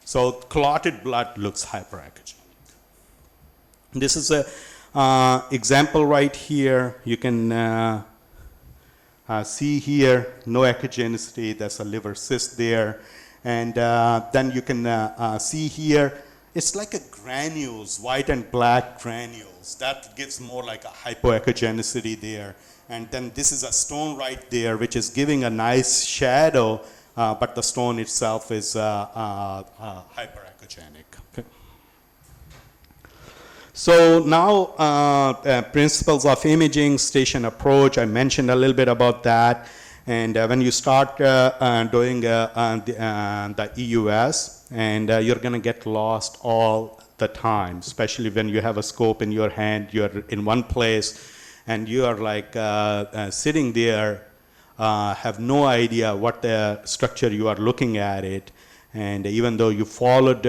So clotted blood looks hyperechogenic. This is a example right here. You can see here, no echogenicity, there's a liver cyst there. And then you can see here, it's like a granules, white and black granules. That gives more like a hypoechogenicity there. And then this is a stone right there, which is giving a nice shadow, but the stone itself is hyperechogenic. Okay. So now, principles of imaging, station approach, I mentioned a little bit about that. And when you start doing the EUS, and you're going to get lost all the time, especially when you have a scope in your hand, you're in one place, and you are like sitting there, have no idea what the structure you are looking at it. And even though you followed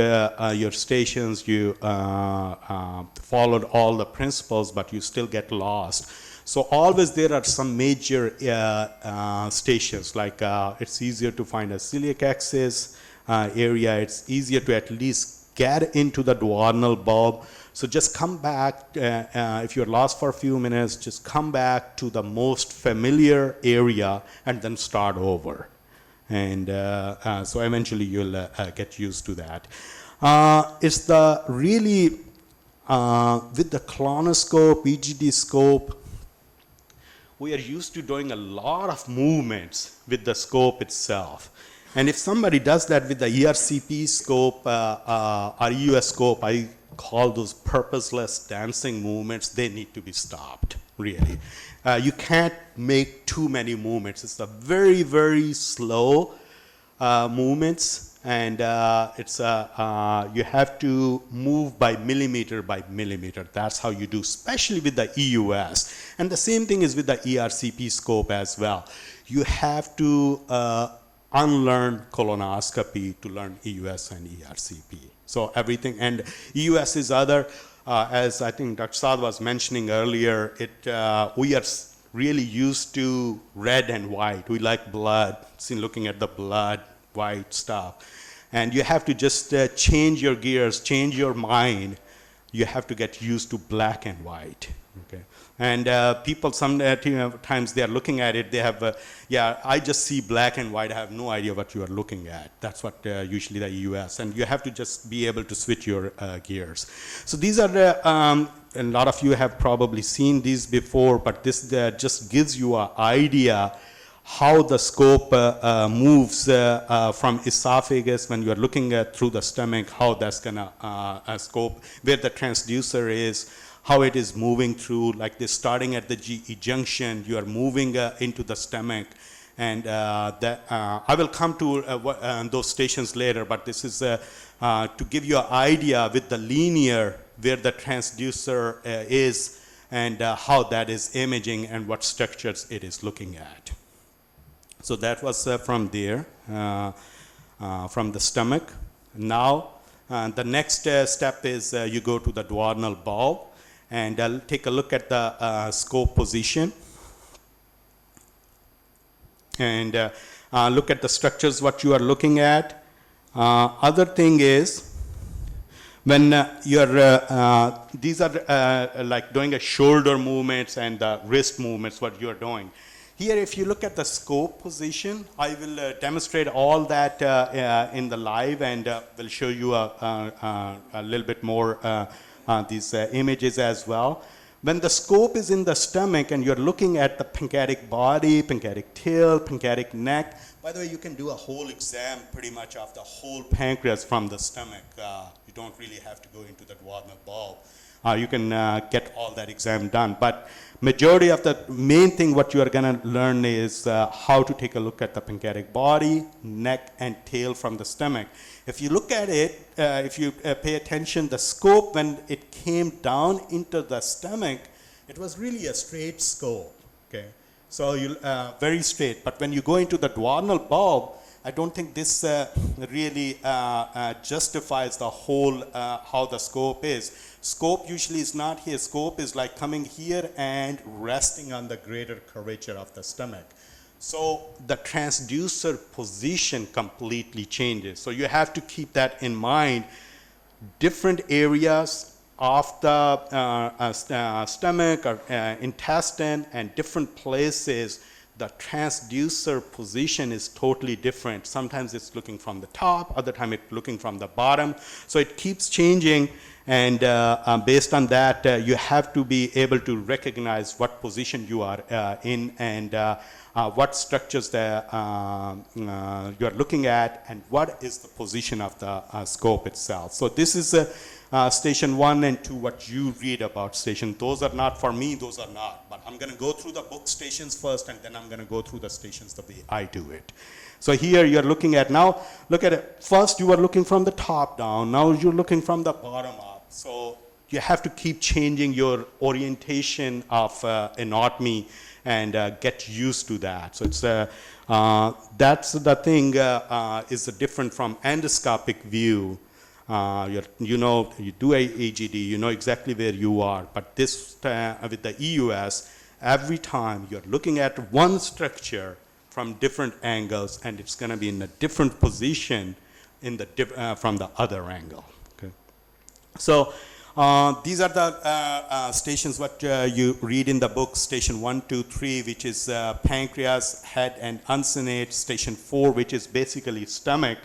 your stations, you followed all the principles, but you still get lost. So always there are some major stations, like it's easier to find a celiac axis area. It's easier to at least get into the duodenal bulb. So just come back, if you're lost for a few minutes, just come back to the most familiar area and then start over. And so eventually you'll get used to that. It's the really, with the colonoscope, EGD scope, we are used to doing a lot of movements with the scope itself. And if somebody does that with the ERCP scope or EUS scope, I call those purposeless dancing movements, they need to be stopped, really. You can't make too many movements. It's a very, very slow movements. And it's you have to move by millimeter. That's how you do, especially with the EUS. And the same thing is with the ERCP scope as well. You have to unlearn colonoscopy to learn EUS and ERCP. So everything, and EUS is other, as I think Dr. Saad was mentioning earlier, we are really used to red and white. We like blood, looking at the blood, white stuff. And you have to just change your gears, change your mind. You have to get used to black and white. Okay. And people sometimes they are looking at it, they have, yeah, I just see black and white, I have no idea what you are looking at. That's what usually the EUS, and you have to just be able to switch your gears. So these are the, a lot of you have probably seen these before, but this just gives you an idea how the scope moves from esophagus when you are looking at through the stomach, how that's gonna scope, where the transducer is, how it is moving through, like this, starting at the GE junction, you are moving into the stomach. And I will come to those stations later, but this is to give you an idea with the linear where the transducer is and how that is imaging and what structures it is looking at. So that was from there, from the stomach. Now, the next step is you go to the duodenal bulb, and I'll take a look at the scope position. And look at the structures, what you are looking at. Other thing is, when you're, these are like doing a shoulder movements and the wrist movements, what you're doing. Here, if you look at the scope position, I will demonstrate all that in the live, and will show you a little bit more these images as well. When the scope is in the stomach and you're looking at the pancreatic body, pancreatic tail, pancreatic neck, by the way, you can do a whole exam pretty much of the whole pancreas from the stomach. You don't really have to go into the duodenal bulb. You can get all that exam done. But majority of the main thing what you are going to learn is how to take a look at the pancreatic body, neck, and tail from the stomach. If you look at it, if you pay attention, the scope, when it came down into the stomach, it was really a straight scope. Okay, so you very straight. But when you go into the duodenal bulb, I don't think this really justifies the whole how the scope is. Scope usually is not here. Scope is like coming here and resting on the greater curvature of the stomach. So the transducer position completely changes. So you have to keep that in mind. Different areas of the stomach or intestine and different places, the transducer position is totally different. Sometimes it's looking from the top, other time it's looking from the bottom. So it keeps changing, and based on that, you have to be able to recognize what position you are in, and what structures that you are looking at, and what is the position of the scope itself. So this is station 1 and 2, what you read about station. Those are not for me, those are not. But I'm going to go through the book stations first, and then I'm going to go through the stations the way I do it. So here you're looking at, now look at it. First you were looking from the top down, now you're looking from the bottom up. So you have to keep changing your orientation of anatomy and get used to that. So it's that's the thing is different from endoscopic view. You know, you do a AEG, you know exactly where you are. But this with the EUS, every time you're looking at one structure from different angles, and it's going to be in a different position in the from the other angle. Okay. So these are the stations what you read in the book. Station 1, 2, 3, which is pancreas, head, and uncinate. Station 4, which is basically stomach,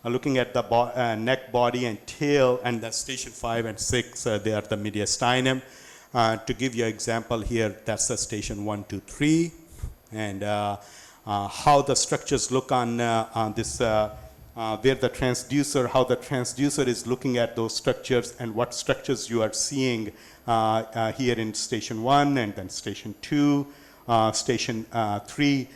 looking at the neck, body, and tail. And the station 5 and 6, they are the mediastinum. To give you an example here, that's the station 1, 2, 3, and how the structures look on this. Where the transducer, how the transducer is looking at those structures, and what structures you are seeing here in station 1, and then station 2, station 3.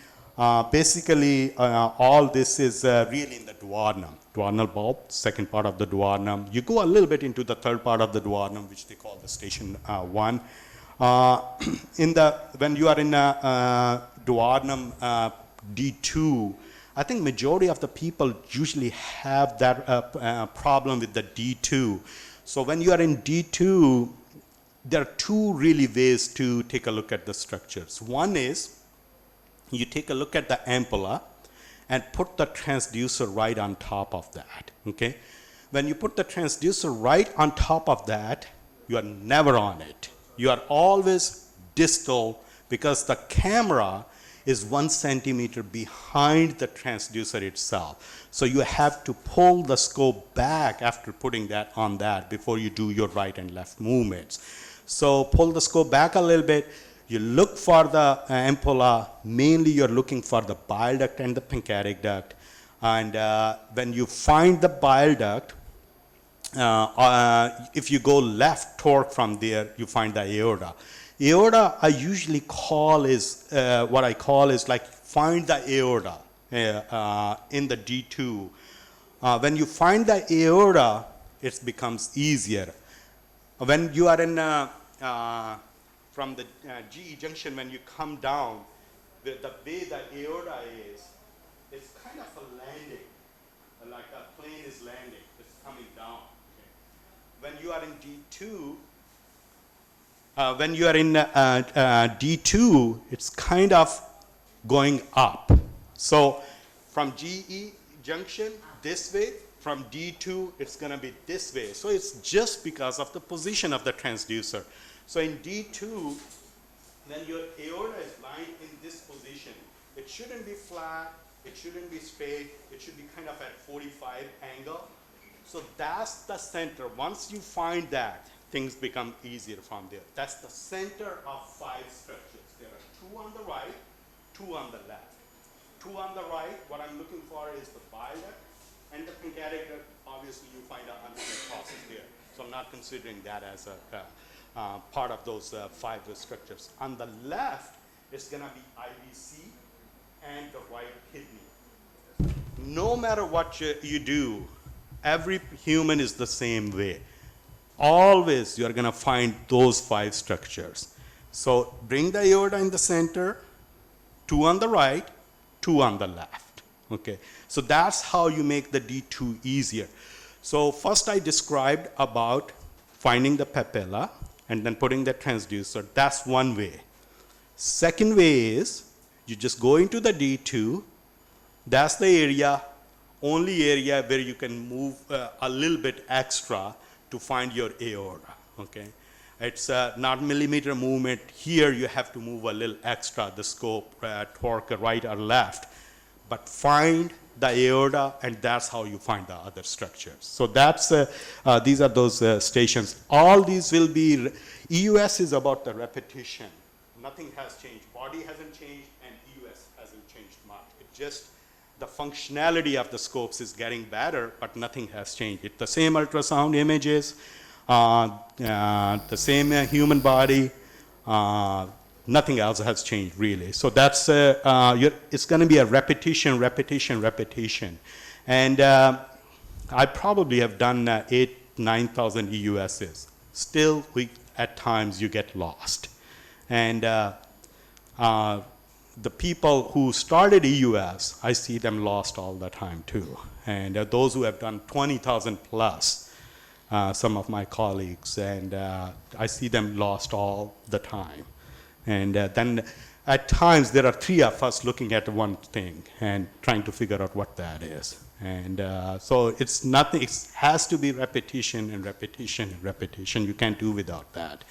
Basically, all this is really in the duodenal bulb, second part of the duodenum. You go a little bit into the third part of the duodenum, which they call the station 1. When you are in duodenum D2, I think majority of the people usually have that problem with the D2. So when you are in D2, there are two really ways to take a look at the structures. One is you take a look at the ampulla and put the transducer right on top of that. Okay? When you put the transducer right on top of that, you are never on it. You are always distal, because the camera is 1 centimeter behind the transducer itself. So you have to pull the scope back after putting that on that before you do your right and left movements. So pull the scope back a little bit. You look for the ampulla. Mainly you're looking for the bile duct and the pancreatic duct. And when you find the bile duct, if you go left torque from there, you find the aorta. Aorta, I usually call is, what I call is like find the aorta in the D2. When you find the aorta, it becomes easier. When you are in, from the GE junction, when you come down, the way the aorta is, it's kind of a landing, like a plane is landing, it's coming down. Okay. When you are in D2, D2, it's kind of going up. So from GE junction this way, from D2, it's going to be this way. So it's just because of the position of the transducer. So in D2, then your aorta is lying in this position. It shouldn't be flat, it shouldn't be straight, it should be kind of at 45 angle. So that's the center. Once you find that, things become easier from there. That's the center of 5 structures. There are 2 on the right, 2 on the left. 2 on the right, what I'm looking for is the bile duct and the pancreatic duct. Obviously, you find an uncinate process there. So I'm not considering that as a part of those 5 structures. On the left, it's going to be IVC and the right kidney. No matter what you do, every human is the same way. Always you're going to find those 5 structures. So bring the aorta in the center, 2 on the right, 2 on the left. Okay, so that's how you make the D2 easier. So first I described about finding the papilla and then putting the transducer. That's one way. Second way is You just go into the D2. That's the area, only area where you can move a little bit extra to find your aorta, okay? It's not millimeter movement. Here you have to move a little extra, the scope, torque right or left. But find the aorta, and that's how you find the other structures. So that's, these are those stations. All these will be, EUS is about the repetition. Nothing has changed. Body hasn't changed, and EUS hasn't changed much. It just, the functionality of the scopes is getting better, but nothing has changed. It's the same ultrasound images, the same human body, nothing else has changed really. So that's, it's going to be a repetition. And I probably have done 8,000 to 9,000 EUSs. Still, at times you get lost. And the people who started EUS, I see them lost all the time too. And those who have done 20,000 plus, some of my colleagues, and I see them lost all the time. And then at times there are three of us looking at one thing and trying to figure out what that is. And so it's nothing, it has to be repetition and repetition and repetition. You can't do without that.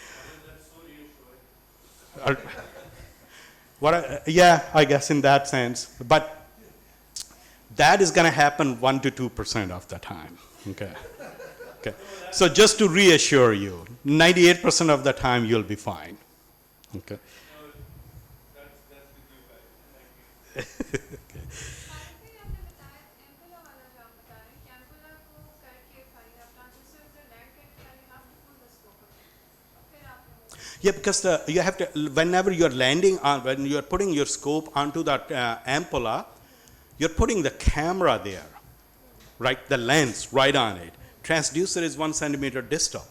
Yeah, I guess in that sense. But that is going to happen 1% to 2% of the time. Okay. Okay. So just to reassure you, 98% of the time you'll be fine. Okay. Yeah, because you have to, whenever you're landing on, when you're putting your scope onto that ampulla, you're putting the camera there, right? The lens right on it. Transducer is 1 centimeter distal.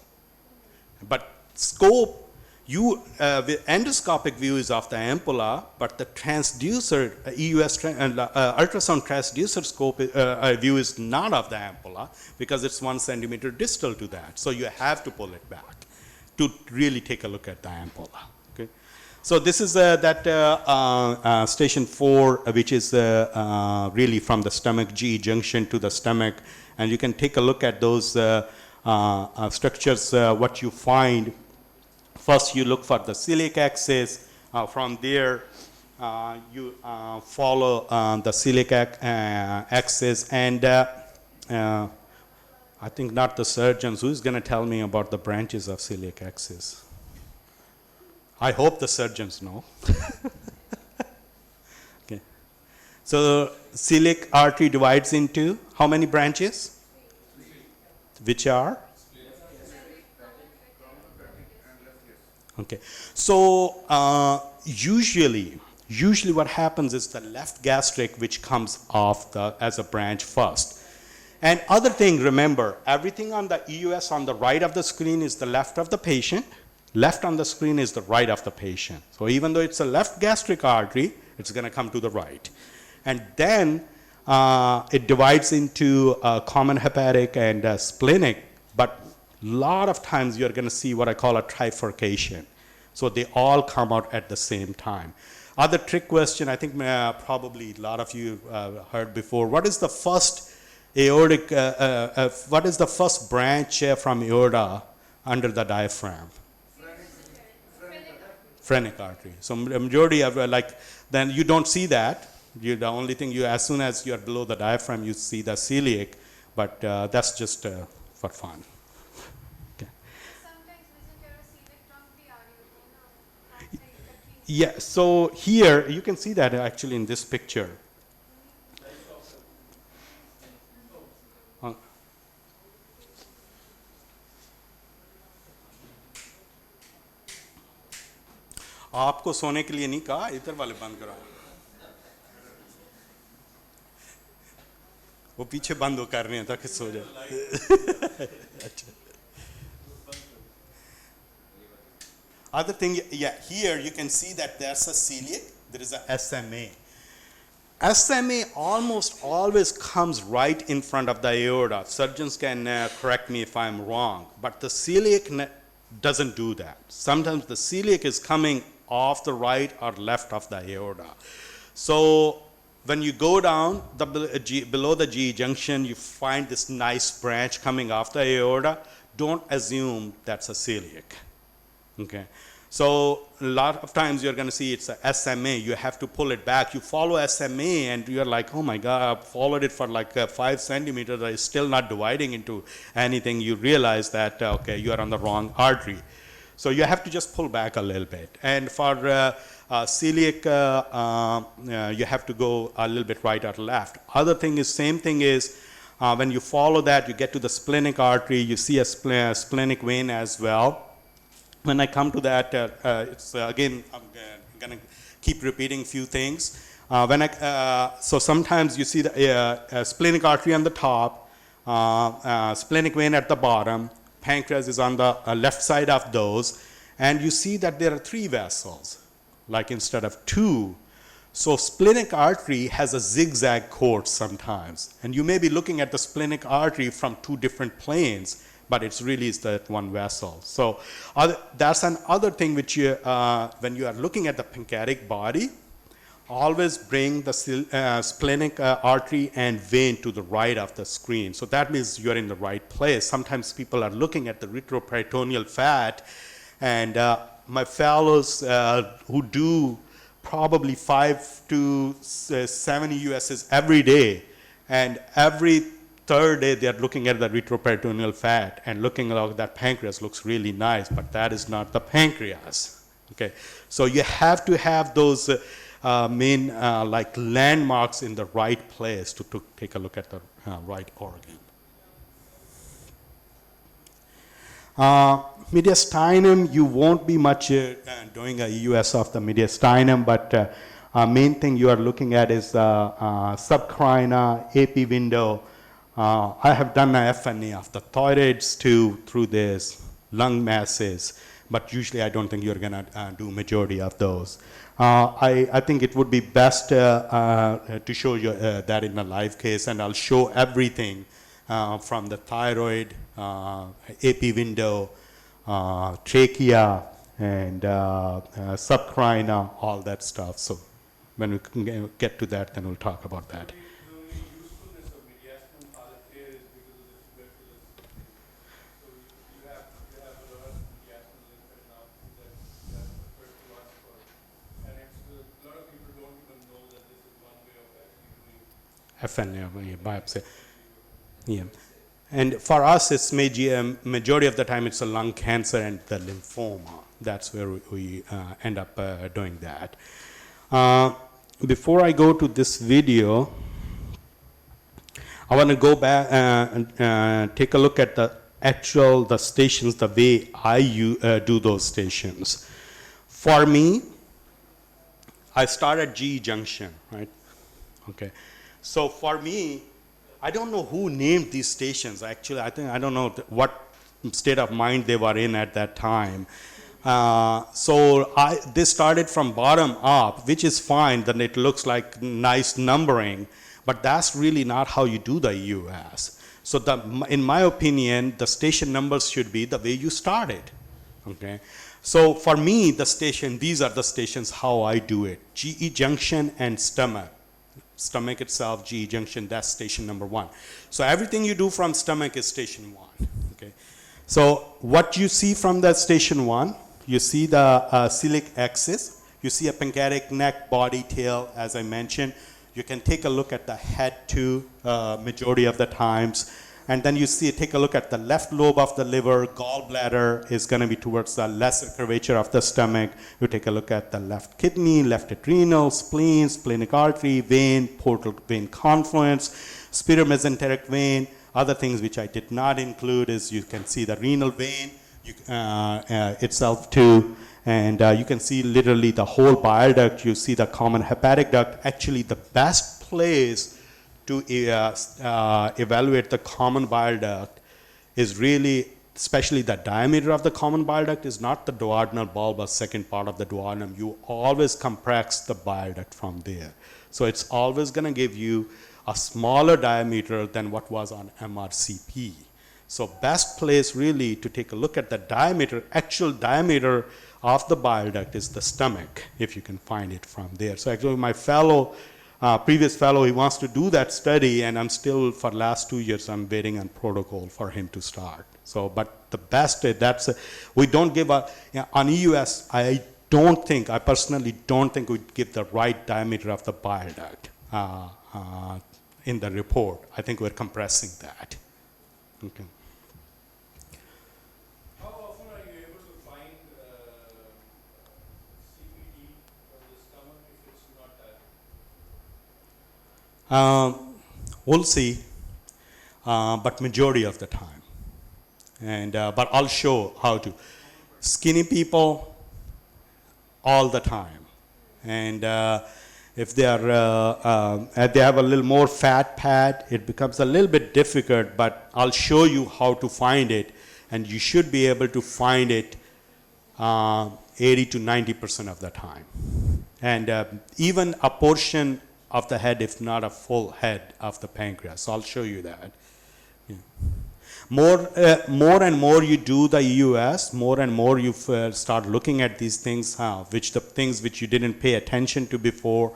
But scope, the endoscopic view is of the ampulla, but the transducer, EUS ultrasound transducer scope view is not of the ampulla because it's 1 centimeter distal to that. So you have to pull it back to really take a look at the ampulla. Okay? So this is that station 4, which is really from the stomach G junction to the stomach, and you can take a look at those structures, what you find. First you look for the celiac axis. From there you follow the celiac axis, and I think not the surgeons. Who's going to tell me about the branches of celiac axis? I hope the surgeons know. Okay. So celiac artery divides into how many branches? Which are? Okay. So usually what happens is the left gastric, which comes off as a branch first. And other thing, remember, everything on the EUS on the right of the screen is the left of the patient. Left on the screen is the right of the patient. So even though it's a left gastric artery, it's going to come to the right. And then it divides into common hepatic and splenic, but a lot of times you're going to see what I call a trifurcation. So they all come out at the same time. Other trick question, I think probably a lot of you heard before. What is the first aortic, what is the first branch from aorta under the diaphragm? Phrenic artery. So majority of then you don't see that. The only thing as soon as you're below the diaphragm, you see the celiac, but that's just for fun. Okay. Yeah, so here you can see that actually in this picture. आपको सोने के लिए नहीं कहा, इधर वाले बंद करो, वो पीछे बंद कर रहे हैं ताकि सो जाए. Other thing, yeah, here you can see that there's a celiac, there is a SMA. SMA almost always comes right in front of the aorta. Surgeons can correct me if I'm wrong, but the celiac doesn't do that. Sometimes the celiac is coming off the right or left of the aorta. So when you go down below the GE junction, you find this nice branch coming off the aorta. Don't assume that's a celiac. Okay. So a lot of times you're going to see it's a SMA. You have to pull it back. You follow SMA and you're like, oh my God, I followed it for like 5 centimeters. It's still not dividing into anything. You realize that, okay, you are on the wrong artery. So you have to just pull back a little bit. And for celiac, you have to go a little bit right or left. Other thing is, same thing is, when you follow that, you get to the splenic artery. You see a splenic vein as well. When I come to that, it's again, I'm going to keep repeating a few things. So sometimes you see the splenic artery on the top, splenic vein at the bottom, pancreas is on the left side of those, and you see that there are 3 vessels, like instead of 2. So splenic artery has a zigzag course sometimes, and you may be looking at the splenic artery from 2 different planes, but it's really that one vessel. So that's another thing which you, when you are looking at the pancreatic body, always bring the splenic artery and vein to the right of the screen. So that means you're in the right place. Sometimes people are looking at the retroperitoneal fat, and my fellows who do probably 5 to 7 EUSs every day, and every 3rd day they're looking at the retroperitoneal fat and looking like that pancreas looks really nice, but that is not the pancreas. Okay, so you have to have those main like landmarks in the right place to take a look at the right organ. Mediastinum, you won't be much doing a EUS of the mediastinum, but main thing you are looking at is subcarina, AP window. I have done a FNA of the thyroids too through this, lung masses, but usually I don't think you're going to do majority of those. I think it would be best to show you that in a live case, and I'll show everything from the thyroid, AP window, trachea, and subcarina, all that stuff. So when we can get to that, then we'll talk about that. FNA biopsy. Yeah. And for us, it's majority of the time it's a lung cancer and the lymphoma. That's where we end up doing that. Before I go to this video, I want to go back and take a look at the stations, the way I do those stations. For me, I start at GE junction, right? Okay. So for me, I don't know who named these stations. Actually, I don't know what state of mind they were in at that time. So they started from bottom up, which is fine. Then it looks like nice numbering, but that's really not how you do the EUS. So in my opinion, the station numbers should be the way you started. Okay. So for me, these are the stations how I do it: GE junction and stomach. Stomach itself, GE junction, that's station number 1. So everything you do from stomach is station 1. Okay. So what you see from that station 1, you see the celiac axis, you see a pancreatic neck, body, tail, as I mentioned. You can take a look at the head too, majority of the times. And then you take a look at the left lobe of the liver. Gallbladder is going to be towards the lesser curvature of the stomach. You take a look at the left kidney, left adrenal, spleen, splenic artery, vein, portal vein confluence, spiromesenteric vein. Other things which I did not include is you can see the renal vein itself too. And you can see literally the whole bile duct. You see the common hepatic duct. Actually, the best place to evaluate the common bile duct is really, especially the diameter of the common bile duct, is not the duodenal bulbous second part of the duodenum. You always compress the bile duct from there. So it's always going to give you a smaller diameter than what was on MRCP. So best place really to take a look at the diameter, actual diameter of the bile duct is the stomach, if you can find it from there. So actually my previous fellow, he wants to do that study, and I'm still, for last 2 years, I'm waiting on protocol for him to start. So, but the best, we don't give on EUS, I personally don't think we give the right diameter of the bile duct in the report. I think we're compressing that. Okay. How often are you able to find CBD from the stomach if it's not that? We'll see, but majority of the time. And but I'll show how to. Skinny people, all the time, and if they have a little more fat pad, it becomes a little bit difficult. But I'll show you how to find it, and you should be able to find it 80 to 90% of the time, and even a portion of the head, if not a full head of the pancreas. So I'll show you that. Yeah. More and more you do the EUS, more and more you start looking at these things, the things which you didn't pay attention to before,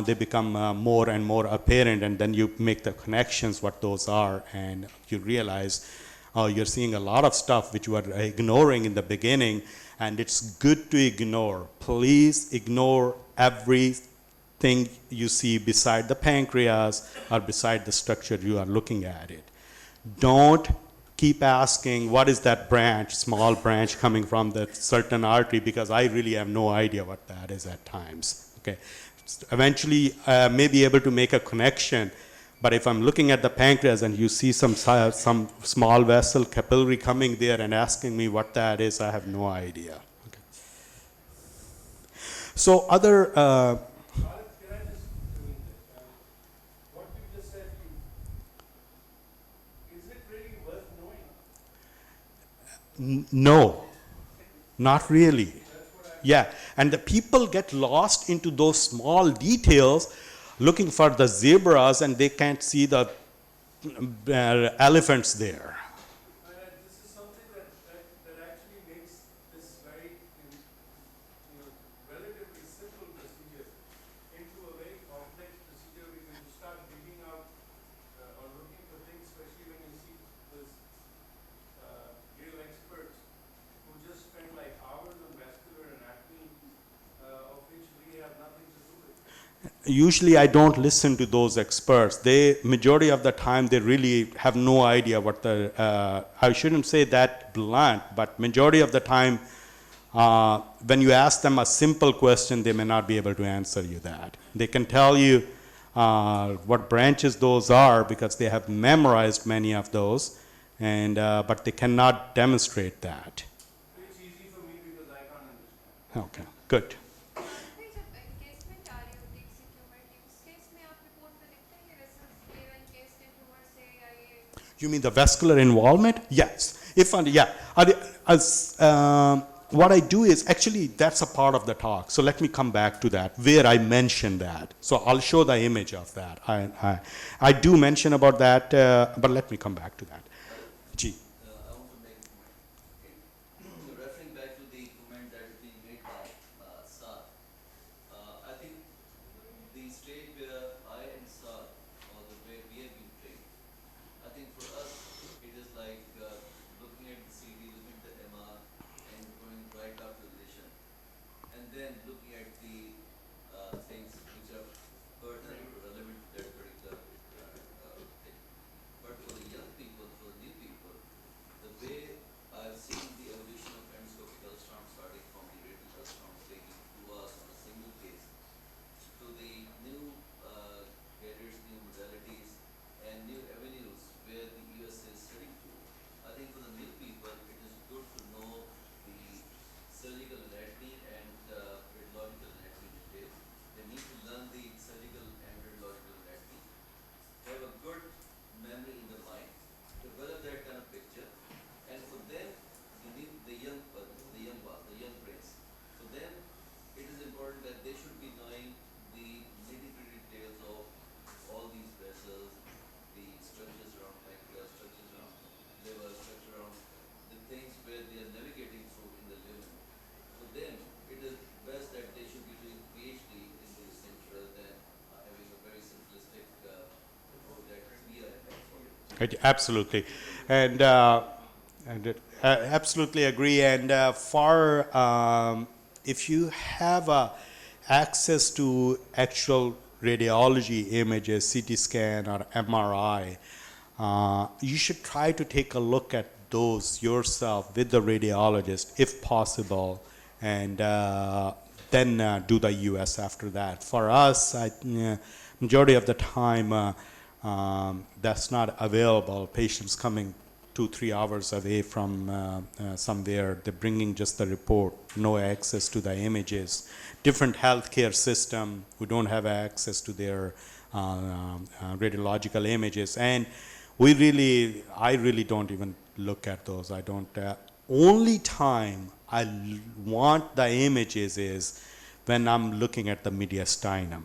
they become more and more apparent, and then you make the connections what those are, and you realize you're seeing a lot of stuff which you were ignoring in the beginning, and it's good to ignore. Please ignore everything you see beside the pancreas or beside the structure you are looking at it. Don't keep asking what is that branch, small branch coming from that certain artery, because I really have no idea what that is at times. Okay, eventually may be able to make a connection, but if I'm looking at the pancreas and you see some small vessel capillary coming there and asking me what that is, I have no idea. Okay. So other. No, not really. Yeah, and the people get lost into those small details looking for the zebras, and they can't see the elephants there. This is something that actually makes this very relatively simple procedure into a very complex procedure, because you start digging out or looking for things, especially when you see those real experts who just spend like hours on vascular anatomy, of which we have nothing to do with. Usually I don't listen to those experts. Majority of the time, they really have no idea what I shouldn't say that blunt, but majority of the time, when you ask them a simple question, they may not be able to answer you that. They can tell you what branches those are because they have memorized many of those, and but they cannot demonstrate that. It's easy for me because I can't understand. Okay, good. You mean the vascular involvement? Yes. What I do is, actually, that's a part of the talk. So let me come back to that, where I mentioned that. So I'll show the image of that. I do mention about that, but let me come back to that. Gee. I want to make a comment. Referring back to the comment that is being made by Sar, I think the stage where I and Sar, or the way we have been trained, I think for us it is like looking at the CD, looking at the MR, and going right after relation, and then looking at the things which are pertinent or relevant to that particular thing. But for the young people, for the new people, Right, absolutely, and absolutely agree. And if you have access to actual radiology images, CT scan or MRI, you should try to take a look at those yourself with the radiologist, if possible, and then do the EUS after that. For us, majority of the time, that's not available. Patients coming 2-3 hours away from somewhere, they're bringing just the report, no access to the images. Different healthcare system who don't have access to their radiological images, and I really don't even look at those. I don't. Only time I want the images is when I'm looking at the mediastinum,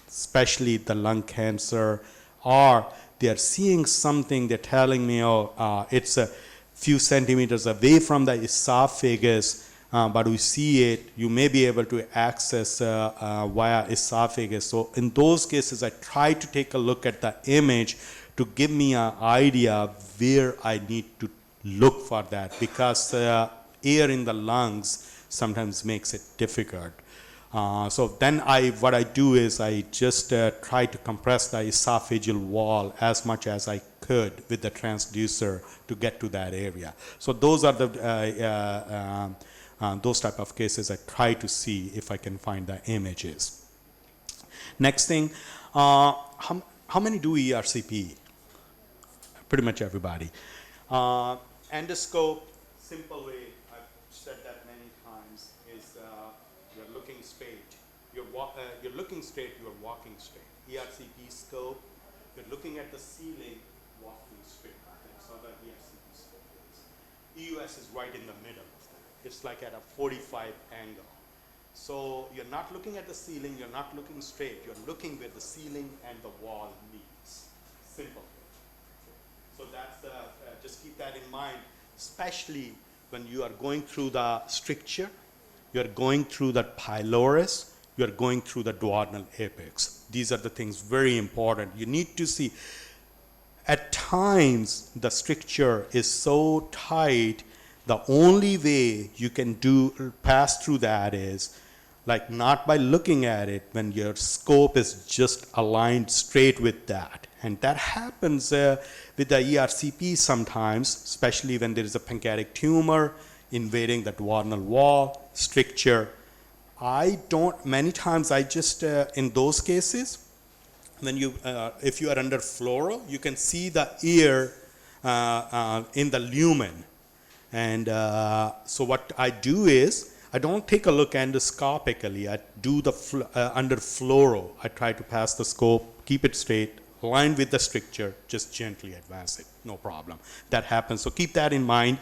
especially the lung cancer, or they're seeing something, they're telling me, it's a few centimeters away from the esophagus, but we see it, you may be able to access via esophagus. So in those cases, I try to take a look at the image to give me an idea where I need to look for that, because air in the lungs sometimes makes it difficult. So then what I do is I just try to compress the esophageal wall as much as I could with the transducer to get to that area. So those are the those type of cases I try to see if I can find the images. Next thing, how many do ERCP? Pretty much everybody. Endoscope, simple way, I've said that many times, is you're looking straight. You're looking straight, you're walking straight. ERCP scope, you're looking at the ceiling, walking straight. That's how the ERCP scope is. EUS is right in the middle of that. It's like at a 45 angle. So you're not looking at the ceiling, you're not looking straight, you're looking where the ceiling and the wall meets. Simple. So that's just keep that in mind, especially when you are going through the stricture, you're going through the pylorus, you're going through the duodenal apex. These are the things very important. You need to see, at times the stricture is so tight, the only way you can pass through that is like not by looking at it when your scope is just aligned straight with that. And that happens with the ERCP sometimes, especially when there is a pancreatic tumor invading the duodenal wall, stricture. Many times I just, in those cases, when if you are under fluoro, you can see the ear in the lumen. And so what I do is, I don't take a look endoscopically. I do the under fluoro. I try to pass the scope, keep it straight, aligned with the stricture, just gently advance it, no problem. That happens. So keep that in mind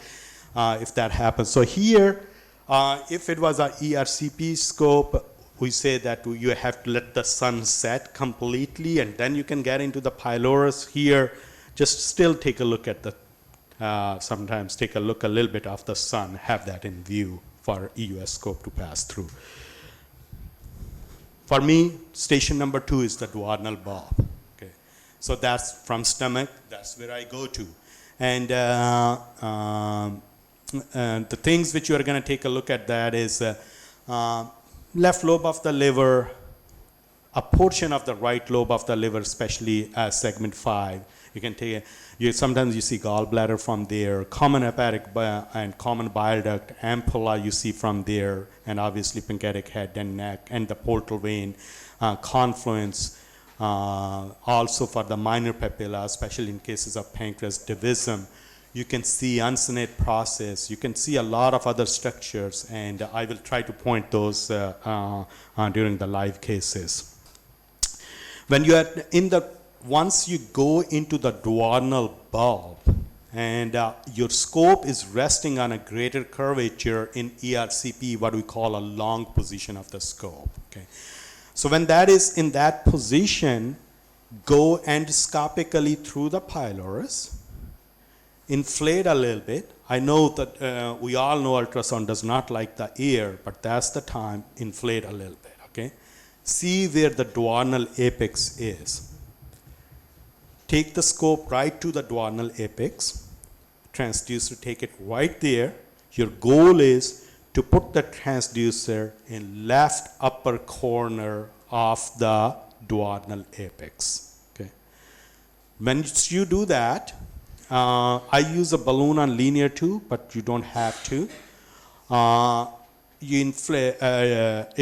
if that happens. So here, if it was a ERCP scope, we say that you have to let the sun set completely, and then you can get into the pylorus. Here, just still take a look at the, sometimes take a look a little bit of the sun, have that in view for EUS scope to pass through. For me, station number 2 is the duodenal bulb. Okay, so that's from stomach, that's where I go to. And the things which you are going to take a look at that is left lobe of the liver, a portion of the right lobe of the liver, especially segment 5. You can take sometimes you see gallbladder from there, common hepatic and common bile duct, ampulla you see from there, and obviously pancreatic head and neck, and the portal vein, confluence, also for the minor papilla, especially in cases of pancreas divisum. You can see uncinate process. You can see a lot of other structures, and I will try to point those during the live cases. When you are once you go into the duodenal bulb and your scope is resting on a greater curvature in ERCP, what we call a long position of the scope. Okay, so when that is in that position, go endoscopically through the pylorus, inflate a little bit. I know that we all know ultrasound does not like the air, but that's the time, inflate a little bit. Okay, see where the duodenal apex is. take the scope right to the duodenal apex, transducer, take it right there. Your goal is to put the transducer in left upper corner of the duodenal apex. Okay. When you do that, I use a balloon on linear too, but you don't have to.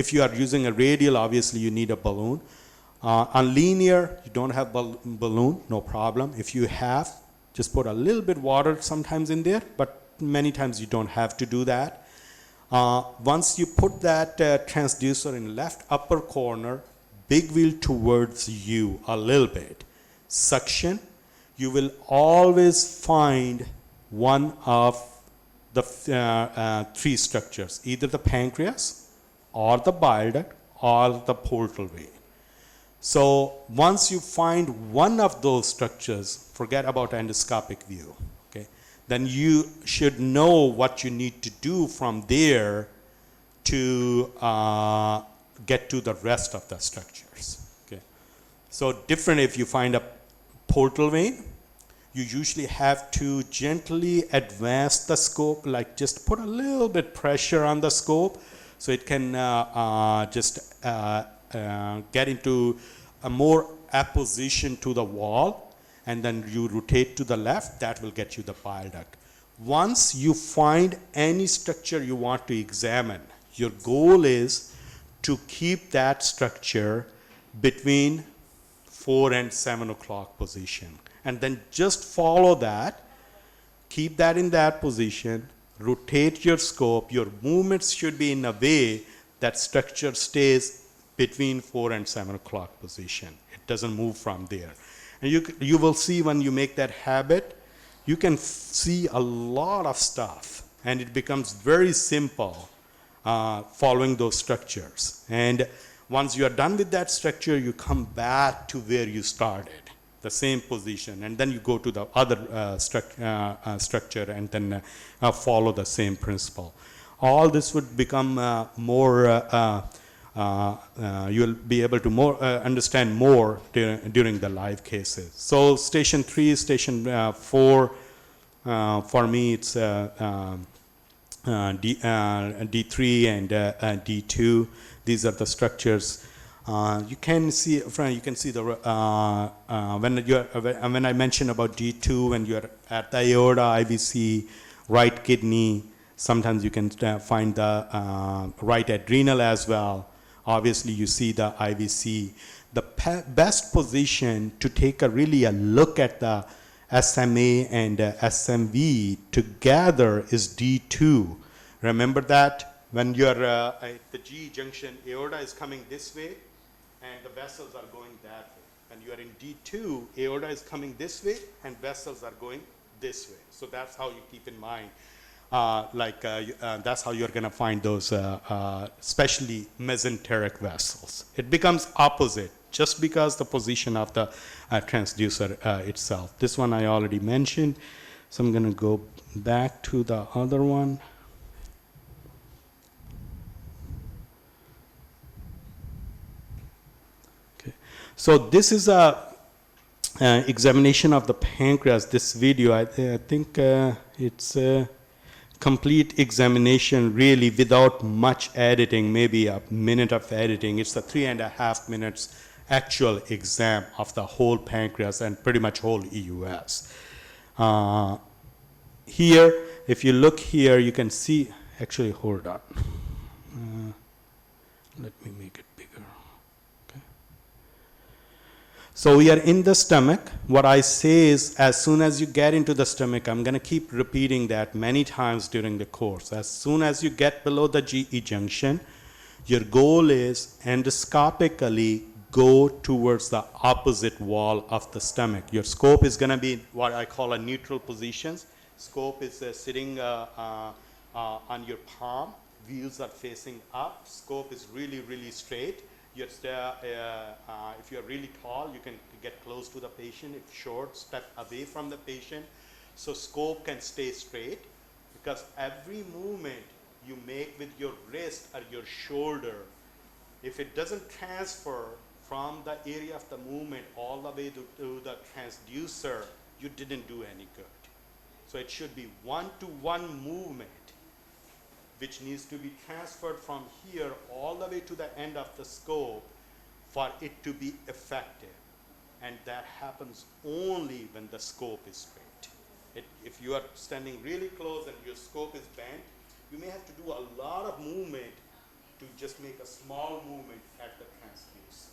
If you are using a radial, obviously you need a balloon. On linear, you don't have balloon, no problem. If you have, just put a little bit water sometimes in there, but many times you don't have to do that. Once you put that transducer in left upper corner, big wheel towards you a little bit, suction, you will always find one of the three structures, either the pancreas or the bile duct or the portal vein. So once you find one of those structures, forget about endoscopic view, okay? Then you should know what you need to do from there to get to the rest of the structures, okay? So different if you find a portal vein, you usually have to gently advance the scope, like just put a little bit pressure on the scope so it can get into a more apposition to the wall, and then you rotate to the left, that will get you the bile duct. Once you find any structure you want to examine, your goal is to keep that structure between 4 and 7 o'clock position. And then just follow that, keep that in that position, rotate your scope. Your movements should be in a way that structure stays between 4 and 7 o'clock position. It doesn't move from there. And you will see when you make that habit, you can see a lot of stuff, and it becomes very simple following those structures. And once you are done with that structure, you come back to where you started, the same position, and then you go to the other structure and then follow the same principle. All this would become you'll be able to understand more during the live cases. So station 3, station 4, for me it's D3 and D2. These are the structures. You can see the when I mentioned about D2, when you're at the aorta, IVC, right kidney, sometimes you can find the right adrenal as well. Obviously, you see the IVC. The best position to take a look at the SMA and SMV together is D2. Remember that when you're at the G junction, aorta is coming this way, and the vessels are going that way. When you are in D2, aorta is coming this way, and vessels are going this way. So that's how you keep in mind. That's how you're going to find those, especially mesenteric vessels. It becomes opposite just because the position of the transducer itself. This one I already mentioned, so I'm going to go back to the other one. Okay, so this is a examination of the pancreas. This video, I think it's complete examination really without much editing, maybe a minute of editing. It's a 3.5 minutes actual exam of the whole pancreas and pretty much whole EUS. Here, if you look here, you can see, actually hold on. Let me make it bigger. Okay. So we are in the stomach. What I say is, as soon as you get into the stomach, I'm going to keep repeating that many times during the course. As soon as you get below the GE junction, your goal is endoscopically go towards the opposite wall of the stomach. Your scope is going to be what I call a neutral positions. Scope is sitting on your palm. Wheels are facing up. Scope is really, really straight. If you're really tall, you can get close to the patient. If short, step away from the patient. So scope can stay straight, because every movement you make with your wrist or your shoulder, if it doesn't transfer from the area of the movement all the way to the transducer, you didn't do any good. So it should be one-to-one movement, which needs to be transferred from here all the way to the end of the scope for it to be effective. And that happens only when the scope is straight. If you are standing really close and your scope is bent, you may have to do a lot of movement to just make a small movement at the transducer.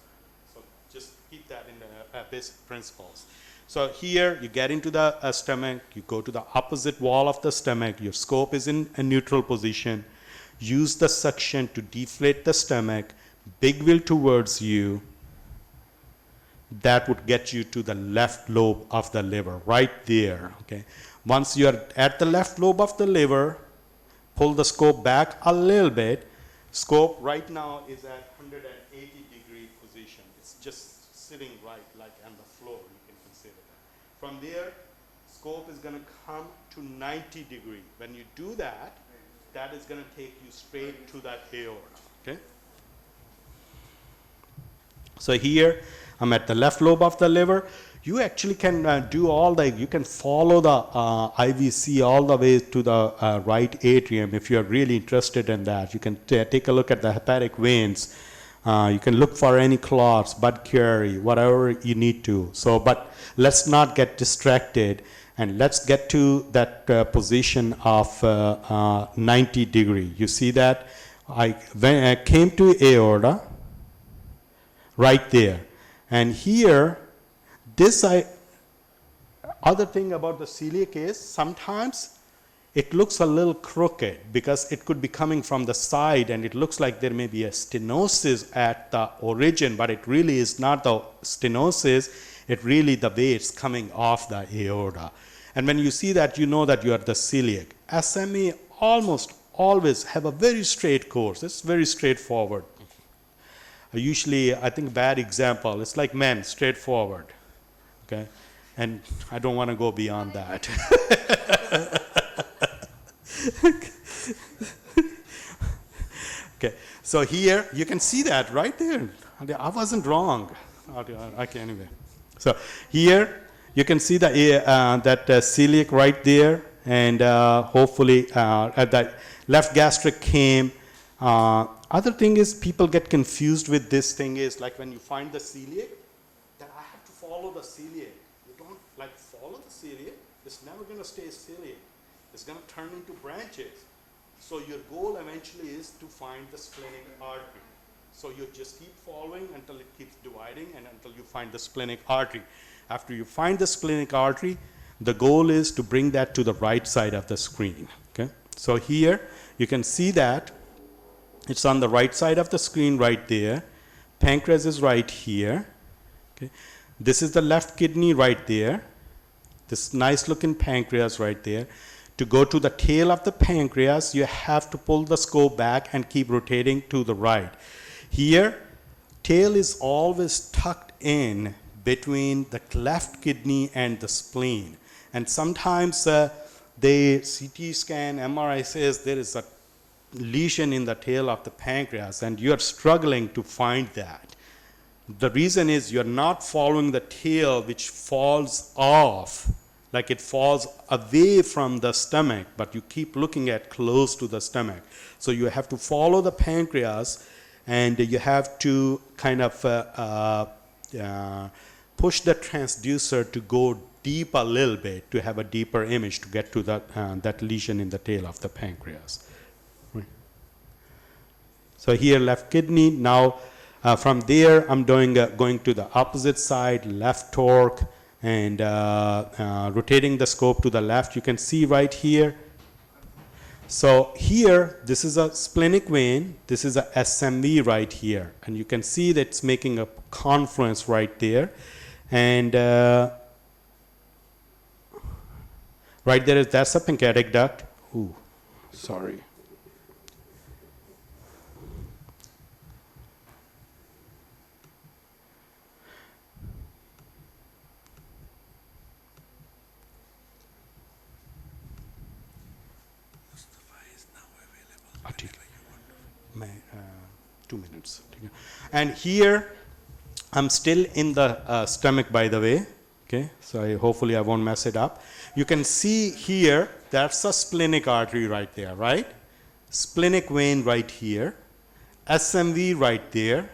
So just keep that in the basic principles. So here you get into the stomach, you go to the opposite wall of the stomach, your scope is in a neutral position. Use the suction to deflate the stomach, big wheel towards you. That would get you to the left lobe of the liver, right there, okay? Once you are at the left lobe of the liver, pull the scope back a little bit. Scope right now is at 180-degree position. It's just sitting right, like on the floor, you can consider that. From there, scope is gonna come to 90 degree. When you do that, that is gonna take you straight to that aorta, okay? So here, I'm at the left lobe of the liver. You actually can do all the, you can follow the IVC all the way to the right atrium if you're really interested in that. You can take a look at the hepatic veins. You can look for any clots, Budd Chiari, whatever you need to. So, but let's not get distracted and let's get to that position of 90 degree. You see that? When I came to aorta, right there. And here, other thing about the celiac is sometimes it looks a little crooked because it could be coming from the side and it looks like there may be a stenosis at the origin, but it really is not the stenosis, it really the way it's coming off the aorta. And when you see that, you know that you are the celiac. SMA almost always have a very straight course. It's very straightforward. Usually, I think bad example, it's like men, straightforward, okay? And I don't want to go beyond that. Okay, so here, you can see that right there. I wasn't wrong. Okay, anyway. So here, you can see the that celiac right there, and hopefully at the left gastric came. Other thing is people get confused with this thing is like when you find the celiac, that I have to follow the celiac. You don't like follow the celiac, it's never going to stay celiac. It's going to turn into branches. So your goal eventually is to find the splenic artery. So you just keep following until it keeps dividing and until you find the splenic artery. After you find the splenic artery, the goal is to bring that to the right side of the screen. Okay? So here you can see that it's on the right side of the screen right there. Pancreas is right here. Okay. This is the left kidney right there. This nice looking pancreas right there. To go to the tail of the pancreas, you have to pull the scope back and keep rotating to the right. Here, tail is always tucked in between the left kidney and the spleen. And sometimes they CT scan, MRI says there is a lesion in the tail of the pancreas and you're struggling to find that. The reason is you're not following the tail which falls off, like it falls away from the stomach, but you keep looking at close to the stomach. So you have to follow the pancreas and you have to kind of push the transducer to go deep a little bit to have a deeper image to get to that lesion in the tail of the pancreas. So here left kidney. Now from there I'm going to the opposite side, left torque, and rotating the scope to the left. You can see right here. So here this is a splenic vein. This is a SMV right here, and you can see that it's making a confluence right there, and right there that's a pancreatic duct. Ooh, sorry. May, 2 minutes. And here I'm still in the stomach, by the way. Okay, so hopefully I won't mess it up. You can see here, that's a splenic artery right there, right? Splenic vein right here, SMV right there,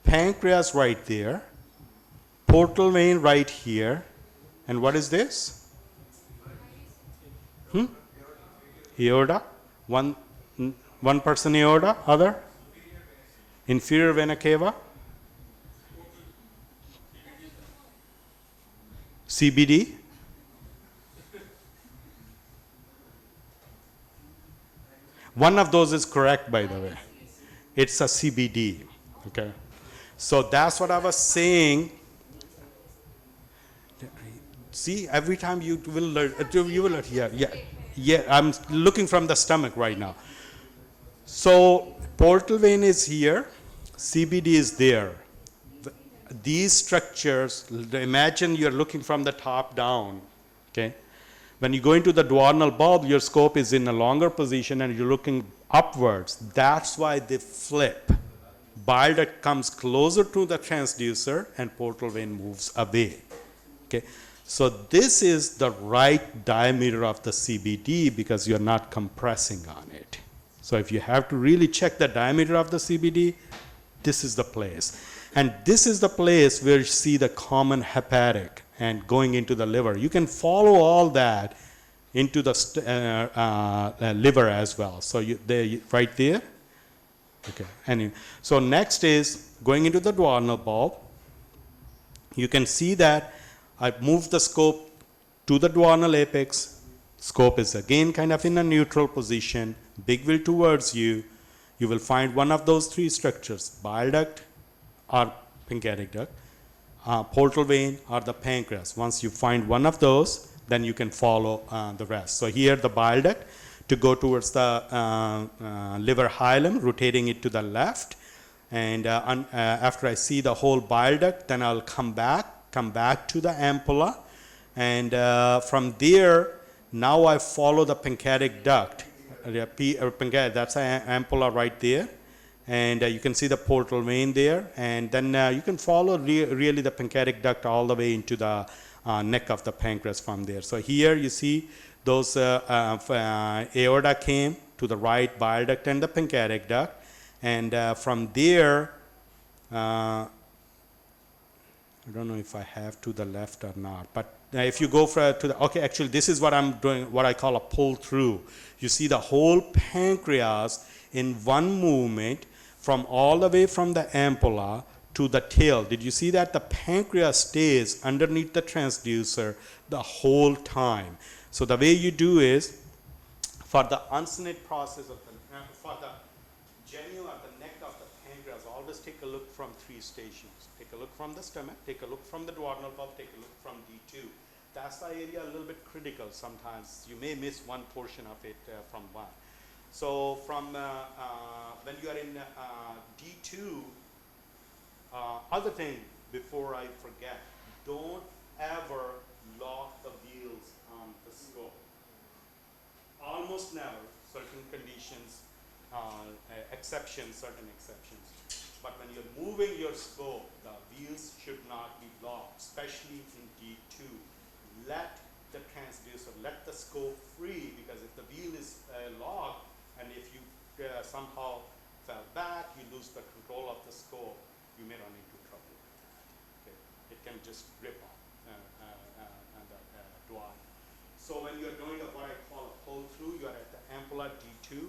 pancreas right there, portal vein right here, and what is this? Aorta. One person aorta, other? Inferior vena cava. CBD. One of those is correct, by the way. It's a CBD. Okay. So that's what I was saying. See, every time you will learn, yeah. I'm looking from the stomach right now. So portal vein is here, CBD is there. These structures, imagine you're looking from the top down, okay? When you go into the duodenal bulb, your scope is in a longer position and you're looking upwards. That's why they flip. Bile duct comes closer to the transducer and portal vein moves away, okay? So this is the right diameter of the CBD because you're not compressing on it. So if you have to really check the diameter of the CBD, this is the place. And this is the place where you see the common hepatic and going into the liver. You can follow all that into the liver as well. So right there. Okay. Anyway, so next is going into the duodenal bulb. You can see that I moved the scope to the duodenal apex. Scope is again kind of in a neutral position. Big wheel towards you. You will find one of those three structures, bile duct or pancreatic duct, portal vein or the pancreas. Once you find one of those, then you can follow the rest. So here the bile duct to go towards the liver hilum, rotating it to the left. And after I see the whole bile duct, then I'll come back to the ampulla. And from there, now I follow the pancreatic duct. That's an ampulla right there. And you can see the portal vein there. And then you can follow really the pancreatic duct all the way into the neck of the pancreas from there. So here you see those aorta came to the right, bile duct and the pancreatic duct. And from there, I don't know if I have to the left or not, but if you go to the, okay, actually this is what I'm doing, what I call a pull through. You see the whole pancreas in one movement from all the way from the ampulla to the tail. Did you see that? The pancreas stays underneath the transducer the whole time. So the way you do is, for the uncinate process of for the genu or the neck of the pancreas, always take a look from three stations. Take a look from the stomach, take a look from the duodenal bulb, take a look from D2. That's the area a little bit critical sometimes. You may miss one portion of it from one. So from when you are in D2, other thing before I forget, don't ever lock the wheels on the scope. Almost never, certain conditions, certain exceptions. But when you're moving your scope, the wheels should not be locked, especially in D2. Let the transducer, let the scope free, because if the wheel is locked, and if you somehow fell back, you lose the control of the scope, you may run into trouble. Okay. It can just rip off and the duodenum. So when you're doing what I call a pull through, you're at the ampulla D2,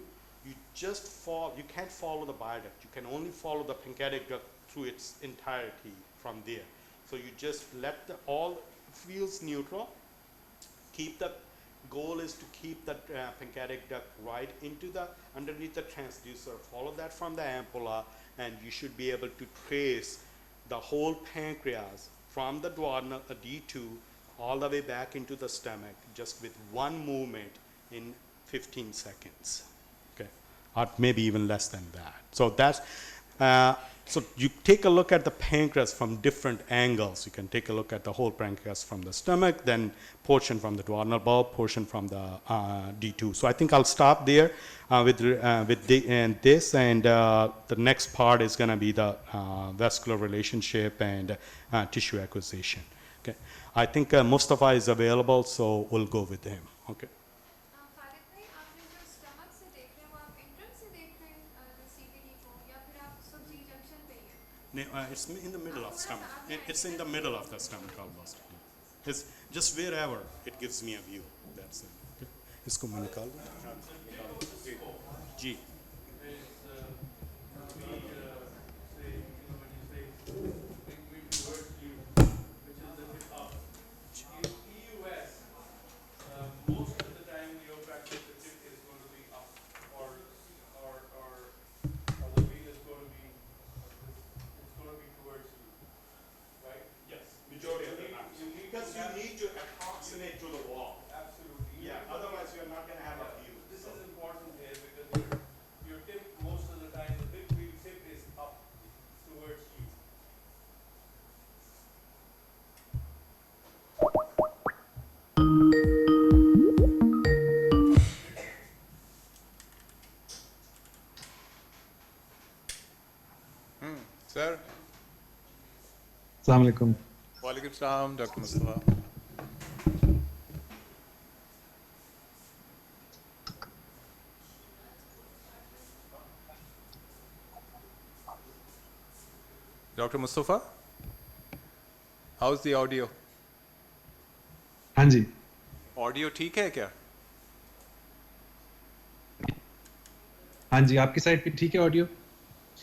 you just you can't follow the bile duct. You can only follow the pancreatic duct through its entirety from there. So you just let all wheels neutral. Keep the goal is to keep the pancreatic duct right into the underneath the transducer. Follow that from the ampulla, and you should be able to trace the whole pancreas from the duodenal D2 all the way back into the stomach, just with one movement in 15 seconds. Okay, or maybe even less than that. So that's So you take a look at the pancreas from different angles. You can take a look at the whole pancreas from the stomach, then portion from the duodenal bulb, portion from the D2. So I think I'll stop there with this, and the next part is going to be the vascular relationship and tissue acquisition. Okay, I think Mustafa is available, so we'll go with him. Okay. Khalid भाई, आपने जो stomach से देख रहे हैं वो आप इंट्रम से देख रहे हैं CVD को, या फिर आप सब जी जंक्शन पे ही हैं? It's in the middle of stomach. It's in the middle of the stomach almost. It's just wherever it gives me a view. That's it. Okay. इसको मैं निकाल दूँ? जी. Most of the time your practice the tip is going to be up, or the wheel is going to be, it's going to be towards you, right? Yes, majority of the time. Because you need to approximate to the wall. Absolutely. Yeah, otherwise you're not going to have a view. This is important here because your tip, most of the time, the big wheel tip is up towards you. Sir. Assalamu alaikum. Walaikum salam, Dr. Mustafa. Dr. Mustafa, how's the audio? हाँ जी. Audio ठीक है क्या? हाँ जी, आपकी side पे ठीक है audio?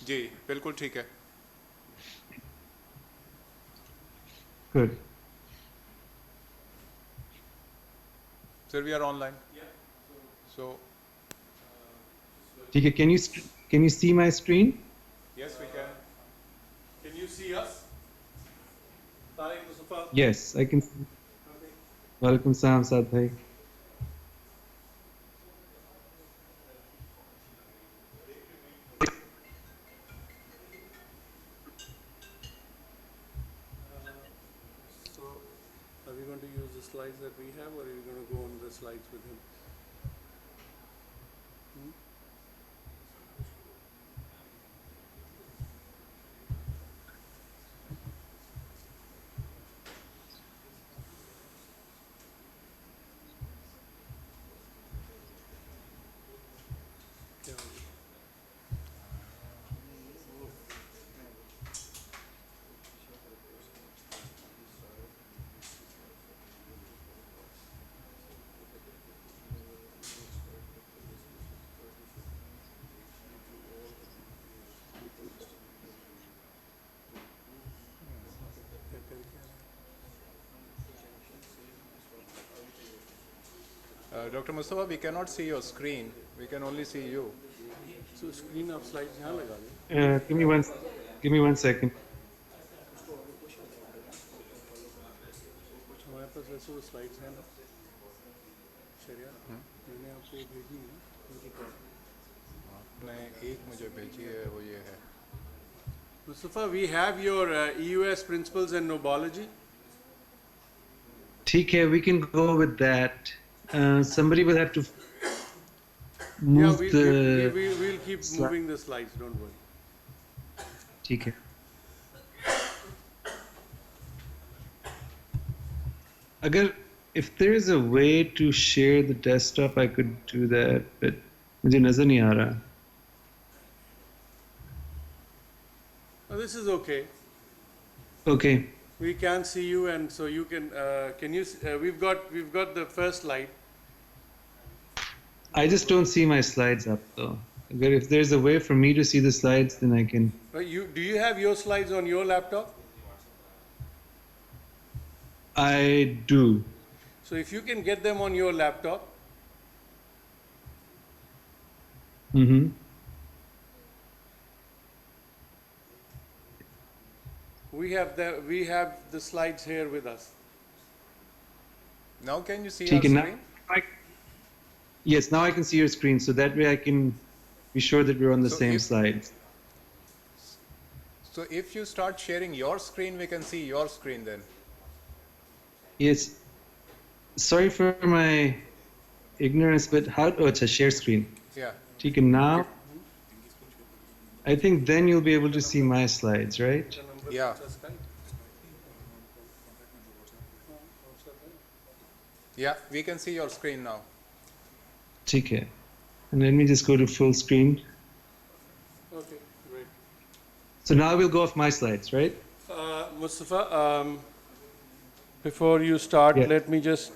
जी, बिल्कुल ठीक है. Good. Sir, we are online. Yeah. So, ठीक है. Can you see my screen? yes, we can. Can you see us? Tariq Mustafa? Yes, I can. Walaikum salam, Saad bhai. So, are we going to use the slides that we have, or are we going to go on the slides with him? Yeah. Dr. Mustafa, we cannot see your screen. We can only see you. So screen of slides यहाँ लगा दें. Give me one second. हमारे पास वैसे वो slides हैं ना. शरिया मैंने आपको भेजी है. आपने एक मुझे भेजी है, वो ये है. Mustafa, we have your EUS Principles and Nobology. ठीक है, we can go with that. Somebody will have to move We'll keep moving the slides, don't worry. ठीक है. अगर if there is a way to share the desktop, I could do that, but मुझे नजर नहीं आ रहा. Oh, this is okay. Okay. We can see you, and so you can. Can you? We've got the first slide. I just don't see my slides up though. If there's a way for me to see the slides, then I can. Do you have your slides on your laptop? I do. So if you can get them on your laptop, Mm-hmm. we have the slides here with us. Now can you see ठीक our है ना? screen? Yes, now I can see your screen, so that way I can be sure that we're on the So same if- slides. So if you start sharing your screen, we can see your screen then. Yes. Sorry for my ignorance, but how? Oh, it's a share screen. Yeah. ठीक है, now, I think then you'll be able to see my slides, right? Yeah. Yeah, we can see your screen now. ठीक है. And let me just go to full screen. Okay, great. So now we'll go off my slides, right? Mustafa, before you start, Yeah. let me just,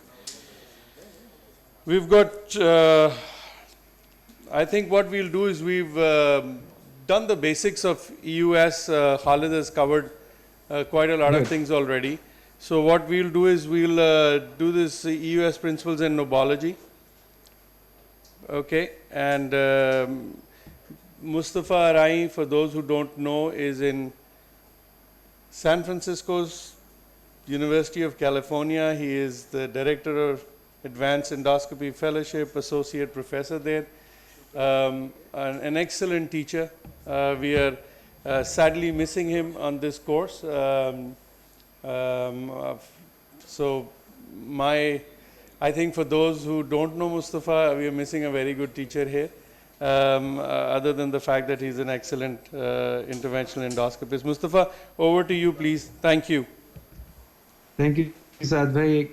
we've got, I think what we'll do is we've done the basics of EUS. Khalid has covered quite a lot of Good. things already. So what we'll do is we'll do this EUS principles in knobology. Okay, and Mustafa Arai, for those who don't know, is in San Francisco's University of California. He is the director of Advanced Endoscopy Fellowship, associate professor there, an excellent teacher. We are sadly missing him on this course. So I think for those who don't know Mustafa, we are missing a very good teacher here. Other than the fact that he's an excellent interventional endoscopist. Mustafa, over to you, please. Thank you. Thank you, Saad bhai.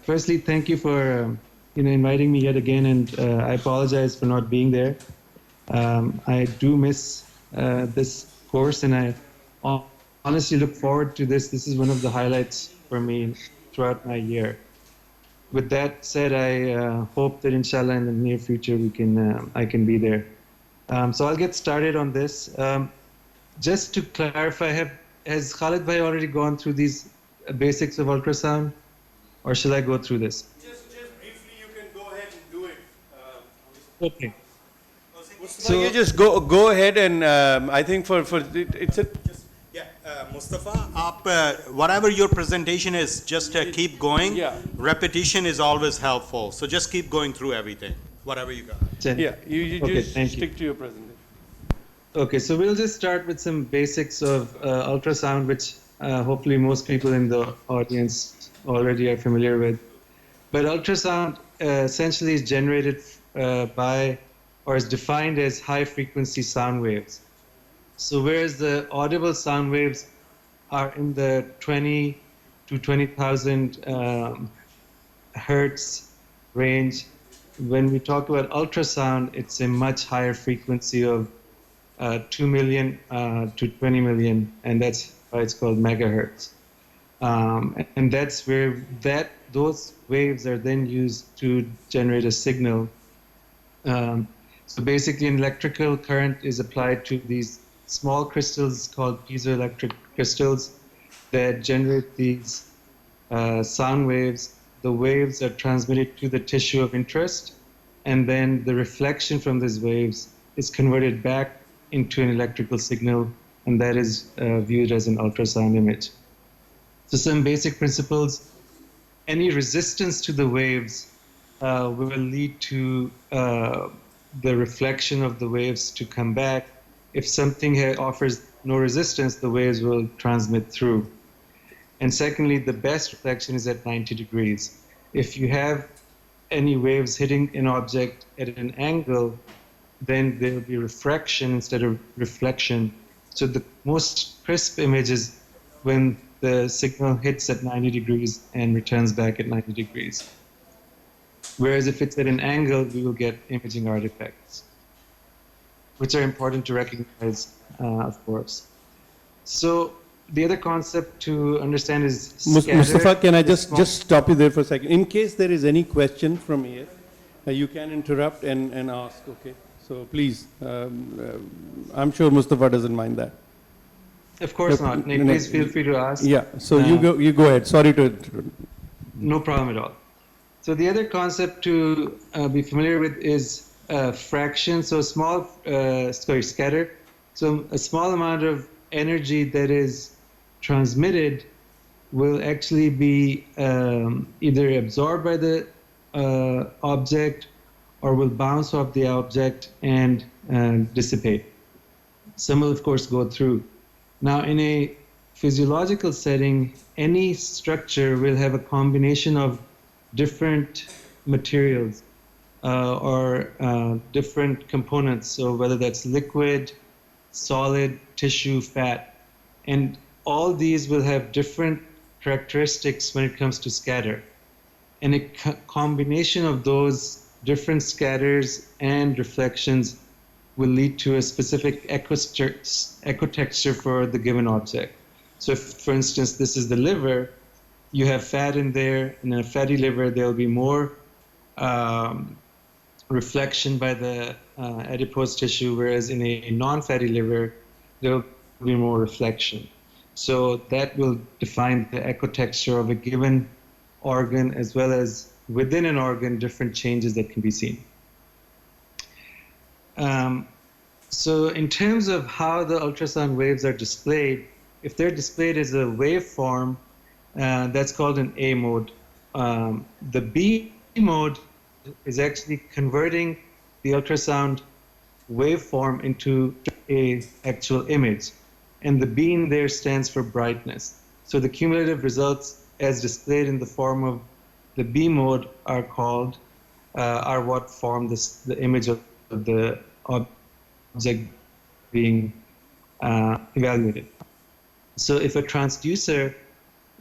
Firstly, thank you for inviting me yet again, and I apologize for not being there. I do miss this course, and I honestly look forward to this. This is one of the highlights for me throughout my year. With that said, I hope that inshallah in the near future I can be there. So I'll get started on this. Just to clarify, has Khalid bhai already gone through these basics of ultrasound, or shall I go through this? Just briefly, you can go ahead and do it. Okay. So you just go ahead and I think for it's a. Mustafa, whatever your presentation is, just keep going. Yeah. Repetition is always helpful. So just keep going through everything, whatever you got. Yeah, you Okay, just thank you. stick to your presentation. Okay, so we'll just start with some basics of ultrasound, which hopefully most people in the audience already are familiar with. But ultrasound essentially is generated by, or is defined as high frequency sound waves. So whereas the audible sound waves are in the 20 to 20,000 hertz range, when we talk about ultrasound, it's a much higher frequency of 2 million to 20 million, and that's why it's called megahertz. And that's where those waves are then used to generate a signal. So basically, an electrical current is applied to these small crystals called piezoelectric crystals that generate these sound waves. The waves are transmitted to the tissue of interest, and then the reflection from these waves is converted back into an electrical signal, and that is viewed as an ultrasound image. So some basic principles: any resistance to the waves will lead to the reflection of the waves to come back. If something offers no resistance, the waves will transmit through. And secondly, the best reflection is at 90 degrees. If you have any waves hitting an object at an angle, then there will be refraction instead of reflection. So the most crisp image is when the signal hits at 90 degrees and returns back at 90 degrees. Whereas if it's at an angle, we will get imaging artifacts, which are important to recognize, of course. So the other concept to understand is scatter. Mustafa, can I just stop you there for a second? In case there is any question from here, you can interrupt and ask, okay? So please, I'm sure Mustafa doesn't mind that. Of course not. Please feel free to ask. Yeah, so you go ahead. Sorry to interrupt. No problem at all. So the other concept to be familiar with is fraction. So scatter. So a small amount of energy that is transmitted will actually be either absorbed by the object or will bounce off the object and dissipate. Some will, of course, go through. Now, in a physiological setting, any structure will have a combination of different materials or different components. So whether that's liquid, solid, tissue, fat, and all these will have different characteristics when it comes to scatter. And a combination of those different scatters and reflections will lead to a specific ecotexture for the given object. So if, for instance, this is the liver, you have fat in there, and in a fatty liver, there'll be more reflection by the adipose tissue, whereas in a non-fatty liver, there'll be more reflection. So that will define the ecotexture of a given organ, as well as within an organ, different changes that can be seen. So in terms of how the ultrasound waves are displayed, if they're displayed as a waveform, that's called an A mode. The B mode is actually converting the ultrasound waveform into an actual image. And the B in there stands for brightness. So the cumulative results as displayed in the form of the B mode are what form the image of the object being evaluated. So if a transducer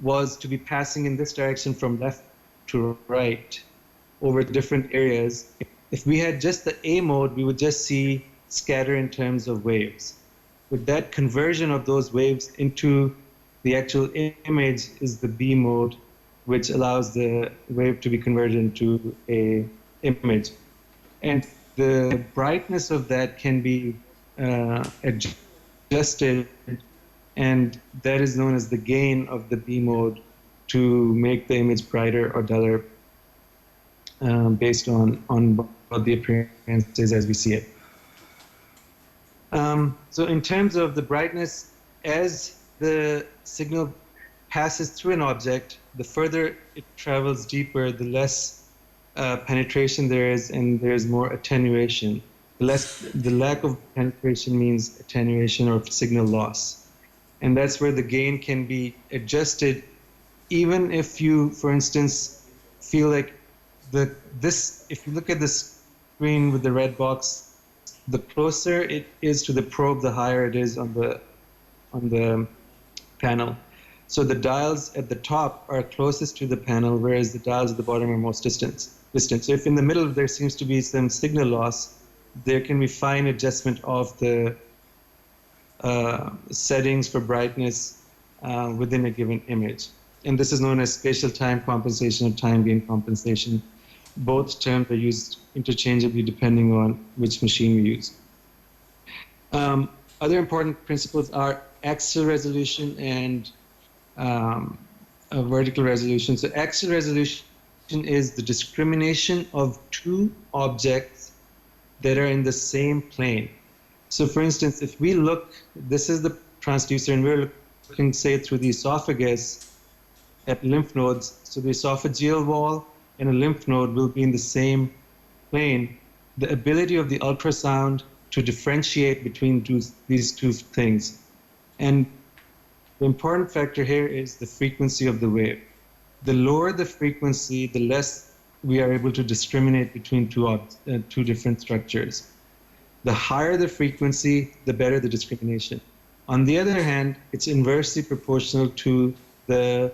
was to be passing in this direction from left to right over different areas, if we had just the A mode, we would just see scatter in terms of waves. With that conversion of those waves into the actual image is the B mode, which allows the wave to be converted into an image. And the brightness of that can be adjusted, and that is known as the gain of the B mode to make the image brighter or duller based on what the appearance is as we see it. So in terms of the brightness, as the signal passes through an object, the further it travels deeper, the less penetration there is, and there's more attenuation. The lack of penetration means attenuation or signal loss. And that's where the gain can be adjusted, even if you, for instance, feel like if you look at the screen with the red box, the closer it is to the probe, the higher it is on the panel. So the dials at the top are closest to the panel, whereas the dials at the bottom are most distant. So if in the middle there seems to be some signal loss, there can be fine adjustment of the settings for brightness within a given image. And this is known as spatial time compensation or time gain compensation. Both terms are used interchangeably depending on which machine we use. Other important principles are axial resolution and vertical resolution. So axial resolution is the discrimination of two objects that are in the same plane. So for instance, if we look, this is the transducer, and we're looking, say, through the esophagus at lymph nodes. So the esophageal wall and a lymph node will be in the same plane. The ability of the ultrasound to differentiate between these two things. And the important factor here is the frequency of the wave. The lower the frequency, the less we are able to discriminate between two different structures. The higher the frequency, the better the discrimination. On the other hand, it's inversely proportional to the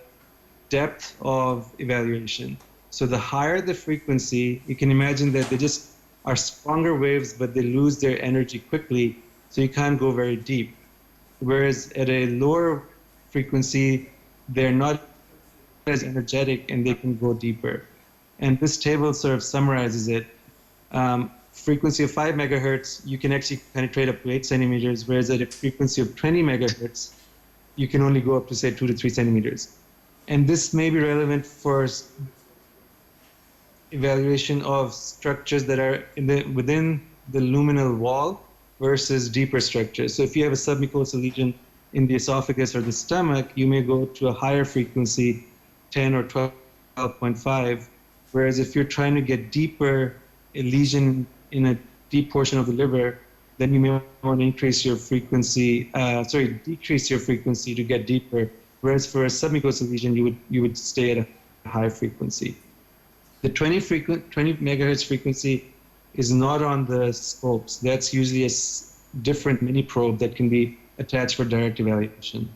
depth of evaluation. So the higher the frequency, you can imagine that they just are stronger waves, but they lose their energy quickly, so you can't go very deep. Whereas at a lower frequency, they're not as energetic and they can go deeper. And this table sort of summarizes it. Frequency of 5 megahertz, you can actually penetrate up to 8 centimeters, whereas at a frequency of 20 megahertz, you can only go up to, say, 2 to 3 centimeters. And this may be relevant for evaluation of structures that are within the luminal wall versus deeper structures. So if you have a submucosal lesion in the esophagus or the stomach, you may go to a higher frequency, 10 or 12.5, whereas if you're trying to get deeper, a lesion in a deep portion of the liver, then you may want to increase your frequency, decrease your frequency to get deeper. Whereas for a submucosal lesion, you would stay at a high frequency. The 20 megahertz frequency is not on the scopes. That's usually a different mini probe that can be attached for direct evaluation.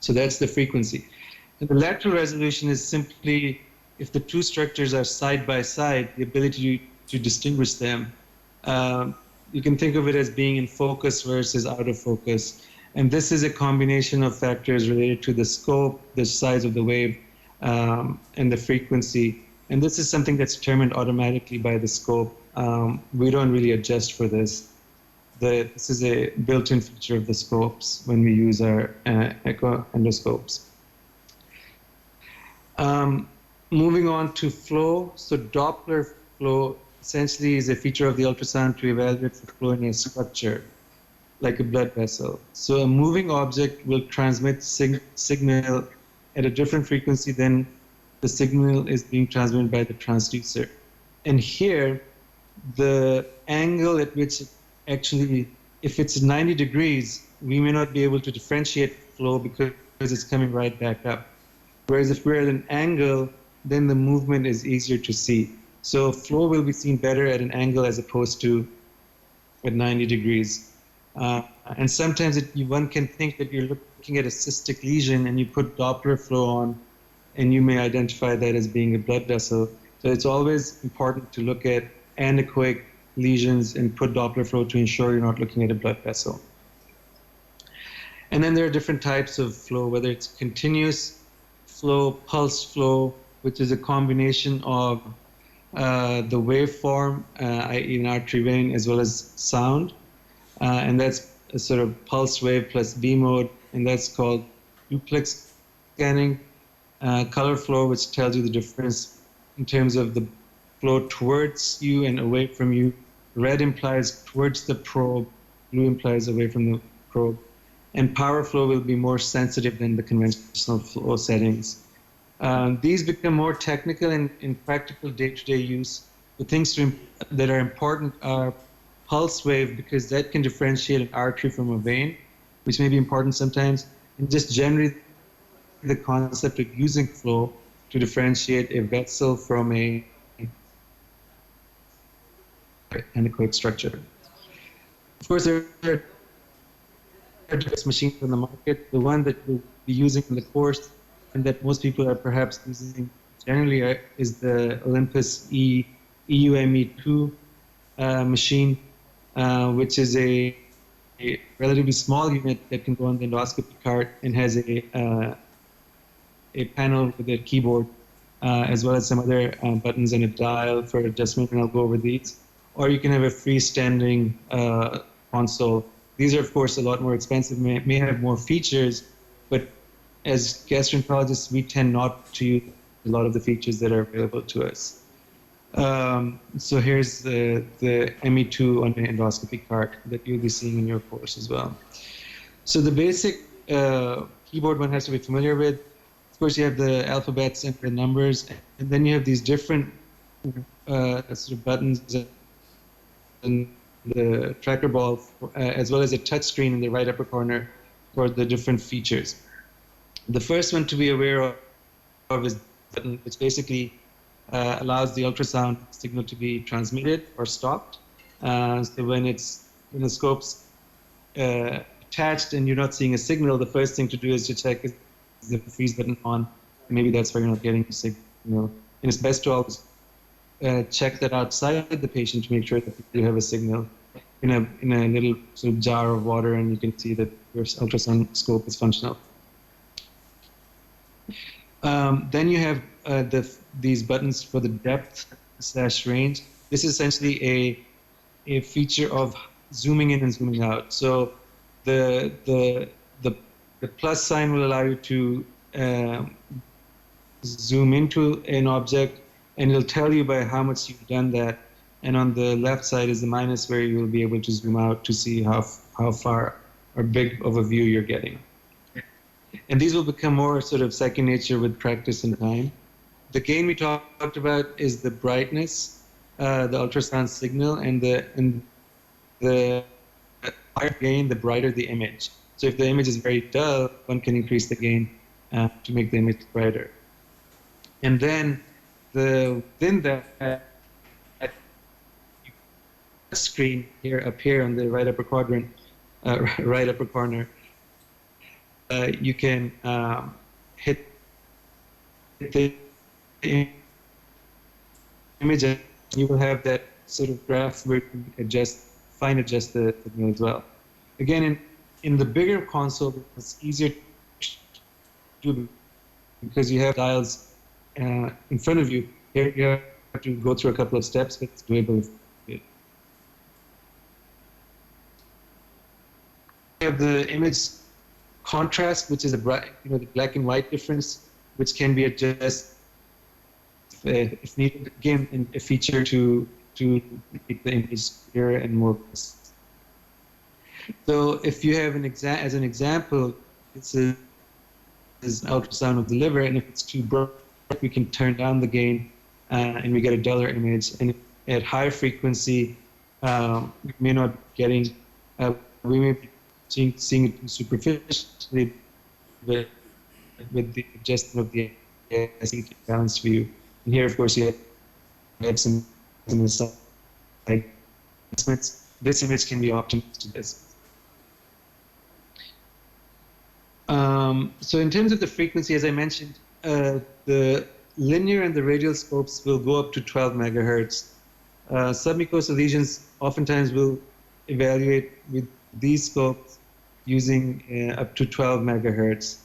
So that's the frequency. And the lateral resolution is simply if the two structures are side by side, the ability to distinguish them. You can think of it as being in focus versus out of focus. And this is a combination of factors related to the scope, the size of the wave, and the frequency. And this is something that's determined automatically by the scope. We don't really adjust for this. This is a built-in feature of the scopes when we use our echo endoscopes. Moving on to flow. So Doppler flow essentially is a feature of the ultrasound to evaluate for flow in a structure, like a blood vessel. So a moving object will transmit signal at a different frequency than the signal is being transmitted by the transducer. And here, the angle at which actually, if it's 90 degrees, we may not be able to differentiate flow because it's coming right back up. Whereas if we're at an angle, then the movement is easier to see. So flow will be seen better at an angle as opposed to at 90 degrees. And sometimes one can think that you're looking at a cystic lesion and you put Doppler flow on, and you may identify that as being a blood vessel. So it's always important to look at anechoic lesions and put Doppler flow to ensure you're not looking at a blood vessel. And then there are different types of flow, whether it's continuous flow, pulse flow, which is a combination of the waveform, i.e. an artery vein, as well as sound. And that's a sort of pulse wave plus B mode, and that's called duplex scanning. Color flow, which tells you the difference in terms of the flow towards you and away from you. Red implies towards the probe, blue implies away from the probe. And power flow will be more sensitive than the conventional flow settings. These become more technical in practical day-to-day use. The things that are important are pulse wave, because that can differentiate an artery from a vein, which may be important sometimes, and just generally the concept of using flow to differentiate a vessel from a anechoic structure. Of course, there are different machines on the market. The one that we'll be using in the course and that most people are perhaps using generally is the Olympus EUME2 machine, which is a relatively small unit that can go on the endoscopy cart and has a panel with a keyboard, as well as some other buttons and a dial for adjustment, and I'll go over these. Or you can have a freestanding console. These are, of course, a lot more expensive, may have more features, but as gastroenterologists, we tend not to use a lot of the features that are available to us. So here's the ME2 on the endoscopy cart that you'll be seeing in your course as well. So the basic keyboard one has to be familiar with. Of course, you have the alphabets and the numbers, and then you have these different sort of buttons and the tracker ball, as well as a touch screen in the right upper corner for the different features. The first one to be aware of is the button, which basically allows the ultrasound signal to be transmitted or stopped. So when the scope's attached and you're not seeing a signal, the first thing to do is to check is the freeze button on. Maybe that's why you're not getting a signal. And it's best to always check that outside the patient to make sure that you have a signal in a little sort of jar of water, and you can see that your ultrasound scope is functional. Then you have these buttons for the depth/range. This is essentially a feature of zooming in and zooming out. So the plus sign will allow you to zoom into an object, and it'll tell you by how much you've done that. And on the left side is the minus, where you will be able to zoom out to see how far or big of a view you're getting. And these will become more sort of second nature with practice and time. The gain we talked about is the brightness, the ultrasound signal, and the higher gain, the brighter the image. So if the image is very dull, one can increase the gain to make the image brighter. And then within that screen here, up here on the right upper quadrant, right upper corner, you can hit the image, and you will have that sort of graph where you can fine adjust the signal as well. Again, in the bigger console, it's easier to do because you have dials in front of you. Here you have to go through a couple of steps, but it's doable. You have the image contrast, which is the black and white difference, which can be adjusted if needed. Again, a feature to make the image clearer and more. So if you have as an example, this is ultrasound of the liver, and if it's too bright, we can turn down the gain, and we get a duller image. And at high frequency, we may not be getting, we may be seeing it too superficially, but with the adjustment of the balanced view. And here, of course, you have some like this image can be optimized to this. So in terms of the frequency, as I mentioned, the linear and the radial scopes will go up to 12 megahertz. Submucosal lesions oftentimes will evaluate with these scopes using up to 12 megahertz.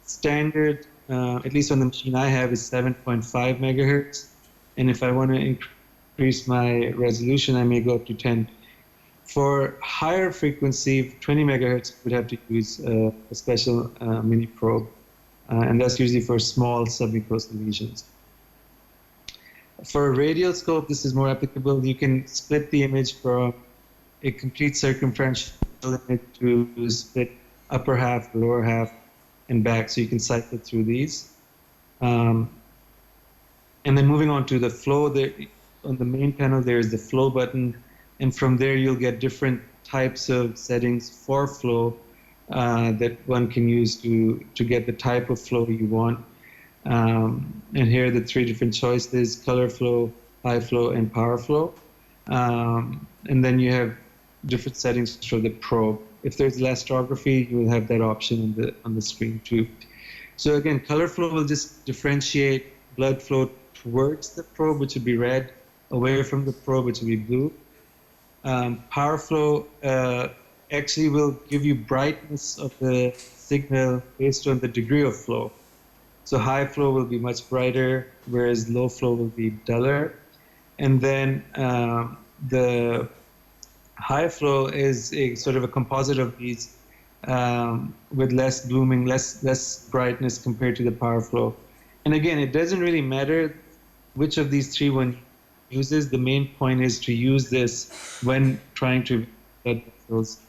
Standard, at least on the machine I have, is 7.5 megahertz. And if I want to increase my resolution, I may go up to 10. For higher frequency, 20 megahertz, would have to use a special mini probe. And that's usually for small submucosal lesions. For a radial scope, this is more applicable. You can split the image from a complete circumferential image to split upper half, lower half, and back, so you can cycle through these. And then moving on to the flow, on the main panel, there is the flow button. And from there, you'll get different types of settings for flow that one can use to get the type of flow you want. And here are the three different choices: color flow, high flow, and power flow. And then you have different settings for the probe. If there's elastography, you will have that option on the screen too. So again, color flow will just differentiate blood flow towards the probe, which would be red, away from the probe, which would be blue. Power flow actually will give you brightness of the signal based on the degree of flow. So high flow will be much brighter, whereas low flow will be duller. And then the high flow is a sort of a composite of these with less blooming, less brightness compared to the power flow. And again, it doesn't really matter which of these three one uses. The main point is to use this when trying to blood vessels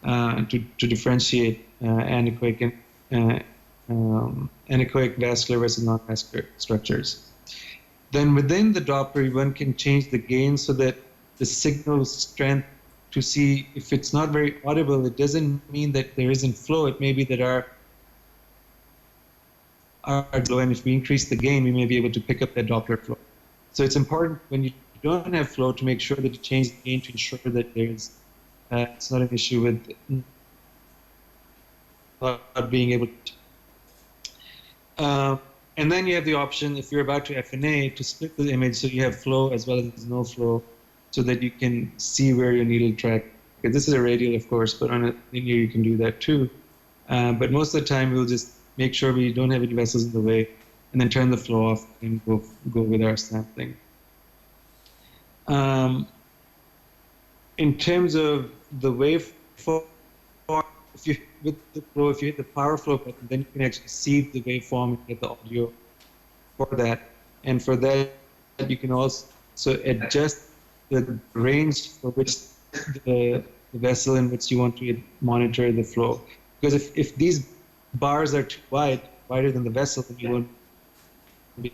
to differentiate anechoic vascular versus non-vascular structures. Then within the Doppler, one can change the gain so that the signal strength to see if it's not very audible, it doesn't mean that there isn't flow. It may be that our low, and if we increase the gain, we may be able to pick up that Doppler flow. So it's important when you don't have flow to make sure that you change the gain to ensure that there's it's not an issue with not being able to. And then you have the option, if you're about to FNA, to split the image so you have flow as well as no flow, so that you can see where your needle track. This is a radial, of course, but on a linear you can do that too. But most of the time we'll just make sure we don't have any vessels in the way, and then turn the flow off and go with our sampling. In terms of the waveform, if you hit the power flow button, then you can actually see the waveform and get the audio for that. And for that, you can also adjust the range for which the vessel in which you want to monitor the flow. Because if these bars are too wide, wider than the vessel, then you won't be.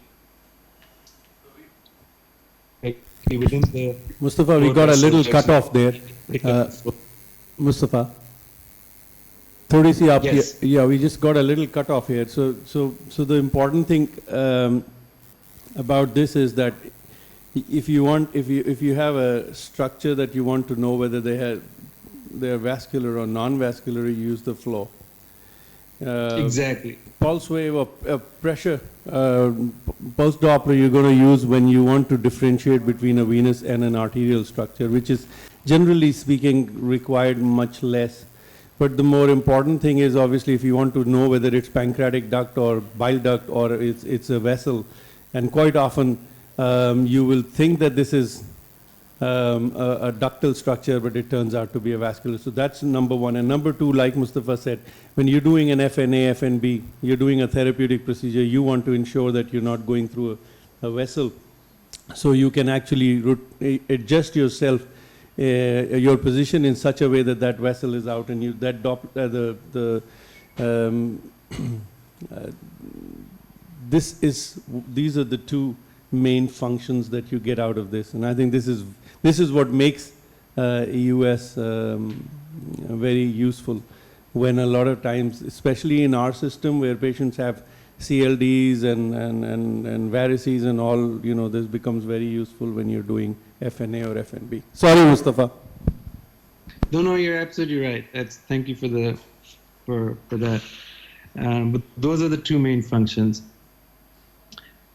directly within the Mustafa, we got a little cut off there. pick up the scope. Mustafa. Thodi si aap Yes. yeah, we just got a little cut off here. So the important thing about this is that if you have a structure that you want to know whether they're vascular or non-vascular, you use the flow. Exactly. Pulse wave or pressure pulse Doppler you're going to use when you want to differentiate between a venous and an arterial structure, which is generally speaking required much less. But the more important thing is obviously if you want to know whether it's pancreatic duct or bile duct or it's a vessel, and quite often you will think that this is a ductal structure, but it turns out to be a vascular. So that's number one. And number two, like Mustafa said, when you're doing an FNA, FNB, you're doing a therapeutic procedure, you want to ensure that you're not going through a vessel. So you can actually adjust yourself, your position in such a way that that vessel is out, and these are the two main functions that you get out of this. And I think this is what makes EUS very useful, when a lot of times, especially in our system where patients have CLDs and varices and all, this becomes very useful when you're doing FNA or FNB. Sorry, Mustafa. No, you're absolutely right. Thank you for that. But those are the two main functions.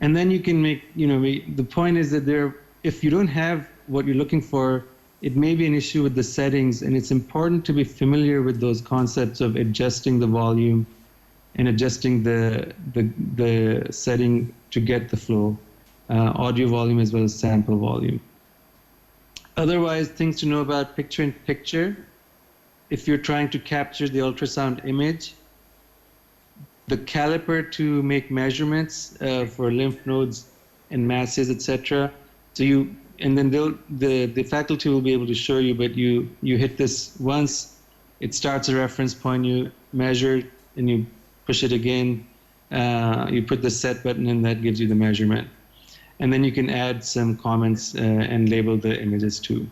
And then you can make, the point is that if you don't have what you're looking for, it may be an issue with the settings, and it's important to be familiar with those concepts of adjusting the volume and adjusting the setting to get the flow, audio volume as well as sample volume. Otherwise, things to know about picture-in-picture. If you're trying to capture the ultrasound image, the caliper to make measurements for lymph nodes and masses, etc. And then the faculty will be able to show you, but you hit this once, it starts a reference point, you measure, and you push it again, you put the set button, and that gives you the measurement. And then you can add some comments and label the images too.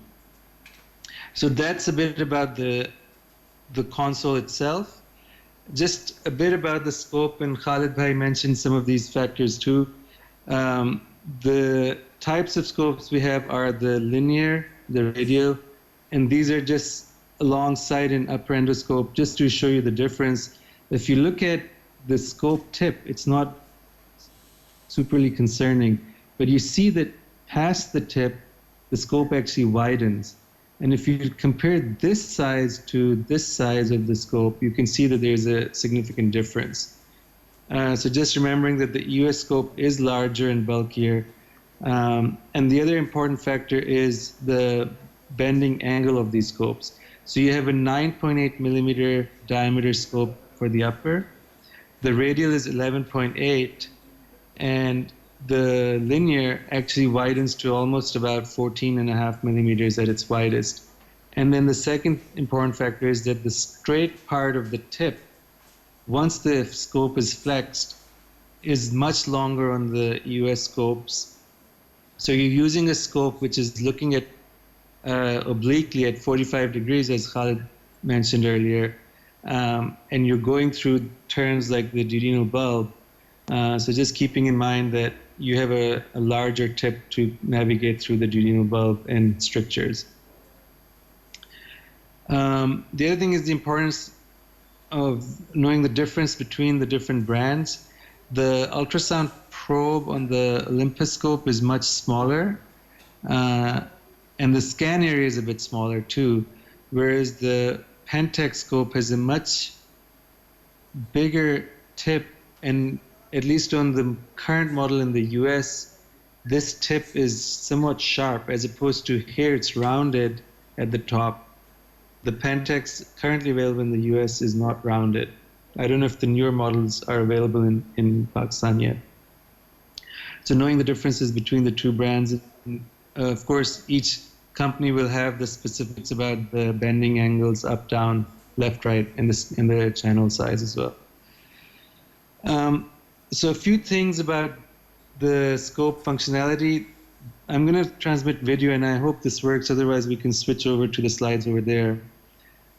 So that's a bit about the console itself. Just a bit about the scope, and Khalid Bhai mentioned some of these factors too. The types of scopes we have are the linear, the radial, and these are just alongside an upper endoscope, just to show you the difference. If you look at the scope tip, it's not superly concerning, but you see that past the tip, the scope actually widens. And if you compare this size to this size of the scope, you can see that there's a significant difference. So just remembering that the EUS scope is larger and bulkier. And the other important factor is the bending angle of these scopes. So you have a 9.8 millimeter diameter scope for the upper. The radial is 11.8, and the linear actually widens to almost about 14.5 millimeters at its widest. And then the second important factor is that the straight part of the tip, once the scope is flexed, is much longer on the EUS scopes. So you're using a scope which is looking at obliquely at 45 degrees, as Khalid mentioned earlier, and you're going through turns like the duodenal bulb. So just keeping in mind that you have a larger tip to navigate through the duodenal bulb and strictures. The other thing is the importance of knowing the difference between the different brands. The ultrasound probe on the Olympus scope is much smaller, and the scan area is a bit smaller too, whereas the Pentax scope has a much bigger tip, and at least on the current model in the US, this tip is somewhat sharp, as opposed to here it's rounded at the top. The Pentax currently available in the US is not rounded. I don't know if the newer models are available in Pakistan yet. So knowing the differences between the two brands, of course, each company will have the specifics about the bending angles, up, down, left, right, and the channel size as well. So a few things about the scope functionality. I'm going to transmit video, and I hope this works. Otherwise, we can switch over to the slides over there.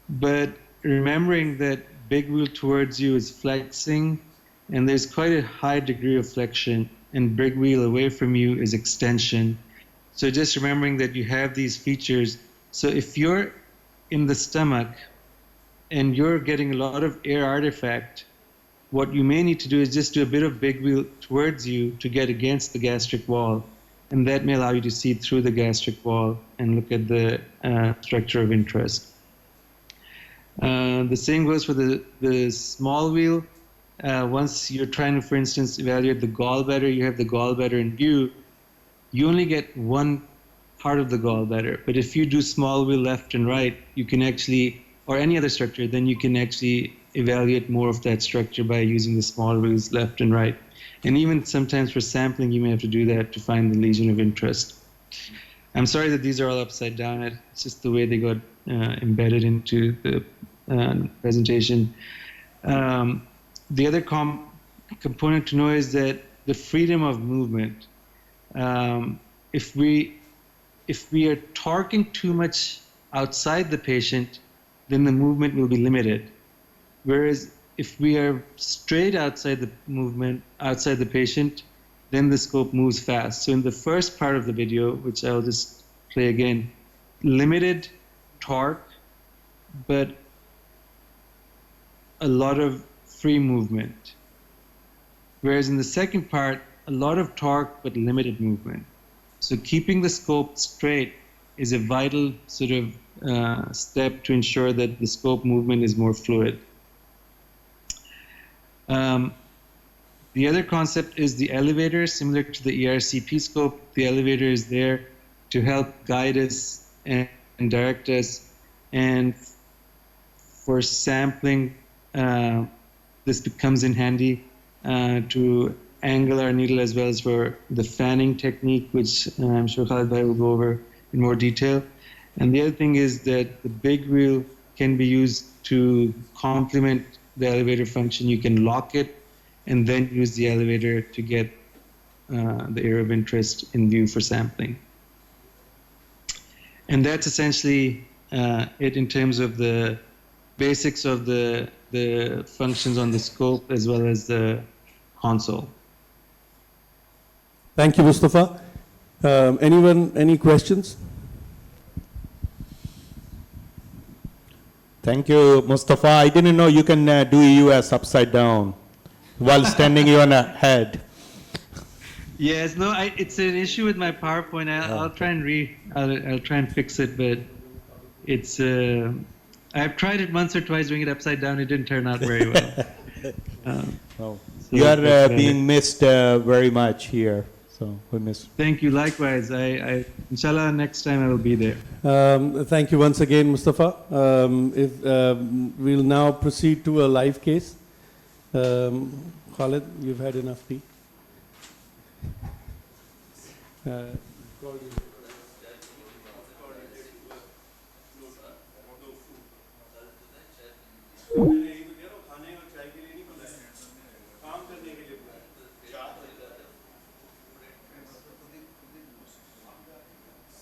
But remembering that big wheel towards you is flexing, and there's quite a high degree of flexion, and big wheel away from you is extension. So just remembering that you have these features. So if you're in the stomach and you're getting a lot of air artifact, what you may need to do is just do a bit of big wheel towards you to get against the gastric wall. And that may allow you to see through the gastric wall and look at the structure of interest. The same goes for the small wheel. Once you're trying to, for instance, evaluate the gallbladder, you have the gallbladder in view, you only get one part of the gallbladder. But if you do small wheel left and right, you can actually, or any other structure, then you can actually evaluate more of that structure by using the small wheels left and right. And even sometimes for sampling, you may have to do that to find the lesion of interest. I'm sorry that these are all upside down. It's just the way they got embedded into the presentation. The other component to know is that the freedom of movement. If we are torquing too much outside the patient, then the movement will be limited. Whereas if we are straight outside the movement, outside the patient, then the scope moves fast. So in the first part of the video, which I'll just play again, limited torque, but a lot of free movement. Whereas in the second part, a lot of torque, but limited movement. So keeping the scope straight is a vital sort of step to ensure that the scope movement is more fluid. The other concept is the elevator, similar to the ERCP scope. The elevator is there to help guide us and direct us. And for sampling, this comes in handy to angle our needle, as well as for the fanning technique, which I'm sure Khalid Bhai will go over in more detail. And the other thing is that the big wheel can be used to complement the elevator function. You can lock it and then use the elevator to get the area of interest in view for sampling. And that's essentially it in terms of the basics of the functions on the scope as well as the console. Thank you, Mustafa. Anyone, any questions? Thank you, Mustafa. I didn't know you can do EUS upside down while standing on a head. Yes, no, it's an issue with my PowerPoint. I'll try and I'll try and fix it, but it's I've tried it once or twice doing it upside down. It didn't turn out very well. So you are being missed very much here. So we miss. Thank you. Likewise. I inshallah next time I will be there. Thank you once again, Mustafa. We'll now proceed to a live case. Khalid, you've had enough tea.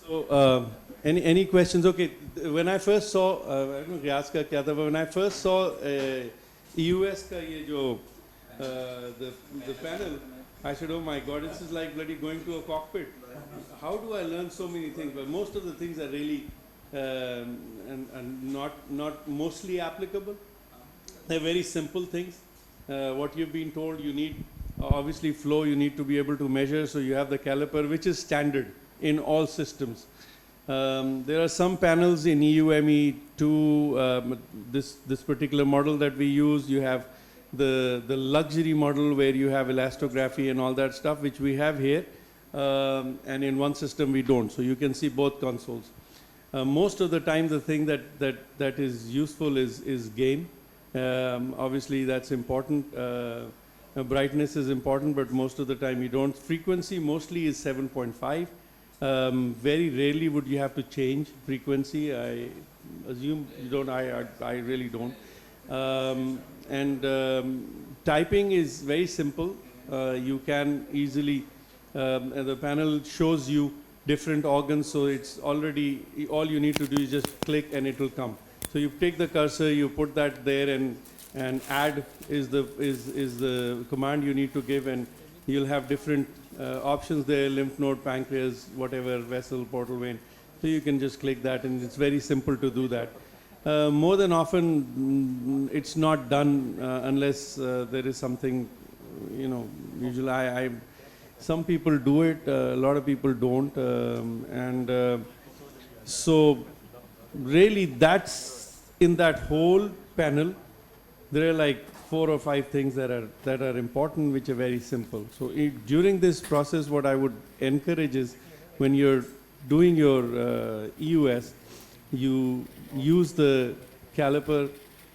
So, any questions? Okay, when I first saw, I don't know Riyaz ka kya tha, but when I first saw EUS ka ye jo, the panel, I said, oh my God, this is like bloody going to a cockpit. How do I learn so many things? But most of the things are really and not mostly applicable. They're very simple things. What you've been told, you need obviously flow, you need to be able to measure, so you have the caliper, which is standard in all systems. There are some panels in EUME2, this particular model that we use. You have the luxury model where you have elastography and all that stuff, which we have here, and in one system we don't. So you can see both consoles. Most of the time, the thing that is useful is gain. Obviously, that's important. Brightness is important, but most of the time you don't. Frequency mostly is 7.5. Very rarely would you have to change frequency. I assume you don't. I really don't. Typing is very simple. You can easily, the panel shows you different organs, so it's already, all you need to do is just click and it will come. So you take the cursor, you put that there, and add is the command you need to give, and you'll have different options there: lymph node, pancreas, whatever, vessel, portal vein. So you can just click that, and it's very simple to do that. More than often, it's not done unless there is something, you know. Usually, some people do it, a lot of people don't, so really that's in that whole panel. There are like 4 or 5 things that are important, which are very simple. So during this process, what I would encourage is, when you're doing your EUS, you use the caliper,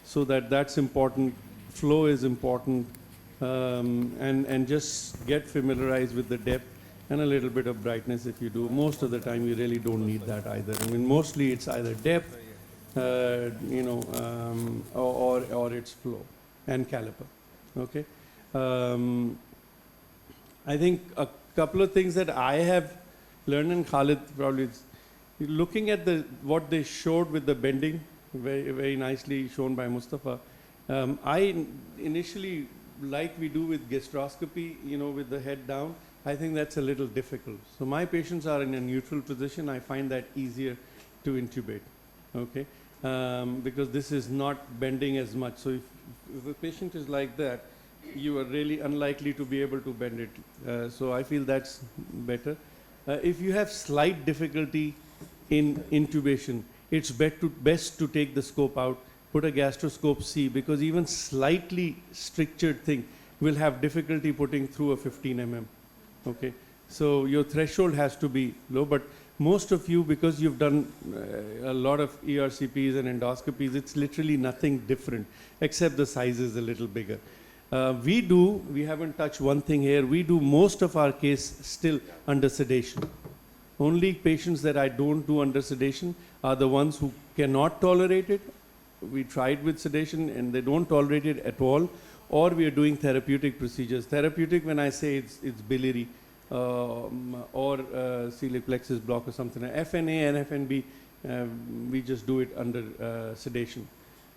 so that's important. Flow is important, and just get familiarized with the depth and a little bit of brightness if you do. Most of the time, you really don't need that either. I mean, mostly it's either depth, or its flow and caliper. Okay. I think a couple of things that I have learned, and Khalid probably is, looking at what they showed with the bending, very, very nicely shown by Mustafa. I initially, like we do with gastroscopy, with the head down, I think that's a little difficult. So my patients are in a neutral position. I find that easier to intubate, okay? Because this is not bending as much. So if the patient is like that, you are really unlikely to be able to bend it. So I feel that's better. If you have slight difficulty in intubation, it's best to take the scope out, put a gastroscope C, because even slightly strictured thing will have difficulty putting through a 15 mm. Okay, so your threshold has to be low, but most of you, because you've done a lot of ERCPs and endoscopies, it's literally nothing different, except the size is a little bigger. We haven't touched one thing here, we do most of our case still under sedation. Only patients that I don't do under sedation are the ones who cannot tolerate it. We tried with sedation and they don't tolerate it at all, or we are doing therapeutic procedures. Therapeutic, when I say it's biliary or celiac plexus block or something. FNA and FNB, we just do it under sedation.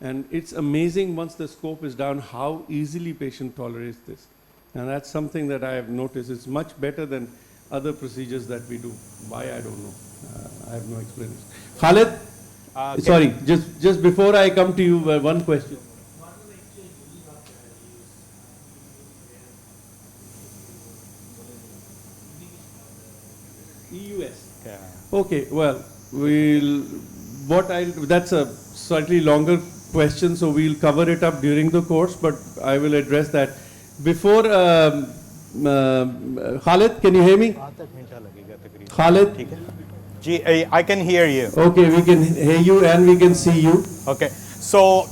And it's amazing once the scope is down how easily patient tolerates this. And that's something that I have noticed. It's much better than other procedures that we do. Why, I don't know. I have no explanation. Khalid, sorry, just before I come to you, one question. EUS. Yeah. Okay, well, that's a slightly longer question, so we'll cover it up during the course, but I will address that. Before, Khalid, can you hear me? Khalid? I can hear you. Okay, we can hear you and we can see you. Okay, so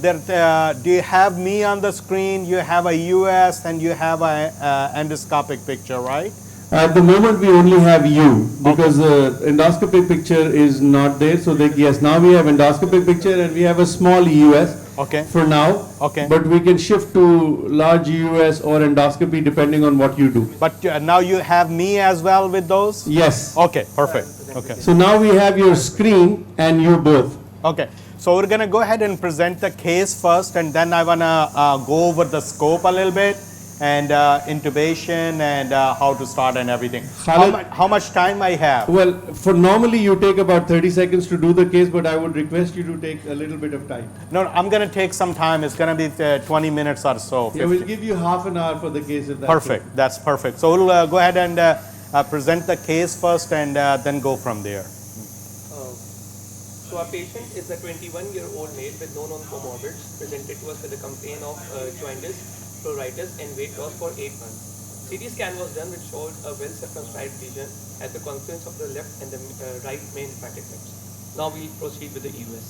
do you have me on the screen? You have a US and you have a endoscopic picture, right? At the moment, we only have you, because the endoscopic picture is not there. So yes, now we have endoscopic picture and we have a small EUS. Okay. For now. Okay. But we can shift to large EUS or endoscopy depending on what you do. But now you have me as well with those? Yes. Okay, perfect. Okay. So now we have your screen and you both. Okay. So we're going to go ahead and present the case first, and then I want to go over the scope a little bit, and intubation and how to start and everything. How much time I have? Well, for normally you take about 30 seconds to do the case, but I would request you to take a little bit of time. No, I'm going to take some time. It's going to be 20 minutes or so. Yeah, we'll give you half an hour for the case if that's perfect. okay. That's perfect. So we'll go ahead and present the case first, and then go from there. So our patient is a 21-year-old male with no known comorbids, presented to us with a complaint of jaundice, pruritus and weight loss for 8 months. CT scan was done, which showed a well-circumscribed lesion at the confluence of the left and the right main hepatic lips. Now we proceed with the EUS.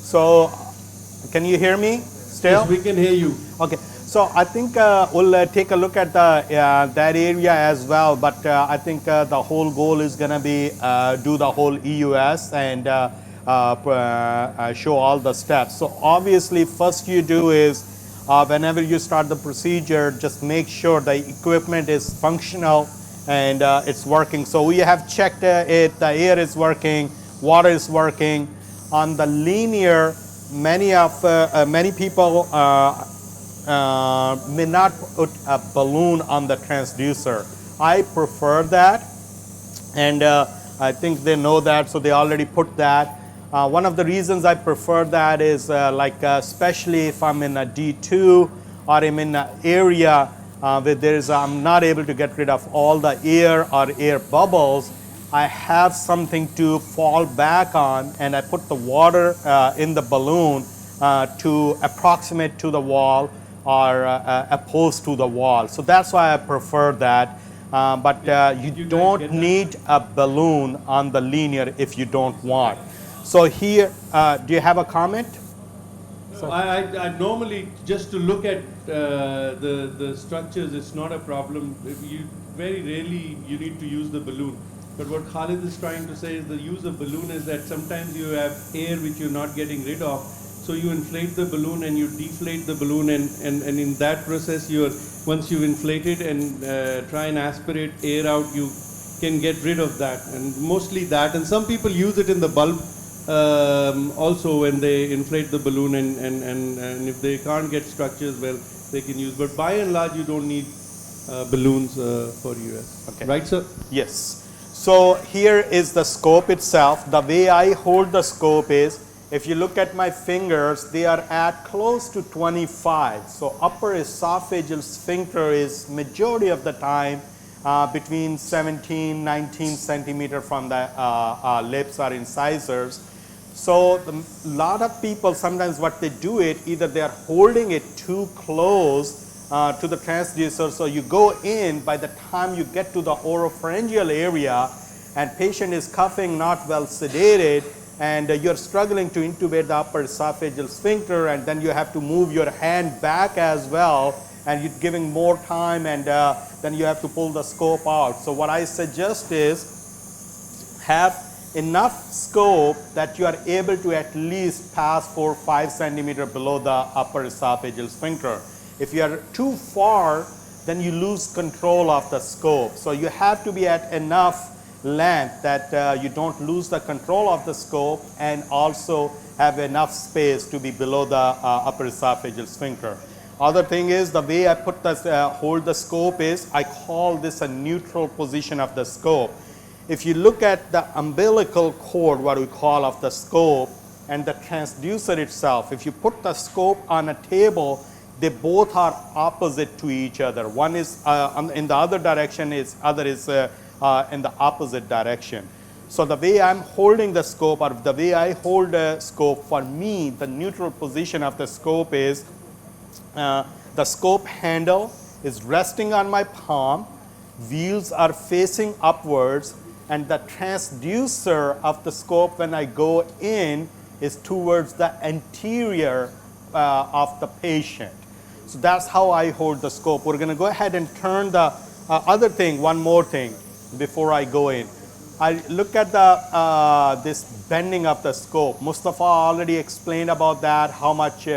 So, can you hear me still? Yes, we can hear you. Okay. So I think we'll take a look at the that area as well, but I think the whole goal is going to be do the whole EUS and show all the steps. So obviously first you do is whenever you start the procedure, just make sure the equipment is functional and it's working. So we have checked it, the air is working, water is working. On the linear, many people may not put a balloon on the transducer. I prefer that, and I think they know that, so they already put that. One of the reasons I prefer that is especially if I'm in a D2 or I'm in an area where I'm not able to get rid of all the air or air bubbles, I have something to fall back on, and I put the water in the balloon to approximate to the wall or opposed to the wall. So that's why I prefer that. But you don't need a balloon on the linear if you don't want. So here, do you have a comment? So I normally, just to look at the structures, it's not a problem. Very rarely you need to use the balloon. But what Khalid is trying to say is the use of balloon is that sometimes you have air which you're not getting rid of. So you inflate the balloon and you deflate the balloon, and in that process, once you inflate it and try and aspirate air out, you can get rid of that. And mostly that. And some people use it in the bulb also when they inflate the balloon, and if they can't get structures, well, they can use. But by and large, you don't need balloons for EUS. Okay. Right, sir? Yes. So here is the scope itself. The way I hold the scope is, if you look at my fingers, they are at close to 25. So upper esophageal sphincter is majority of the time between 17, 19 centimeter from the lips or incisors. So a lot of people, sometimes what they do it, either they are holding it too close to the transducer, so you go in, by the time you get to the oropharyngeal area and patient is coughing, not well sedated, and you're struggling to intubate the upper esophageal sphincter, and then you have to move your hand back as well, and you're giving more time, and then you have to pull the scope out. So what I suggest is have enough scope that you are able to at least pass 4 or 5 centimeter below the upper esophageal sphincter. If you are too far, then you lose control of the scope. So you have to be at enough length that you don't lose the control of the scope, and also have enough space to be below the upper esophageal sphincter. Other thing is, the way I put the hold the scope is, I call this a neutral position of the scope. If you look at the umbilical cord, what we call of the scope, and the transducer itself, if you put the scope on a table, they both are opposite to each other. One is in the other direction, other is in the opposite direction. So the way I'm holding the scope, or the way I hold the scope, for me, the neutral position of the scope is the scope handle is resting on my palm, wheels are facing upwards, and the transducer of the scope when I go in is towards the anterior of the patient. So that's how I hold the scope. We're going to go ahead and turn the other thing, one more thing before I go in. I look at the this bending of the scope. Mustafa already explained about that, how much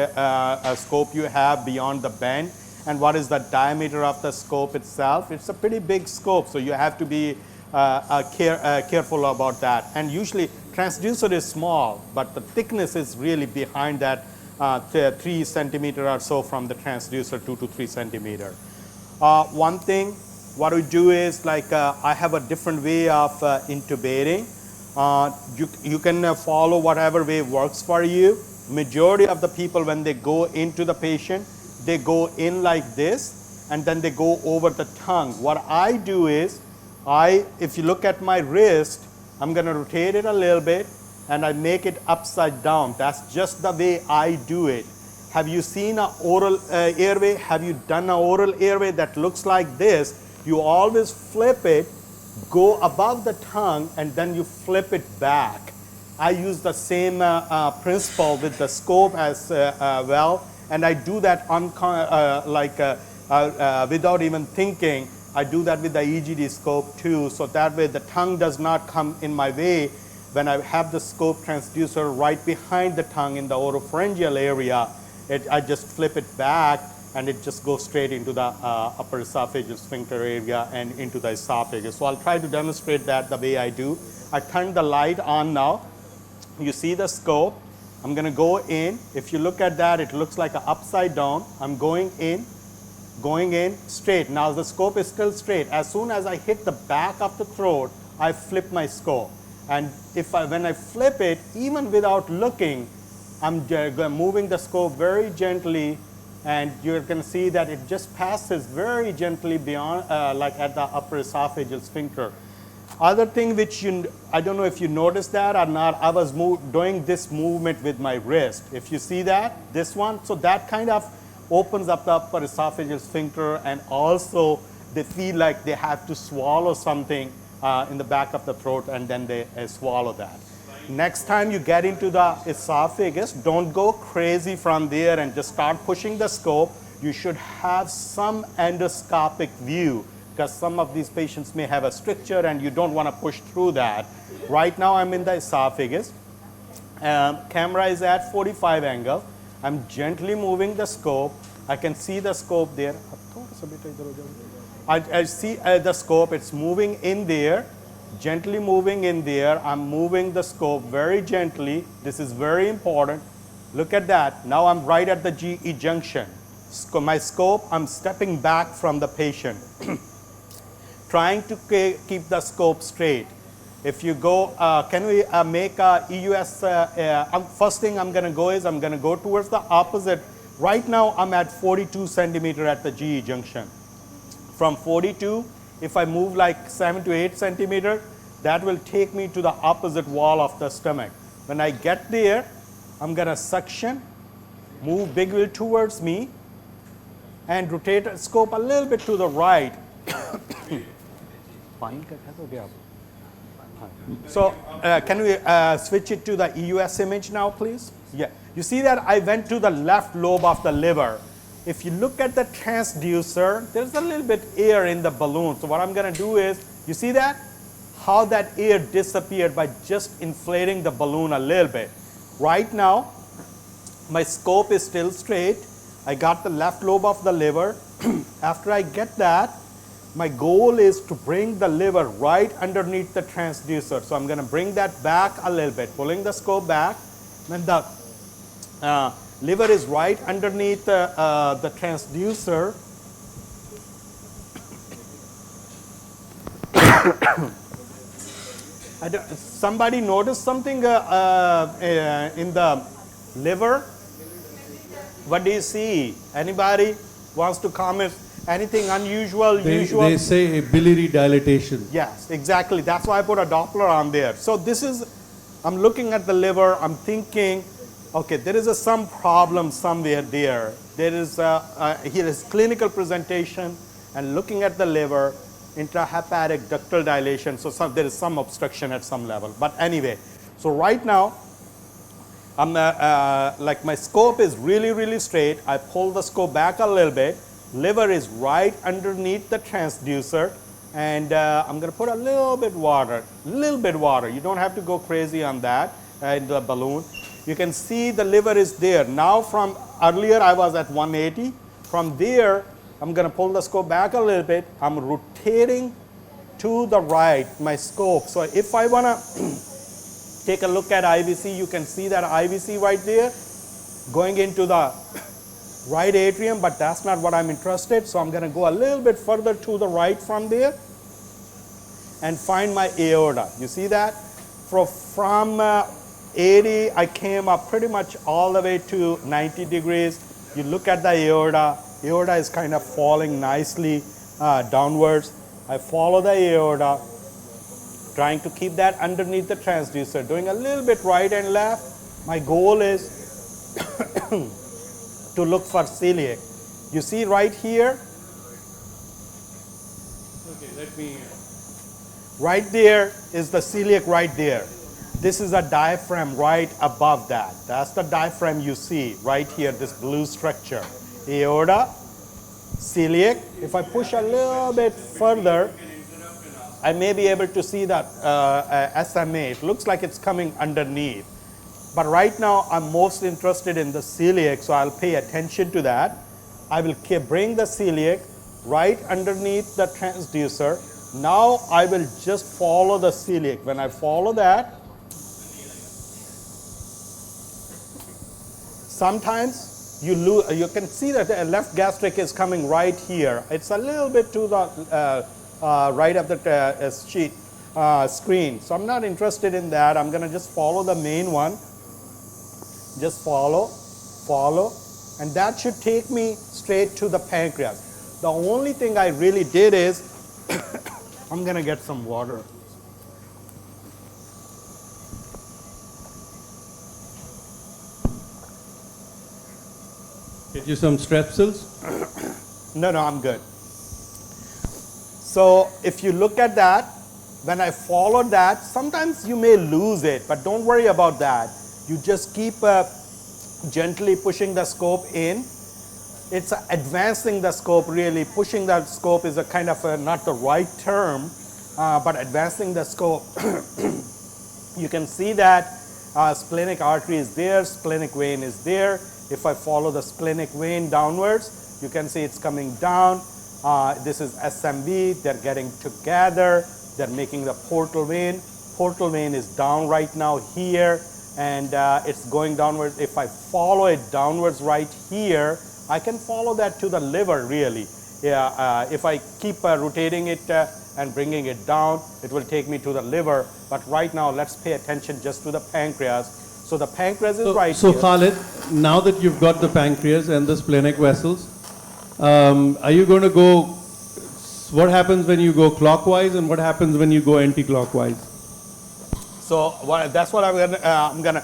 scope you have beyond the bend, and what is the diameter of the scope itself. It's a pretty big scope, so you have to be careful about that. And usually transducer is small, but the thickness is really behind that 3 centimeter or so from the transducer, 2 to 3 centimeter. One thing, what we do is, I have a different way of intubating. You can follow whatever way works for you. Majority of the people, when they go into the patient, they go in like this, and then they go over the tongue. What I do is, if you look at my wrist, I'm going to rotate it a little bit, and I make it upside down. That's just the way I do it. Have you seen an oral airway? Have you done an oral airway that looks like this? You always flip it, go above the tongue, and then you flip it back. I use the same principle with the scope as well, and I do that without even thinking. I do that with the EGD scope too, so that way the tongue does not come in my way when I have the scope transducer right behind the tongue in the oropharyngeal area, I just flip it back and it just goes straight into the upper esophageal sphincter area and into the esophagus. So I'll try to demonstrate that the way I do. I turn the light on now. You see the scope. I'm going to go in. If you look at that, it looks like an upside down. I'm going in straight. Now the scope is still straight. As soon as I hit the back of the throat, I flip my scope. And when I flip it, even without looking, I'm moving the scope very gently, and you're going to see that it just passes very gently beyond, like at the upper esophageal sphincter. Other thing which I don't know if you noticed that or not, I was doing this movement with my wrist. If you see that, this one, so that kind of opens up the upper esophageal sphincter, and also they feel like they have to swallow something in the back of the throat, and then they swallow that. Next time you get into the esophagus, don't go crazy from there and just start pushing the scope. You should have some endoscopic view, because some of these patients may have a stricture and you don't want to push through that. Right now I'm in the esophagus. Camera is at 45 angle. I'm gently moving the scope. I can see the scope there. I see the scope, it's moving in there, gently moving in there. I'm moving the scope very gently. This is very important. Look at that. Now I'm right at the GE junction. My scope, I'm stepping back from the patient, trying to keep the scope straight. If you go, can we make a EUS, first thing I'm going to go is I'm going to go towards the opposite. Right now I'm at 42 centimeter at the GE junction. From 42, if I move like 7 to 8 centimeter, that will take me to the opposite wall of the stomach. When I get there, I'm going to suction, move big wheel towards me, and rotate the scope a little bit to the right. So can we switch it to the EUS image now, please? Yeah. You see that I went to the left lobe of the liver. If you look at the transducer, there's a little bit air in the balloon. So what I'm going to do is, you see that? How that air disappeared by just inflating the balloon a little bit. Right now, my scope is still straight. I got the left lobe of the liver. After I get that, my goal is to bring the liver right underneath the transducer. So I'm going to bring that back a little bit, pulling the scope back. When the liver is right underneath the transducer, somebody noticed something in the liver? What do you see? Anybody wants to comment? Anything unusual, usual? They say a biliary dilatation. Yes, exactly. That's why I put a Doppler on there. So this is, I'm looking at the liver, I'm thinking, okay, there is some problem somewhere there. There is, here is clinical presentation, and looking at the liver, intrahepatic ductal dilation, so there is some obstruction at some level. But anyway, so right now, I'm like my scope is really, really straight. I pull the scope back a little bit. Liver is right underneath the transducer, and I'm going to put a little bit water. You don't have to go crazy on that in the balloon. You can see the liver is there. Now from earlier I was at 180. From there, I'm going to pull the scope back a little bit. I'm rotating to the right, my scope. So if I want to take a look at IVC, you can see that IVC right there going into the right atrium, but that's not what I'm interested. So I'm going to go a little bit further to the right from there and find my aorta. You see that? From 80, I came up pretty much all the way to 90 degrees. You look at the aorta. Aorta is kind of falling nicely downwards. I follow the aorta, trying to keep that underneath the transducer, doing a little bit right and left. My goal is to look for celiac. You see right here? Okay, let me. Right there is the celiac right there. This is a diaphragm right above that. That's the diaphragm you see right here, this blue structure. Aorta, celiac. If I push a little bit further, I may be able to see that SMA. It looks like it's coming underneath. But right now, I'm most interested in the celiac, so I'll pay attention to that. I will bring the celiac right underneath the transducer. Now I will just follow the celiac. When I follow that, sometimes you can see that the left gastric is coming right here. It's a little bit to the right of the screen. So I'm not interested in that. I'm going to just follow the main one. Just follow, and that should take me straight to the pancreas. The only thing I really did is, I'm going to get some water. Get you some strepsils? No, I'm good. So if you look at that, when I followed that, sometimes you may lose it, but don't worry about that. You just keep gently pushing the scope in. It's advancing the scope, really. Pushing the scope is a kind of not the right term, but advancing the scope. You can see that splenic artery is there, splenic vein is there. If I follow the splenic vein downwards, you can see it's coming down. This is SMV, they're getting together, they're making the portal vein. Portal vein is down right now here, and it's going downwards. If I follow it downwards right here, I can follow that to the liver, really. If I keep rotating it and bringing it down, it will take me to the liver. But right now, let's pay attention just to the pancreas. So the pancreas is right so here. Khalid, now that you've got the pancreas and the splenic vessels, are you going to go, what happens when you go clockwise and what happens when you go anti-clockwise? So that's what I'm gonna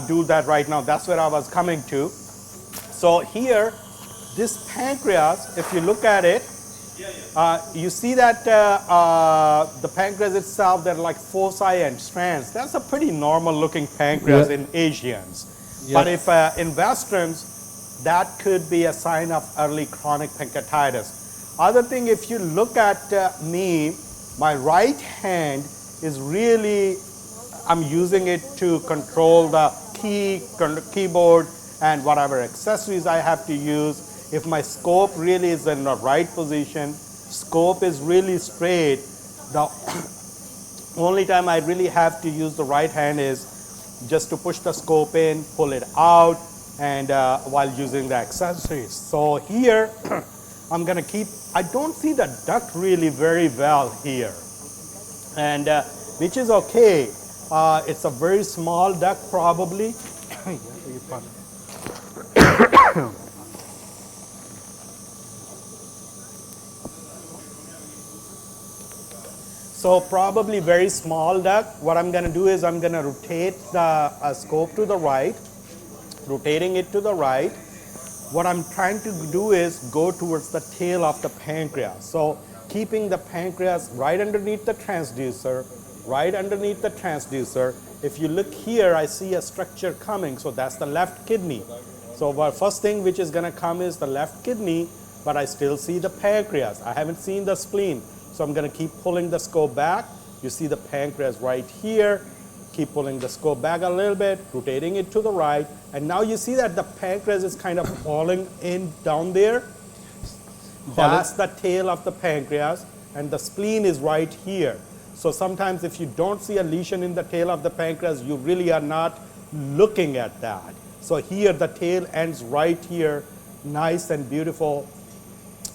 do that right now. That's where I was coming to. So here, this pancreas, if you look at it, you see that the pancreas itself, there are like foci and strands. That's a pretty normal looking pancreas in Asians. But if in Westerns, that could be a sign of early chronic pancreatitis. Other thing, if you look at me, my right hand is really, I'm using it to control the keyboard and whatever accessories I have to use. If my scope really is in the right position, scope is really straight, the only time I really have to use the right hand is just to push the scope in, pull it out, and while using the accessories. So here, I'm going to keep, I don't see the duct really very well here, and which is okay. It's a very small duct probably. So probably very small duct. What I'm going to do is I'm going to rotate the scope to the right, rotating it to the right. What I'm trying to do is go towards the tail of the pancreas. So keeping the pancreas right underneath the transducer, right underneath the transducer. If you look here, I see a structure coming. So that's the left kidney. So the first thing which is going to come is the left kidney, but I still see the pancreas. I haven't seen the spleen. So I'm going to keep pulling the scope back. You see the pancreas right here. Keep pulling the scope back a little bit, rotating it to the right. And now you see that the pancreas is kind of falling in down there. That's the tail of the pancreas. And the spleen is right here. So sometimes if you don't see a lesion in the tail of the pancreas, you really are not looking at that. So here the tail ends right here. Nice and beautiful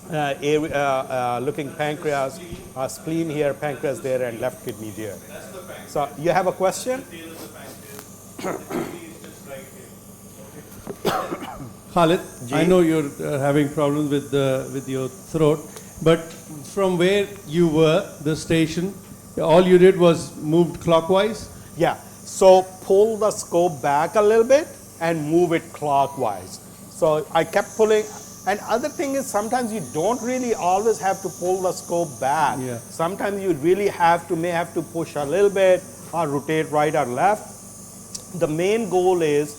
looking pancreas, spleen here, pancreas there, and left kidney there. That's the pancreas. So you have a question? The tail of the pancreas. The kidney is just right here. Khalid, I know you're having problems with your throat, but from where you were, the station, all you did was moved clockwise? Yeah. So pull the scope back a little bit and move it clockwise. So I kept pulling. And other thing is sometimes you don't really always have to pull the scope back. Yeah. Sometimes you really may have to push a little bit or rotate right or left. The main goal is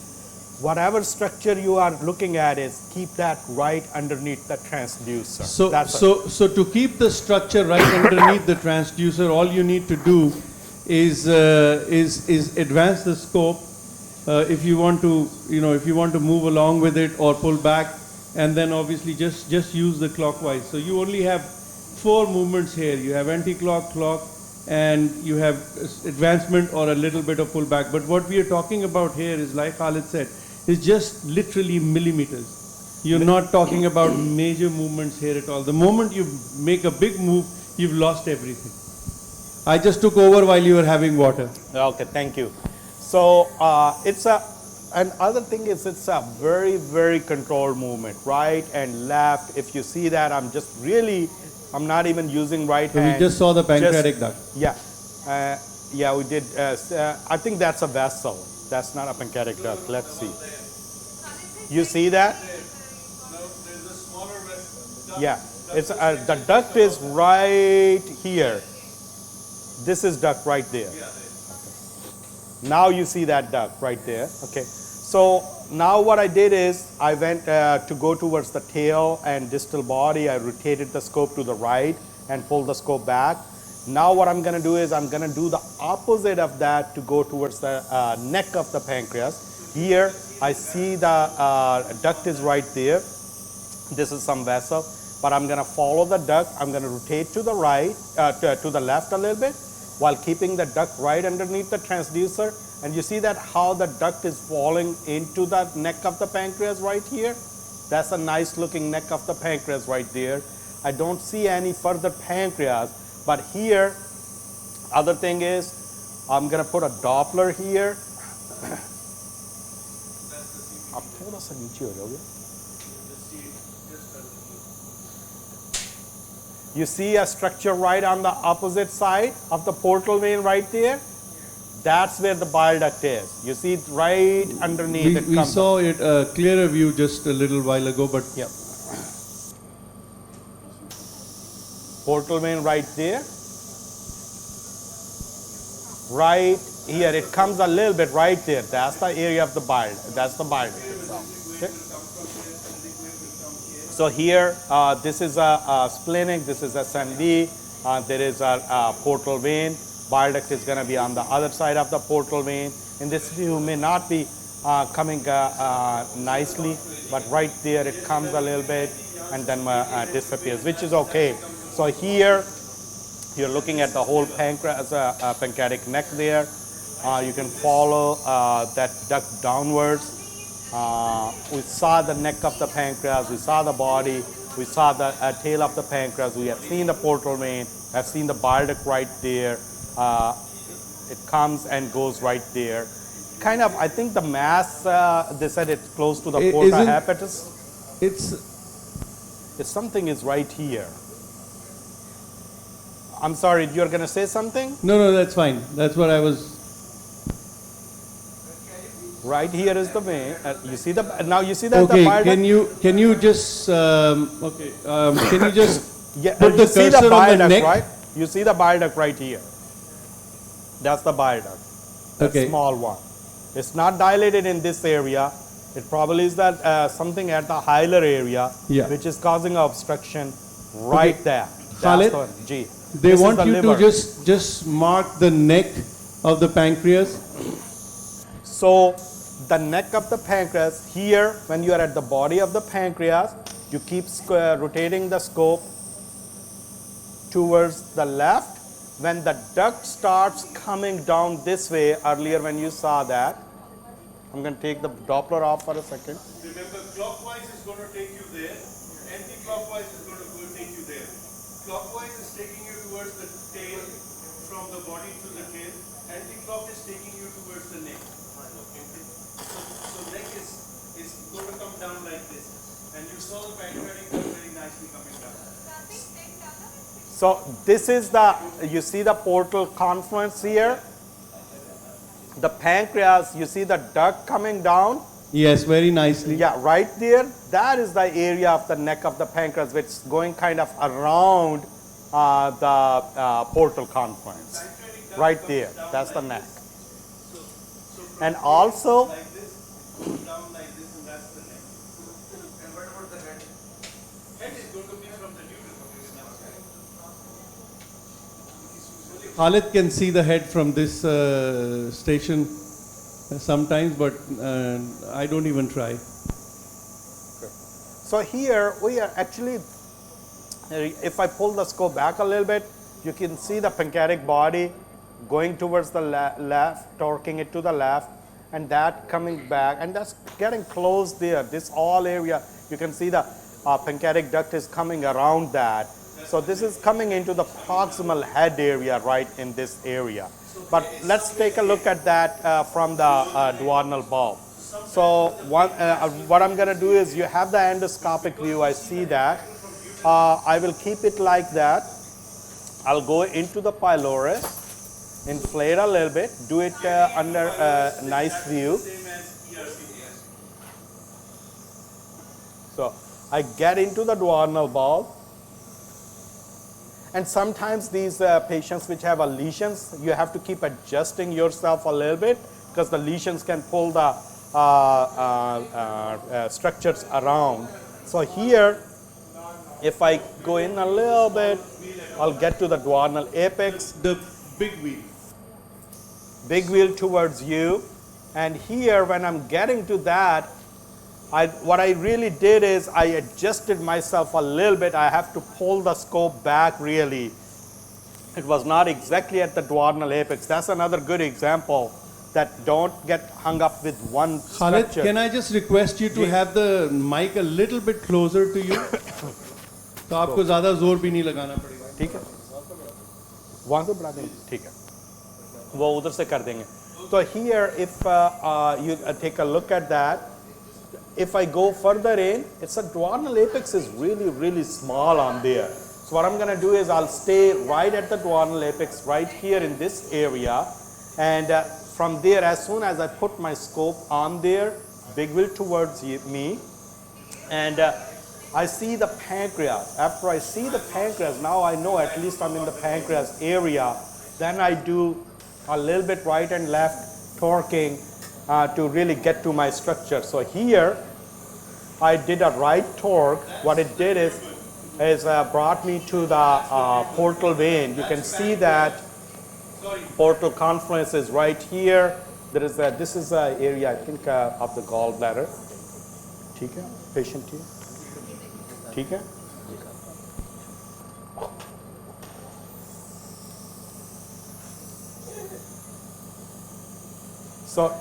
whatever structure you are looking at is keep that right underneath the transducer. So to keep the structure right underneath the transducer, all you need to do is advance the scope if you want to, if you want to move along with it or pull back, and then obviously just use the clockwise. So you only have 4 movements here. You have anti-clock, clock, and you have advancement or a little bit of pullback. But what we are talking about here is, like Khalid said, is just literally millimeters. You're not talking about major movements here at all. The moment you make a big move, you've lost everything. I just took over while you were having water. Okay, thank you. So and other thing is, it's a very, very controlled movement, right and left. If you see that, I'm not even using right So hand. we just saw the pancreatic duct. Yeah, yeah, we did. I think that's a vessel. That's not a pancreatic duct. Let's see. You see that? Now there's a smaller vessel. Yeah, it's the duct is right here. This is duct right there. Now you see that duct right there. Okay. So now what I did is I went to go towards the tail and distal body. I rotated the scope to the right and pulled the scope back. Now what I'm going to do is I'm going to do the opposite of that to go towards the neck of the pancreas. Here I see the duct is right there. This is some vessel, but I'm going to follow the duct. I'm going to rotate to the right, to the left a little bit, while keeping the duct right underneath the transducer. And you see that how the duct is falling into the neck of the pancreas right here? That's a nice looking neck of the pancreas right there. I don't see any further pancreas, but here, other thing is, I'm gonna put a Doppler here. आप थोड़ा सा नीचे हो जाओगे? You see a structure right on the opposite side of the portal vein right there? That's where the bile duct is. You see it right underneath. We saw it a clearer view just a little while ago, but yeah. Portal vein right there. Right here, it comes a little bit right there. That's the area of the bile. That's the bile duct itself. Okay. So here, this is a splenic, this is a SMV, there is a portal vein. Bile duct is going to be on the other side of the portal vein. In this view, may not be coming nicely, but right there it comes a little bit and then disappears, which is okay. So here, you're looking at the whole pancreas, pancreatic neck there. You can follow that duct downwards. We saw the neck of the pancreas, we saw the body, we saw the tail of the pancreas, we have seen the portal vein, have seen the bile duct right there. It comes and goes right there. Kind of, I think the mass, they said it's close to the porta hepatis. It's something is right here. I'm sorry, you're going to say something? No, that's fine. That's what I was. Right here is the vein. You see the now. You see that okay, the bile duct. Can you just can you just yeah, put the see cursor the bile on the duct, neck? right? You see the bile duct right here. That's the bile duct. That Okay. small one. It's not dilated in this area. It probably is that something at the hilar area, Yeah. which is causing an obstruction right there. That's Khalid, the G. They This is want the you liver. to just mark the neck of the pancreas. So the neck of the pancreas here, when you are at the body of the pancreas, you keep rotating the scope towards the left. When the duct starts coming down this way, earlier when you saw that, I'm going to take the Doppler off for a second. Remember, clockwise is going to take you there, anti-clockwise is going to take you there. Clockwise is taking you towards the tail, from the body to the tail. Anti-clock is taking you towards the neck. Okay. So neck is going to come down like this. And you saw the pancreatic duct very nicely coming down. So this is the, you see the portal confluence here. The pancreas, you see the duct coming down. Yes, very nicely. Yeah, right there. That is the area of the neck of the pancreas, which is going kind of around the portal confluence. Right there. That's the neck. And also, Like this, down like this, and that's the neck. And what about the head? Head is going to be from the neural. Khalid can see the head from this station. sometimes, but I don't even try. So here we are actually, if I pull the scope back a little bit, you can see the pancreatic body going towards the left, torquing it to the left, and that coming back, and that's getting close there. This all area, you can see the pancreatic duct is coming around that. So this is coming into the proximal head area right in this area. But let's take a look at that from the duodenal bulb. So what I'm going to do is, you have the endoscopic view, I see that. I will keep it like that. I'll go into the pylorus, inflate a little bit, do it under a nice view. So I get into the duodenal bulb. And sometimes these patients which have lesions, you have to keep adjusting yourself a little bit, because the lesions can pull the structures around. So here, if I go in a little bit, I'll get to the duodenal apex. The big wheel. Big wheel towards you. And here, when I'm getting to that, what I really did is I adjusted myself a little bit. I have to pull the scope back really. It was not exactly at the duodenal apex. That's another good example, that don't get hung up with one Khalid, structure. can I just request you to have the mic a little bit closer to you? तो आपको ज़्यादा जोर भी नहीं लगाना पड़ेगा. ठीक है, वहाँ से बढ़ा देंगे, ठीक है, वो उधर से कर देंगे. So here, if you take a look at that, if I go further in, it's a duodenal apex is really small on there. So what I'm going to do is, I'll stay right at the duodenal apex right here in this area, and from there, as soon as I put my scope on there, big wheel towards me, and I see the pancreas. After I see the pancreas, now I know at least I'm in the pancreas area. Then I do a little bit right and left torquing to really get to my structure. So here, I did a right torque. What it did is brought me to the portal vein. You can see that portal confluence is right here. There is this is the area, I think, of the gallbladder. ठीक है, patient here. ठीक है. So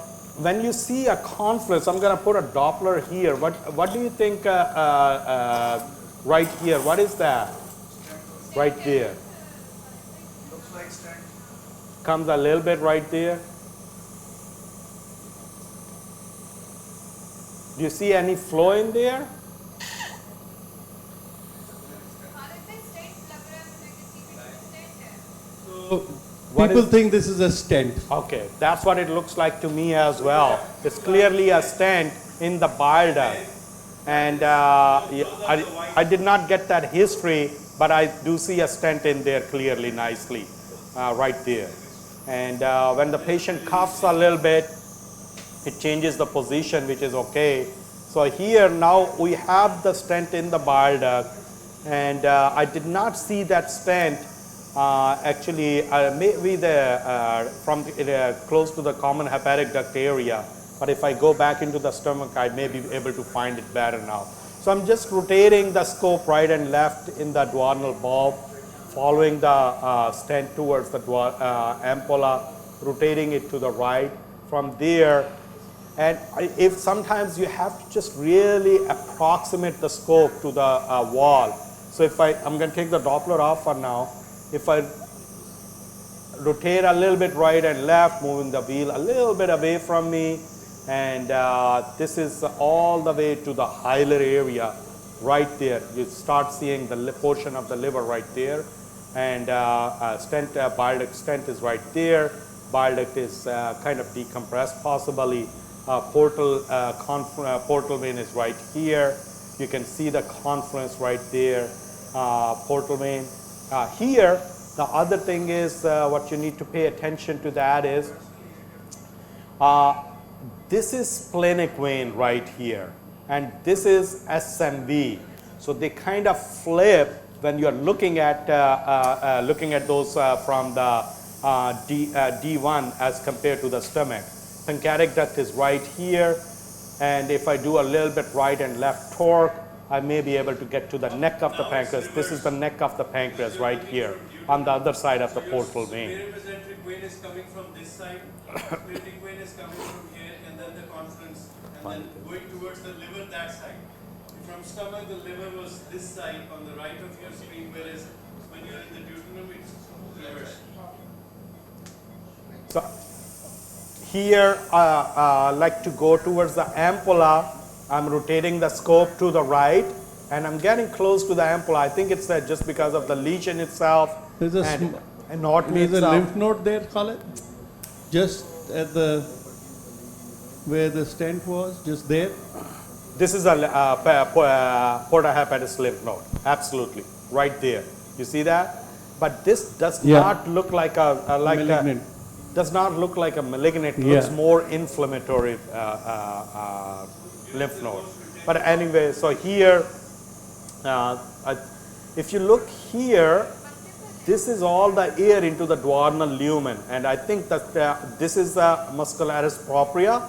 when you see a confluence, I'm going to put a Doppler here. What do you think right here? What is that? Right there. Looks like stent. Comes a little bit right there. Do you see any flow in there? So people think this is a stent. Okay, that's what it looks like to me as well. It's clearly a stent in the bile duct. And I did not get that history, but I do see a stent in there clearly, nicely, right there. And when the patient coughs a little bit, it changes the position, which is okay. So here now we have the stent in the bile duct, and I did not see that stent actually maybe from close to the common hepatic duct area. But if I go back into the stomach, I may be able to find it better now. So I'm just rotating the scope right and left in the duodenal bulb, following the stent towards the ampulla, rotating it to the right. From there, and if sometimes you have to just really approximate the scope to the wall. So if I'm going to take the Doppler off for now. If I rotate a little bit right and left, moving the wheel a little bit away from me, and this is all the way to the hilar area right there. You start seeing the portion of the liver right there, and stent, bile duct stent is right there. Bile duct is kind of decompressed possibly. Portal vein is right here. You can see the confluence right there, portal vein. Here, the other thing is what you need to pay attention to that is, this is splenic vein right here, and this is SMV. So they kind of flip when you're looking at those from the D1 as compared to the stomach. pancreatic duct is right here, and if I do a little bit right and left torque, I may be able to get to the neck of the pancreas. This is the neck of the pancreas right here on the other side of the portal vein. Perimesenteric vein is coming from this side, splenic vein is coming from here, and then the confluence, and then going towards the liver that side. From stomach, the liver was this side on the right of your screen, whereas when you're in the duodenum, it's reverse. So here, I like to go towards the ampulla. I'm rotating the scope to the right, and I'm getting close to the ampulla. I think it's just because of the lesion itself There's a, and anatomy there's a itself. lymph node there, Khaled? Just at the, where the stent was, just there? This is a porta hepatis lymph node, absolutely, right there. You see that? But this does Yeah. not look like Malignant. does not look like a malignant. It Yeah. looks more inflammatory lymph node. But anyway, so here, if you look here, this is all the air into the duodenal lumen, and I think that this is the muscularis propria.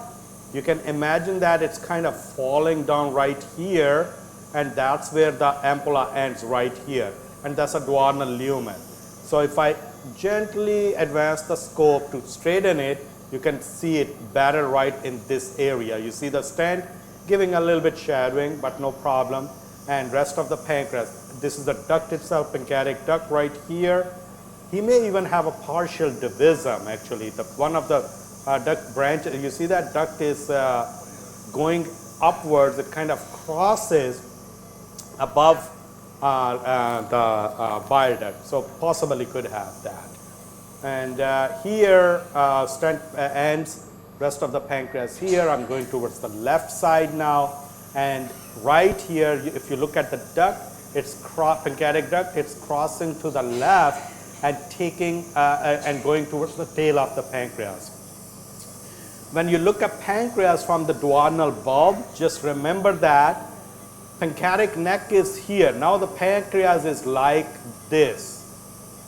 You can imagine that it's kind of falling down right here, and that's where the ampulla ends right here, and that's a duodenal lumen. So if I gently advance the scope to straighten it, you can see it better right in this area. You see the stent giving a little bit shadowing, but no problem. And rest of the pancreas. This is the duct itself, pancreatic duct right here. He may even have a partial divisum actually. One of the duct branches, you see that duct is going upwards, it kind of crosses above the bile duct, so possibly could have that. And here stent ends, rest of the pancreas here. I'm going towards the left side now, and right here, if you look at the duct, it's pancreatic duct, it's crossing to the left and taking and going towards the tail of the pancreas. When you look at pancreas from the duodenal bulb, just remember that pancreatic neck is here. Now the pancreas is like this.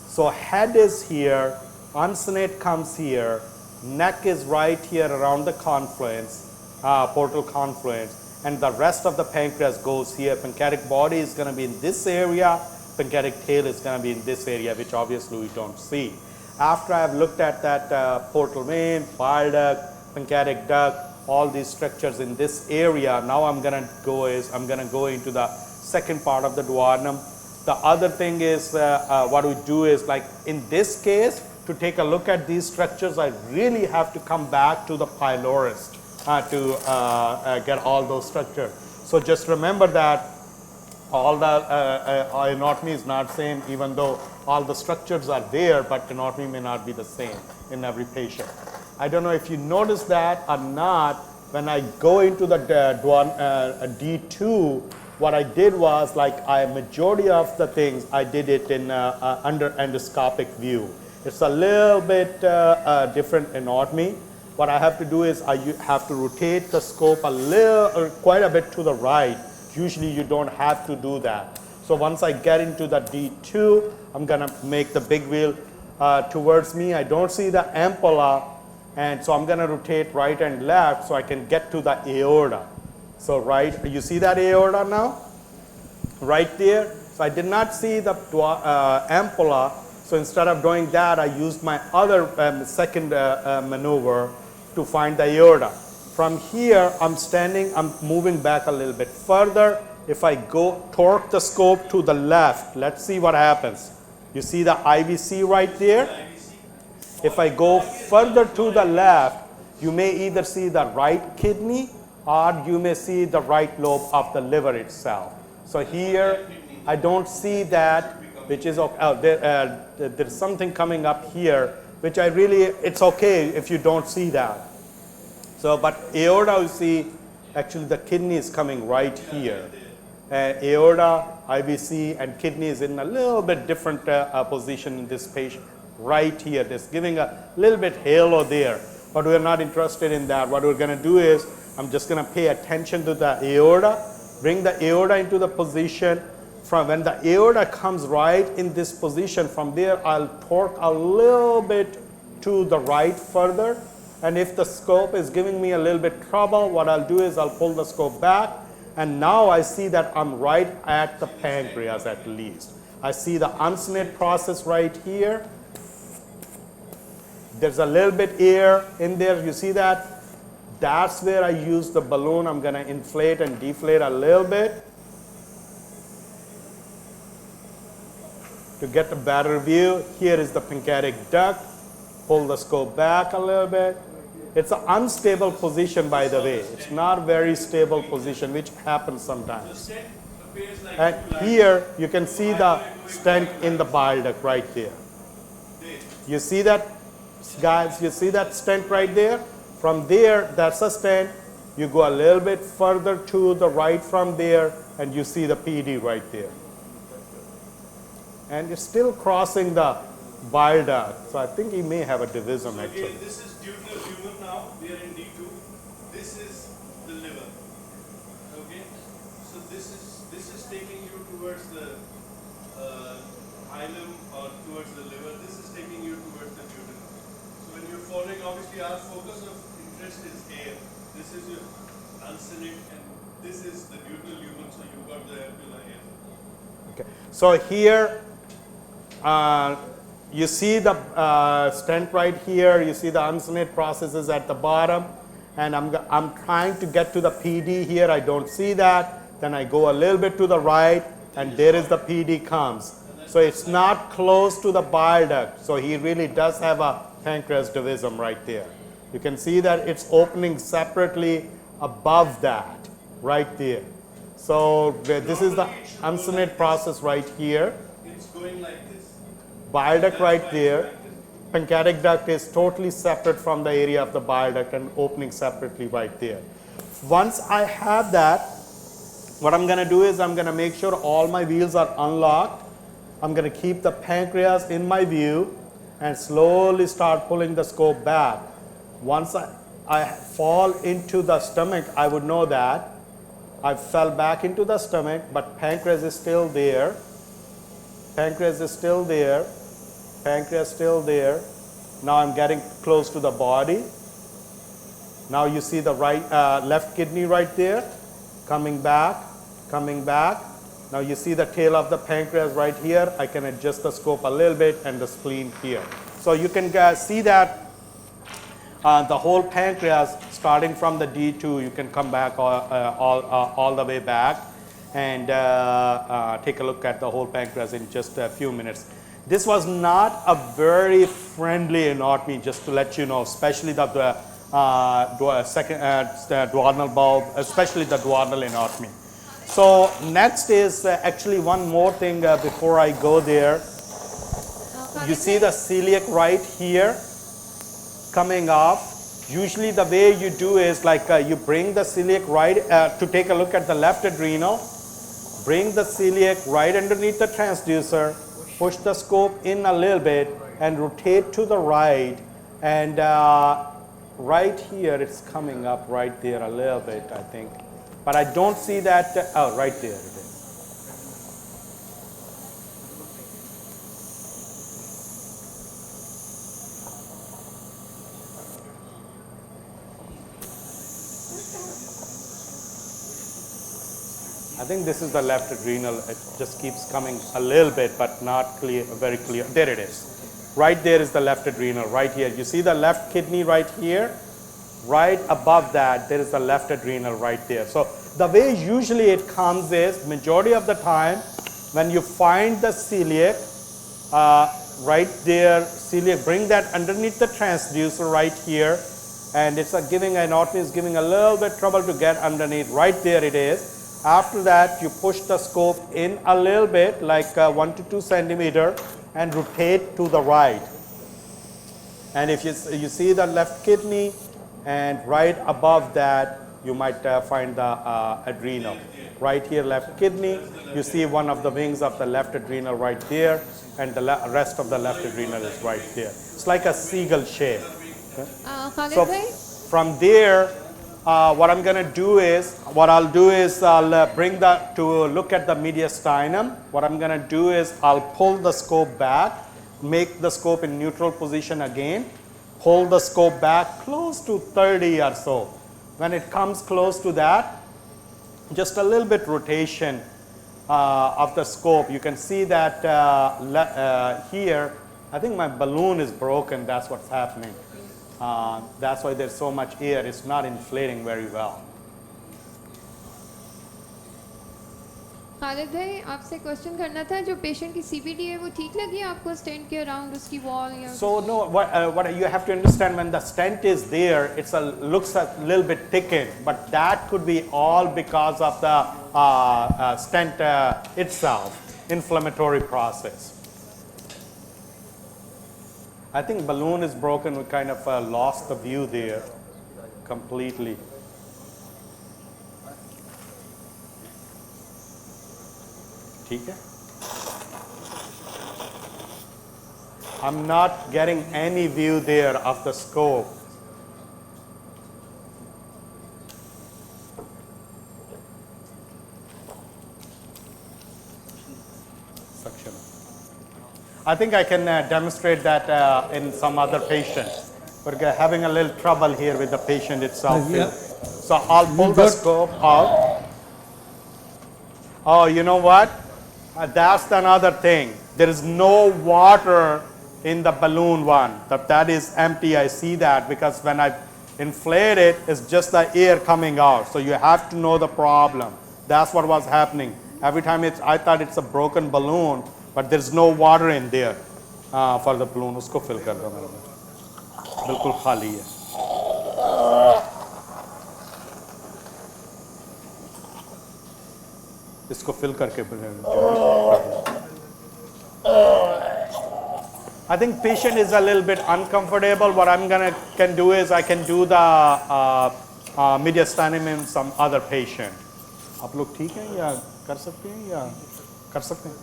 So head is here, uncinate comes here, neck is right here around the confluence, portal confluence, and the rest of the pancreas goes here. Pancreatic body is going to be in this area, pancreatic tail is going to be in this area, which obviously we don't see. After I've looked at that portal vein, bile duct, pancreatic duct, all these structures in this area, now I'm going to go into the second part of the duodenum. The other thing is what we do is, like in this case, to take a look at these structures, I really have to come back to the pylorist to get all those structures. So just remember that all the anatomy is not same, even though all the structures are there, but anatomy may not be the same in every patient. I don't know if you notice that or not. When I go into the D2, what I did was, like, majority of the things I did it in under endoscopic view. It's a little bit different anatomy. What I have to do is I have to rotate the scope quite a bit to the right. Usually you don't have to do that. So once I get into the D2, I'm gonna make the big wheel towards me. I don't see the ampulla, and so I'm gonna rotate right and left so I can get to the aorta. So right, you see that aorta now? Right there. So I did not see the ampulla, so instead of doing that, I used my other second maneuver to find the aorta. From here, I'm standing, I'm moving back a little bit further. If I go torque the scope to the left, let's see what happens. You see the IVC right there? If I go further to the left, you may either see the right kidney or you may see the right lobe of the liver itself. So here, I don't see that, which is, there's something coming up here, which it's okay if you don't see that. So, but aorta, you see, actually the kidney is coming right here. Aorta, IVC, and kidney is in a little bit different position in this patient. Right here, just giving a little bit halo there. But we're not interested in that. What we're going to do is, I'm just going to pay attention to the aorta, bring the aorta into the position. From when the aorta comes right in this position, from there I'll torque a little bit to the right further, And if the scope is giving me a little bit trouble, what I'll do is I'll pull the scope back, and now I see that I'm right at the pancreas at least. I see the uncinate process right here. There's a little bit air in there, you see that? That's where I use the balloon. I'm going to inflate and deflate a little bit to get a better view. Here is the pancreatic duct. Pull the scope back a little bit. It's an unstable position, by the way. It's not a very stable position, which happens sometimes. And here you can see the stent in the bile duct right there. You see that, guys? You see that stent right there? From there, that's a stent. You go a little bit further to the right from there, and you see the PD right there. And you're still crossing the bile duct. So I think he may have a divisum actually. This is duodenal human now. We are in D2. This is the liver. Okay. So this is taking you towards the hilum or towards the liver. This is taking you towards the duodenum. So when you're following, obviously our focus of interest is here. This is your uncinate, and this is the duodenal human. So you've got the ampulla here. Okay. So here. You see the stent right here, you see the uncinate processes at the bottom, and I'm trying to get to the PD here, I don't see that, then I go a little bit to the right, and there is the PD comes. So it's not close to the bile duct, so he really does have a pancreas divisum right there. You can see that it's opening separately above that, right there. So this is the uncinate process right here. It's going like this. Bile duct right there. Pancreatic duct is totally separate from the area of the bile duct and opening separately right there. Once I have that, what I'm going to do is I'm going to make sure all my wheels are unlocked. I'm going to keep the pancreas in my view and slowly start pulling the scope back. Once I fall into the stomach, I would know that. I fell back into the stomach, but pancreas is still there. Pancreas is still there. Pancreas still there. Now I'm getting close to the body. Now you see the left kidney right there, coming back, coming back. Now you see the tail of the pancreas right here. I can adjust the scope a little bit and the spleen here. So you can see that the whole pancreas, starting from the D2, you can come back all the way back and take a look at the whole pancreas in just a few minutes. This was not a very friendly anatomy, just to let you know, especially the duodenal bulb, especially the duodenal anatomy. So next is actually one more thing before I go there. You see the celiac right here coming off. Usually the way you do is like you bring the celiac right to take a look at the left adrenal. Bring the celiac right underneath the transducer. Push the scope in a little bit and rotate to the right, and right here it's coming up right there a little bit, I think, but I don't see that. Oh, right there it is. I think this is the left adrenal. It just keeps coming a little bit, but not clear, very clear. There it is. Right there is the left adrenal, right here. You see the left kidney right here? Right above that, there is the left adrenal right there. So the way usually it comes is, majority of the time, when you find the celiac, right there, celiac, bring that underneath the transducer right here, and it's giving anatomy is giving a little bit trouble to get underneath. Right there it is. After that, you push the scope in a little bit, like 1 to 2 centimeter, and rotate to the right. And if you see the left kidney, and right above that, you might find the adrenal. Right here, left kidney, you see one of the wings of the left adrenal right there, and the rest of the left adrenal is right there. It's like a seagull shape. Okay? So from there, what I'm going to do is, I'll bring that to look at the mediastinum. What I'm going to do is I'll pull the scope back, make the scope in neutral position again, pull the scope back close to 30 or so. When it comes close to that, just a little bit rotation of the scope. You can see that here, I think my balloon is broken. That's what's happening. That's why there's so much air. It's not inflating very well. Khalid भाई आपसे question करना था जो patient की CBD है वो ठीक लगी आपको स्टेंट के अराउंड उसकी वॉल या So no, what you have to understand, when the stent is there, it's looks a little bit thickened, but that could be all because of the stent itself, inflammatory process. I think balloon is broken. We kind of lost the view there completely. ठीक है? I'm not getting any view there of the scope. Suction. I think I can demonstrate that in some other patient. We're having a little trouble here with the patient itself. Yeah. So I'll pull the scope out. Oh, you know what? That's another thing. There is no water in the balloon one. That is empty. I see that because when I inflate it, it's just the air coming out. So you have to know the problem. That's what was happening. Every time I thought it's a broken balloon, but there's no water in there for the balloon. उसको fill कर दो मेरे में. बिल्कुल खाली है. इसको fill करके I think patient is a little bit uncomfortable. What I'm can do is I can do the mediastinum in some other patient. आप लोग ठीक हैं या कर सकते हैं या कर सकते हैं?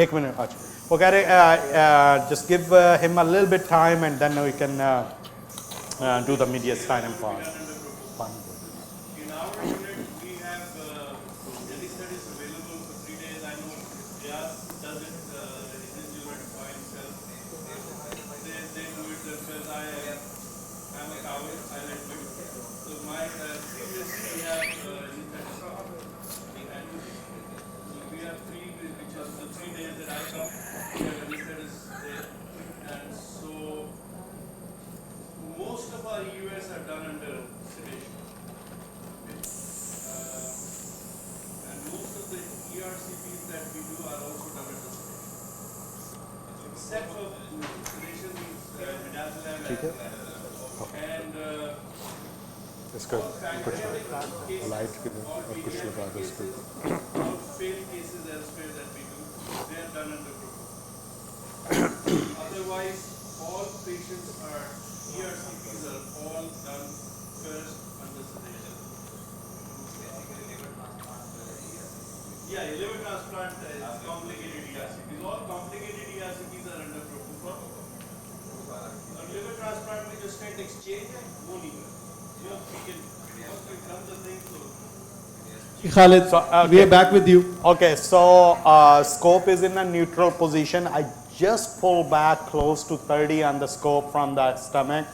एक मिनट अच्छा. वो कह रहे just give him a little bit time and then we can do the mediastinum part. In our unit, we have daily studies available for 3 days. I know Jazz does it in his unit by himself. They do it themselves. I'm a coward, I'll admit. So my previously we have so we have 3, which is the 3 days that I come. We have daily studies there. And so most of our EUS are done under sedation. And most of the ERCPs that we do are also done under sedation. Except for sedation means midazolam and इसको all cases, light के और कुछ लगा दो इसको. all failed cases elsewhere that we do, they are done under propofol. Otherwise, all patients are ERCPs are all done first under sedation. Yeah, liver transplant is complicated ERCPs. All complicated ERCPs are under propofol. और liver transplant में जो stent exchange है वो नहीं है. You know, we can once we've done the thing, so Khalid, we are back with you. Okay, so scope is in a neutral position. I just pull back close to 30 on the scope from the stomach.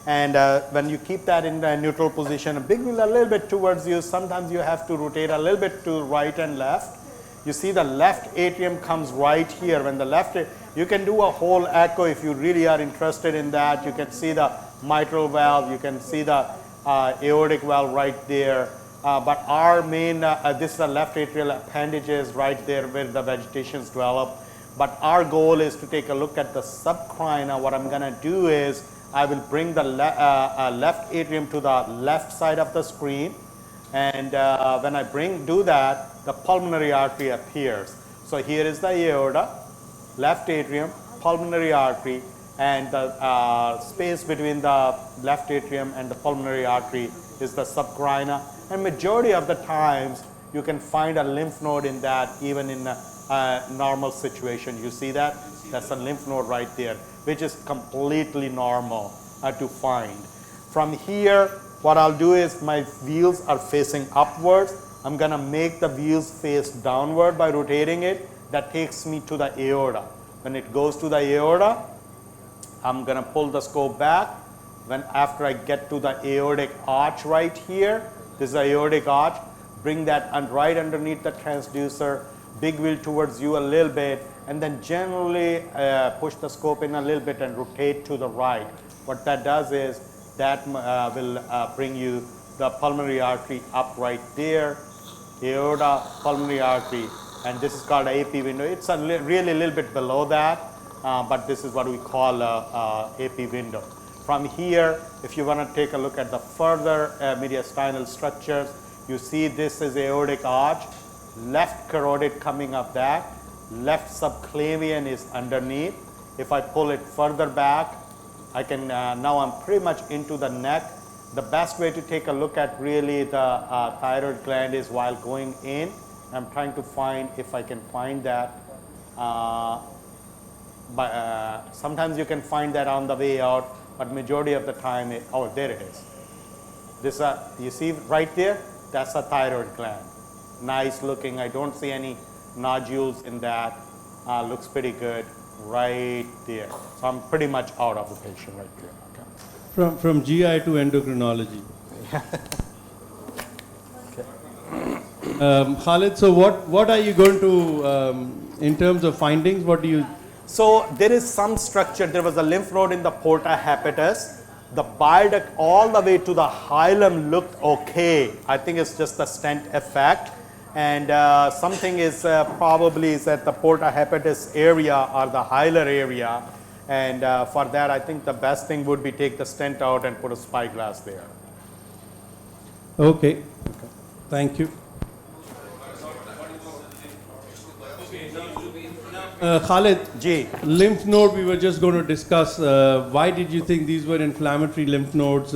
And when you keep that in the neutral position, a big wheel a little bit towards you, sometimes you have to rotate a little bit to right and left. You see the left atrium comes right here. When the left, you can do a whole echo if you really are interested in that. You can see the mitral valve, you can see the aortic valve right there. But our main, this is the left atrial appendages right there where the vegetations develop. But our goal is to take a look at the subcrina. What I'm going to do is I will bring the left atrium to the left side of the screen. And when I do that, the pulmonary artery appears. So here is the aorta, left atrium, pulmonary artery, and the space between the left atrium and the pulmonary artery is the subcrina. And majority of the times, you can find a lymph node in that, even in a normal situation. You see that? That's a lymph node right there, which is completely normal to find. From here, what I'll do is my wheels are facing upwards. I'm going to make the wheels face downward by rotating it. That takes me to the aorta. When it goes to the aorta, I'm going to pull the scope back. After I get to the aortic arch right here, this is the aortic arch, bring that right underneath the transducer, big wheel towards you a little bit, and then generally push the scope in a little bit and rotate to the right. What that does is that will bring you the pulmonary artery up right there, aorta, pulmonary artery, and this is called AP window. It's really a little bit below that, but this is what we call AP window. From here, if you want to take a look at the further mediastinal structures, you see this is aortic arch, left carotid coming up back, left subclavian is underneath. If I pull it further back, I can, now I'm pretty much into the neck. The best way to take a look at really the thyroid gland is while going in. I'm trying to find if I can find that. Sometimes you can find that on the way out, but majority of the time, oh, there it is. This, you see right there? That's a thyroid gland. Nice looking. I don't see any nodules in that. Looks pretty good right there. So I'm pretty much out of the patient right there. Okay. From GI to endocrinology. Khalid, so what are you going to, in terms of findings, what do you? So there is some structure. There was a lymph node in the porta hepatis. The bile duct all the way to the hilum looked okay. I think it's just the stent effect. And something is probably is at the porta hepatis area or the hilar area. And for that, I think the best thing would be take the stent out and put a spyglass there. Okay. Thank you. Khalid, lymph node we were just going to discuss. Why did you think these were inflammatory lymph nodes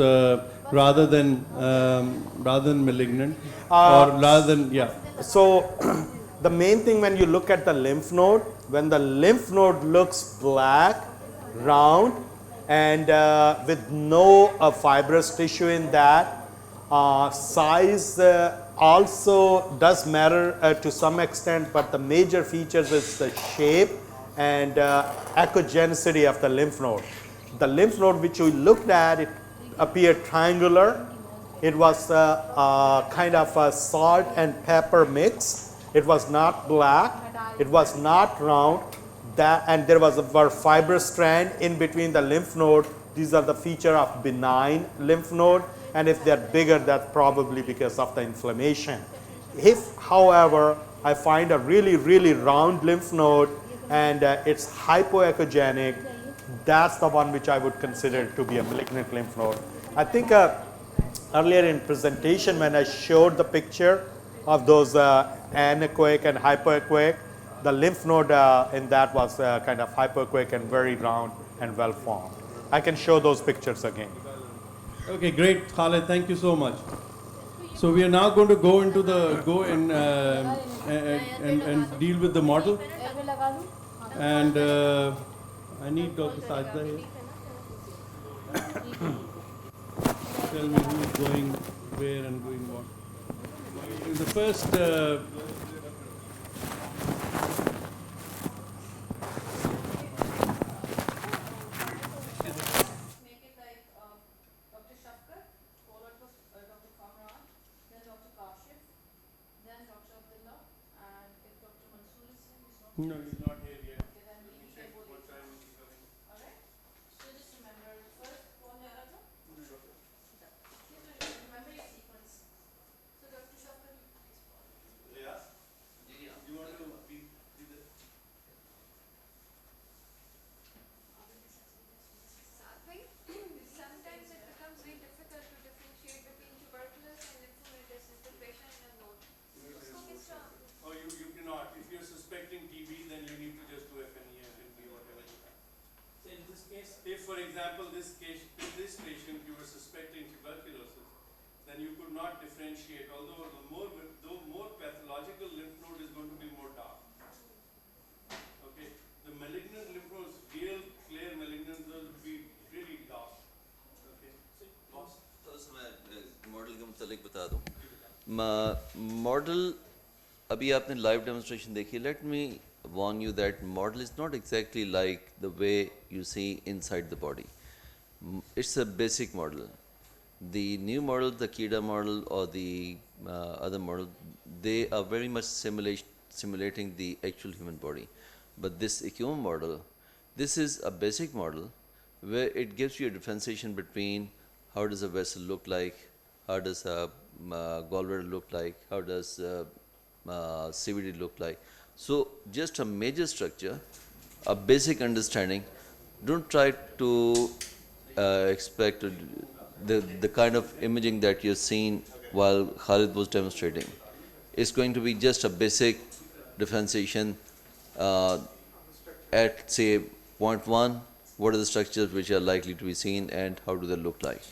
rather than malignant or rather than, yeah? So the main thing when you look at the lymph node, when the lymph node looks black, round, and with no fibrous tissue in that, size also does matter to some extent, but the major features is the shape and echogenicity of the lymph node. The lymph node which we looked at, it appeared triangular. It was kind of a salt and pepper mix. It was not black. It was not round. And there was a fibrous strand in between the lymph node. These are the feature of benign lymph node. And if they're bigger, that's probably because of the inflammation. If, however, I find a really, really round lymph node and it's hypoechogenic, that's the one which I would consider to be a malignant lymph node. I think earlier in presentation when I showed the picture of those anechoic and hypoechoic, the lymph node in that was kind of hypoechoic and very round and well formed. I can show those pictures again. Okay, great, Khalid. Thank you so much. So we are now going to go into the and deal with the model. And I need Dr. Sajda here. Tell me who's going where and doing what. In the first. No, he's not here yet. Alright. So just remember first कौन जा रहा था? Remember your sequence. So Dr. Shafkat, please follow. Yeah. You want to be the Sometimes it becomes very difficult to differentiate between tuberculous and lymphomatous in the patient in a node. Oh, you cannot. If you're suspecting TB, then you need to just do FNE, FNP, whatever you have. So in this case, If, for example, this patient you were suspecting tuberculosis, then you could not differentiate. Although the more pathological lymph node is going to be more dark. Okay, the malignant lymph nodes, real clear malignant, those will be really dark. Okay, तो मैं model के मुतालिक बता दूं. Model अभी आपने live demonstration देखी. Let me warn you that model is not exactly like the way you see inside the body. It's a basic model. The new model, the KIDA model or the other model, they are very much simulating the actual human body. But this ECOM model, this is a basic model where it gives you a differentiation between how does a vessel look like, how does a gallbladder look like, how does CVD look like. So just a major structure, a basic understanding. Don't try to expect the kind of imaging that you've seen while Khalid was demonstrating. It's going to be just a basic differentiation at say point 1, what are the structures which are likely to be seen and how do they look like.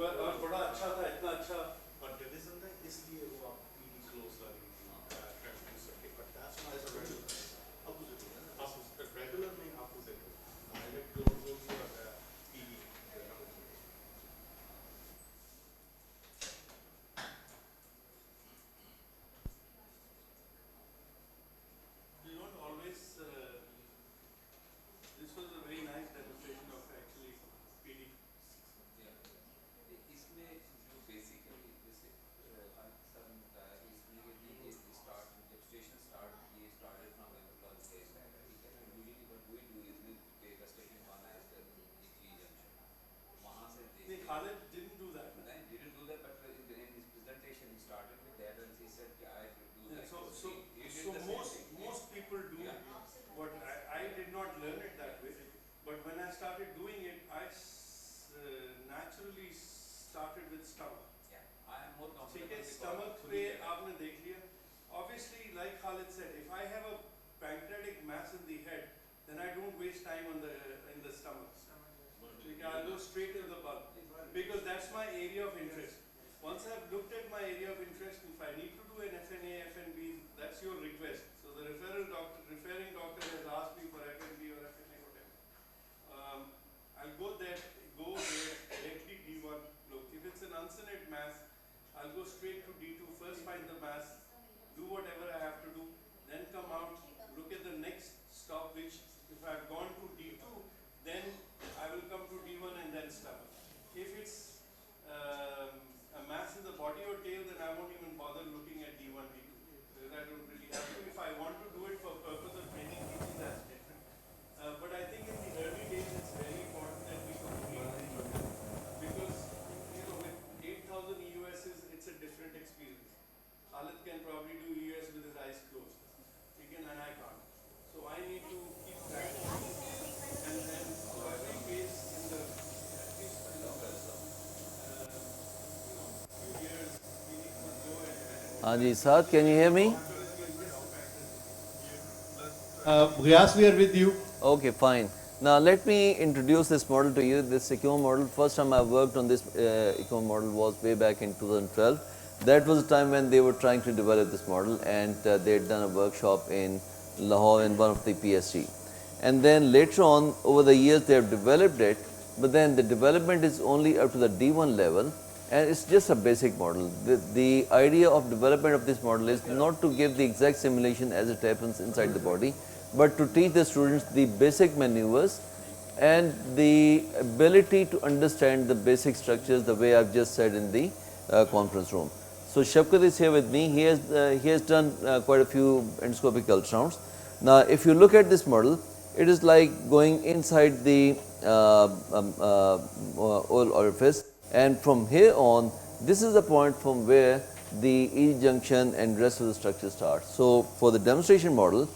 और बड़ा अच्छा था, इतना अच्छा और division था, इसलिए वो आप पीडी क्लोज वाली ट्रांसड्यूसर के, but that's not as a regular में अपोजिट डायरेक्ट क्लोज होगी और PD you don't always this was a very nice demonstration of actually PD. इसमें जो बेसिकली जैसे सर ने बताया कि इसमें ये स्टार्ट जब स्टेशन स्टार्ट ये स्टार्टेड फ्रॉम वेंट्रिकुलर स्टेज, ठीक है. Usually what we do is we take a station 1 as the G junction, वहां से नहीं, Khalid didn't do that. I didn't do that, but in his presentation he started with that and he said I will do Yeah, that. so He did the same thing. most people do what I did not learn it that way, but when I started doing it, I naturally started with stomach. Yeah, I am more ठीक comfortable है, because stomach खुद पे ही है. आपने देख लिया. Obviously, like Khalid said, if I have a pancreatic mass in the head, then I don't waste time on in the stomach. I'll go straight to the bulb because that's my area of interest. Once I've looked at my area of interest, if I need to do an FNA, FNB, that's your request. So the referring doctor has asked me for FNB or FNA, whatever. I'll go there, directly D1. Look, if it's an uncinate mass, I'll go straight to D2. First find the mass, do whatever I have to do, then come out, look at the next stop, which if I've gone to D2, then I will come to D1 and then stomach. If it's a mass in the body or tail, then I won't even bother looking at D1, D2. Because I don't really have to. If I want to do it for purpose of training, teaching, that's different. But I think in the early days, it's very important that we complete because with 8,000 EUSs, it's a different experience. Khalid can probably do EUS with his eyes closed. He can, and I can't. So I need to keep practicing. And so every case in the at least few years, we need to go and Anji Saad, can you hear me? Ghyas, we are with you. Okay, fine. Now let me introduce this model to you, this ECOM model. First time I worked on this ECOM model was way back in 2012. That was the time when they were trying to develop this model and they had done a workshop in Lahore in one of the PSG. And then later on, over the years, they have developed it, but then the development is only up to the D1 level and it's just a basic model. The idea of development of this model is not to give the exact simulation as it happens inside the body, but to teach the students the basic maneuvers and the ability to understand the basic structures the way I've just said in the conference room. So Shafqat is here with me. He has done quite a few endoscopic ultrasounds. Now, if you look at this model, it is like going inside the oral orifice, and from here on, this is the point from where the E junction and rest of the structure starts. So for the demonstration model,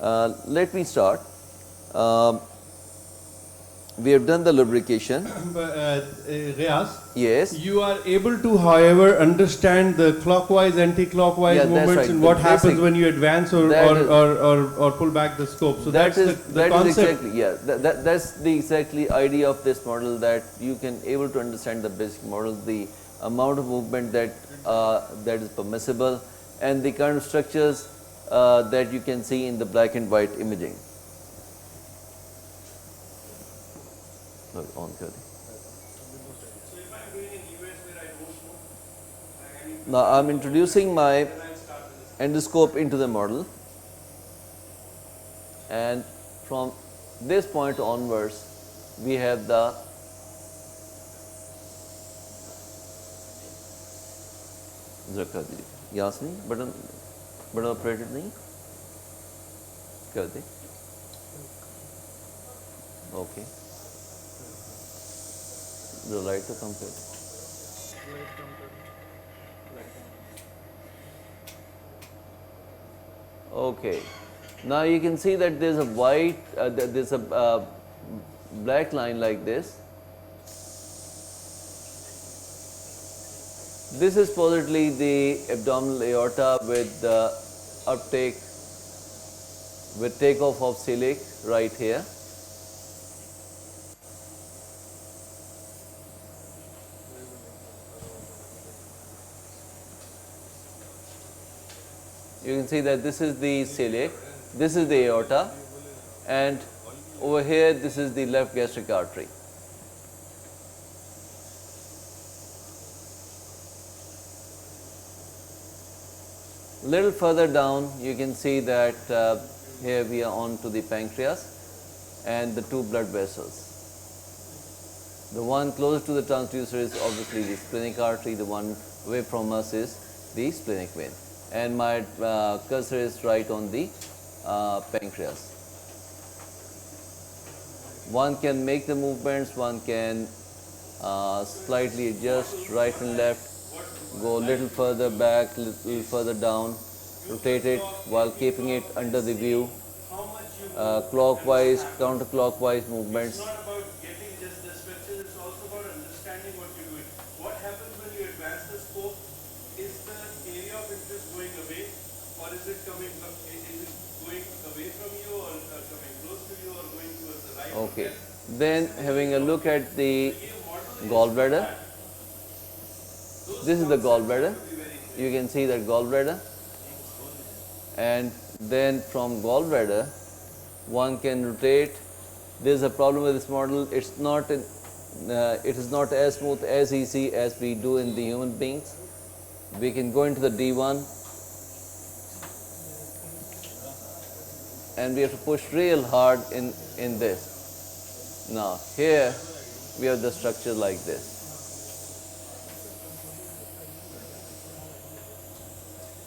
Let me start. We have done the lubrication. Riaz, Yes. you are able to, however, understand the clockwise, anti-clockwise Yeah, that's movements right. and The what happens basic- when you advance or, that or pull back the scope. So that that's is the that is concept. exactly, yeah, that's the exactly idea of this model, that you can able to understand the basic model, the amount of movement that that is permissible, and the kind of structures that you can see in the black and white imaging. On So if I'm doing an EUS where I don't know, I need to now I'm introducing my then I'll start with this. endoscope into the model, and from this point onwards we have the जरा दीजिए यहाँ से नहीं button operated नहीं कर दे okay the light to come here. Okay, now you can see that there's a white, there's a black line like this. This is supposedly the abdominal aorta with the uptake, with takeoff of celiac right here. You can see that this is the celiac, this is the aorta, and over here this is the left gastric artery. Little further down you can see that here we are on to the pancreas and the two blood vessels. The one close to the transducer is obviously the splenic artery, the one away from us is the splenic vein. And my cursor is right on the pancreas. One can make the movements, one can slightly adjust right and left, go a little further back, little further down, rotate it while keeping it under the view, clockwise, counterclockwise movements. It's not about getting just the structure, it's also about understanding what you're doing. What happens when you advance the scope? Is the area of interest going away, or is it going away from you, or coming close to you, or going towards the right? Okay. Then having a look at the gallbladder. This is the gallbladder. You can see that gallbladder. And then from gallbladder, one can rotate. There is a problem with this model. It is not as smooth, as easy as we do in the human beings. We can go into the D1 and we have to push real hard in this. Now here we have the structure like this.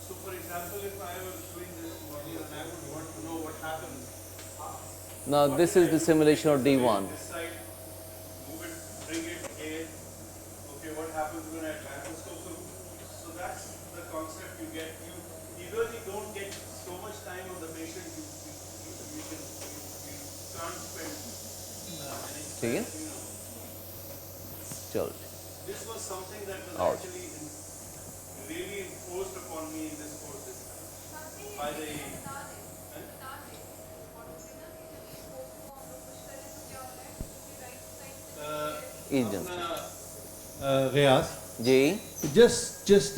So for example, if I was doing this model and I would want to know what happens. Now this is the simulation of D1. This side, move it, bring it here. Okay, what happens when I advance the scope? So that's the concept you get. You really don't get so much time on the patient. You can't spend ठीक है? चलो. This was something that was Ouch. actually really imposed upon me in this course by the Each jump. Riaz, ji. just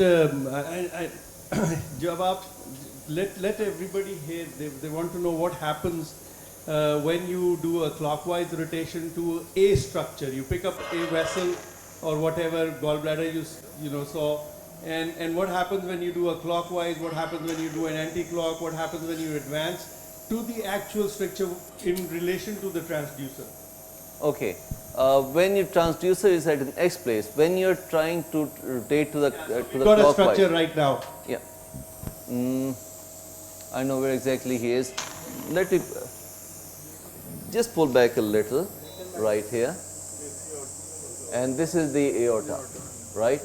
जब आप let everybody here, they want to know what happens when you do a clockwise rotation to a structure. You pick up a vessel or whatever gallbladder you saw, and what happens when you do a clockwise, what happens when you do an anti-clock, what happens when you advance to the actual structure in relation to the transducer. Okay. When your transducer is at an X place, when you are trying to rotate to the Got a clockwise. structure right now. Yeah. I know where exactly he is. Let it just pull back a little right here. And this is the aorta, right?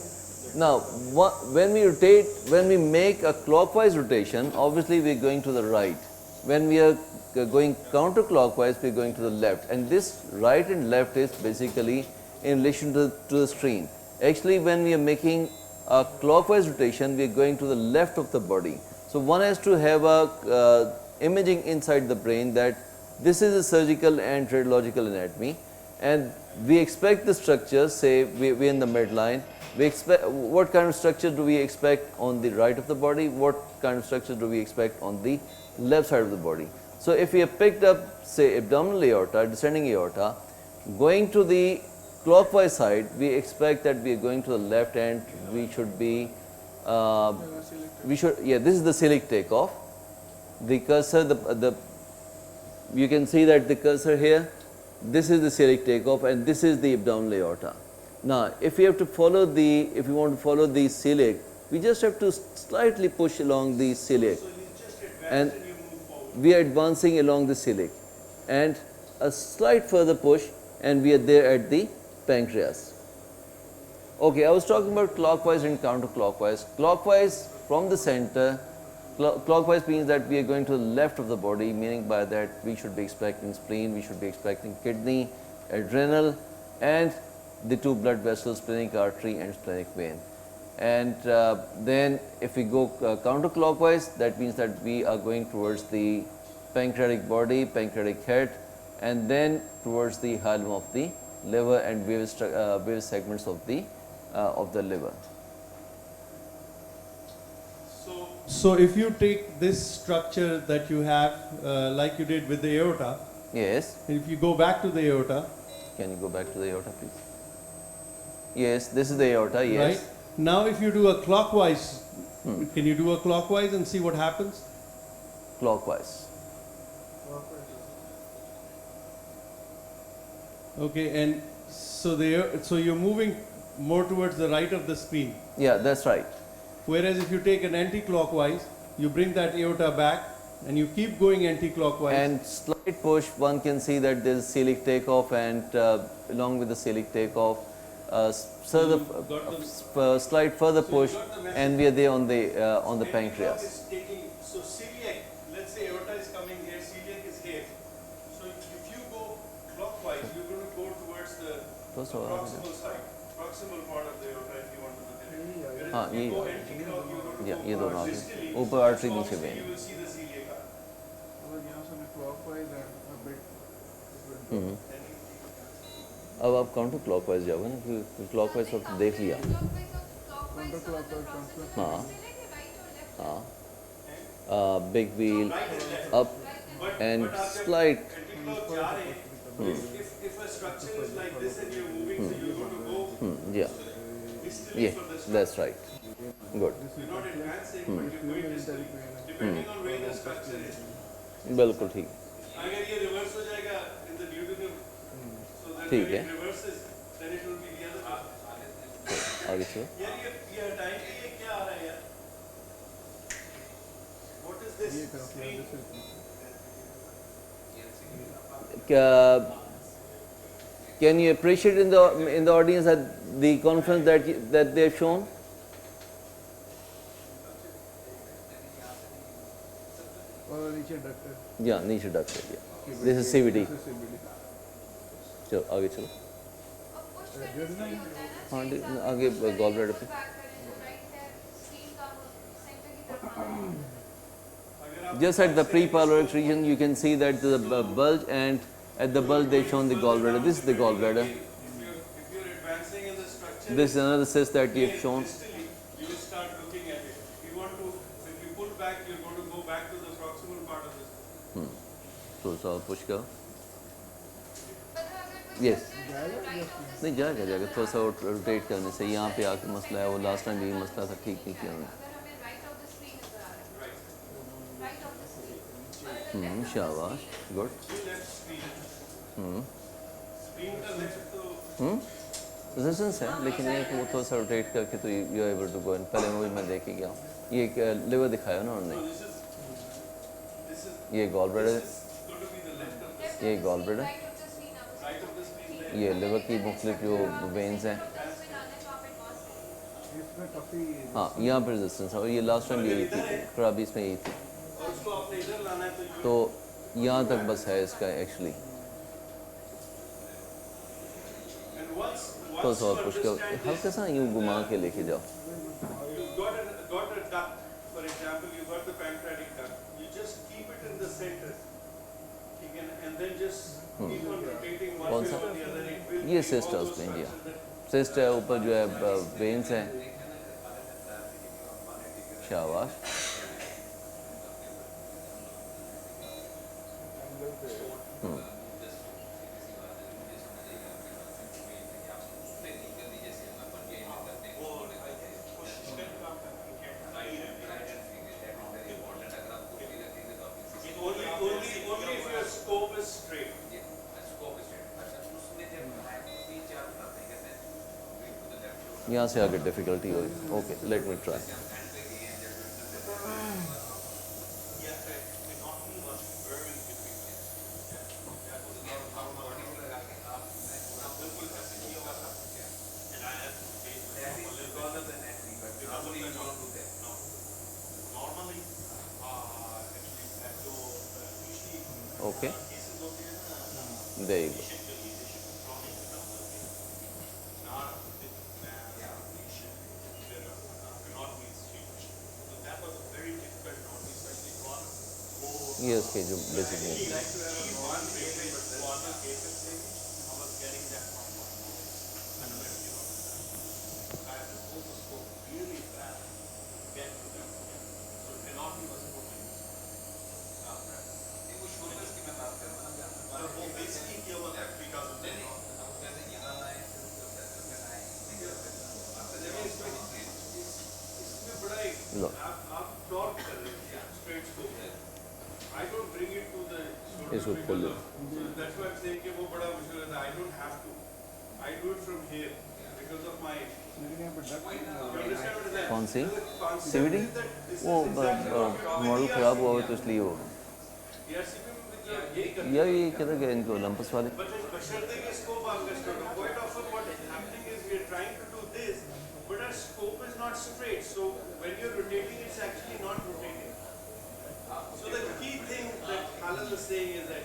Now, when we rotate, when we make a clockwise rotation, obviously we are going to the right. when we are going counterclockwise, we are going to the left, and this right and left is basically in relation to the screen. Actually, when we are making a clockwise rotation, we are going to the left of the body. So one has to have a imaging inside the brain that this is a surgical and radiological anatomy, and we expect the structure, say we are in the midline, we expect, what kind of structure do we expect on the right of the body, what kind of structure do we expect on the left side of the body. So if we have picked up, say, abdominal aorta, descending aorta, going to the clockwise side, we expect that we are going to the left, and we should be, this is the celiac takeoff. The cursor, you can see that the cursor here, this is the celiac takeoff, and this is the abdominal aorta. Now, if we have to follow if we want to follow the celiac, we just have to slightly push along the celiac, and we are advancing along the celiac, and a slight further push, and we are there at the pancreas. Okay, I was talking about clockwise and counterclockwise. Clockwise from the center, clockwise means that we are going to the left of the body, meaning by that we should be expecting spleen, we should be expecting kidney, adrenal, and the two blood vessels, splenic artery and splenic vein. And then if we go counterclockwise, that means that we are going towards the pancreatic body, pancreatic head, and then towards the hilum of the liver and various segments of the liver. So if you take this structure that you have, like you did with the aorta, yes. And if you go back to the aorta, can you go back to the aorta, please? Yes, this is the aorta. Yes. Right. Now, if you do a clockwise, can you do a clockwise and see what happens? Clockwise. Okay, and so you're moving more towards the right of the spleen. Yeah, that's right. Whereas if you take an anti-clockwise, you bring that aorta back and you keep going anti-clockwise. And slight push, one can see that there is celiac takeoff, and along with the celiac takeoff, slight further push, and we are there on the pancreas. So celiac, let's say aorta is coming here, celiac is here. So if you go clockwise, you're going to go towards the proximal side, proximal part of the aorta if you want to look at it. Whereas if you go anti-clock, you're going to go towards distally, ऊपर artery नीचे you vein. will see the celiac artery. अब आप counter clockwise जाओगे ना, क्योंकि clockwise वक्त देख लिया. हाँ, big wheel, up and slide. If a structure is like this and you're moving, so you're going to go Yeah, that's right. Good. You're not advancing, but you're going distally, depending on where the structure is. बिल्कुल ठीक. अगर ये reverse हो जाएगा in the duodenum, so that ठीक when है. it reverses, then it will be the other way. आगे चलो. यार ये हटाएंगे, ये क्या आ रहा है यार? What is this screen? Can you appreciate in the audience that the conference that they have shown? Yeah, niche ducted. Yeah. This is CVD. चलो आगे चलो. हाँ आगे गॉल ब्लैडर पे. Just at the pre-pyloric region, you can see that the bulge, and at the bulge they've shown the gallbladder. This is the gallbladder. If you're advancing in the structure, This is another cyst that you've shown. distally, you will start looking at it. If you pull back, you're going to go back to the proximal part of this. थोड़ा सा push करो. Yes. नहीं जाएगा थोड़ा सा rotate करने से. यहाँ पे आके मसला है, वो लास्ट टाइम भी मसला था, ठीक नहीं किया उन्होंने. शाबाश, गुड. रेजिस्टेंस है, लेकिन ये कि वो थोड़ा सा रोटेट करके तो यू एबल टू गो इन. पहले मूवी में देख के गया हूँ. ये एक लिवर दिखाया ना उन्होंने. ये गॉल ब्लैडर, ये गॉल ब्लैडर, ये लिवर की मुख्तलिफ जो वेन्स हैं. हाँ, यहाँ पर रेजिस्टेंस है, और ये लास्ट टाइम यही थी, खराबी इसमें यही थी. इसको आपने इधर लाना है तो तो यहाँ तक बस है इसका एक्चुअली, and once थोड़ा सा you और पुश करो, understand हल्का सा यूँ घुमा के लेके जाओ. you've got a duct, for example, you've got the pancreatic duct. You just keep it in the center, and then just keep on rotating one कौन way सा? or the other. It will ये give cyst है all उस those पे India, structures that cyst है, ऊपर जो है वेन्स हैं. शाबाश. only if your scope is straight. यहाँ से आगे डिफिकल्टी होगी. Okay, let me try. Okay. There you go. ये उसके जो बेसिक लो. इसको खोल लो. That's why I'm saying कि वो बड़ा मुश्किल है. I don't have to. I do it from here because of my. You understand what is that? कौन सी? The concept CVD? is that this is वो exactly what मॉडल खराब हुआ तो इसलिए हो. ERCP में भी यही करते हैं. या ये किधर गए इनको लंपस वाले? But बशर्ते कि scope आपका straight हो. Quite often what is happening is we are trying to do this, but our scope is not straight. So when you're rotating, it's actually not rotating. So the key thing that Khalid was saying is that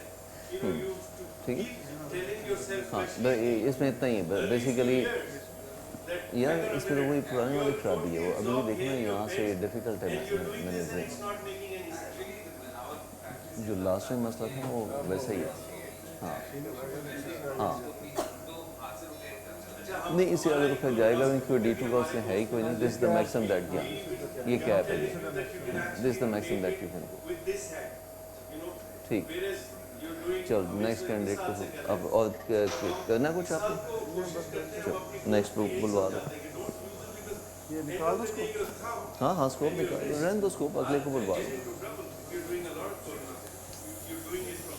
you know you have to ठीक है. keep telling yourself. हाँ, इसमें इतना ही है basically. यार इसमें तो वही पुरानी वाली खराबी है. वो अभी भी देखना यहाँ से डिफिकल्ट है मैनेजमेंट. जो लास्ट में मसला था वो वैसा ही है. हाँ हाँ, नहीं इससे आगे रखा जाएगा क्योंकि D2 का उसमें है ही कोई नहीं. This is the maximum that या ये कैप है. This is the maximum that you can go. ठीक. चल नेक्स्ट कैंडिडेट को अब और करना कुछ आपने. नेक्स्ट ग्रुप बुलवा दो. हाँ हाँ, स्कोप निकाल रहने दो. स्कोप अगले को बुलवा दो.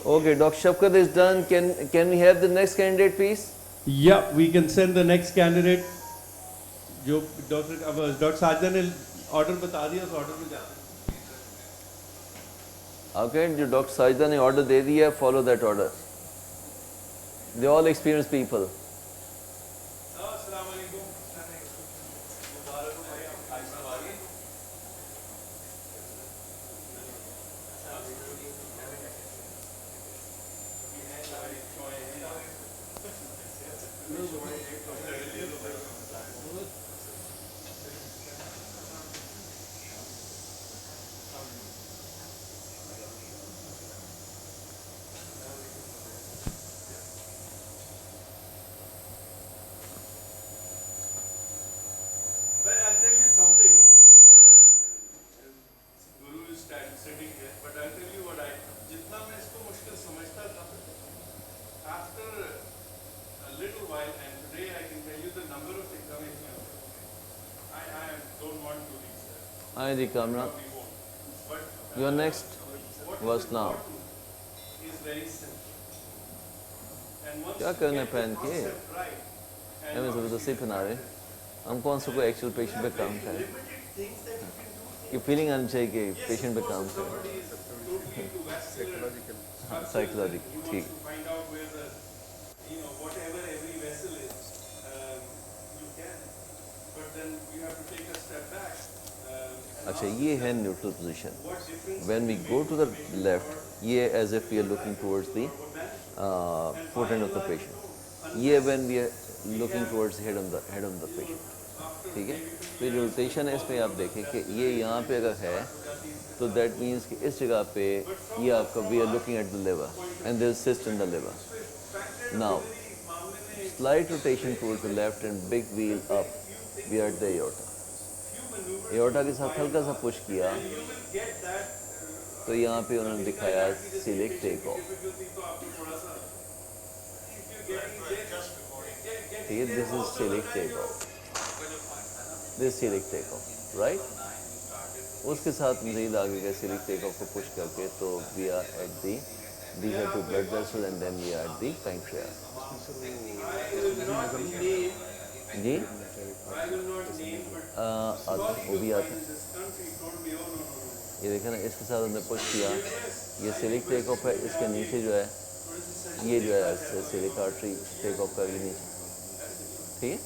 Okay, Dr. Shafkat is done. Can we have the next candidate, please? Yeah, we can send the next candidate. जो डॉक्टर साजदा ने ऑर्डर बता दिया, उस ऑर्डर में जाते हैं. Okay, जो डॉक्टर साजदा ने ऑर्डर दे दिया, follow that order. They all experienced people. Something. Guru is sitting here, but I'll tell you what जितना मैं इसको मुश्किल समझता था, after a little while, and today I can tell you the number of examinations. I don't want to reach that. Hi, the camera. But Your next was now. Is very simple. And once क्या you करना get पहन the के? concept right, and हमें ज़बरदस्ती बना रहे. हम कौन सा कोई एक्चुअल पेशेंट पे काम करें. ये फीलिंग आनी चाहिए कि पेशेंट पे काम करें. हाँ, साइकोलॉजिकल. ठीक. find out where the, whatever every vessel is, you can. But then you have to take a step back. And अच्छा ये है neutral position. When we go to the left, ये as if we are looking towards the foot end of the patient. ये when we are looking towards the head of the patient. ठीक है. तो ये rotation है, इसमें आप देखें कि ये यहाँ पे अगर है तो दैट मीन्स कि इस जगह पे ये आपका we are looking at the liver and there is cyst in the liver. Now slight rotation towards the left and big wheel up, we are at the aorta. Aorta के साथ हल्का सा पुश किया तो यहाँ पे उन्होंने दिखाया celiac takeoff. ठीक है, this is celiac takeoff. This is celiac takeoff, right? उसके साथ मज़ीद आगे का celiac takeoff को पुश करके तो we are at the these are two blood vessels and then we are at the pancreas. जी आता वो भी आता. ये देखें ना, इसके साथ हमने पुश किया, ये सिलिक टेक ऑफ है, इसके नीचे जो है ये जो है सिलिक आर्टरी टेक ऑफ कर नीचे. ठीक है,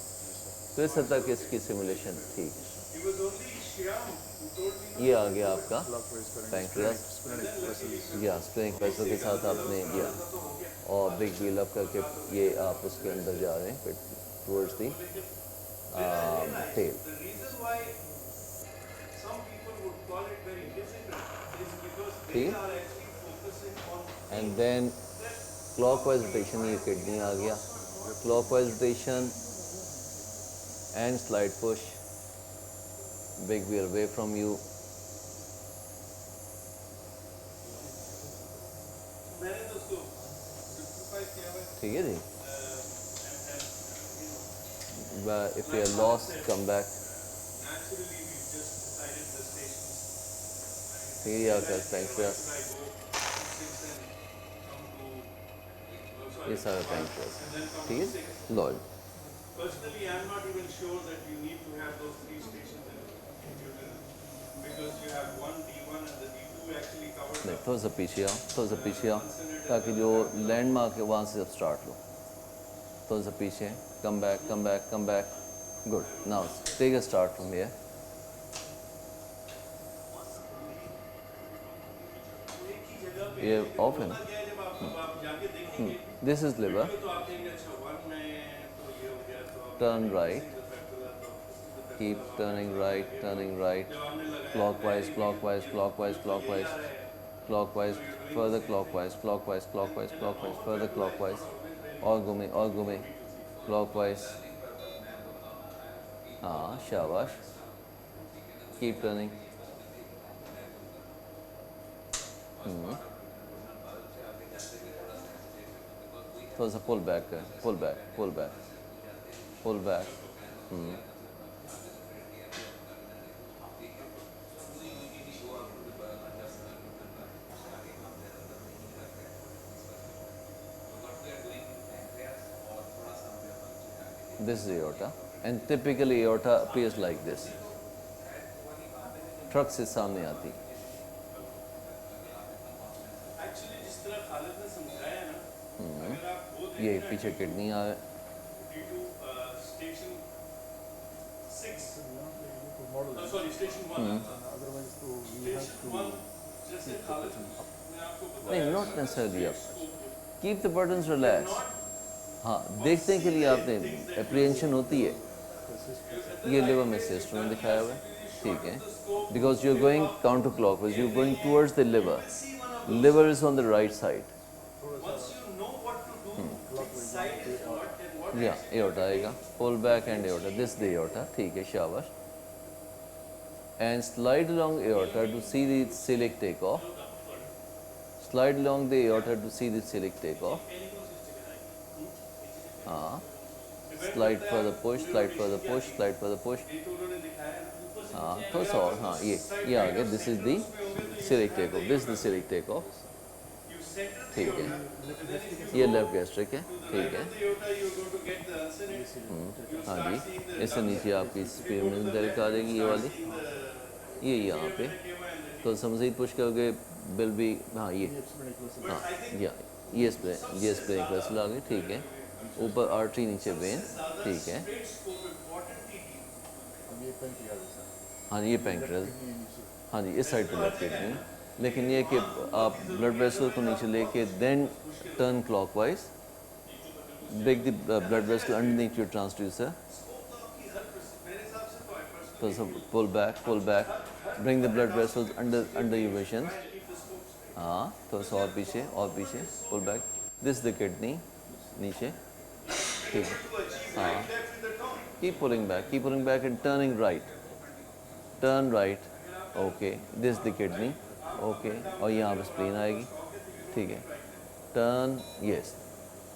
तो इस हद तक इसकी सिमुलेशन ठीक है. ये आ गया आपका पैंक्रियास या स्प्लिनिक वेसल के साथ आपने दिया और बिग व्हील अप करके ये आप उसके अंदर जा रहे हैं टुवर्ड्स दी टेल. ठीक है, एंड देन क्लॉकवाइज रोटेशन, ये किडनी आ गया. Clockwise rotation and slide push, big wheel away from you. ठीक है जी. If you are lost, come back. ठीक है, आपका pancreas. ये सारा pancreas. ठीक है, Lord. Personally, I am not even sure that you need to have those 3 stations because you have one D1 and the D2 actually covers. नहीं, थोड़ा सा पीछे आओ ताकि जो लैंडमार्क है वहाँ से अब स्टार्ट लो. थोड़ा सा पीछे, come back. Good. Now take a start from here. ये ऑफ है ना. This is liver. Turn right. Keep turning right. Clockwise. Further clockwise. Further clockwise. और घूमे. Clockwise. हाँ, शाबाश. Keep turning. थोड़ा सा pull back. This is aorta, and typically aorta appears like this. Truck से सामने आती. ये पीछे किडनी आ है. नहीं, not necessarily up. Keep the buttons relaxed. हाँ, देखने के लिए आपने apprehension होती है. ये liver में cyst में दिखाया हुआ है. ठीक है, because you're going counterclockwise, you're going towards the liver. Liver is on the right side. Yeah, aorta आएगा. Pull back and aorta. This is the aorta. ठीक है, शाबाश. And slide along aorta to see the celiac takeoff. Slide along the aorta to see the celiac takeoff. Slide further push. थोड़ा सा और. हाँ, ये आ गया. This is the celiac takeoff. ठीक है, ये लेफ्ट गैस्ट्रिक है. ठीक है. हाँ जी, इससे नीचे आपकी स्पीयर आ जाएगी ये वाली. ये यहाँ पे तो मज़ीद पुश करोगे बिल भी. हाँ, ये स्प्रेइंग वेसल आ गई. ठीक है, ऊपर आर्टरी, नीचे वेन. ठीक है. हाँ जी, ये पैंक्रियाज, हाँ जी, इस साइड पे लेफ्ट किडनी, लेकिन ये कि आप ब्लड वेसल को नीचे लेके then turn clockwise, break the blood vessel underneath your transducer, so pull back, bring the blood vessels under your vision, हाँ, थोड़ा सा और पीछे, pull back, this is the kidney, नीचे, ठीक है, हाँ, keep pulling back and turning right, turn right, okay, this is the kidney, okay, और यहाँ पे spleen आएगी, ठीक है, turn, yes,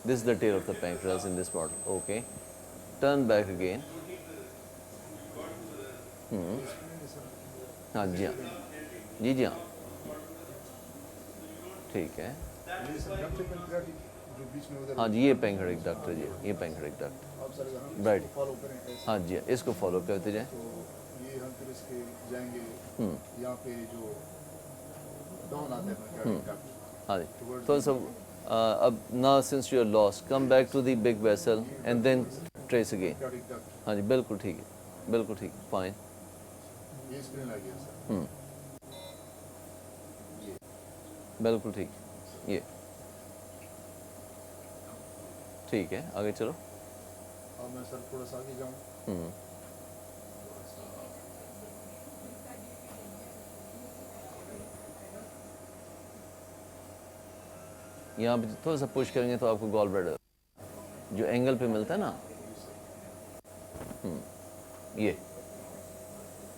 this is the tail of the pancreas in this model, okay, turn back again, हाँ जी, हाँ जी हाँ, ठीक है, हाँ जी, ये पैंक्रियाटिक डक्ट है जी, ये पैंक्रियाटिक डक्ट, राइट, हाँ जी, इसको फॉलो करते जाएं, ये हम फिर इसके जाएंगे यहाँ पे जो डाउन आता है हाँ जी, थोड़ा सा अब now since you are lost, come back to the big vessel and then trace again, हाँ जी, बिल्कुल ठीक है, बिल्कुल ठीक, fine, ये स्क्रीन आ गया सर, बिल्कुल ठीक, ये ठीक है, आगे चलो, अब मैं सर थोड़ा सा आगे जाऊँ, यहाँ पे थोड़ा सा पुश करेंगे तो आपको गॉल ब्लैडर जो एंगल पे मिलता है ना,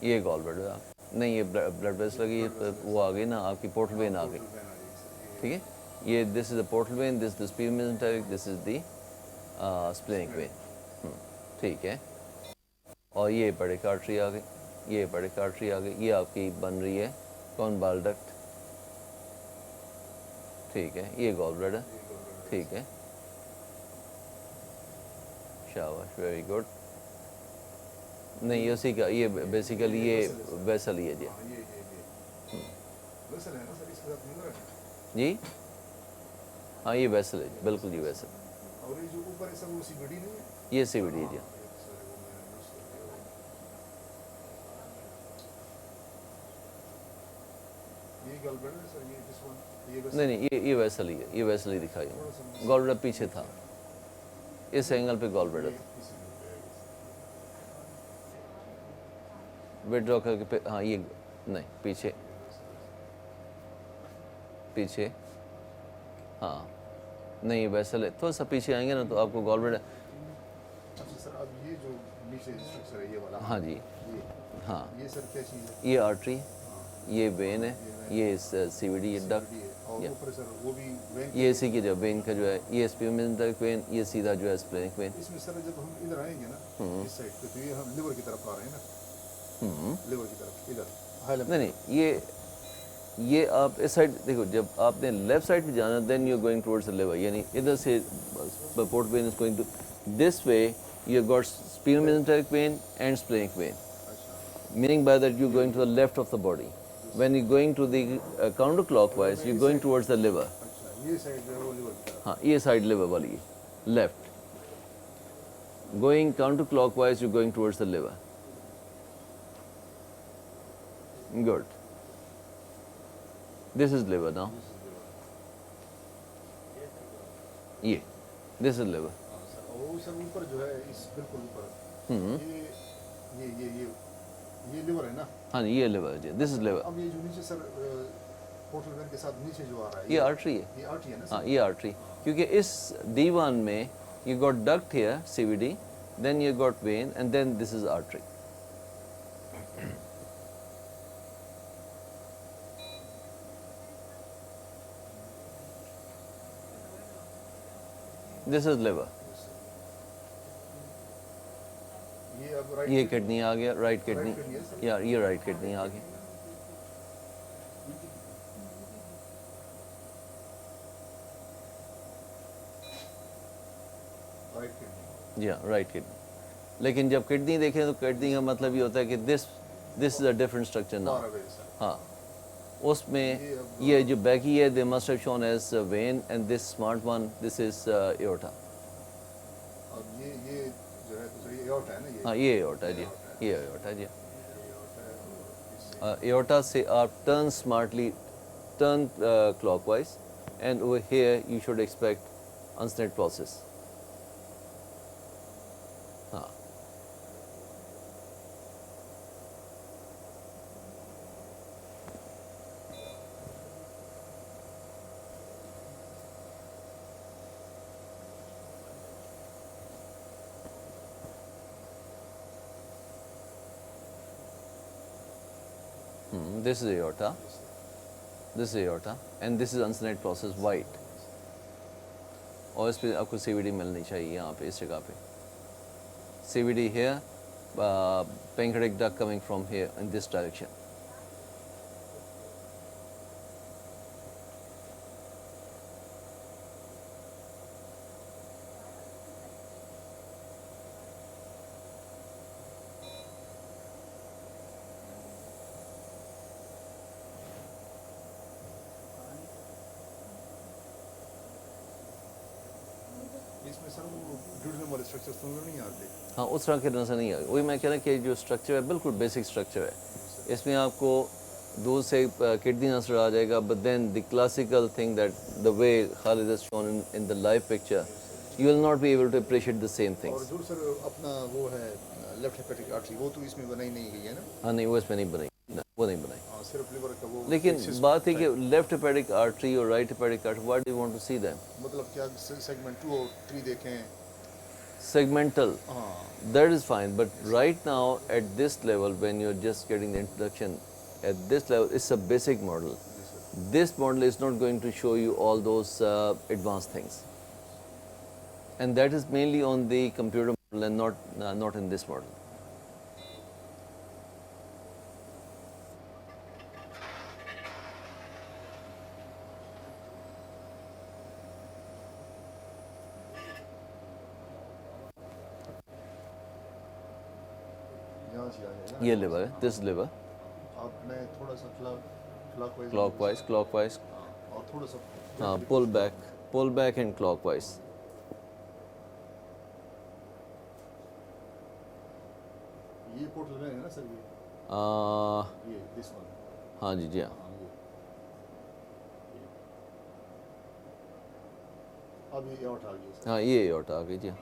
ये गॉल ब्लैडर नहीं, ये ब्लड वेसल लगी, वो आ गई ना, आपकी पोर्टल वेन आ गई, ठीक है, ये this is the portal when, this the speed mesenteric, this is the splenic when, ठीक है, और ये पेडिक आर्टरी आ गई, ये पेडिक आर्टरी आ गई, ये आपकी बन रही है कौन बाल डक्ट, ठीक है, ये गॉल ब्लैडर, ठीक है, शाबाश, वेरी गुड, नहीं ये उसी का, ये बेसिकली ये वेसल ही है जी, वेसल है ना सर, इसके साथ मिल रहा है, जी हाँ, ये वेसल है, बिल्कुल जी वेसल, और ये जो ऊपर है सर वो सीबीडी नहीं है, ये सीवीडी है जी, ये गॉल ब्लैडर है सर, ये दिस वन, ये वेसल, नहीं ये वेसल ही है, ये वेसल ही दिखाई, गॉल ब्लैडर पीछे था, इस एंगल पे गॉल ब्लैडर था, विड्रॉ करके हाँ, ये नहीं पीछे, हाँ, नहीं ये वेसल है, थोड़ा सा पीछे आएंगे ना तो आपको गॉल ब्लैडर, अच्छा सर, अब ये जो नीचे स्ट्रक्चर है ये वाला, हाँ जी, हाँ, ये सर क्या चीज़ है, ये आर्टरी, ये वेन है, ये सीवीडी, ये डक्ट, और ऊपर सर वो भी वेन, ये इसी की जो वेन का जो है, ये स्पीमेंटल वेन, ये सीधा जो है स्प्लेनिक वेन, इसमें सर जब हम इधर आएंगे ना इस साइड पे, तो ये हम लिवर की तरफ आ रहे हैं ना, लिवर की तरफ इधर, नहीं ये आप इस साइड देखो, जब आपने लेफ्ट साइड पे जाना then you are going towards the liver, यानी इधर से port vein is going to this way, you got स्पीमेंटल vein and splenic vein, meaning by that you're going to the left of the body. When you're going to the counterclockwise, you're going towards the liver. ये side जो है वो liver की तरफ, हाँ, ये side liver वाली है, left. Going counterclockwise, you're going towards the liver. Good. This is liver now. ये, this is liver. और सर ऊपर जो है इस बिल्कुल ऊपर, ये लिवर है ना, हाँ ये लिवर है, this is liver. अब ये जो नीचे सर पोर्टल वेन के साथ नीचे जो आ रहा है, ये आर्टरी है, ये आर्टरी है ना हाँ ये आर्टरी, क्योंकि इस D1 में you got duct here, CVD, then you got vein, and then this is artery. This is liver. ये अब राइट, ये किडनी आ गया, राइट किडनी, या ये राइट किडनी आ गई, राइट किडनी, जी हाँ राइट किडनी, लेकिन जब किडनी देखें तो किडनी का मतलब ये होता है कि this is a different structure now, हाँ, उसमें ये जो बैकी है they must have shown as vein, and this smart one this is aorta, अब ये जो है तो सर ये एओर्टा है ना, ये हाँ ये एओर्टा जी, ये aorta ji, Aorta say turn smartly, turn clockwise, and over here you should expect unsned process. This is aorta, this is aorta, and this is unsned process white. और इस पे आपको CVD मिलनी चाहिए यहाँ पे इस जगह पे. CVD here, pancreatic duct coming from here in this direction. इसमें सर वो ड्यूडेनम वाले स्ट्रक्चर्स तो नजर नहीं आते. हाँ उस तरह के नजर नहीं आएगा. वही मैं कह रहा कि जो स्ट्रक्चर है बिल्कुल बेसिक स्ट्रक्चर है. इसमें आपको दूर से किडनी नजर आ जाएगा, but then the classical thing that the way Khalid has shown in the live picture, you will not be able to appreciate the same और things. जो सर अपना वो है लेफ्ट हेपेटिक आर्टरी वो तो इसमें बनाई नहीं गई है ना. हाँ नहीं वो इसमें नहीं बनाई, वो नहीं बनाई. हाँ सिर्फ लिवर का वो. लेकिन बात है कि लेफ्ट हेपेटिक आर्टरी और right hepatic artery, why do you want to see them? मतलब क्या सेगमेंट 2 और 3 देखें. Segmental, हाँ. that is fine, but right now at this level when you're just getting the introduction, at this level it's a basic model. This model is not going to show you all those advanced things, and that is mainly on the computer model and not in this model. यहाँ से आ जाएगा. ये liver है, this liver, आप मैं थोड़ा सा clockwise. clockwise, और थोड़ा सा pull back and clockwise. ये पोर्ट लगाए हैं ना सर ये दिस वन. हाँ जी जी हाँ. हाँ ये. अब ये आउट आ गया सर. हाँ ये aorta आ गई जी.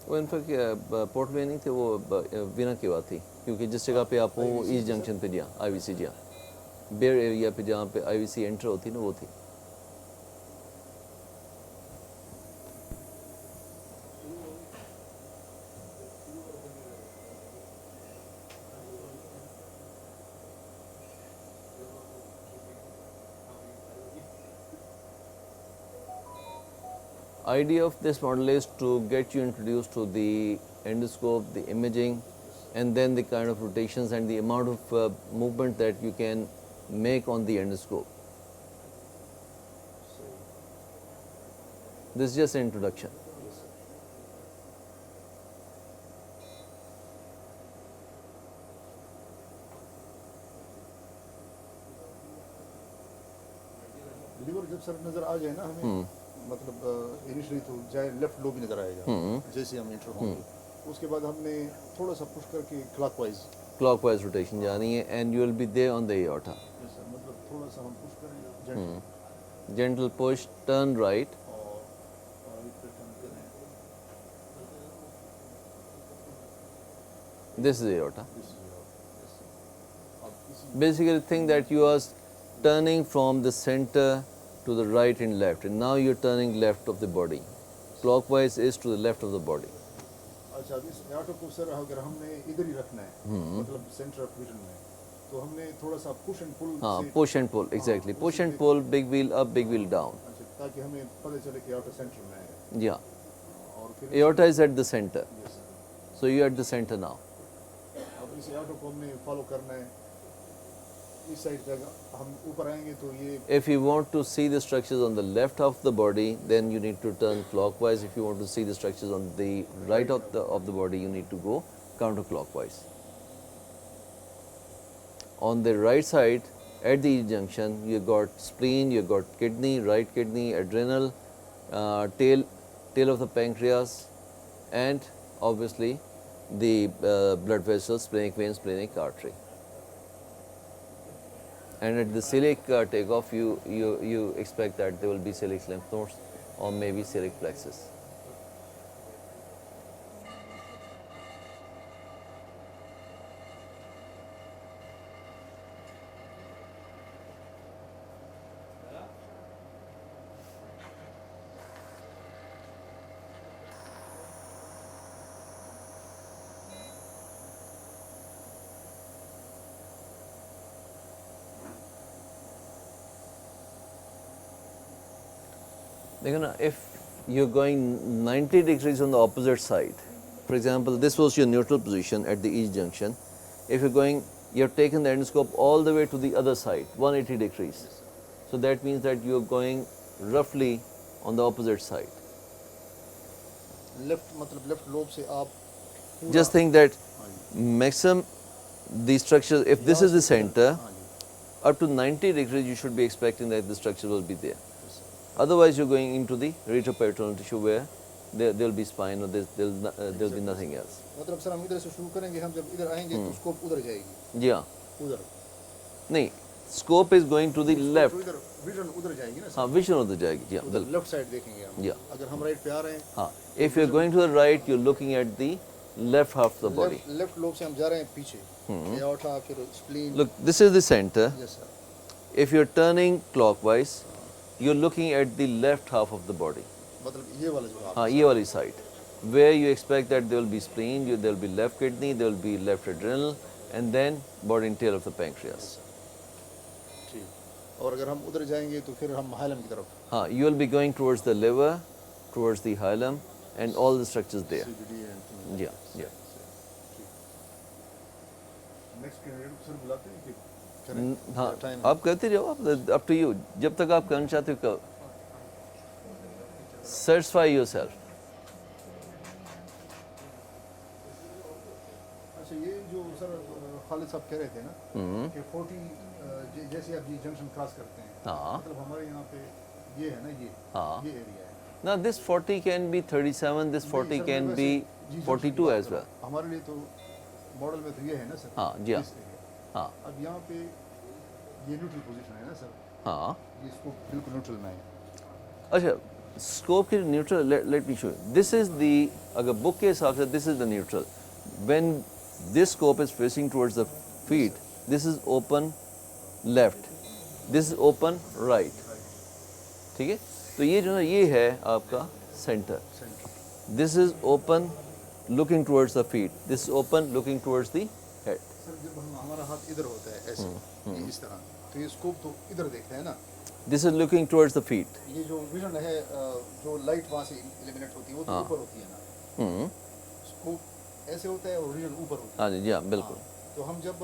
वो इनफैक्ट पोर्ट में नहीं थे, वो वीना की बात थी, क्योंकि जिस जगह पे आप वो ईस्ट जंक्शन पे दिया IVC दिया, बेयर एरिया पे जहाँ पे IVC एंटर होती ना वो थी. Idea of this model is to get you introduced to the endoscope, the imaging, and then the kind of rotations and the amount of movement that you can make on the endoscope. This is just an introduction. Liver जब sir नजर आ जाए ना हमें, मतलब initially तो जाए left lobe भी नजर आएगा जैसे हम एंटर होंगे. उसके बाद हमने थोड़ा सा पुश करके Clockwise rotation जानी है, and you will be there on the aorta. मतलब थोड़ा सा हम पुश करेंगे. Gentle push, turn right. This is aorta. Basically think that you are turning from the center to the right and left, and now you're turning left of the body. Clockwise is to the left of the body. अच्छा, इस auto को sir अगर हमने इधर ही रखना है, मतलब centre of vision में, तो हमने थोड़ा सा पुश एंड पुल. हाँ, push and pull, exactly. Push and pull, big wheel up, big wheel down. अच्छा, ताकि हमें पता चले कि आटो सेंटर में है. Yeah. और फिर Aorta is at the center. So you're at the center now. अब इस आटो को हमने फॉलो करना है. इस साइड तक हम ऊपर आएंगे तो ये. If you want to see the structures on the left of the body, then you need to turn clockwise. If you want to see the structures on the right of the body, you need to go counterclockwise. On the right side, At the EG junction, you got spleen, you got kidney, right kidney, adrenal, tail of the pancreas, and obviously the blood vessels, splenic vein, splenic artery. And at the celiac takeoff, you expect that there will be celiac lymph nodes or maybe celiac plexus. If you're going 90 degrees on the opposite side, for example, this was your neutral position at the EG junction. If you're going, you've taken the endoscope all the way to the other side, 180 degrees. So that means that you're going roughly on the opposite side. left lobe से आप Just think that maximum the structure, if this is the center, up to 90 degrees you should be expecting that the structure will be there. Otherwise, you're going into the retroperitoneal tissue where there will be spine or there will be nothing else. मतलब sir हम इधर से शुरू करेंगे, हम जब इधर आएंगे तो स्कोप उधर जाएगी. Yeah. उधर. नहीं, scope is going to the left. Vision उधर जाएगी ना. हाँ, vision उधर जाएगी. Yeah. लेफ्ट साइड देखेंगे हम. Yeah. अगर हम राइट पे आ रहे हैं. हाँ. If you're going to the right, you're looking at the left half of the body. Left lobe से हम जा रहे हैं पीछे. aorta, फिर spleen. Look, this is the center. Yes sir. If you're turning clockwise, you're looking at the left half of the body. मतलब ये वाला जो. हाँ, ये वाली side, where you expect that there will be spleen, there will be left kidney, there will be left adrenal, and then body and tail of the pancreas. ठीक. और अगर हम उधर जाएंगे तो फिर हम हाइलम की तरफ. हाँ, you will be going towards the liver, towards the hilum, and all the structures there. Yeah, yeah. Next candidate sir बुलाते हैं कि हाँ, आप कहते जाओ, up to you. जब तक आप करना चाहते हो करो. Satisfy yourself. अच्छा, ये जो सर खालिद साहब कह रहे थे ना कि 40 जैसे आप ये जंक्शन क्रॉस करते हैं. हाँ. मतलब हमारे यहाँ पे ये है ना, ये एरिया है. Now this 40 can be 37, this 40 can be 42 as well. हमारे लिए तो मॉडल में तो ये है ना सर. हाँ जी हाँ. हाँ. अब यहाँ पे ये न्यूट्रल पोजीशन है ना सर. हाँ. ये इसको बिल्कुल न्यूट्रल में है. अच्छा, स्कोप के neutral, let me show you. This is the, अगर बुक के हिसाब से this is the neutral. When this scope is facing towards the feet, this is open left, this is open right. ठीक है? तो ये जो है ये है आपका centre. This is open looking towards the feet. This is open looking towards the head. Sir जब हमारा हाथ इधर होता है ऐसे, ये इस तरह, तो ये स्कोप तो इधर देखते हैं ना. This is looking towards the feet. ये जो विजन है, जो लाइट वहाँ से इलिमिनेट होती है वो तो ऊपर होती है ना. स्कोप ऐसे होता है और विजन ऊपर होती है. हाँ जी, हाँ बिल्कुल. तो हम जब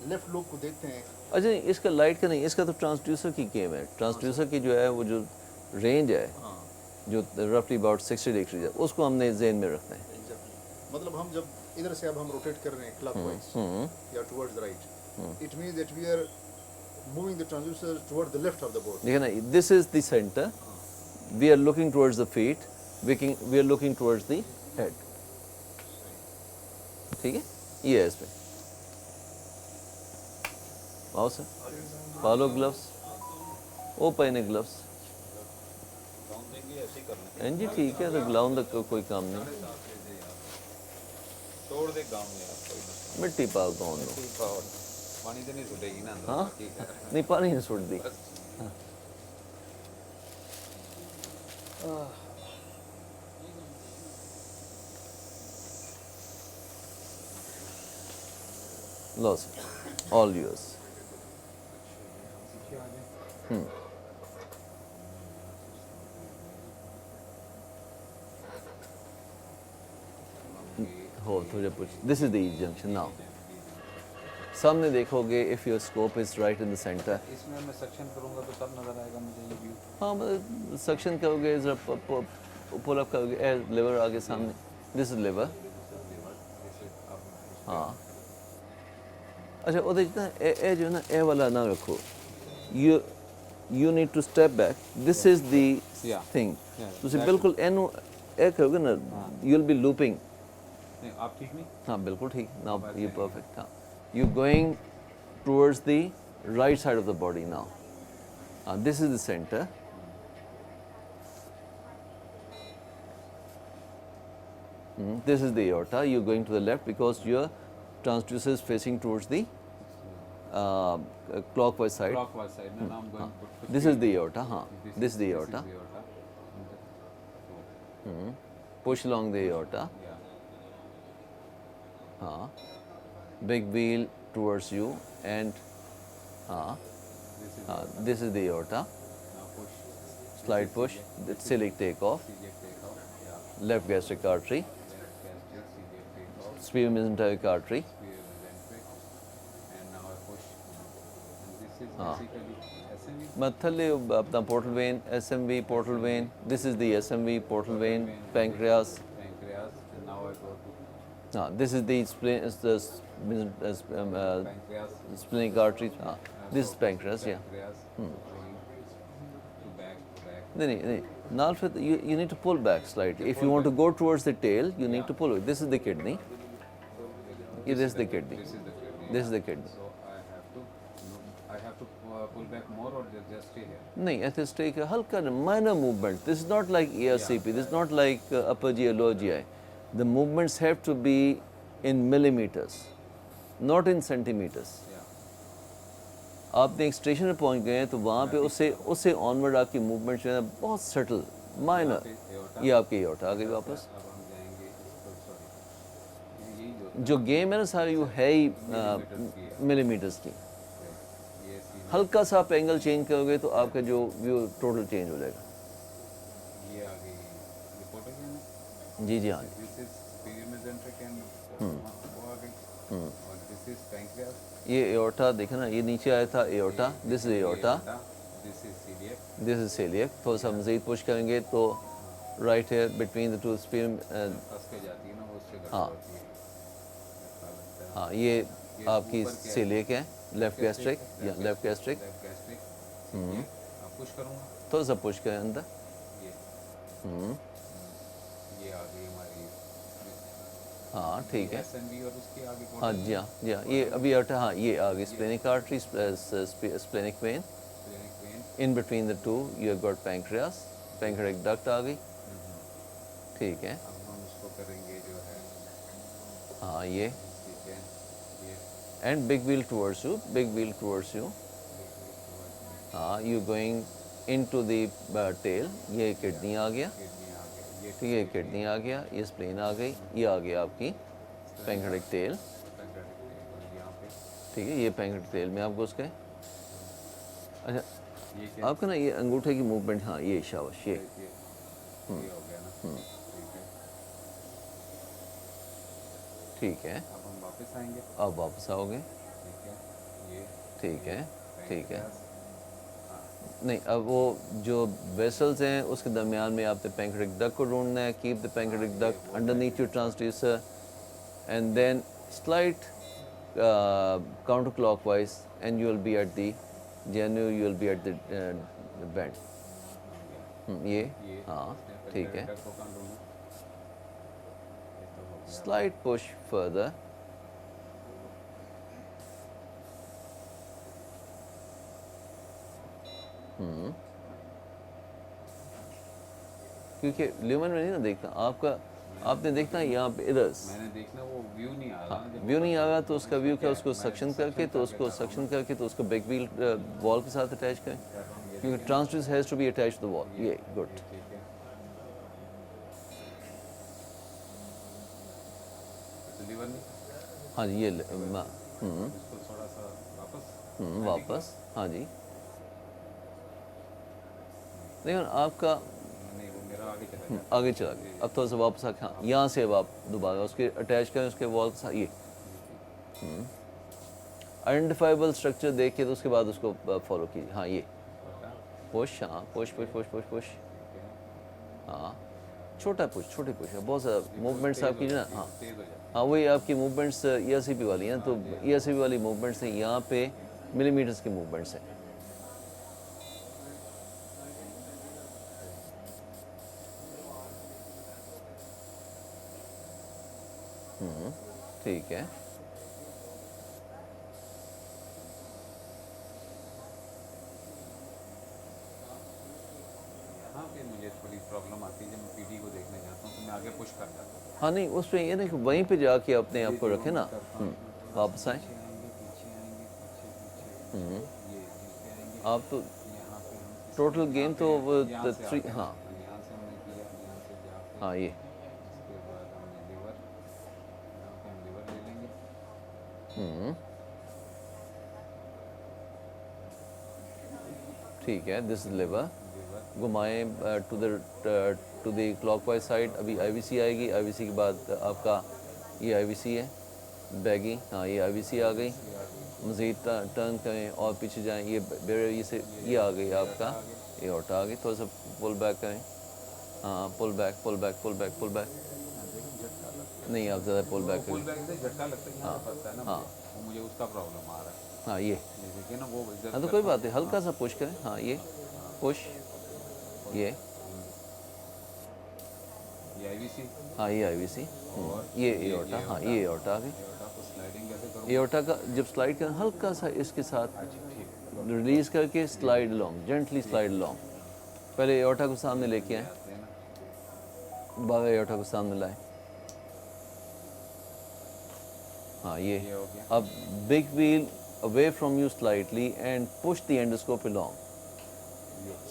लेफ्ट लोब को देखते हैं. अच्छा, इसका लाइट का नहीं, इसका तो ट्रांसड्यूसर की गेम है. ट्रांसड्यूसर की जो है वो जो रेंज है, जो रफली अबाउट 60 डिग्री है, उसको हमने ज़हन में रखना है. मतलब हम जब इधर से अब हम रोटेट कर रहे हैं क्लॉकवाइज या towards the right, it means that we are moving the transducer toward the left of the body. देखिए ना, this is the center. We are looking towards the feet. We are looking towards the head. ठीक है? ये है इसमें. आओ sir. Follow gloves. ओ पहने gloves. जी ठीक है, तो ग्लाउंड का कोई काम नहीं. तोड़ दे गाँव में आप. मिट्टी पाओ गाँव में. पानी तो नहीं छूटेगी ना. हाँ, नहीं पानी नहीं छूट दी. लो सर, all yours. हो थोड़ा कुछ. This is the EG junction now. सामने देखोगे, if your scope is right in the center. इसमें मैं सक्शन करूँगा तो तब नजर आएगा मुझे ये व्यू. हाँ, मतलब सक्शन करोगे, जरा पुल अप करोगे, लिवर आगे सामने. This is liver. हाँ. अच्छा ਉਹਦੇ 'ਚ ਨਾ ਇਹ ਜੋ ਨਾ ਇਹ ਵਾਲਾ ਨਾ ਰੱਖੋ you need to step back this is the thing ਤੁਸੀਂ ਬਿਲਕੁਲ ਇਹਨੂੰ ਇਹ ਕਰੋਗੇ ਨਾ you'll be looping नहीं आप ठीक नहीं हाँ बिल्कुल ठीक now you perfect हाँ you going towards the right side of the body now this is the center this is the aorta you're going to the left because your transducer is facing towards the clockwise side clockwise side now I'm going to this is the aorta this is the aorta push along the aorta big wheel towards you and this is the aorta slide push the celiac takeoff left gastric artery sphenomesenteric artery थल्ले अपना portal vein SMV portal vein this is the SMV portal vein pancreas and now I go to this is the spleen splenic artery this is pancreas no now you need to pull back slightly if you want to go towards the tail you need to pull it this is the kidney this is the kidney this is the kidney so I have to pull back more or just stay here नहीं ऐसे stay का हल्का minor movement this is not like ERCP this is not like upper GI lower GI the movements have to be in millimeters not in centimeters आप एक station पर पहुंच गए हैं तो वहाँ पे उससे ऑनवर्ड आपकी मूवमेंट जो है बहुत सटल माइनर ये आपकी एओर्टा आ गई वापस अब हम जाएंगे यही जो जो गेम है ना सारी वो है ही मिलीमीटर्स की हल्का सा आप एंगल चेंज करोगे तो आपका जो व्यू टोटल चेंज हो जाएगा ये आ गई रिपोर्ट है ना जी जी हाँ दिस इज पेरिमेसेंट्रिक एंड वो आ गई और दिस इज पैंक्रियास ये एओर्टा देखा ना ये नीचे आया था aorta this is aorta this is celiac this is celiac थोड़ा सा मज़ीद पुश करेंगे तो right here between the two स्पीन फंस के जाती है ना वो उससे गड़बड़ होती है हाँ ये आपकी सेलियक है लेफ्ट गैस्ट्रिक या लेफ्ट गैस्ट्रिक आप पुश करूँगा थोड़ा सा पुश करें अंदर ये आ गई हमारी हाँ ठीक है SMV और उसकी आगे हाँ जी हाँ ये अभी अटा हाँ ये आ गई splenic artery splenic vein in between the two you have got pancreas pancreatic duct आ गई ठीक है अब हम उसको करेंगे जो है हाँ ये ठीक है ये and big wheel towards you you going into the tail ये किडनी आ गया ठीक है किडनी आ गया ये स्प्लेन आ गई ये आ गया आपकी पैंक्रियाटिक तेल ठीक है ये पैंक्रियाटिक तेल में आप घुस गए अच्छा आपका ना ये अंगूठे की मूवमेंट हाँ ये शाबाश ये हो गया ना ठीक है अब हम वापस आएंगे अब वापस आओगे ठीक है ये ठीक है नहीं अब वो जो वेसल्स हैं उसके दरमियान में आपने पैंक्रियाटिक डक्ट को ढूंढना है keep the pancreatic duct underneath your transducer and then slide counter clockwise and you will be at the genu you will be at the bend ये हाँ ठीक है slight push further क्योंकि ल्यूमन में नहीं ना देखना आपका आपने देखना यहाँ पे इधर मैंने देखना वो व्यू नहीं आ रहा व्यू नहीं आ रहा तो उसका व्यू क्या उसको सक्शन करके तो उसको बैक व्हील वॉल के साथ अटैच करें क्योंकि transduce has to be attached to the wall ये गुड लीवर नहीं हाँ जी ये इसको थोड़ा सा वापस वापस हाँ जी लेकिन आपका नहीं वो मेरा आगे चला गया आगे चला गया अब थोड़ा सा वापस आके हाँ यहाँ से अब आप दोबारा उसके अटैच करें उसके वॉल के साथ ये आइडेंटिफाइबल स्ट्रक्चर देख के तो उसके बाद उसको फॉलो कीजिए हाँ ये पुश हाँ पुश हाँ छोटा पुश, छोटे पुश, बहुत ज़्यादा मूवमेंट्स आपकी ना, हाँ हाँ वही आपकी मूवमेंट्स ERCP वाली हैं, तो ERCP वाली मूवमेंट्स हैं, यहाँ पे मिलीमीटर्स की मूवमेंट्स हैं। ठीक है। यहाँ पे मुझे थोड़ी प्रॉब्लम आती है जब मैं PD को देखने जाता हूँ तो मैं आगे पुश कर जाता हूँ। हाँ नहीं, उसमें ये ना कि वहीं पे जाके अपने आप को रखें ना, वापस आए। पीछे आएंगे, पीछे आएंगे, पीछे पीछे ये नीचे आएंगे, आप तो यहाँ पे हम टोटल गेम तो यहाँ से 3, आगे, हाँ यहाँ से हमने किया, यहाँ से जाके हाँ ये उसके बाद हमने लीवर, यहाँ पे हम लीवर ले लेंगे, ठीक है। दिस इज लिवर, लीवर घुमाएं टू द क्लॉकवाइज साइड। अभी IVC आएगी, IVC के बाद आपका ये IVC है बैगी, हाँ ये IVC आ गई। मज़ीद टर्न करें और पीछे जाएं, ये से ये आ गई आपका, ये ऑटा आ गई। थोड़ा सा पुल बैक करें, हाँ pull back pull back pull back pull back, नहीं आप ज़्यादा पुल बैक पुल करें, बैक से झटका लगता है, यहाँ फंसता है ना हाँ मुझे, वो मुझे उसका प्रॉब्लम आ रहा है। हाँ ये देखिए ना वो इधर हाँ तो कोई बात नहीं, हल्का सा पुश करें, हाँ ये पुश, ये IVC हाँ ये IVC, ये एओर्टा, हाँ ये एओर्टा आ गई। को स्लाइडिंग कैसे करूँ? एओर्टा का जब स्लाइड करें हल्का सा इसके साथ रिलीज करके slide long, gently slide long. पहले एओर्टा को सामने लेके आए, बागा एओर्टा को सामने लाए, हाँ ये। अब big wheel away from you slightly and push the endoscope along,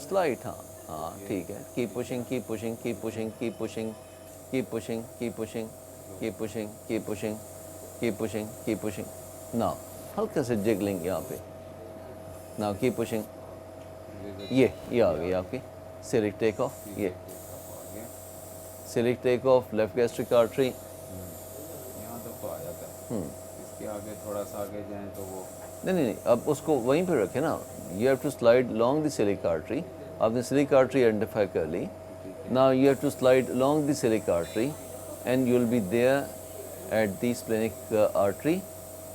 slide, हाँ हाँ ठीक है। Keep pushing keep pushing keep pushing keep pushing keep pushing keep pushing keep pushing keep pushing keep pushing keep pushing, now हल्का से jiggling यहाँ पे, now keep pushing, ये आ गई आपकी सिलिक टेक ऑफ, ये celiac take off left gastric artery, यहाँ तक तो आ जाता है, इसके आगे थोड़ा सा आगे जाएं तो वो नहीं, अब उसको वहीं पे रखें ना। You have to slide long the celiac artery, आपने सिलिक आर्टरी आइडेंटिफाई कर ली, now you have to slide long the celiac artery and you will be there at the splenic artery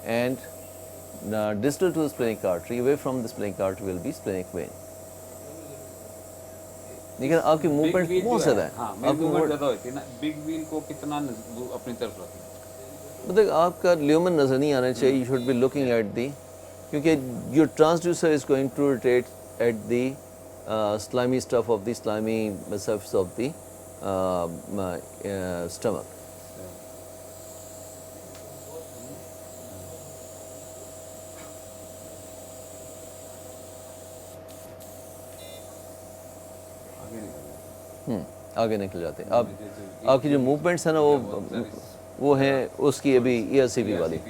and distal to the splenic artery, away from the splenic artery will be splenic vein. लेकिन आपकी movement बहुत ज़्यादा है, हाँ मेरी movement ज़्यादा होती है ना, बिग व्हील को कितना अपनी तरफ रखें? मतलब आपका ल्यूमन नज़र नहीं आना चाहिए, you should be looking at the, क्योंकि your transducer is going to rotate at the slimy stuff of the slimy surface of the stomach. आगे निकल जाते हैं। अब आपकी जो मूवमेंट्स है ना वो हैं उसकी अभी ERCP वाली।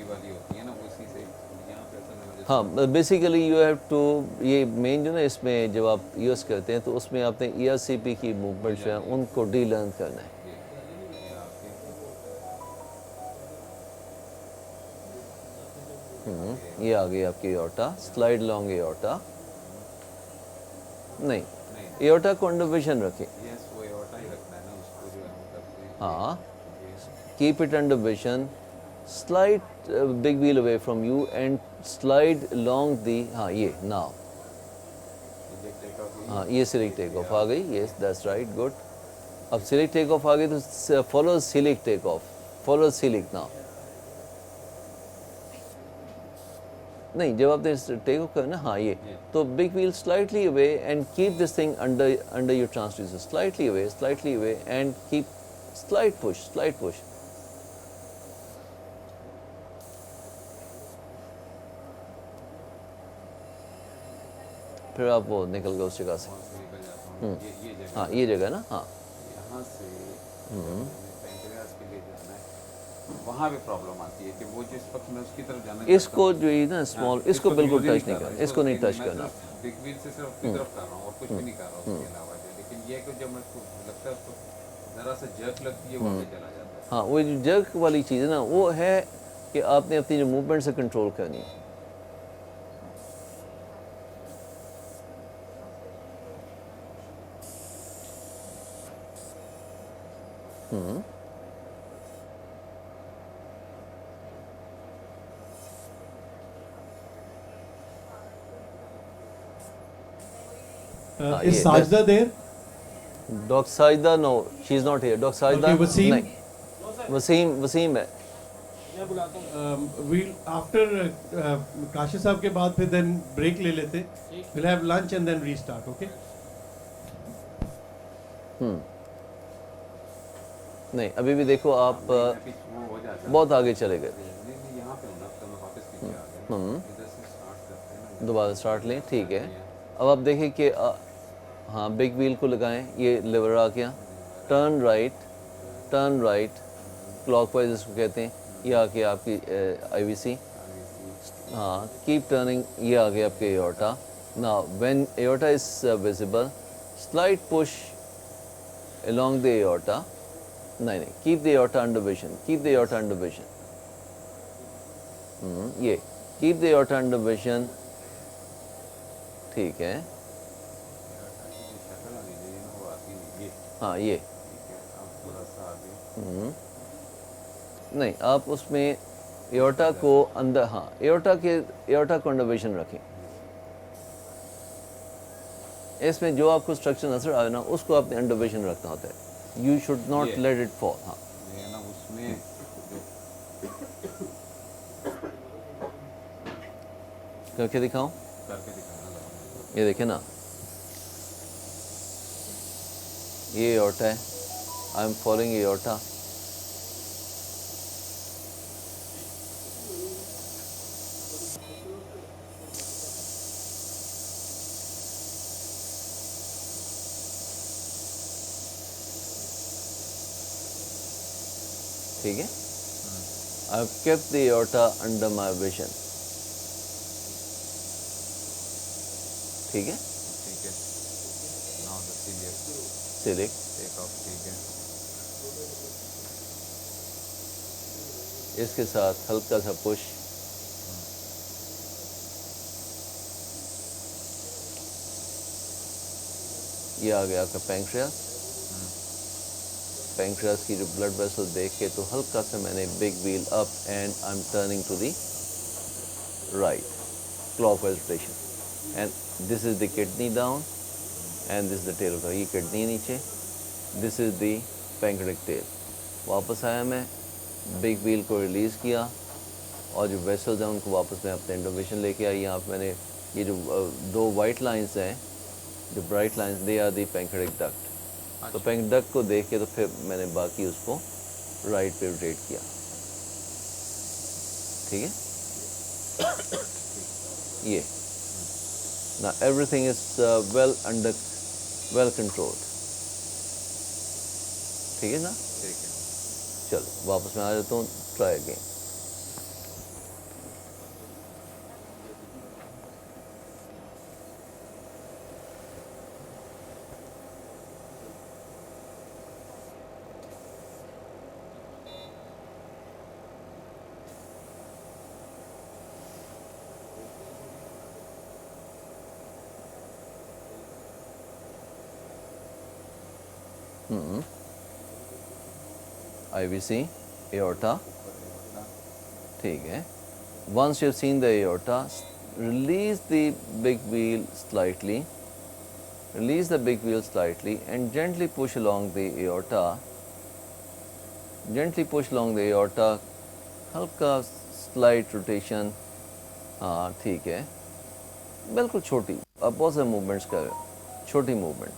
हाँ बेसिकली यू हैव टू, ये मेन जो ना इसमें जब आप यूज़ करते हैं तो उसमें आपने ERCP की मूवमेंट्स जो हैं उनको डीलर्न करना है। ये आ गई आपकी एओर्टा, स्लाइड लॉन्ग एओर्टा, नहीं एओर्टा को अंडर विजन रखें, हाँ keep it under vision, slide big wheel away from you and slide along the, हाँ ये now, हाँ ये सिलिक टेक ऑफ आ गई, yes that's right good। अब सिलिक टेक ऑफ आ गई तो follow सिलिक टेक ऑफ, follow सिलिक now। नहीं जब आपने टेक ऑफ करना, हाँ ये तो big wheel slightly away and keep this thing under your transducer, slightly away and keep slide push, फिर आप वो निकल गए उस जगह से। हाँ ये जगह ना, हाँ यहाँ से पैंक्रियास के लिए जाना है, वहाँ भी प्रॉब्लम आती है कि वो जिस वक्त मैं उसकी तरफ जाना, इसको जो है ना स्मॉल, इसको बिल्कुल टच नहीं करना, इसको नहीं टच करना। बिग व्हील से सिर्फ अपनी तरफ कर रहा हूँ और कुछ भी नहीं कर रहा हूँ उसके अलावा, लेकिन ये कि जब मैं लगता है उसको ज़रा सा जर्क लगती है वो आगे चला जाता है। हाँ वो जो जर्क वाली चीज़ है ना वो है कि आपने अपनी जो मूवमेंट से कंट्रोल करनी है। Is Sajda there? Dr. Sajda, no, she's not here. Dr. Sajda, Okay, Waseem? nahin. Waseem hai. We'll after Kashif साहब के बाद फिर then break ले लेते. We'll have lunch and then restart. Okay? नहीं, अभी भी देखो आप बहुत आगे चले गए. दोबारा स्टार्ट लें, ठीक है. अब आप देखें कि हाँ, बिग व्हील को लगाएं, ये लेवर आ गया. टर्न राइट, क्लॉकवाइज इसको कहते हैं. ये आ गया आपकी आईवीसी. हाँ, कीप टर्निंग, ये आ गया आपके aorta. Now when aorta is visible, slight push along the aorta. नहीं, keep the aorta under vision. ये keep the aorta under vision. ठीक है. हाँ, ये नहीं, आप उसमें एओर्टा को अंदर, हाँ, एओर्टा को अंडर विजन रखें. इसमें जो आपको स्ट्रक्चर नजर आए ना, उसको आपने अंडर विजन रखना होता है. You should not let it fall. हाँ, करके दिखाऊं? ये देखें ना, ये एओर्टा है. I am following aorta. ठीक है. I have kept the aorta under my vision. ठीक है. नाउ द सिलिक टेक ऑफ. ठीक है. इसके साथ हल्का सा पुश. ये आ गया आपका पैंक्रियास. पैंक्रियास की जो ब्लड वेसल देख के तो हल्का सा मैंने big wheel up and I am turning to the right, clockwise rotation. And this is the kidney down and this the tail of the, ये किडनी नीचे, this is the pancreatic tail. वापस आया मैं, बिग व्हील को release किया और जो vessels हैं उनको वापस मैं अपने इंडोवेशन लेके आई. यहाँ पे मैंने ये जो दो वाइट लाइंस हैं, जो bright lines, they are the pancreatic duct. तो पैंक्रियाटिक डक्ट को देख के तो फिर मैंने बाकी उसको राइट पे रोटेट किया. ठीक है. ये ना एवरीथिंग इज वेल कंट्रोल्ड. ठीक है ना. ठीक है. चलो वापस मैं आ जाता हूँ. Try again. IVC, aorta. ठीक है. Once you have seen the aorta, release the big wheel slightly. Release the big wheel slightly and gently push along the aorta. Gently push along the aorta. हल्का slight rotation. हाँ, ठीक है. बिल्कुल छोटी. आप बहुत सारे movements कर रहे हो. छोटी movement.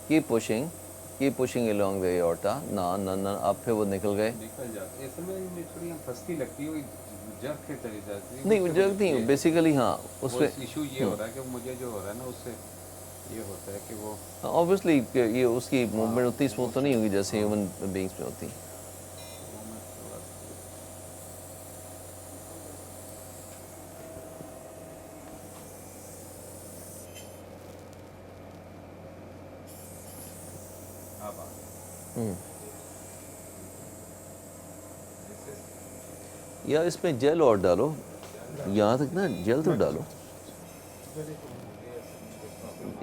Keep pushing along the aorta. ना आप फिर वो निकल गए. निकल जाते. ऐसे में थोड़ी फंसती लगती है, जग के चली जाती है. नहीं, वो जग नहीं, बेसिकली हाँ, उसमें इशू ये हो रहा है कि मुझे जो हो रहा है ना, उससे ये होता है कि वो ऑब्वियसली ये उसकी मूवमेंट उतनी स्मूथ तो नहीं होगी जैसे ह्यूमन बीइंग्स में होती. यार इसमें जेल और डालो, यहाँ तक ना जेल तो डालो.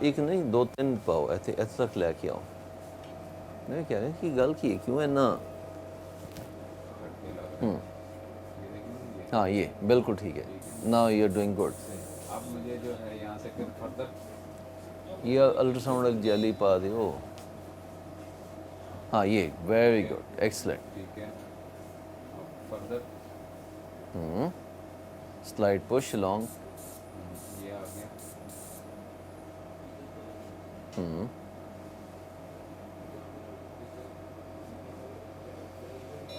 एक नहीं, 2-3 पाओ ऐसे तक लेके आओ. मैं कह रहा हूँ कि गल की क्यों है ना। हाँ ये बिल्कुल ठीक है। Now you are doing good. अब मुझे जो है यहाँ से फिर फर्दर ये अल्ट्रासाउंड जेली पा दो। हाँ ये वेरी गुड एक्सलेंट। ठीक है, अब फर्दर स्लाइड पुश अलोंग। ये आ गया।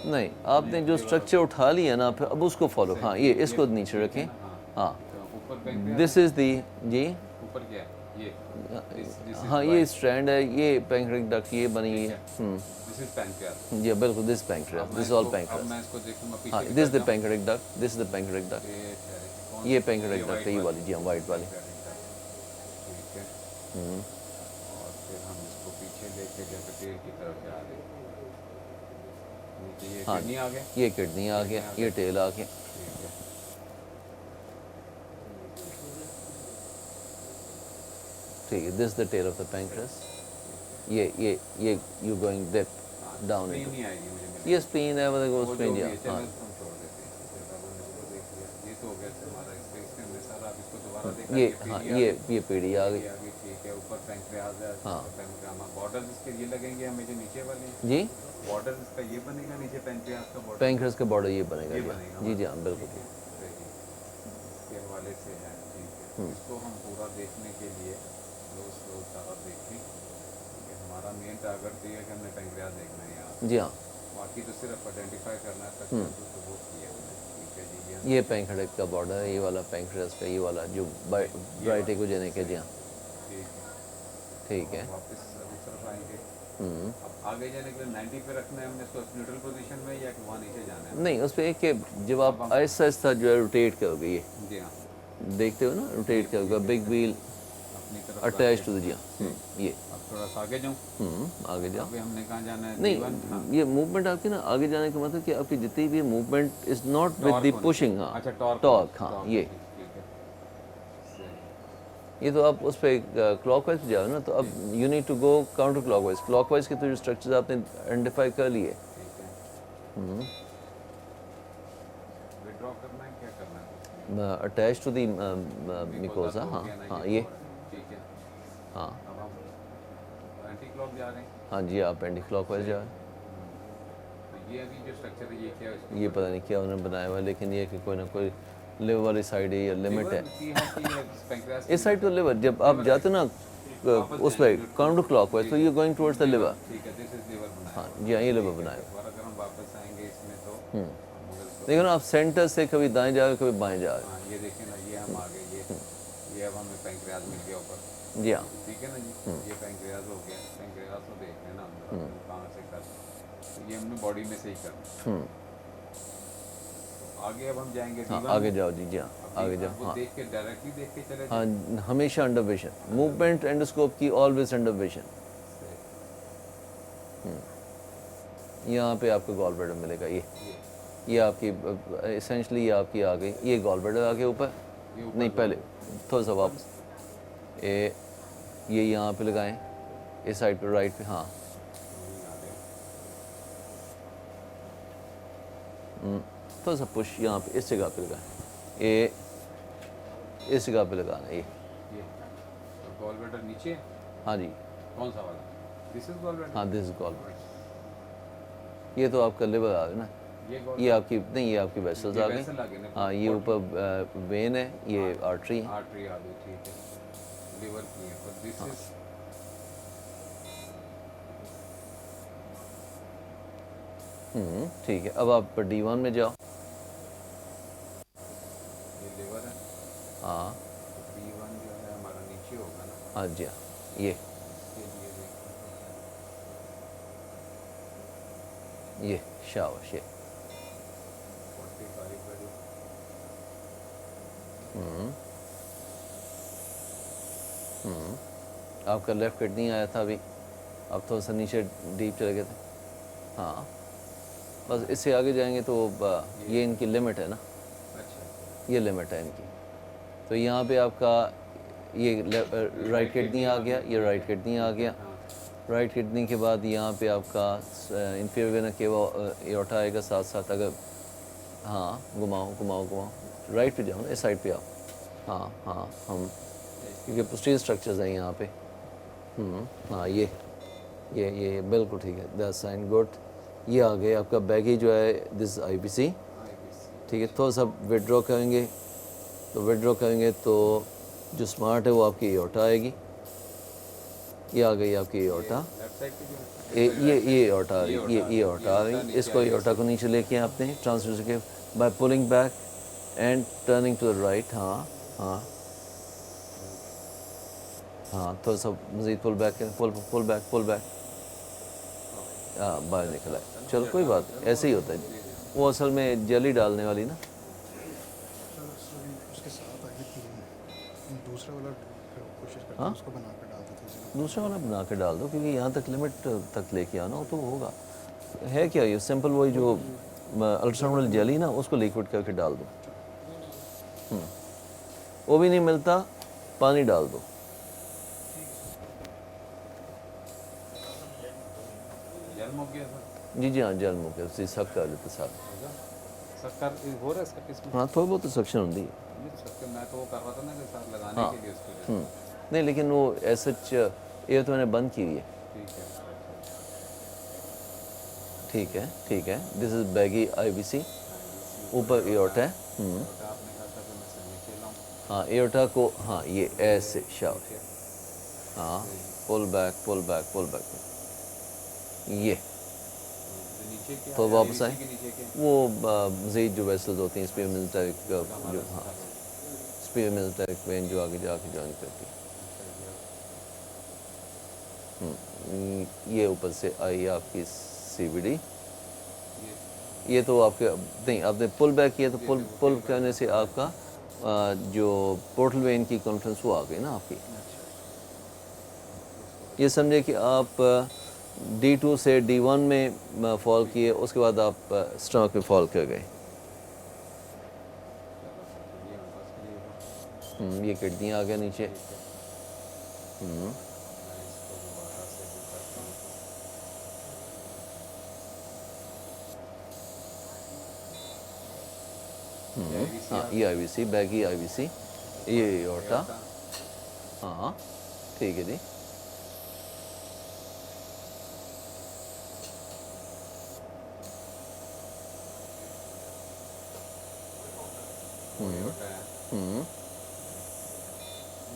नहीं आपने जो स्ट्रक्चर उठा लिया ना फिर अब उसको फॉलो। हाँ ये इसको नीचे रखें। हाँ तो ऊपर पैंक्रियाज दिस इज दी जी। ऊपर क्या है? ये this is हाँ ये स्ट्रैंड है, ये पैंक्रियाटिक डक्ट ये बनी हुई है। This is pancreas. जी बिल्कुल दिस पैंक्रियास, दिस ऑल अब पैंक्रियास। मैं इसको देखूंगा पीछे हाँ की दिस द तरफ pancreatic duct, this is the pancreatic duct. ये ठहरे, कौन ये सी? पैंक्रियाटिक डक्ट है ये वाली जी हाँ वाइट वाली। ठीक है, और फिर हम इसको पीछे लेके जैसे टेल की तरफ जा रहे हैं। नीचे ये हाँ किडनी आ गया। ये किडनी आ गया, ये टेल आ गया। ठीक है, ठीक है this the tail of the pancreas. ये you going dip down spleen into. नहीं आएगी मुझे मिला। ये स्पेन है मतलब वो वो स्पेन जो जी भी है, चलो हाँ। इसको हम छोड़ देते हैं। जब हमने इसको देख लिया, ये तो हो गया हमारा स्पेस के अंदर सारा। अब इसको दोबारा देखा, ये पीढ़ी हाँ आ गई। ये पीढ़ी आ गई। ये आ गई, ठीक है। ऊपर पैंक्रियाज है, हाँ। पैंक्रियामा बॉर्डर इसके ये लगेंगे हमें जो नीचे वाले हैं। जी बॉर्डर इसका ये बनेगा, नीचे पैंक्रियाज का बॉर्डर। पैंक्रियास का बॉर्डर ये बनेगा ये जी बनेगा हाँ। जी जी हाँ बिल्कुल। ठीक है, सही। इसके हवाले से है, ठीक है। तो इसको हम पूरा देखने के लिए स्लो सारा देखें कि हमारा मेन टारगेट तो ये है कि हमने पैंक्रियाज देखना है यहाँ। जी हाँ बाकी तो सिर्फ आइडेंटिफाई करना है, तक तो वो किया हमने। ठीक है जी, ये पैंक्रियाटिक का बॉर्डर है, ये वाला पैंक्रियास का, ये वाला जो ब्राइटे को देने के जी हाँ ठीक है। ठीक है। वापस अब इस तरफ आएंगे। अब आगे जाने के लिए 90 पे रखना है हमने इसको न्यूट्रल पोजीशन में, या कि वहाँ नीचे जाना है? नहीं उस पर एक के जब आप आहिस्ता आहिस्ता जो है रोटेट करोगे ये जी हाँ, देखते हो ना रोटेट करोगे बिग व्हील अपनी तरफ अटैच टू द जी हाँ ये अब थोड़ा सा आगे जाऊँ। आगे जाओ। अभी हमने कहाँ जाना है? नहीं D1, हाँ। ये मूवमेंट आपकी ना आगे जाने का मतलब कि आपकी जितनी भी movement is not with Torque the होनी पुशिंग। चाहिए। हाँ अच्छा, टॉर्क टॉर्क हाँ टॉर्क, ये ठीक है, सही। ये तो आप उस पर क्लॉकवाइज जाओ ना तो अब you need to go counter clockwise. Clockwise के तो जो स्ट्रक्चर्स आपने आइडेंटिफाई कर लिए। ठीक है, विड्रॉ करना है, क्या करना है? Attach to the mucosa. तो हो हाँ गया ना, हाँ तो ये हो रहा है। ठीक है, हाँ अब हम एंटी क्लॉक जा रहे हैं। हाँ जी आप एंटी क्लॉकवाइज जाओ। तो ये अभी जो स्ट्रक्चर है ये क्या है? इसको ये पता नहीं क्या उन्होंने बनाया हुआ है लेकिन ये कि कोई ना कोई लिवर वाली साइड है या लिमिट है। इस साइड तो लिवर जब आप जाते हो ना उस पर काउंटर क्लॉकवाइज तो you going towards the liver. ठीक है, दिस इज लिवर बनाया। हाँ जी हाँ ये लिवर बनाया हुआ और अगर हम वापस आएंगे इसमें तो है। हम अगर इसको- देखो ना आप सेंटर से कभी दाएं जा रहे हो कभी बाएं जा रहे हाँ ये देखें ना, ये हम आ गए, ये अब हमें पैंक्रियाज मिल गया ऊपर। हो। जी हाँ ठीक है ना जी, ये पैंक्रियाज हो गया। पैंक्रियाज को देख लेना हम कहाँ से कर, तो ये हमने बॉडी में से ही करना। तो आगे अब हम जाएंगे हाँ D1 आगे में। जाओ जी जी हाँ अब आगे D1 जाओ। को हाँ देख के डायरेक्टली देख के चले हाँ जाएं। हमेशा अंडर विजन मूवमेंट एंडोस्कोप की ऑलवेज अंडर विजन। यहाँ पे आपको गॉल ब्लैडर मिलेगा। ये आपकी एसेंशली ये आपकी आ गई, ये गॉल ब्लैडर आ गया ऊपर। नहीं पहले थोड़ा सा वापस ये यहाँ पे लगाएं इस साइड पे राइट पे। हाँ थोड़ा सा पुश यहाँ पे इस जगह पे लगाएं। ये इस जगह पे लगाना ये। गॉल ब्लैडर नीचे है? हाँ जी कौन सा वाला? This is gall bladder. हाँ दिस इज गॉल ब्लैडर। ये तो आपका लिवर आ गया ना। ये आपकी नहीं ये आपकी वेसल्स आ vessel आ गई। गए ना, हाँ ये ऊपर वेन है, ये आर्टरी है। आर्टरी आ गई, ठीक है। लिवर की है, पर दिस इज ठीक है। अब आप D1 में जाओ। ये लिवर है। हाँ B1 जो है हमारा नीचे होगा ना, हाँ जी हाँ ये इसके लिए देखते ये शाबाश ये 45 वैल्यू। आपका लेफ्ट किडनी आया था अभी, अब थोड़ा सा नीचे डीप चले गए थे। हाँ बस इससे आगे जाएंगे तो ये इनकी लिमिट है ना, अच्छा, ये लिमिट है इनकी। तो यहाँ पे आपका ये राइट किडनी आ गया, ये राइट किडनी आ गया। राइट किडनी के बाद यहाँ पे आपका इंफीरियर वेना केवा एओर्टा आएगा साथ साथ। अगर हाँ घुमाओ घुमाओ घुमाओ, राइट पे जाओ ना, इस साइड पे आओ। हाँ हाँ हम, क्योंकि पोस्टीरियर स्ट्रक्चर्स हैं यहाँ पे। हाँ ये बिल्कुल ठीक है, दैट्स साइन गुड। ये आ गए आपका बैगी जो है, दिस आईबीसी, ठीक है। थोड़ा सा विड्रॉ करेंगे, तो विड्रॉ करेंगे तो जो स्मार्ट है वो आपकी एओर्टा आएगी। ये आ गई आपकी एओर्टा, ये एओर्टा आ रही, ये एओर्टा आ रही। इसको एओर्टा को नीचे लेके आपने ट्रांसड्यूसर के by pulling back and turning to the right. हाँ हाँ हाँ, थोड़ा सा मज़ीद पुल बैक करें, पुल बैक। हाँ बाहर निकला है, चलो कोई बात नहीं, ऐसे ही होता है। वो असल में जेली डालने वाली ना। उसके साथ आगे दूसरा वाला कोशिश करते हाँ? हैं, उसको बना कर डाल देते हैं। दूसरा वाला बना के डाल दो, क्योंकि यहाँ तक लिमिट तक लेके आना हो तो होगा। है क्या ये सिंपल, वही जो अल्ट्रासाउंड वाली जेली ना, उसको लिक्विड करके डाल दो। वो भी नहीं मिलता, पानी डाल दो। जल मुक गया सर, जी जी हाँ, जल मुके उसी सक कर लेते साथ। सरकार हो रहा है इसका किस्म? हाँ थोड़ी बहुत सक्शन होती है। मैं तो वो कर रहा था ना कि साथ लगाने के लिए उसको। नहीं लेकिन वो ऐसा ये तो मैंने बंद की हुई है। ठीक है, ठीक है। दिस इज बैगी आईबीसी, ऊपर एओर्टा है। आपने कहा था कि मैं से नीचे लाऊं। हाँ एओर्टा को, हाँ ये ऐसे शाव, हाँ पुल बैक ये तो वापस आए। वो मज़ीद जो वेसल्स होती हैं, स्पीयर मिलिटरी जो, हाँ स्पीयर मिलिटरी वेन जो आगे जाके ज्वाइन करती है। ये ऊपर से आई आपकी सीवीडी। ये तो आपके नहीं, आपने पुल बैक किया तो पुल करने से आपका जो पोर्टल वेन की कॉन्फ्रेंस वो आ गई ना आपकी। ये समझे कि आप D2 से D1 में फॉल किए, उसके बाद आप स्टमक में फॉल कर गए। ये किडनियाँ आ गया नीचे। हाँ ये आईबीसी, बैगी आईबीसी, ये एओर्टा। हाँ ठीक है जी।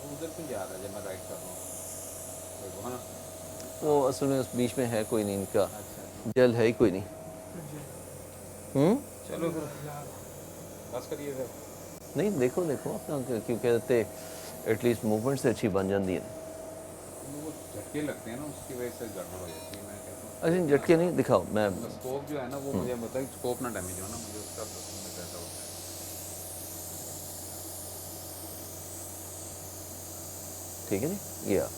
उधर से जा रहा है जब मैं राइट कर रहा हूँ, देखो ना। वो असल में उस बीच में है कोई नहीं, इनका जल है ही कोई नहीं। चलो फिर बस करिए फिर। नहीं देखो अपना, क्यों कहते एटलीस्ट मूवमेंट से अच्छी बन जाती है। वो झटके लगते हैं ना, उसकी वजह से गड़बड़ हो जाती है। मैं कहता हूँ अच्छा झटके नहीं दिखाओ, मैं स्कोप जो है ना वो मुझे बताइए, स्कोप ना डैमेज हो ना, मुझे उसका में कहता होता है। ठीक है जी। ये आप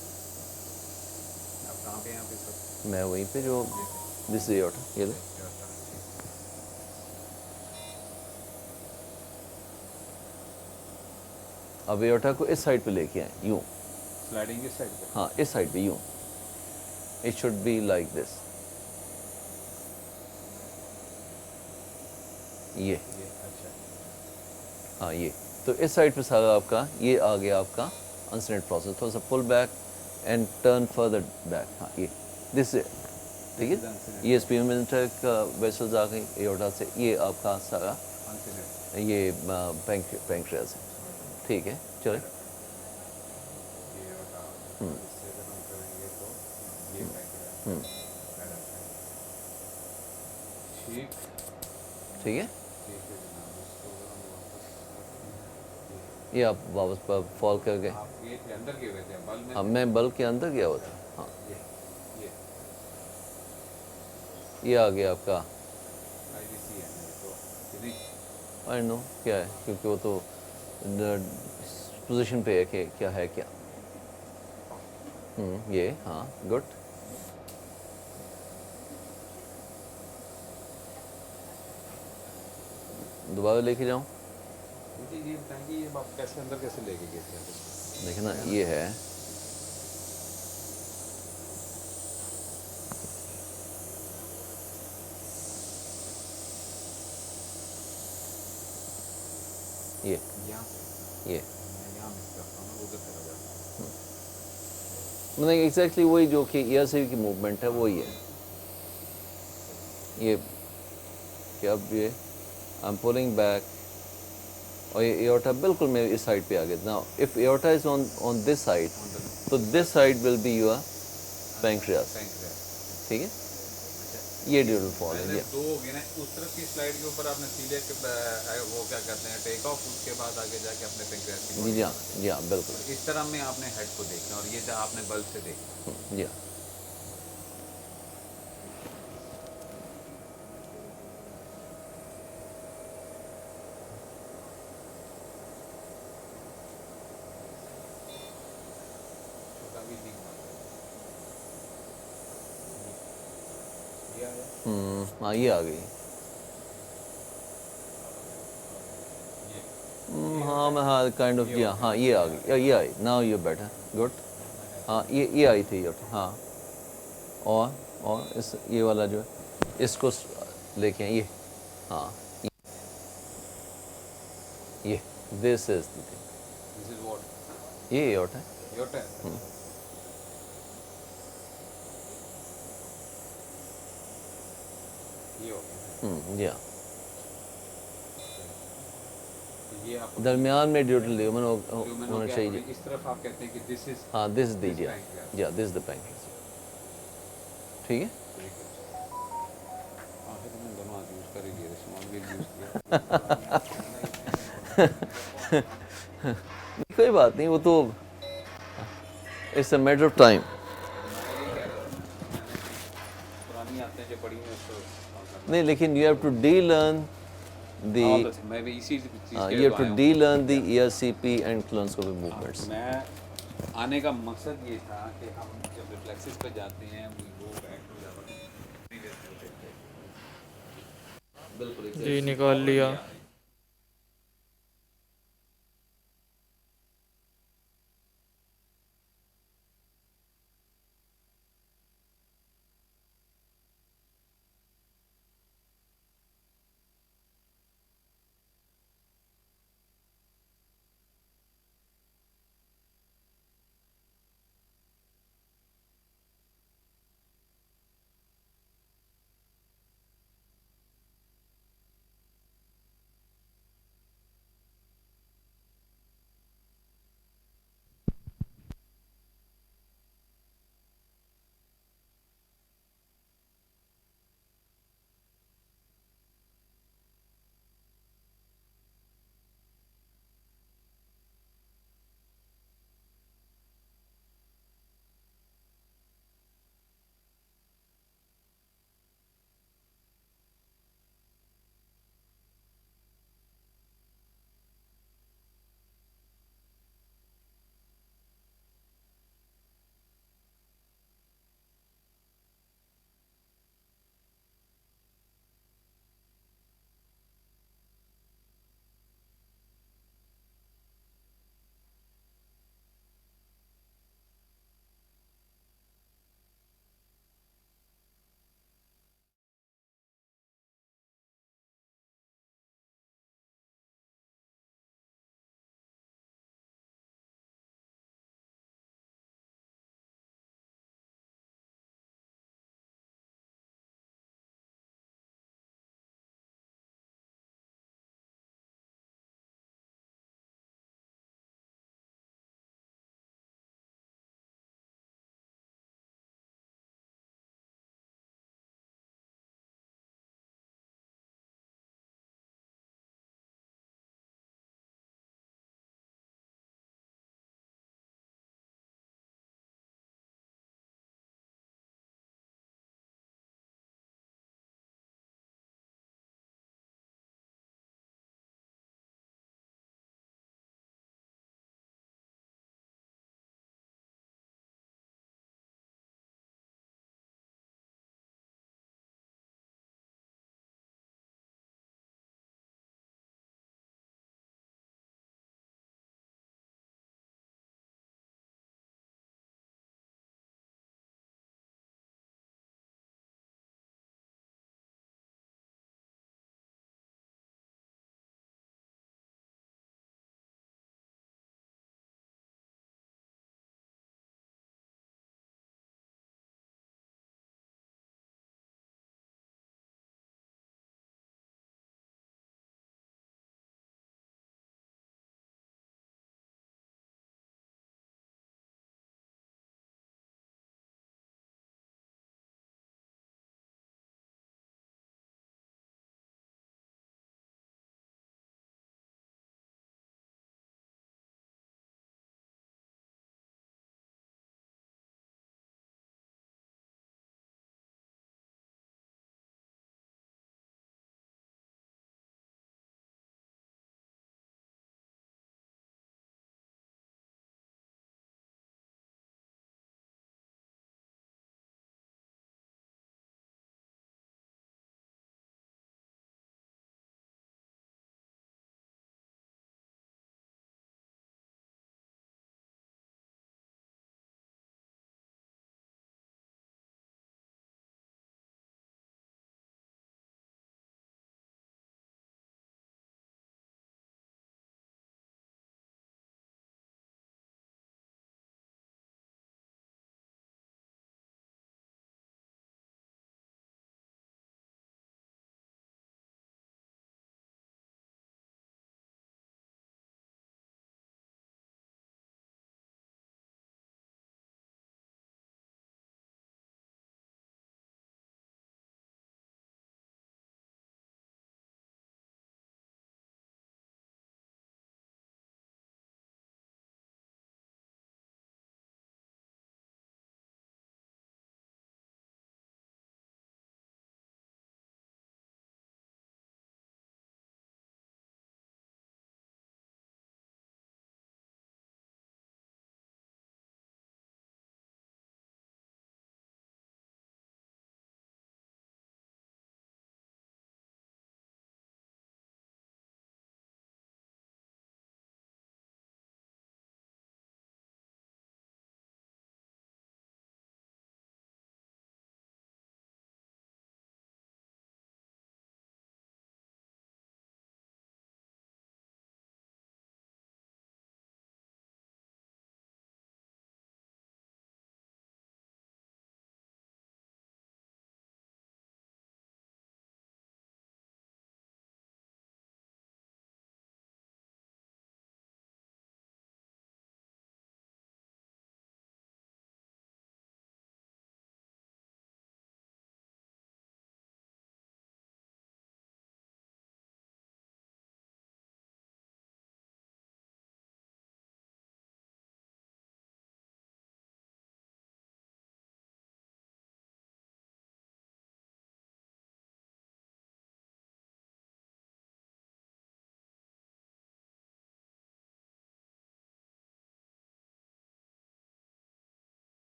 कहाँ पे हैं यहाँ पे सब? मैं वहीं पे जो दिस एओर्टा, ये लो। अब एओर्टा को इस साइड पे लेके आए, यूं स्लाइडिंग इस साइड पे। हाँ इस साइड पे यूं, it should be like this. ये अच्छा, हाँ ये तो इस साइड पे सारा आपका ये आ गया आपका अनस्टेंट प्रोसेस। थोड़ा सा pull back and turn further back. हाँ ये दिस ठीक है। ये स्पीयर मिलिटरी का वेसल्स आ गई एओर्टा से, ये आपका सारा ये पैंक्रियाज है। ठीक है चले। ठीक है। ये आप वापस फॉल कर गए। अंदर गए हुए थे बल में। हाँ मैं बल्ब के अंदर गया हुआ था। हाँ ये आ गया आपका आईबीसी है तो नहीं, आई नो क्या है, क्योंकि वो तो पोजीशन पे है कि क्या है क्या। ये हाँ गुड। दोबारा लेके जाऊँ? ये बताएंगे ये आप कैसे अंदर कैसे लेके गए थे? देखना ये है, ये यहाँ से ये मैं यहाँ मिस करता हूँ, उधर चला जाता हूँ। मतलब एग्जैक्टली वही जो कि ईआरसीपी की मूवमेंट है वही है। ये कि अब ये आई एम पुलिंग बैक और ये एओर्टा बिल्कुल मेरे इस साइड पे आ गया। Now if aorta is on this side तो this side will be your pancreas, ठीक है। ये ड्यूरल फॉल है। पहले दो हो गए ना, उस तरफ की स्लाइड के ऊपर आपने सीधे वो क्या कहते हैं टेक ऑफ, उसके बाद आगे जाके अपने पैंक्रियास की जी हाँ, जी हाँ, बिल्कुल। इस तरह में आपने हेड को देखना और ये आपने बल्ब से देखना। जी हाँ। अभी दिख रहा है। ये आया? हाँ ये आ गई। हाँ मैं हाँ काइंड ऑफ जी हाँ ये आ गई, ये आई। नाउ ये बेटर, गुड। हाँ ये आई थी ये, हाँ। और इस ये वाला जो है इसको लेके आए, ये हाँ ये this is the thing, This is what? ये एओर्ट है। Your turn. ये हो गया। जी हाँ। ये आपको दरमियान में ड्यूटल ल्यूमन ल्यूमन हो होना गया, चाहिए। और इस तरफ आप कहते हैं कि दिस इज हाँ दिस this दीजिए, pancreas. या दिस द पैंक्रियास, ठीक है। आखिर में दोनों हाथ यूज कर ही लिए, स्मॉल भी यूज किया। कोई बात नहीं, वो तो it's a matter of time. पुरानी आते हैं जो पढ़ी हैं उसको नहीं लेकिन यू हैव टू डी लर्न द मैं भी इसी चीज you के have to de-learn the ERCP and colonoscopy movements. मैं आने का मकसद ये था कि हम जब रिफ्लेक्सिस पे जाते हैं we go back to our previous rotation. बिल्कुल जी निकाल लिया।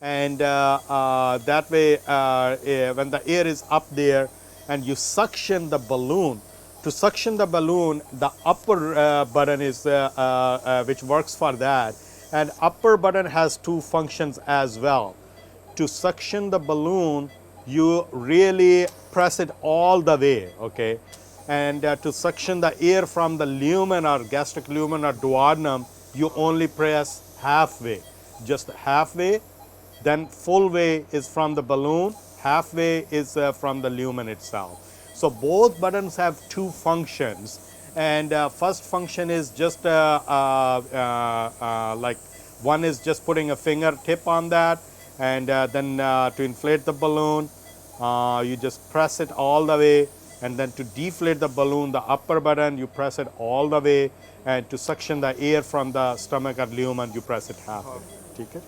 and that way when the air is up there and you suction the balloon, to suction the balloon, the upper button is which works for that, and upper button has two functions as well. To suction the balloon, you really press it all the way, okay? And to suction the air from the lumen or gastric lumen or duodenum, you only press halfway, just halfway. Then full way is from the balloon, halfway is from the lumen itself. So both buttons have two functions, and first function is just like one is just putting a fingertip on that, and then to inflate the balloon, you just press it all the way, and then to deflate the balloon, the upper button, you press it all the way, and to suction the air from the stomach or lumen, you press it halfway. Okay?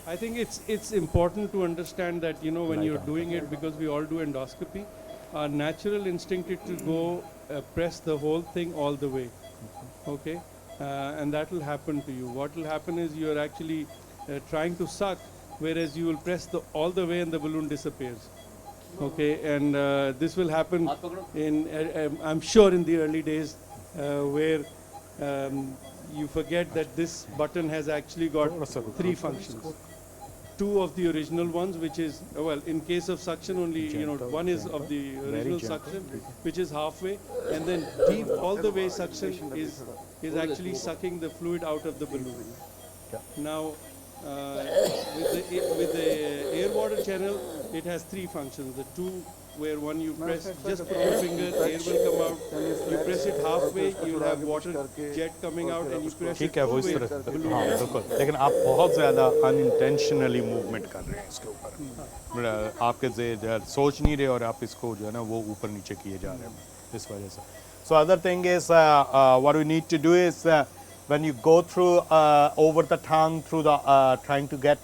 I think it's important to understand that, you know, when you're doing it, because we all do endoscopy, our natural instinct is to go press the whole thing all the way, okay? And that will happen to you. What will happen is you're actually trying to suck, whereas you will press all the way and the balloon disappears, okay? And this will happen in, I'm sure, in the early days where you forget that this button has actually got three functions. Two of the original ones, which is, well, in case of suction only, you know, one is of the original suction, which is halfway, and then deep all the way suction is actually sucking the fluid out of the balloon. Now, with the air water channel, it has three functions. The two where one you press, just put your finger, air will come out. You press it halfway, you'll have water jet coming out, and you press it ठीक है वो full इस way, तरह balloon हाँ will बिल्कुल, लेकिन आप बहुत ज़्यादा unintentionally मूवमेंट कर रहे हैं इसके ऊपर, आपके सोच नहीं रहे और आप इसको जो है ना वो ऊपर नीचे किए जा रहे हैं इस वजह से. So other thing is what we need to do is when you go through over the tongue through the trying to get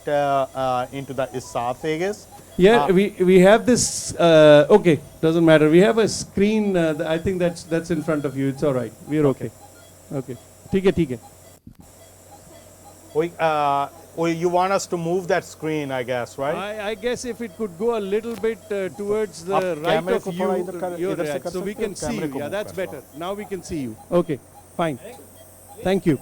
into the esophagus. Yeah, we have this. Okay, doesn't matter. We have a screen. I think that's in front of you. It's all right. We're okay. Okay. ठीक है. You want us to move that screen, I guess, right? I guess if it could go a little bit towards the right of you, so we can see you. Yeah, that's better. Now we can see you. Okay, fine. Thank you.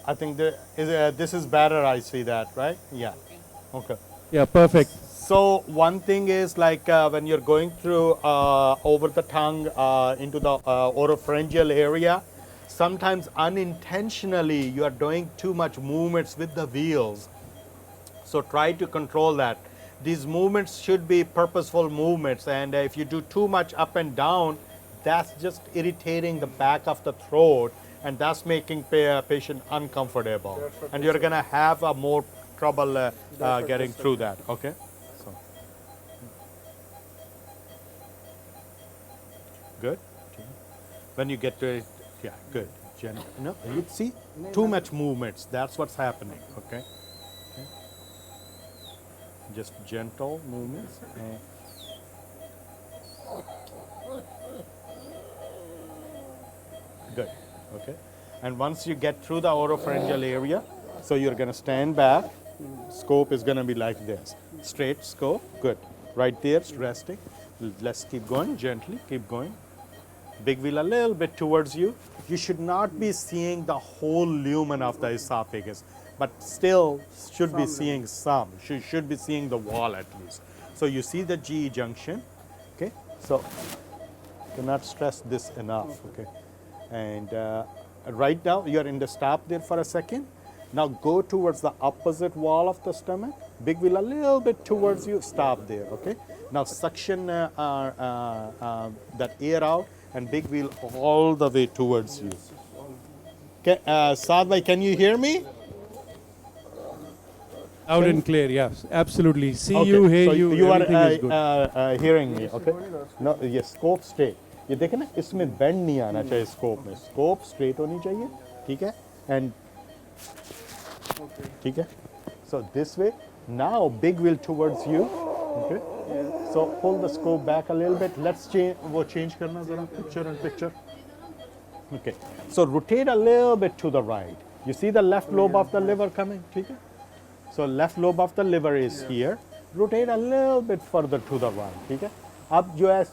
I think this is better. I see that, right? Yeah. Okay. Yeah, perfect. So one thing is like when you're going through over the tongue into the oropharyngeal area, sometimes unintentionally you are doing too much movements with the wheels. So try to control that. These movements should be purposeful movements, and if you do too much up and down, that's just irritating the back of the throat, and that's making patient uncomfortable, and you're going to have more trouble getting through that. Okay. So good. When you get to it, yeah, good. No, you see too much movements. That's what's happening. Okay. Just gentle movements. Good. Okay. And once you get through the oropharyngeal area, so you're going to stand back. Scope is going to be like this. Straight scope. Good. Right there, resting. Let's keep going gently. Keep going. Big wheel a little bit towards you. You should not be seeing the whole lumen of the esophagus, but still should be seeing some. You should be seeing the wall at least. So you see the GE junction. Okay. So cannot stress this enough. Okay. And right now you're in the stop there for a second. Now go towards the opposite wall of the stomach. Big wheel a little bit towards you. Stop there. Okay. Now suction that air out, and big wheel all the way towards you. Okay, Saad bhai, can you hear me? Loud and clear, yes, absolutely. See Okay, you, hear so you, you everything are is good. hearing me, okay? No, ये scope straight. ये देखें ना, इसमें bend नहीं आना चाहिए scope में. Scope straight होनी चाहिए. ठीक है, and ठीक है, so this way. Now big wheel towards you. Okay, so pull the scope back a little bit. Let's change करना जरा picture and picture. Okay, so rotate a little bit to the right. You see the left lobe of the liver coming, ठीक है? So left lobe of the liver is here. Rotate a little bit further to the right, ठीक है? अब जो है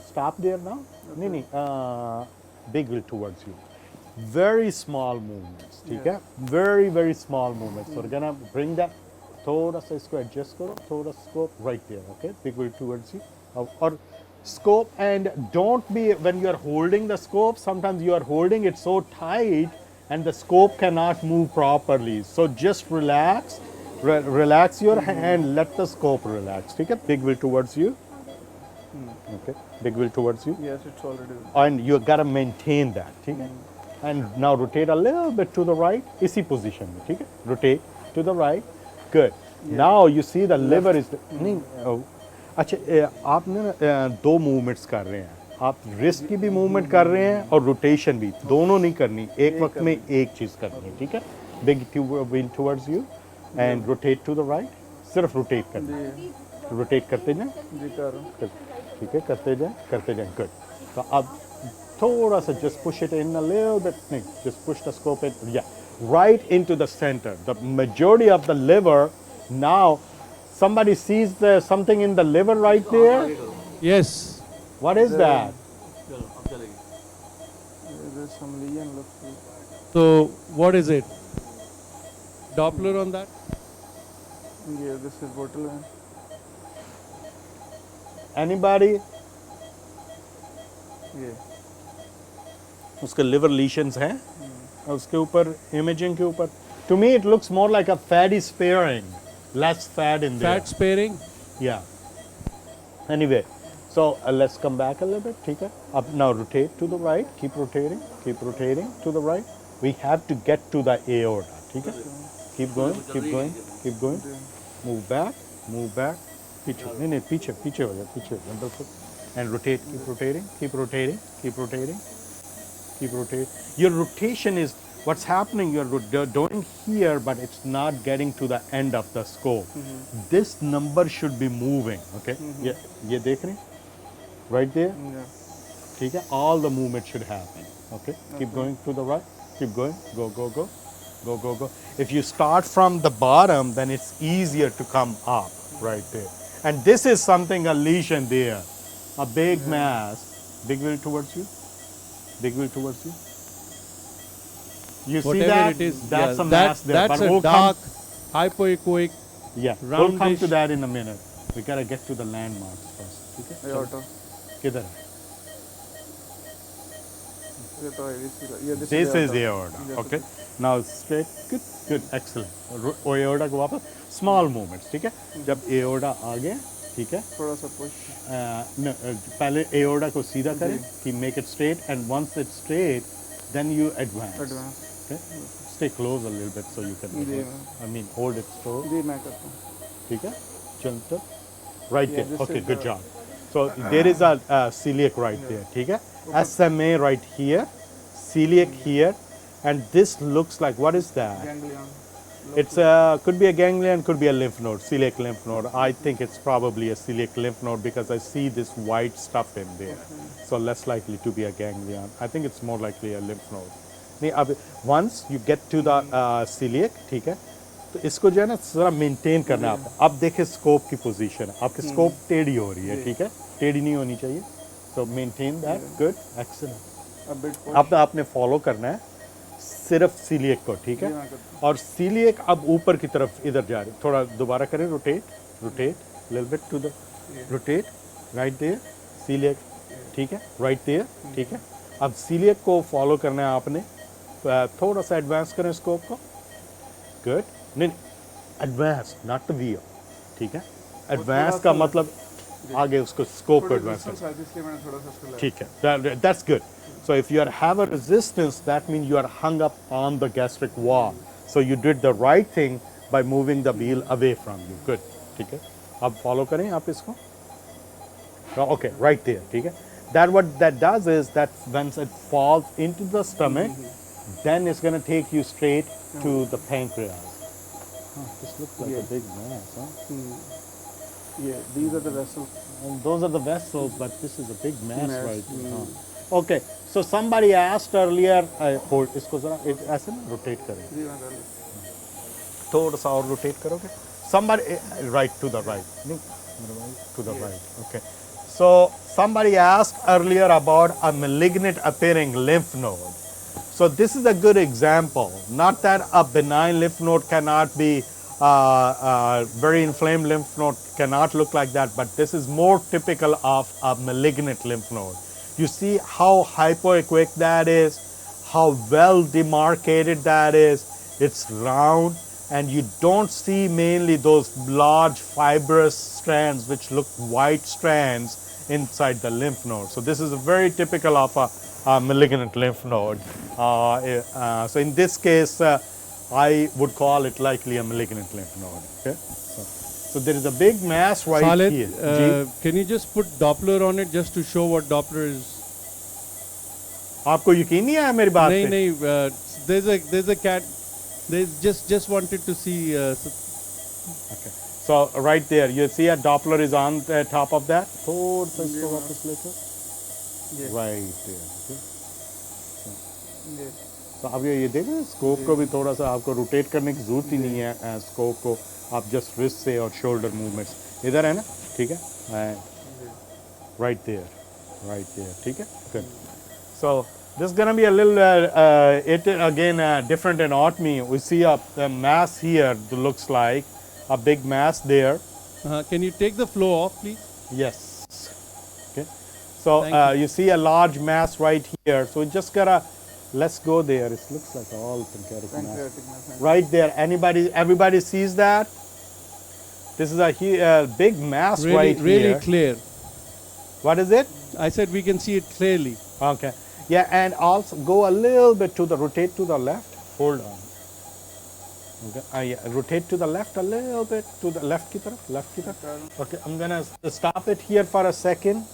stop there now. नहीं, big wheel towards you. Very small movements, ठीक है? Very very small movements. So we're gonna bring that. थोड़ा सा इसको adjust करो, थोड़ा scope right there, okay? Big wheel towards you. और scope, and don't be, when you are holding the scope, sometimes you are holding it so tight and the scope cannot move properly. So just relax, relax your hand, let the scope relax. Okay, big wheel towards you. Okay, big wheel towards you. Yes, it's already. And you gotta maintain that. Okay, and now rotate a little bit to the right. इसी position में, ठीक है? Rotate to the right. Good. Now you see the liver is नहीं. अच्छा, आपने दो movements कर रहे हैं, आप रिस्ट की भी मूवमेंट कर रहे हैं और रोटेशन भी, दोनों नहीं करनी, एक वक्त में एक चीज़ करनी है, ठीक है? Big wheel towards you and rotate to the right, सिर्फ रोटेट करना है, रोटेट करते जाएं, ठीक है, करते जाएं, गुड. तो अब थोड़ा सा just push it in a little bit, नहीं, just push the scope in, या right into the centre. The majority of the liver now. Somebody sees something in the liver right there? Yes. What is that? There's some lesion looks like. So what is it? Doppler on that? Yeah, this is borderline. Anybody? Yeah. उसके liver lesions हैं? उसके ऊपर imaging के ऊपर. To me it looks more like a fatty sparing. Less fat in there. Fat sparing? Yeah. Anyway, so let's come back a little bit. ठीक है? Up now, rotate to the right. Keep rotating to the right. We have to get to the aorta. ठीक है? Keep going. Move back. पीछे, नहीं, पीछे हो जा, wonderful. And rotate. Keep rotating. Your rotation is. What's happening, you're doing here, but it's not getting to the end of the scope. This number should be moving, okay? ये देख रहे हैं? Right there? Yeah. ठीक है? All the movement should happen, okay? Keep going to the right, keep going, go. If you start from the bottom, then it's easier to come up, right there. And this is something, a lesion there, a big mass, big wheel towards you. You see Whatever that? it is, That's yeah, a mass there. That's but a we'll dark, hypoechoic, we'll come roundish. to that in a minute. We gotta get to the landmarks first. ठीक है? Aorta. किधर? This This is aorta. Okay. Now straight. Good. Excellent. Aorta को वापस. Small movements. ठीक है? जब aorta आ गया, ठीक है? थोड़ा सा push. पहले aorta को सीधा करें. Make it straight, and once it's straight, then you advance. Okay? Stay close a little bit so you can. I mean, hold it close. जी मैं करता हूँ. ठीक है? चलते. Right Yeah, there. this Okay, is good the- job. So there is a celiac right there. ठीक है? SMA right here, celiac here, and this looks like, what is that? Ganglion. It's could be a ganglion, could be a lymph node, celiac lymph node. I think it's probably a celiac lymph node because I see this white stuff in there. So less likely to be a ganglion. I think it's more likely a lymph node. नहीं, अब once you get to the celiac, ठीक है? तो इसको जो है ना जरा मेंटेन करना है आपको. अब देखें स्कोप की पोजीशन. आपकी स्कोप टेढ़ी हो रही है, ठीक है? टेढ़ी नहीं होनी चाहिए. So maintain that. Good, excellent. A bit push. अब आपने फॉलो करना है सिर्फ सीलिएक को, ठीक है? और सीलिएक अब ऊपर की तरफ इधर जा रही है. थोड़ा दोबारा करें, rotate little bit to the rotate right there, celiac, ठीक है? राइट देयर, ठीक है? अब सीलिएक को फॉलो करना है आपने. थोड़ा सा एडवांस करें स्कोप को. गुड. नहीं, एडवांस नॉट द व्हील, ठीक है? एडवांस का मतलब आगे उसको स्कोप को एडवांस करें, इसलिए मैंने थोड़ा सा इसको लगा. ठीक है? That's good. So if you have a resistance, that means you are hung up on the gastric wall. So you did the right thing by moving the wheel away from you. Good. ठीक है? अब follow करें आप इसको. Okay, right there. ठीक है? That what that does is that when it falls into the stomach, then it's going to take you straight to the pancreas. This looks like a big mass, huh? Yeah, these are the vessels. And those are the vessels, but this is a big mass right here. Huh? Okay, so somebody asked earlier, hold, इसको जरा ऐसे ना rotate करें. जी हाँ डालिए. थोड़ा सा और rotate करोगे. Somebody, right to the right. No, to the right. Okay. So somebody asked earlier about a malignant appearing lymph node. So this is a good example. Not that a benign lymph node cannot be, very inflamed lymph node cannot look like that, but this is more typical of a malignant lymph node. You see how hypoechoic that is, how well demarcated that is. It's round, and you don't see mainly those large fibrous strands which look white strands inside the lymph node. So this is very typical of a malignant lymph node. So in this case, I would call it likely a malignant lymph node. Okay? So there is a big mass right Khalid, here. can you just put Doppler on it just to show what Doppler is? आपको यकीन नहीं आया मेरी बात नहीं पे? नहीं, there's a cat. They just wanted to see. Okay. So right there, you see a Doppler is on the top of that. थोड़ा सा इसको वापस लेकर. Right there. Okay. तो अब ये देखें स्कोप को भी थोड़ा सा आपको रोटेट करने की जरूरत ही नहीं है. स्कोप को आप जस्ट रिस्ट से और शोल्डर मूवमेंट्स इधर है ना, ठीक है. Right there, ठीक है. Good. So this is going to be a little, it again different anatomy. We see a mass here that looks like a big mass there. Can you take the flow off, please? Yes. Okay. So you see a large mass right here. So we just gotta, let's go there. It looks like all pancreatic mass. Right there. Everybody sees that? This is a big mass right here. Really clear. What is it? I said we can see it clearly. Okay. Yeah, and also go a little bit to the, rotate to the left. Hold on. Okay. Yeah, rotate to the left a little bit, to the left ki taraf. Okay, I'm gonna stop it here for a second.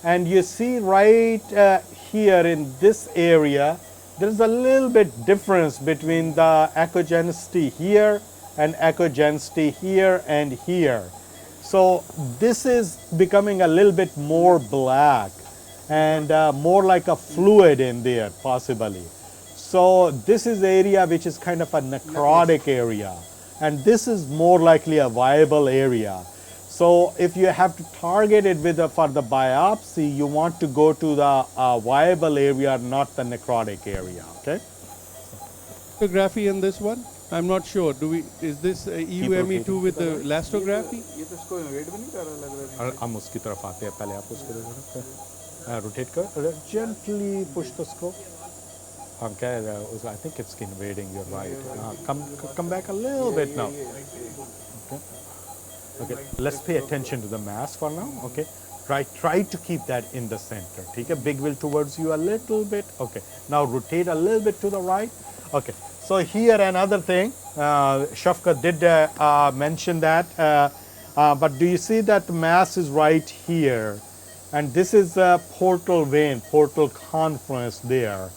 And you see right here in this area, there's a little bit difference between the echogenicity here and echogenicity here and here. So this is becoming a little bit more black and more like a fluid in there possibly. So this is area which is kind of a necrotic area, and this is more likely a viable area. So if you have to target it with for the biopsy, you want to go to the viable area, not the necrotic area. Okay. Elastography in this one? I'm not sure. Is this EUME2 with the elastography? ये तो इसको wait भी नहीं कर रहा लग रहा है. हम उसकी तरफ आते हैं, पहले आप उसको rotate कर, gently push the scope. Okay, I think it's invading. You're right. Come back a little bit now. Okay. Okay. Let's pay attention to the mass for now. Okay. Try to keep that in the center. Take a big wheel towards you a little bit. Okay. Now rotate a little bit to the right. Okay. So here another thing. Shafqat did mention that. But do you see that the mass is right here? And this is a portal vein, portal conference there.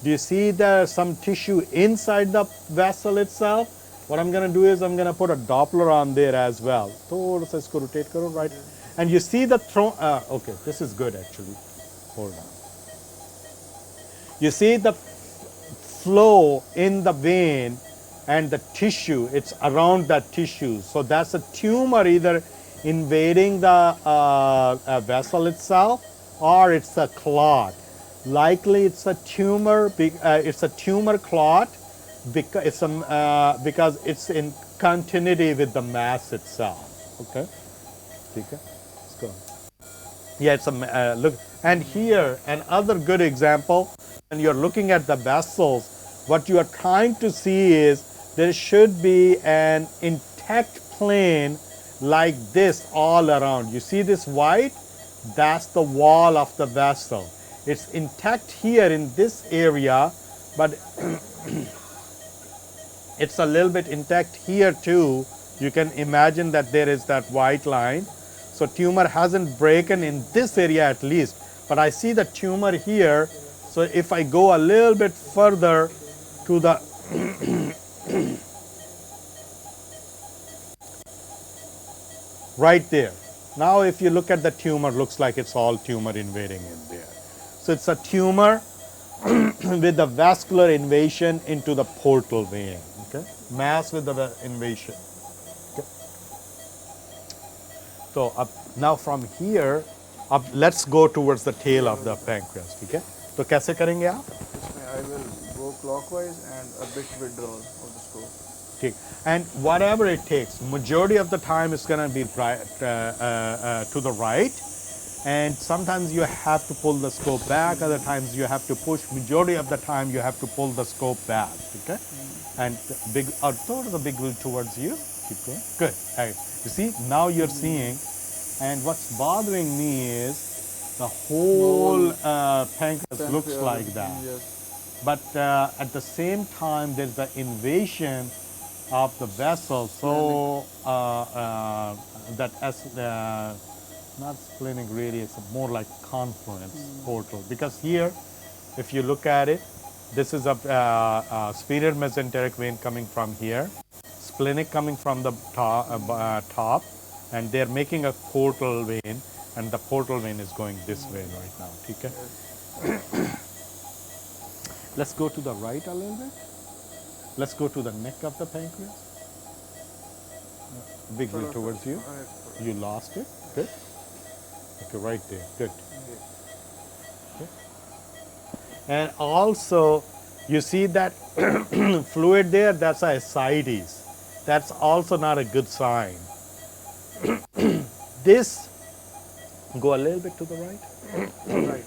Do you see there's some tissue inside the vessel itself? What I'm going to do is I'm going to put a Doppler on there as well. थोड़ा सा इसको rotate करो, right? And you see the okay, this is good actually. Hold on. You see the flow in the vein and the tissue, it's around that tissue. So that's a tumor either invading the vessel itself, or it's a clot. Likely it's a tumor. It's a tumor clot because it's in continuity with the mass itself. Okay. Let's go. Yeah, it's a look. And here another good example. When you're looking at the vessels, what you are trying to see is there should be an intact plane like this all around. You see this white? That's the wall of the vessel. It's intact here in this area, but it's a little bit intact here too. You can imagine that there is that white line. So tumor hasn't broken in this area at least, but I see the tumor here So if I go a little bit further to the right there. Now if you look at the tumor, looks like it's all tumor invading in there. So it's a tumor with the vascular invasion into the portal vein. Okay, mass with the invasion. Okay. So now from here, let's go towards the tail of the pancreas. Okay. तो कैसे करेंगे आप? इसमें I will go clockwise and a bit withdrawal of the scope. Okay. And whatever it takes, majority of the time it's going to be to the right. And sometimes you have to pull the scope back, other times you have to push. Majority of the time you have to pull the scope back, okay? And big, throw the big wheel towards you. Keep going. Good. All right. You see, now you're seeing, and what's bothering me is the whole pancreas looks like that. Yes. But at the same time, there's the invasion of the vessel, so not splenic radius, more like confluence portal. Because here, if you look at it, this is a superior mesenteric vein coming from here, splenic coming from the top, and they're making a portal vein, and the portal vein is going this way right now. Okay? Let's go to the right a little bit. Let's go to the neck of the pancreas. Big wheel towards you. You lost it. Good. Okay, right there. Good. Okay. And also, you see that fluid there? That's a ascites. That's also not a good sign. This, go a little bit to the right. Right.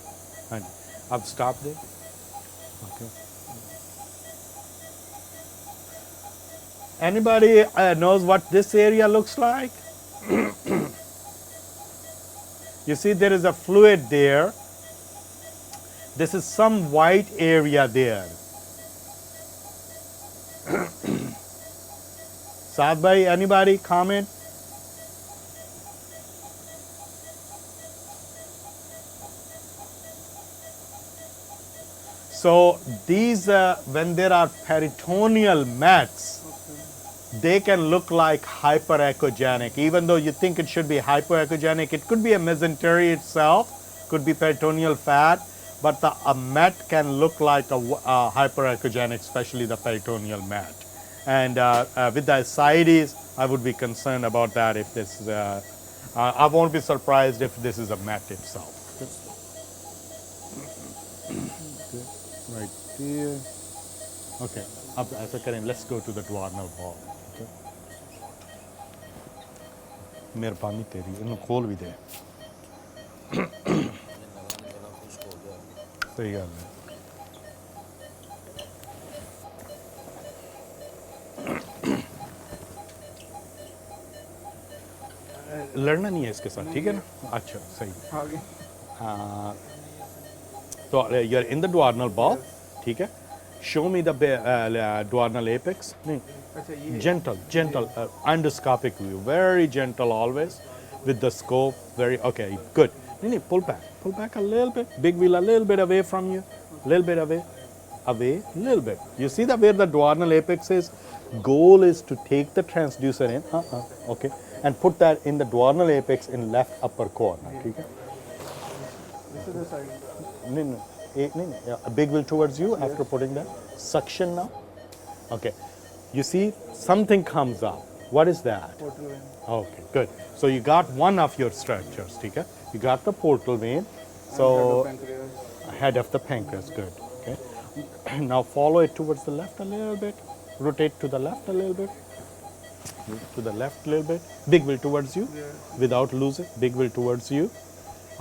And I've stopped there. Okay. Anybody knows what this area looks like? You see there is a fluid there. This is some white area there. Saad bhai, anybody comment? So these, when there are peritoneal mets, they can look like hyperechogenic. Even though you think it should be hypoechogenic, it could be a mesentery itself, could be peritoneal fat, but a met can look like a hyperechogenic, especially the peritoneal met. And with the ascites, I would be concerned about that if this, I won't be surprised if this is a met itself. Right there. Okay, let's go to the duodenal wall. Okay. मेहरबानी तेरी इन्हों खोल भी दे सही गल है लड़ना नहीं है इसके साथ ठीक है ना अच्छा सही आगे तो you're in the duodenal ball ठीक है show me the duodenal apex gentle endoscopic view very gentle always with the scope very okay good pull back a little bit big wheel a little bit away from you little bit away little bit you see that where the duodenal apex is goal is to take the transducer in okay and put that in the duodenal apex in left upper corner okay this is the side a big wheel towards you after putting that suction now okay you see something comes up what is that portal vein okay good so you got one of your structures okay you got the portal vein so head of the pancreas good okay now follow it towards the left a little bit rotate to the left a little bit to the left a little bit big wheel towards you without losing big wheel towards you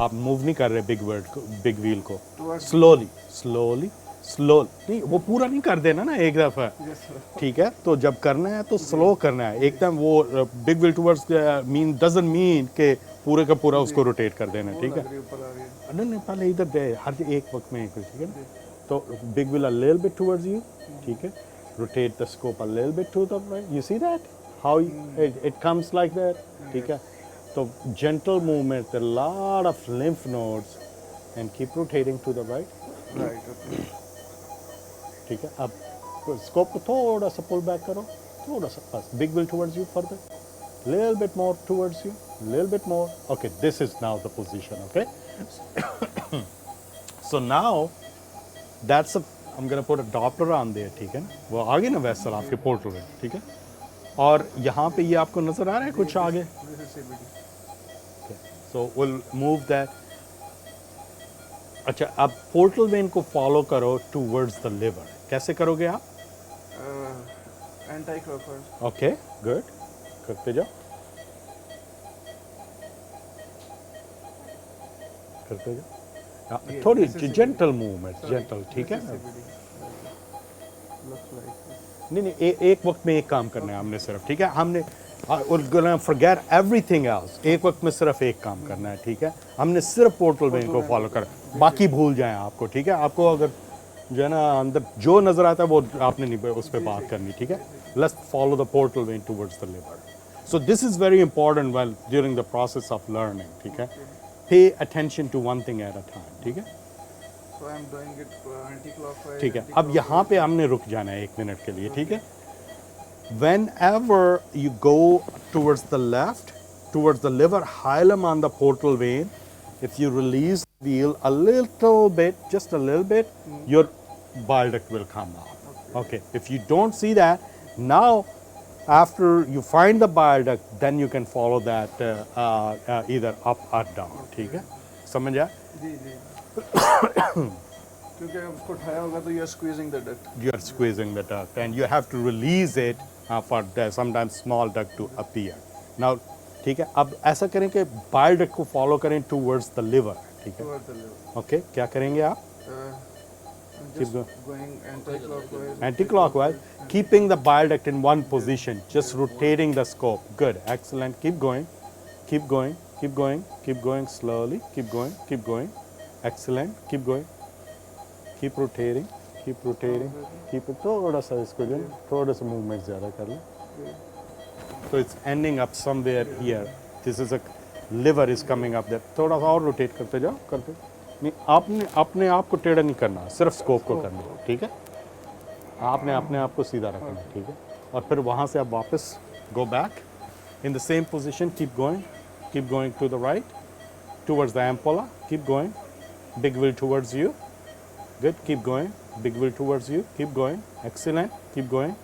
आप move नहीं कर रहे big wheel को slowly नहीं वो पूरा नहीं कर देना ना एक दफा ठीक है तो जब करना है तो स्लो करना है एकदम वो big wheel towards doesn't mean के पूरे का पूरा उसको रोटेट कर देना ठीक है नहीं पहले इधर दे हर एक वक्त में ठीक है तो big wheel a little bit towards you ठीक है rotate the scope a little bit to the right you see that how it comes like that ठीक है So gentle movement, a lot of lymph nodes and keep rotating to the right. Right, okay. ठीक है, अब scope को थोड़ा सा pull back करो, थोड़ा सा बस, big wheel towards you further, little bit more towards you, little bit more. Okay, this is now the position, okay? So now, that's a, I'm going to put a Doppler on there, ठीक है ना? वो आगे ना vessel आपके portal में, ठीक है? और यहाँ पे ये आपको नज़र आ रहा है कुछ आगे? Okay, so we'll move that. अच्छा, अब पोर्टल वेन को फॉलो करो टूवर्ड्स द लिवर. कैसे करोगे आप? Anti-clockwise. ओके, गुड, करते जाओ, करते जाओ. हाँ, थोड़ी जेंटल मूवमेंट, जेंटल, ठीक है? नहीं नहीं, एक वक्त में एक काम करना है हमने सिर्फ, ठीक है? हमने फॉरगेट एवरीथिंग एल्स, एक वक्त में सिर्फ एक काम करना है, ठीक है? हमने सिर्फ पोर्टल वेन को फॉलो करना, बाकी भूल जाएं आपको, ठीक है? आपको अगर जो है ना अंदर जो नजर आता है वो आपने नहीं उस पर बात करनी, ठीक है? Let's follow the portal vein towards the liver. So this is very important well during the process of learning, ठीक है? Pay attention to one thing at a time, ठीक है? So I'm doing it anti-clockwise. ठीक है, अब यहाँ पे हमने रुक जाना है 1 मिनट के लिए, ठीक है? Whenever you go towards the left, towards the liver hilum on the portal vein, if you release the wheel a little bit, just a little bit, your bile duct will come out. Okay, if you don't see that, now after you find the bile duct, then you can follow that either up or down, ठीक है? समझ आया? जी जी. क्योंकि उसको उठाया होगा तो you are squeezing the duct. You are squeezing the duct and you have to release it for sometimes small duct to appear. Now, ठीक है, अब ऐसा करें कि bile duct को follow करें towards the liver, ठीक है? Towards the liver. Okay, क्या करेंगे आप? I'm Keep just going anti-clockwise. Anti-clockwise, keeping the bile duct in one position, just rotating the scope. Good, excellent. Keep going, keep going, keep going, keep going slowly. Keep going, keep going. Excellent. Keep going. Keep rotating. Keep rotating. Keep it. थोड़ा सा इसको जो थोड़ा सा movement ज़्यादा कर लें. So it's ending up somewhere here. This is a liver is coming up there. थोड़ा सा और rotate करते जाओ, करते. नहीं, आपने अपने आप को टेढ़ा नहीं करना, सिर्फ स्कोप को करना, ठीक है? आपने अपने आप को सीधा रखना, ठीक है? और फिर वहाँ से आप वापस go back in the same position. Keep going to the right, towards the ampulla. Keep going. Big wheel towards you. Good. Keep going. Big wheel towards you. Keep going. Excellent. Keep going.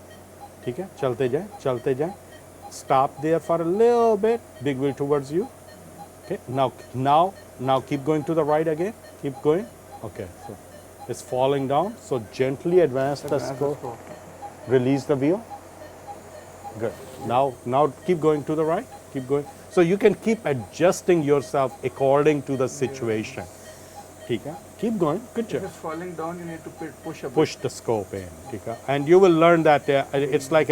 ठीक है? चलते जाएं, चलते जाएं. Stop there for a little bit. Big wheel towards you. Okay. Now keep going to the right again. Keep going. Okay. So it's falling down. So gently advance the scope. Release the wheel. Good. Now keep going to the right. Keep going. So you can keep adjusting yourself according to the situation. ठीक है? Keep going. Good job. If it's falling down, you need to push a bit. Push the scope in, ठीक है? And you will learn that it's like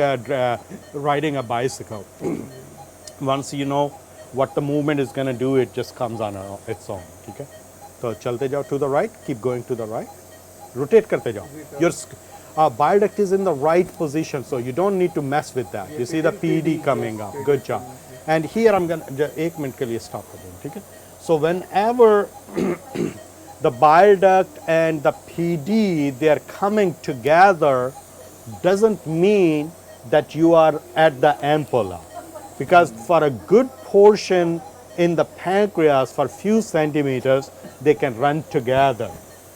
riding a bicycle. Once you know what the movement is going to do, it just comes on its own, ठीक है? तो चलते जाओ to the right, keep going to the right. Rotate करते जाओ. Your bile duct is in the right position, so you don't need to mess with that. You see the PD coming up. Good job. And here I'm going to 1 minute के लिए stop कर दूँ, ठीक है? So whenever the bile duct and the PD, they are coming together, doesn't mean that you are at the ampulla. Because for a good portion in the pancreas, for few centimeters, they can run together.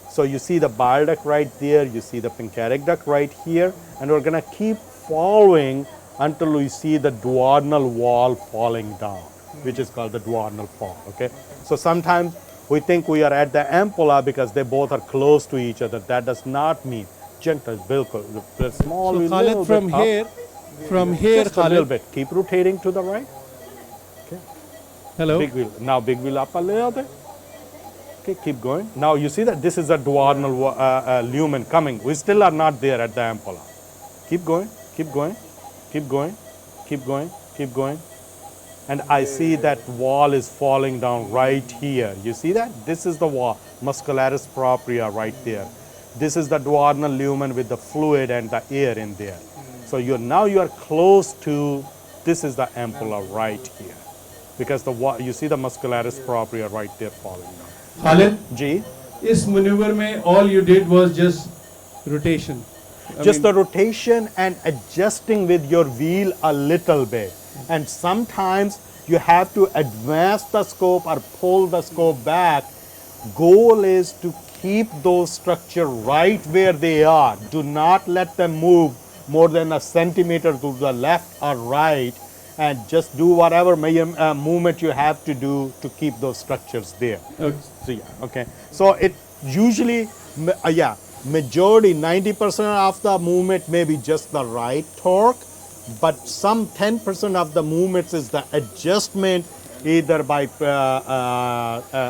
So you see the bile duct right there, you see the pancreatic duct right here, and we're going to keep following until we see the duodenal wall falling down, which is called the duodenal fall, okay? So sometimes we think we are at the ampulla because they both are close to each other. That does not mean gentle, bilkul, small, So little Khalid, bit from up. here, Just a little Khalid. bit. Keep rotating to the right. Okay. Hello. Big wheel. Now big wheel up a little bit. Okay, keep going. Now you see that this is a duodenal lumen coming. We still are not there at the ampulla. Keep going, keep going, keep going, keep going, keep going. And I see that wall is falling down right here. You see that? This is the wall, muscularis propria right there. This is the duodenal lumen with the fluid and the air in there. So now you are close to, this is the ampulla right here. Because you see the muscularis propria right there falling down. Khalid, G? इस maneuver में all you did was just rotation. Just the rotation and adjusting with your wheel a little bit. And sometimes you have to advance the scope or pull the scope back. Goal is to keep those structure right where they are. Do not let them move more than a centimeter to the left or right, and just do whatever movement you have to do to keep those structures there. Okay. So yeah, okay. So it usually, majority 90% of the movement may be just the right torque, but some 10% of the movements is the adjustment, either by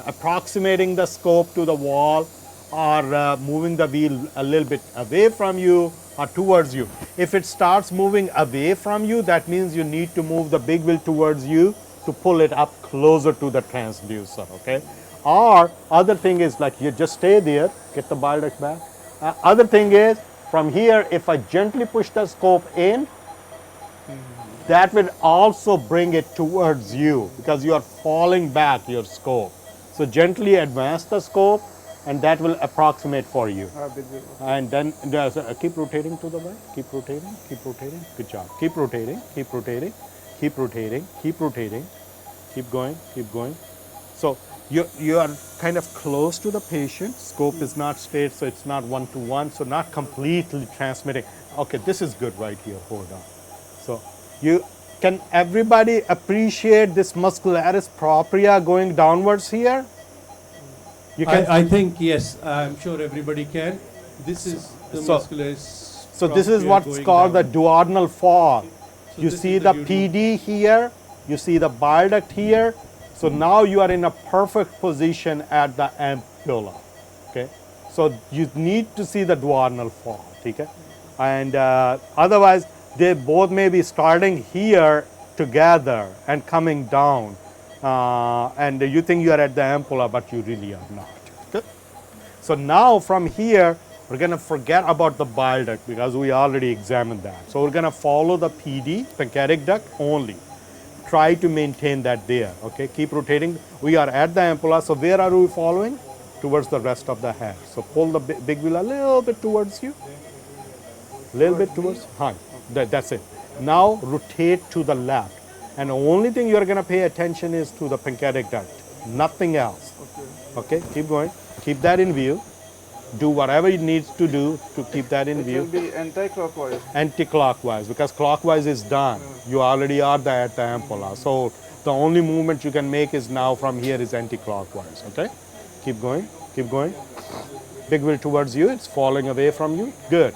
approximating the scope to the wall or moving the wheel a little bit away from you or towards you. If it starts moving away from you, that means you need to move the big wheel towards you to pull it up closer to the transducer, okay? Or other thing is like you just stay there, get the bile duct back. Other thing is from here, if I gently push the scope in, that will also bring it towards you because you are falling back your scope. So gently advance the scope and that will approximate for you. And then keep rotating to the right, keep rotating, good job. Keep rotating, keep rotating, keep rotating, keep rotating, keep going. So you are kind of close to the patient, scope is not straight, so it's not one-to-one, so not completely transmitting. Okay, this is good right here, hold on. So can everybody appreciate this muscularis propria going downwards here? You can. I think yes, I'm sure everybody can. This is the muscularis. So this is what's called the duodenal fall. So you see the PD here, you see the bile duct here. So now you are in a perfect position at the ampulla. Okay, so you need to see the duodenal fall. Okay, and otherwise they both may be starting here together and coming down, and you think you are at the ampulla, but you really are not. Okay? So now from here, we're going to forget about the bile duct because we already examined that. So we're going to follow the PD, pancreatic duct only. Try to maintain that there. Okay, keep rotating. We are at the ampulla, so where are we following? Towards the rest of the head. So pull the big wheel a little bit towards you. Little bit towards. Hi. That's it. Now rotate to the left. And the only thing you're going to pay attention is to the pancreatic duct. Nothing else. Okay, keep going. Keep that in view. Do whatever it needs to do to keep that in view. It will be anti-clockwise. Anti-clockwise, because clockwise is done. You already are there at the ampulla. So the only movement you can make is now from here is anti-clockwise. Okay? Keep going. Keep going. Big wheel towards you. It's falling away from you. Good.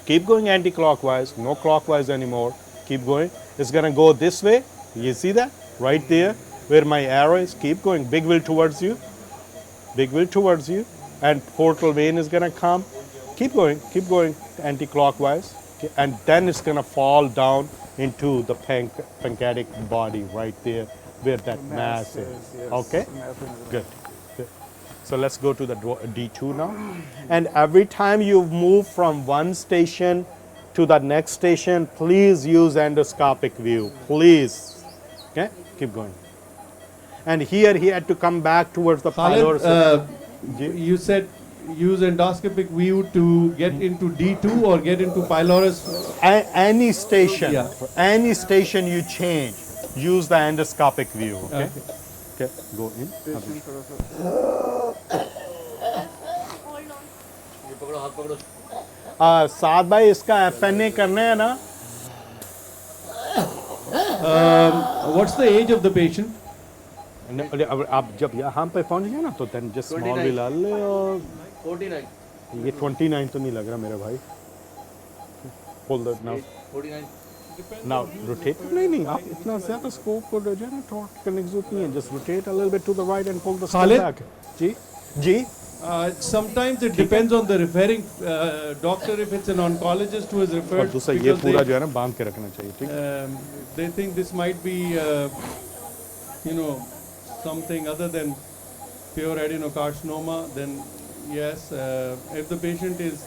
Keep going anti-clockwise. No clockwise anymore. Keep going. It's going to go this way. You see that? Right there where my arrow is. Keep going. Big wheel towards you. Big wheel towards you. And portal vein is going to come. Keep going anti-clockwise. Okay. And then it's going to fall down into the pancreatic body right there where that mass is. Yes. Okay? Good. So let's go to the D2 now. And every time you move from one station to the next station, please use endoscopic view. Please. Okay? Keep going. And here he had to come back towards the pyloric. You said use endoscopic view to get into D2 or get into pylorus? Any station. Yeah. Any station you change, use the endoscopic view. Okay? Okay, go in. साथ भाई इसका FNA करना है ना? What's the age of the patient? आप जब यहाँ पे पहुँच गए ना तो then just small will और 49. ये 29 तो नहीं लग रहा मेरा भाई. Hold that now. 49. Now rotate. नहीं आप इतना ज़्यादा scope को जो है ना torque करने की जरूरत नहीं है. Just rotate a little bit to the right and pull the scope back. Ji. Sometimes it depends on the referring doctor. If it's an oncologist who is referred, और दूसरा ये पूरा जो है ना बांध के रखना चाहिए. ठीक. They think this might be, something other than pure adenocarcinoma. Then yes, if the patient is.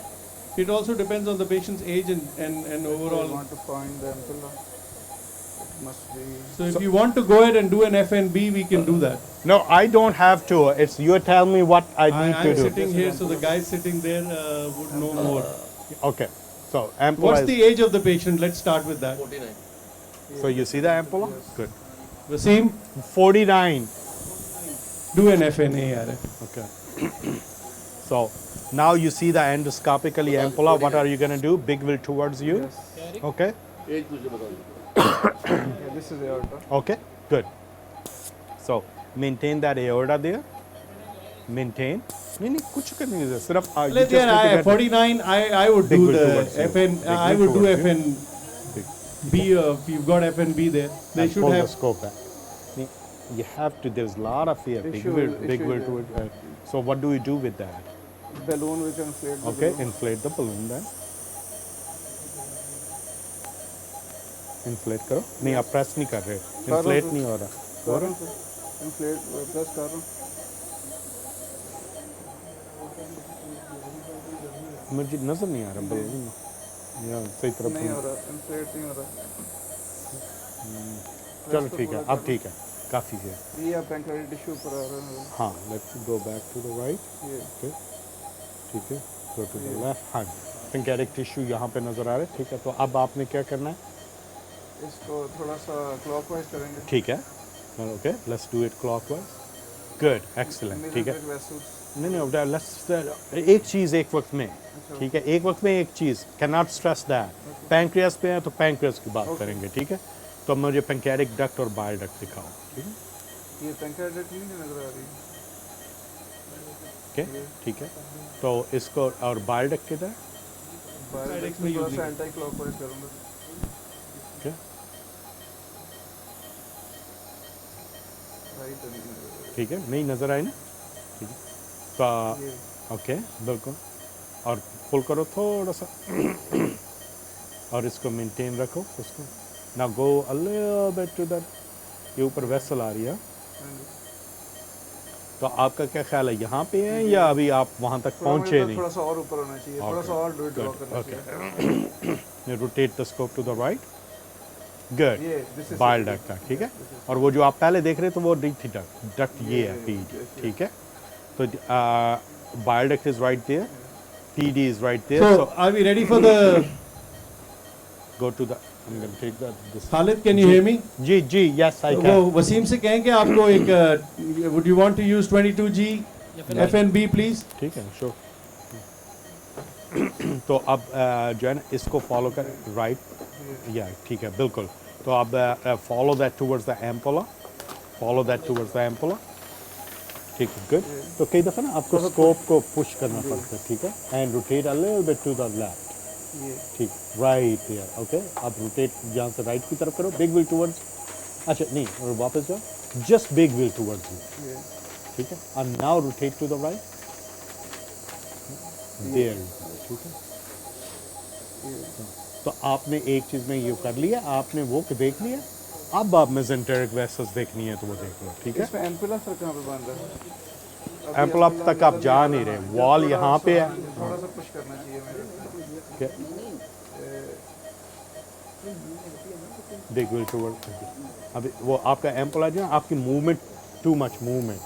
It also depends on the patient's age and overall. You want to find the ampulla. must be. So if you want to go ahead and do an FNB, we can do that. No, I don't have to. It's you tell me what I need to I'm do. sitting here, so the guy sitting there would know more. Okay. So ampulla What's is- the age of the patient? Let's start with that. 49. So you see the ampulla? Good. Wasim, 49. do an FNA. yaar. Okay. So now you see the endoscopically ampulla. What are you going to do? Big will towards you. Okay. Yeah, this is aorta. Okay. Good. So maintain that aorta there. Maintain. नहीं नहीं कुछ करने की जरूरत सिर्फ you Let just need to get 49. I would Big do will the towards you. FN. Big I will would do towards you. FNB. If you've got FNB there, they and should pull the have. scope back. नहीं, You have to. There's a lot of fear. Big Issue- will issue, towards. So what do we do with that? Balloon, we can inflate the Okay, balloon. inflate the balloon then. Inflate करो. नहीं आप press नहीं कर रहे. Inflate नहीं हो रहा. हो रहा? Inflate, press कर रहा हूँ. मुझे नजर नहीं आ रहा balloon. या सही तरफ. नहीं हो रहा, inflate नहीं हो रहा. चलो ठीक है. अब ठीक है. काफी है. ये आप pancreatic tissue पर आ रहा है. हाँ. Let's go back to the right. ये Okay. ठीक है. Go to the left. हाँ. Pancreatic tissue यहाँ पे नजर आ रहा है. ठीक है. तो अब आपने क्या करना है? इसको थोड़ा सा clockwise करेंगे. ठीक है. Okay. Let's do it clockwise. Good. Excellent. ठीक है. Middle vessels. नहीं नहीं let's एक चीज़ एक वक्त में. ठीक है. एक वक्त में एक चीज़. Cannot stress that. Pancreas पे है तो pancreas की बात करेंगे. ठीक है. तो मुझे pancreatic duct और bile duct दिखाओ. ठीक है. ये pancreatic नहीं नजर आ रही. Okay. ठीक है. तो इसको और bile duct किधर? Pancreatic में थोड़ा सा anti clockwise करूँगा. Okay. Right नहीं नजर आ रही. ठीक है. नहीं नजर आई ना? ठीक है. तो ओके बिल्कुल. और पुल करो थोड़ा सा. और इसको मेंटेन रखो उसको. Now go a little bit to that. ये ऊपर वेसल आ रही है. तो आपका क्या ख्याल है यहाँ पे है या अभी आप वहाँ तक पहुँचे नहीं? थोड़ा सा और ऊपर होना चाहिए. थोड़ा सा और ड्रॉ करना चाहिए. Rotate the scope to the right. Good. this is Bile duct का. ठीक है. और वो जो आप पहले देख रहे थे वो डी थी duct ये है PD. ठीक है. तो bile duct is right there. PD is right there. So are we ready for the? Go to the. I'm going to take that. This. Khalid, can you hear me? Ji ji. Yes I वो can. Wasim से कहें कि आपको एक would you want to use 22G FNB please? ठीक है. Sure. तो अब जो है ना इसको फॉलो कर राइट. या ठीक है बिल्कुल. तो अब follow that towards the ampulla. Follow that towards the ampulla. ठीक है. गुड. तो कई दफ़ा ना आपको स्कोप को पुश करना पड़ता है. ठीक है. And rotate a little bit to the left. ठीक. Right there. ओके. अब रोटेट यहाँ से राइट की तरफ करो. Big wheel towards. अच्छा नहीं और वापस जाओ. Just big wheel towards you. ठीक है. And now rotate to the right. There. ठीक है. तो आपने एक चीज़ में ये कर लिया. आपने वो देख लिया. अब आप मेसेंटेरिक वेसल्स देखनी है तो वो देख लो. ठीक है. इसमें एम्पुला सर कहाँ पे बंद है? एम्पुला तक आप जा नहीं रहे. वॉल यहाँ पे है. थोड़ा सा पुश करना चाहिए मेरे. Big wheel toward. अभी वो आपका एम्पुला जो है आपकी मूवमेंट टू मच मूवमेंट.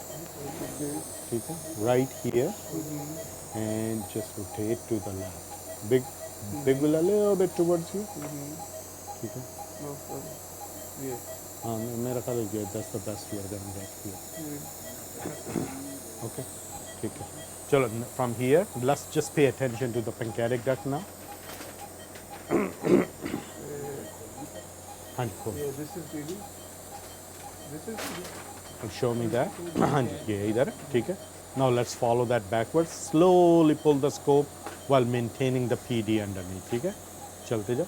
ठीक है. Right here and just rotate to the left. Big wheel a little bit towards you. ठीक है. हाँ मेरा ख्याल है that's the best we are going back here. Okay. ठीक है. चलो from here let's just pay attention to the pancreatic duct now. हाँ जी. cool. This is PD. This is PD. Show me that. हाँ जी ये इधर है. ठीक है. Now let's follow that backwards. Slowly pull the scope while maintaining the PD underneath. ठीक है. चलते जाओ.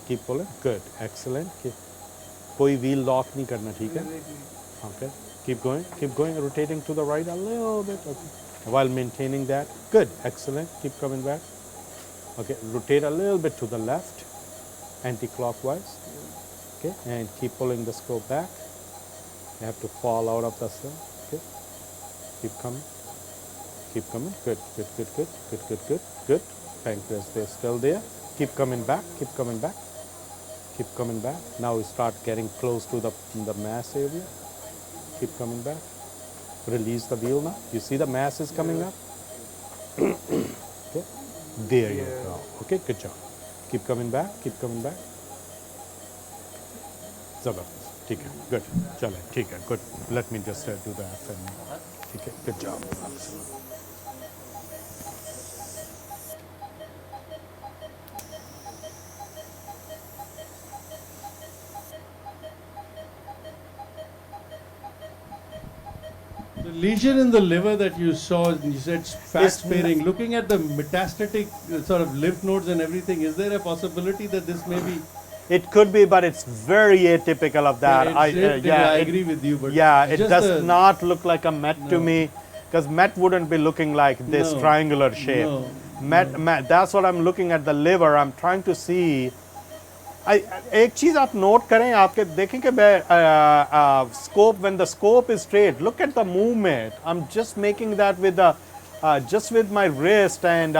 Keep pulling. Good. Excellent. कोई wheel lock नहीं करना. ठीक है. Okay. Keep going. Keep going. Rotating to the right a little bit. Okay. While maintaining that. Good. Excellent. Keep coming back. Okay. Rotate a little bit to the left. Anti-clockwise. Okay. And keep pulling the scope back. You have to fall out of the cell. Okay. Keep coming. Keep coming. Good. Good. Good. Good. Good. Good. Good. Good. Pancreas is still there. Keep coming back. Keep coming back. Keep coming back. Now we start getting close to the mass area. Keep coming back. Release the wheel now. You see the mass is coming up? Okay. There you go. Okay, good job. Keep coming back. Keep coming back. Zabardast. ठीक है. Good. चले. ठीक है. Good. Let me just do the FN. ठीक है. Good job. The lesion in the liver that you saw, you said fat sparing. Looking at the metastatic sort of lymph nodes and everything, is there a possibility that this may be? It could be, but it's very atypical of that. I agree with you, but yeah, it just does not look like a Met to me, because Met wouldn't be looking like this triangular shape. No. Met, that's what I'm looking at the liver. I'm trying to see. एक चीज आप note करें, आपके देखें कि scope, when the scope is straight, look at the movement. I'm just making that with the just with my wrist and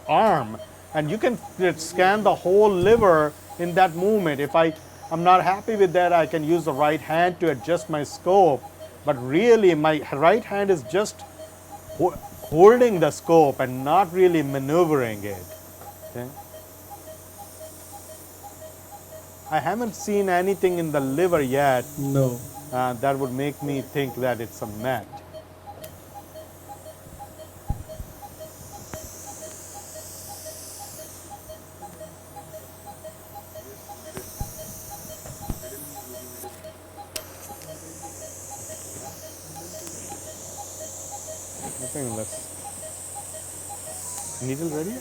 arm, and you can scan the whole liver in that movement. If I'm not happy with that, I can use the right hand to adjust my scope, but really my right hand is just holding the scope and not really maneuvering it. Okay. I haven't seen anything in the liver yet. No. That would make me think that it's a Met. I think let's. Needle ready?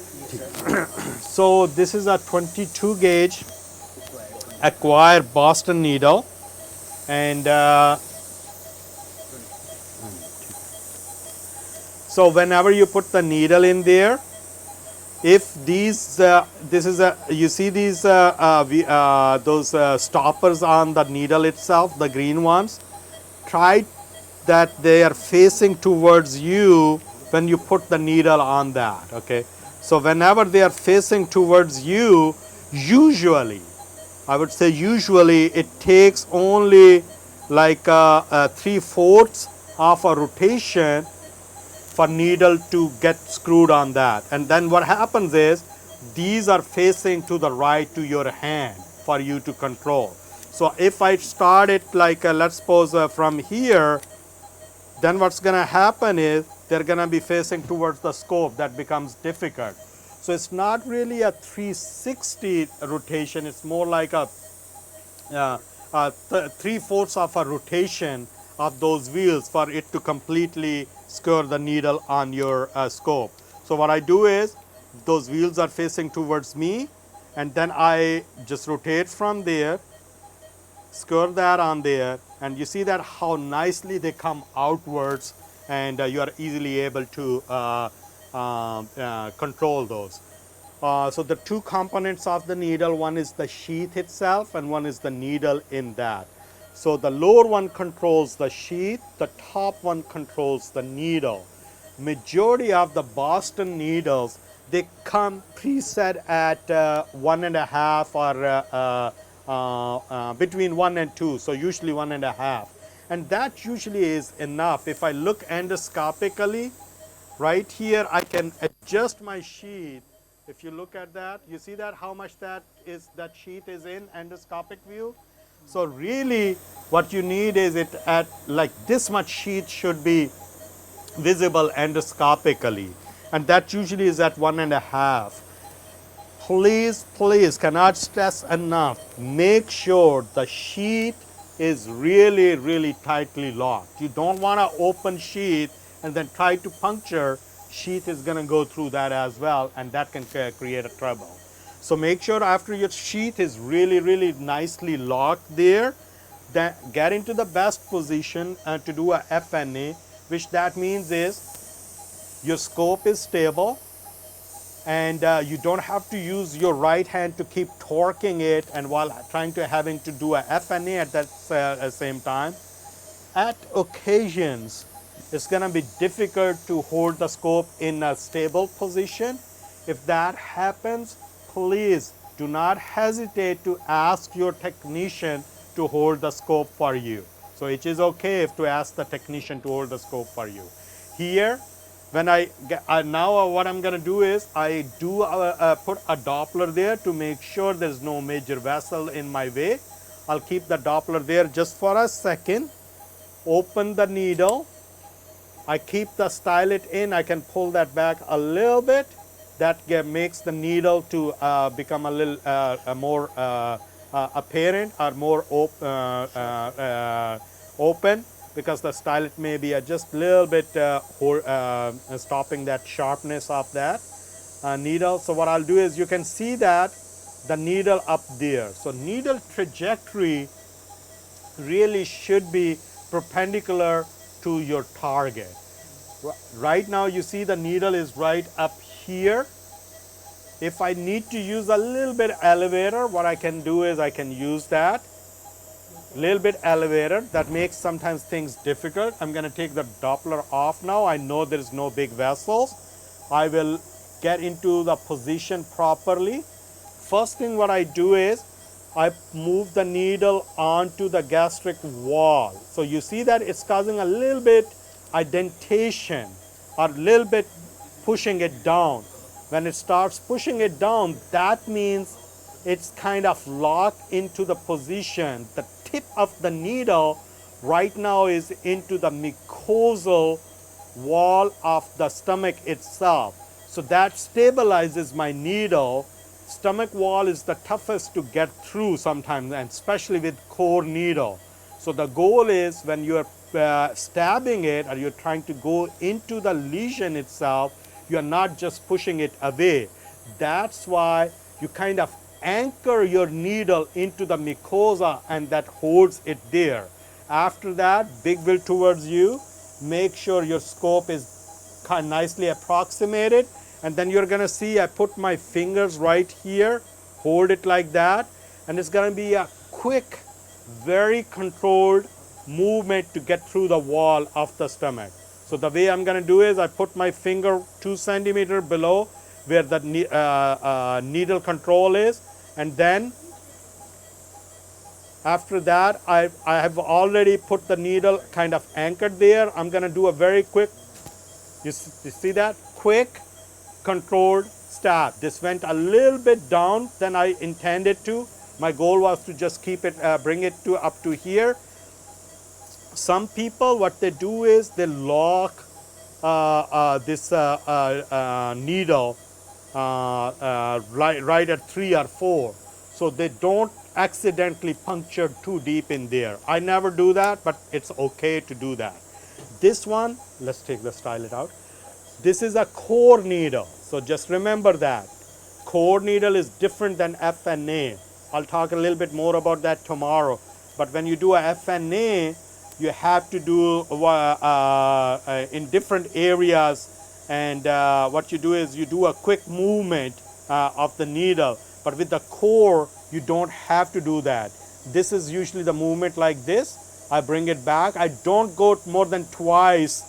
So this is a 22 gauge acquired Boston needle, and so whenever you put the needle in there, if these this is a, you see these those stoppers on the needle itself, the green ones, try that they are facing towards you when you put the needle on that. Okay, so whenever they are facing towards you, usually, I would say usually it takes only like 3/4 of a rotation for needle to get screwed on that. And then what happens is these are facing to the right to your hand for you to control. So if I start it like let's suppose from here, then what's going to happen is they're going to be facing towards the scope. That becomes difficult. So it's not really a 360 rotation, it's more like a 3/4 of a rotation of those wheels for it to completely skewer the needle on your scope. So what I do is, those wheels are facing towards me, and then I just rotate from there, skewer that on there, and you see that how nicely they come outwards, and you are easily able to control those. So the two components of the needle, one is the sheath itself and one is the needle in that. So the lower one controls the sheath, the top one controls the needle. Majority of the Boston needles, they come preset at 1.5 or between 1 and 2, so usually 1.5. And that usually is enough. If I look endoscopically, right here I can adjust my sheath. If you look at that, you see that how much that sheath is in endoscopic view. So really what you need is it at like this much sheath should be visible endoscopically, and that usually is at 1.5. Please, please, cannot stress enough, make sure the sheath is really, really tightly locked. You don't want to open sheath and then try to puncture. Sheath is going to go through that as well, and that can create a trouble. So make sure after your sheath is really, really nicely locked there, then get into the best position to do a FNA, which that means is your scope is stable, and you don't have to use your right hand to keep torquing it and while trying to having to do a FNA at that same time. At occasions, it's going to be difficult to hold the scope in a stable position. If that happens, please do not hesitate to ask your technician to hold the scope for you. So it is okay if to ask the technician to hold the scope for you. Here, when now what I'm going to do is I do put a Doppler there to make sure there's no major vessel in my way. I'll keep the Doppler there just for a second. Open the needle. I keep the stylet in. I can pull that back a little bit. That makes the needle to become a little more apparent or more open, because the stylet may be just a little bit stopping that sharpness of that needle. So what I'll do is you can see that the needle up there. So needle trajectory really should be perpendicular to your target. Right now you see the needle is right up here. If I need to use a little bit elevator, what I can do is I can use that little bit elevator. That makes sometimes things difficult. I'm going to take the Doppler off now. I know there is no big vessels. I will get into the position properly. First thing what I do is I move the needle onto the gastric wall. So you see that it's causing a little bit indentation or a little bit pushing it down. When it starts pushing it down, that means it's kind of locked into the position. The tip of the needle right now is into the mucosal wall of the stomach itself. So that stabilizes my needle. Stomach wall is the toughest to get through sometimes, and especially with core needle. So the goal is when you're stabbing it or you're trying to go into the lesion itself, you're not just pushing it away. That's why you kind of anchor your needle into the mucosa, and that holds it there. After that, big wheel towards you. Make sure your scope is kind of nicely approximated, and then you're going to see I put my fingers right here, hold it like that, and it's going to be a quick, very controlled movement to get through the wall of the stomach. So the way I'm going to do is I put my finger 2 centimeters below where the needle control is, and then after that I have already put the needle kind of anchored there. I'm going to do a very quick, you see that? Quick, controlled stab. This went a little bit down than I intended to. My goal was to just keep it, bring it to up to here. Some people, what they do is they lock this needle right at 3 or 4, so they don't accidentally puncture too deep in there. I never do that, but it's okay to do that. This one, let's take the stylet out. This is a core needle, so just remember that. Core needle is different than FNA. I'll talk a little bit more about that tomorrow. But when you do a FNA, you have to do in different areas, and what you do is you do a quick movement of the needle. But with the core, you don't have to do that. This is usually the movement like this. I bring it back. I don't go more than twice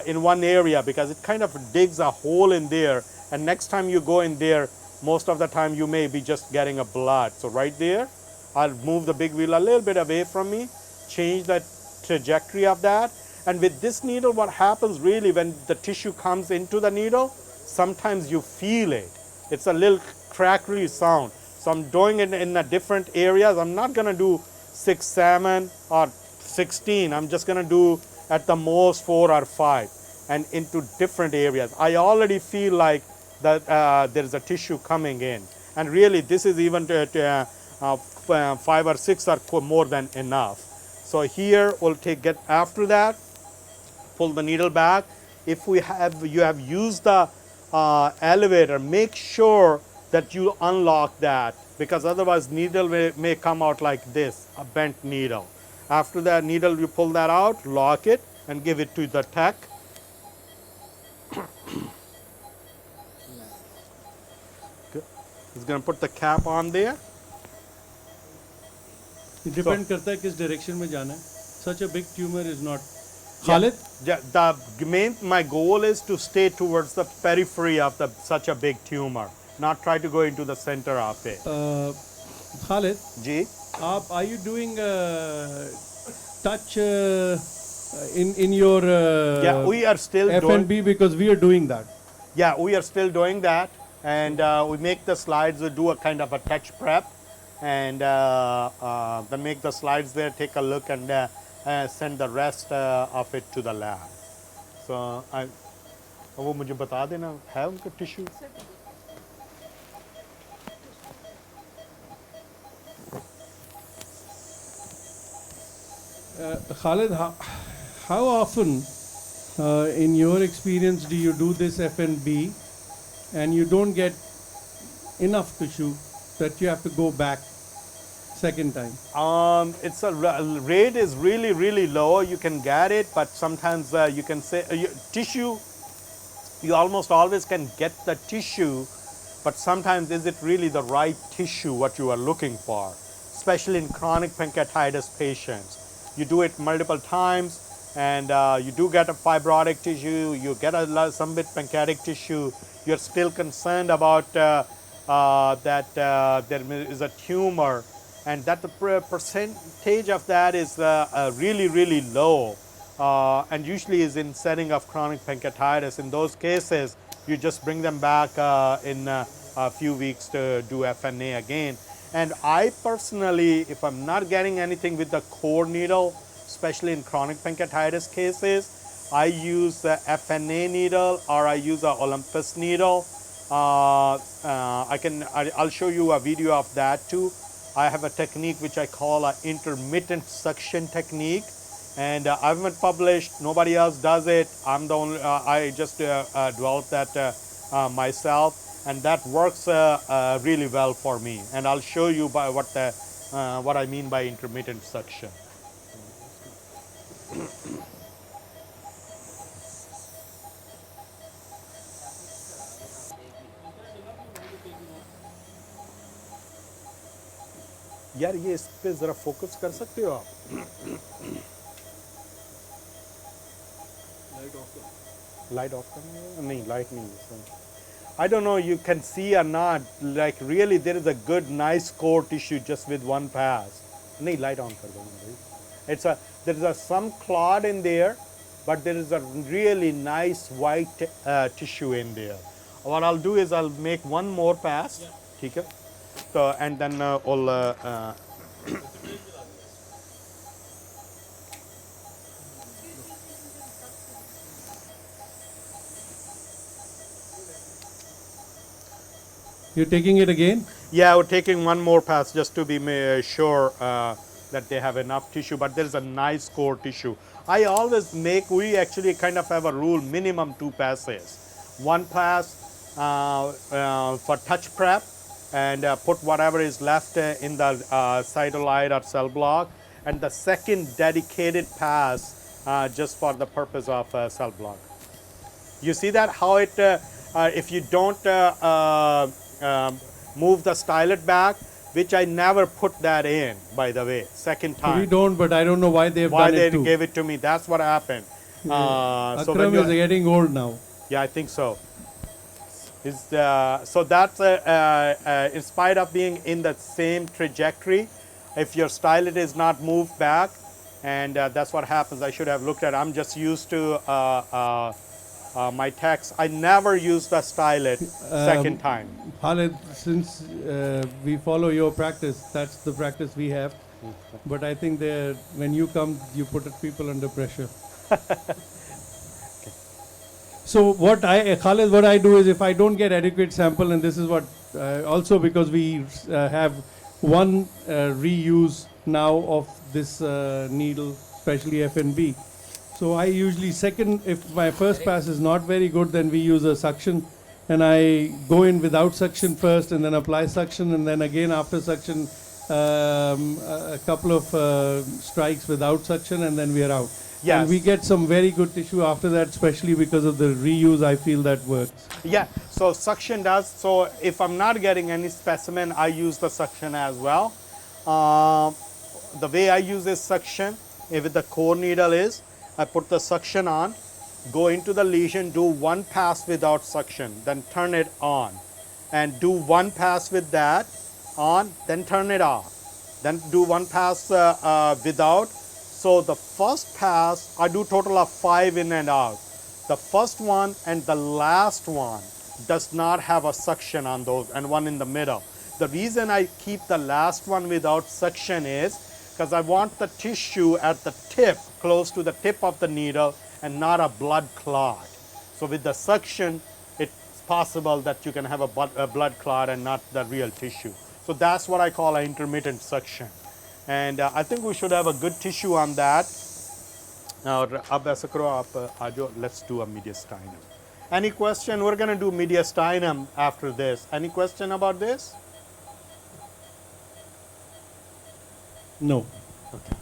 in one area, because it kind of digs a hole in there, and next time you go in there, most of the time you may be just getting a blood. So right there, I'll move the big wheel a little bit away from me, change the trajectory of that. And with this needle, what happens really when the tissue comes into the needle, sometimes you feel it. It's a little crackly sound. So I'm doing it in different areas. I'm not going to do 6, 7 or 16. I'm just going to do at the most 4 or 5 and into different areas. I already feel like that there is a tissue coming in. And really this is even 5 or 6 are more than enough. So here we'll get after that, pull the needle back. If you have used the elevator, make sure that you unlock that, because otherwise needle may come out like this, a bent needle. After that needle, you pull that out, lock it, and give it to the tech. He's going to put the cap on there. It depends करता है किस direction में जाना है. Such a big tumor is not. Khalid? My goal is to stay towards the periphery of such a big tumor. not try to go into the center of it. Khalid, Ji? are you doing touch in your Yeah, we are still doing. FNB because we are doing that. Yeah, we are still doing that, and we make the slides. We do a kind of a touch prep, and then make the slides there. Take a look and send the rest of it to the lab. So वो मुझे बता देना है उनका tissue. Khalid, how often in your experience do you do this FNB and you don't get enough tissue that you have to go back second time? It's a rate is really low. You can get it, but sometimes you can say tissue. You almost always can get the tissue, but sometimes is it really the right tissue what you are looking for, especially in chronic pancreatitis patients. You do it multiple times, and you do get a fibrotic tissue. You get some bit pancreatic tissue. You're still concerned about that there is a tumor, and that the percentage of that is really low, and usually is in setting of chronic pancreatitis. In those cases, you just bring them back in a few weeks to do FNA again. And I personally, if I'm not getting anything with the core needle, especially in chronic pancreatitis cases, I use the FNA needle or I use a Olympus needle. I'll show you a video of that too. I have a technique which I call an intermittent suction technique, and I haven't published. Nobody else does it. I'm the only. I just developed that myself. And that works really well for me. And I'll show you by what I mean by intermittent suction. यार ये इस पे जरा focus कर सकते हो आप? Light of करना नहीं, लाइट नहीं है. I don't know you can see or not, like really there is a good nice core tissue just with one pass. Nahi, light on kar do. There is some clot in there, but there is a really nice white tissue in there. What I'll do is I'll make one more pass, ठीक है? So and then I'll You're taking it again? Yeah, we're taking one more pass just to be sure that they have enough tissue, but there's a nice core tissue. I always we actually kind of have a rule, minimum 2 passes. One pass for touch prep and put whatever is left in the cytolite or cell block, and the second dedicated pass just for the purpose of cell block. You see that how it, if you don't move the stylet back, which I never put that in, by the way, second time. We don't, but I don't know why they've why done it too. Why they gave it to me, that's what happened. Akram is getting old now. Yeah, I think so. So that's, in spite of being in the same trajectory, if your stylet is not moved back, and that's what happens. I should have looked at it. I'm just used to my text. I never use the stylet second time. Khalid, since we follow your practice, that's the practice we have. But I think when you come, you put people under pressure. So Khalid, what I do is if I don't get adequate sample, and this is what, also because we have one reuse now of this needle, especially FNB. So I usually if my first pass is not very good, then we use a suction, and I go in without suction first and then apply suction, and then again after suction a couple of strikes without suction, and then we are out. Yes. And we get some very good tissue after that, especially because of the reuse. I feel that works. Yeah, so suction does. So if I'm not getting any specimen, I use the suction as well. The way I use this suction with the core needle is, I put the suction on, go into the lesion, do one pass without suction, then turn it on. and do one pass with that on, then turn it off. Then do one pass without. So the first pass, I do total of 5 in and out. The first one and the last one does not have a suction on those, and one in the middle. The reason I keep the last one without suction is because I want the tissue at the tip, close to the tip of the needle, and not a blood clot. So with the suction, it's possible that you can have a blood clot and not the real tissue. So that's what I call an intermittent suction. And I think we should have a good tissue on that. Now, let's do a mediastinum. Any question? We're going to do mediastinum after this. Any question about this? No. Okay.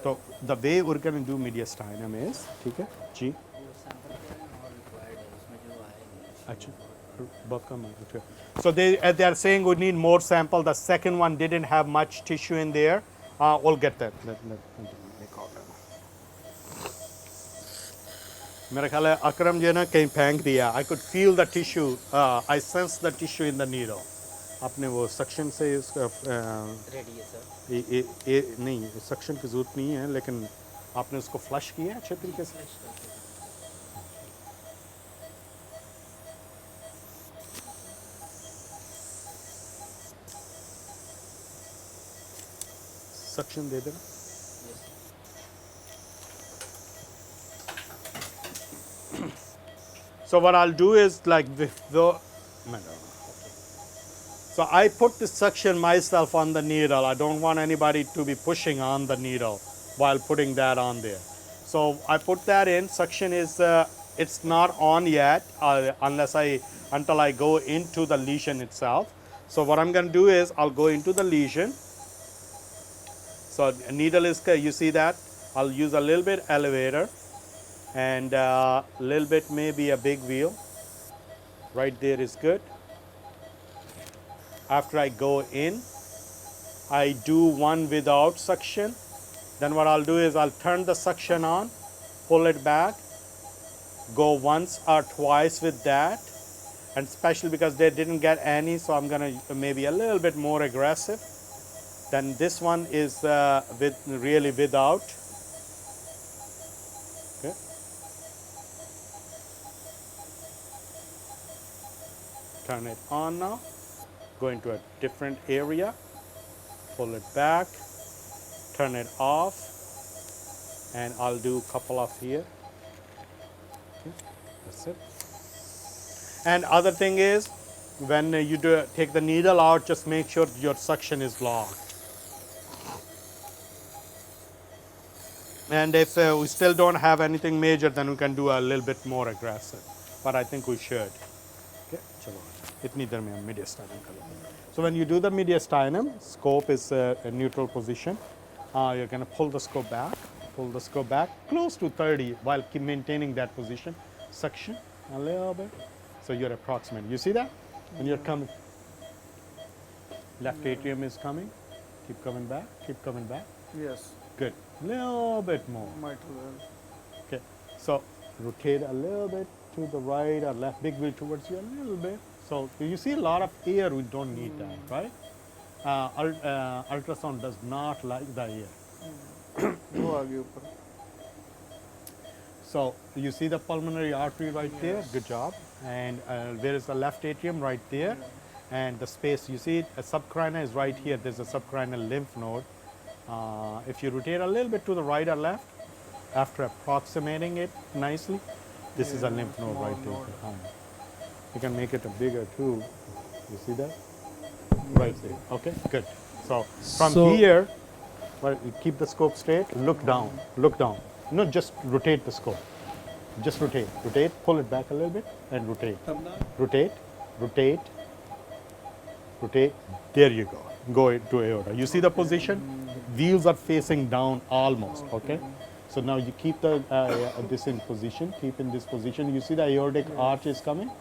So the way we're going to do mediastinum is, ठीक है जी? अच्छा, both come out, okay. So they are saying we need more sample. The second one didn't have much tissue in there. We'll get that. Let me call that. मेरा ख्याल है अकरम जो ना कहीं फेंक दिया. I could feel the tissue. I sense the tissue in the needle. आपने वो suction से इसका रेडी है सर। नहीं suction की जरूरत नहीं है, लेकिन आपने उसको flush किया अच्छे तरीके से. Suction दे देना. So what I'll do is like so I put the suction myself on the needle. I don't want anybody to be pushing on the needle while putting that on there. So I put that in. Suction is it's not on yet until I go into the lesion itself. So what I'm going to do is I'll go into the lesion. So a needle is, you see that? I'll use a little bit elevator and a little bit maybe a big wheel. Right there is good. After I go in, I do one without suction. Then what I'll do is I'll turn the suction on, pull it back, go once or twice with that. And especially because they didn't get any, so I'm gonna maybe a little bit more aggressive. Then this one is really without. Okay. Turn it on now. Go into a different area. Pull it back. Turn it off. And I'll do a couple of here. Okay. That's it. And other thing is, when you take the needle out, just make sure your suction is locked. And if we still don't have anything major, then we can do a little bit more aggressive. But I think we should. Okay, chalo. Itni der mein hum mediastinum kar lenge. So when you do the mediastinum, scope is a neutral position. You're going to pull the scope back close to 30 while keep maintaining that position. Suction a little bit. So you're approximate. You see that? And you're coming. Left atrium is coming. Keep coming back. Keep coming back. Yes. Good. Little bit more. Might as well. Okay. So rotate a little bit to the right or left. Big wheel towards you a little bit. So you see a lot of air. We don't need that, right? Ultrasound does not like the air. So you see the pulmonary artery right there. Good job. And there is the left atrium right there. And the space, you see it, a subcarina is right here. There's a subcarinal lymph node. If you rotate a little bit to the right or left, after approximating it nicely, this is a lymph node right there behind. You can make it a bigger too. You see that? Right there. Okay, good. So from here, well, you keep the scope straight, look down, look down. No, just rotate the scope. Just rotate, rotate, pull it back a little bit and rotate. Rotate, rotate, rotate. There you go. Go to aorta. You see the position? Wheels are facing down almost, okay? So now you keep the this in position, keep in this position. You see the aortic arch is coming?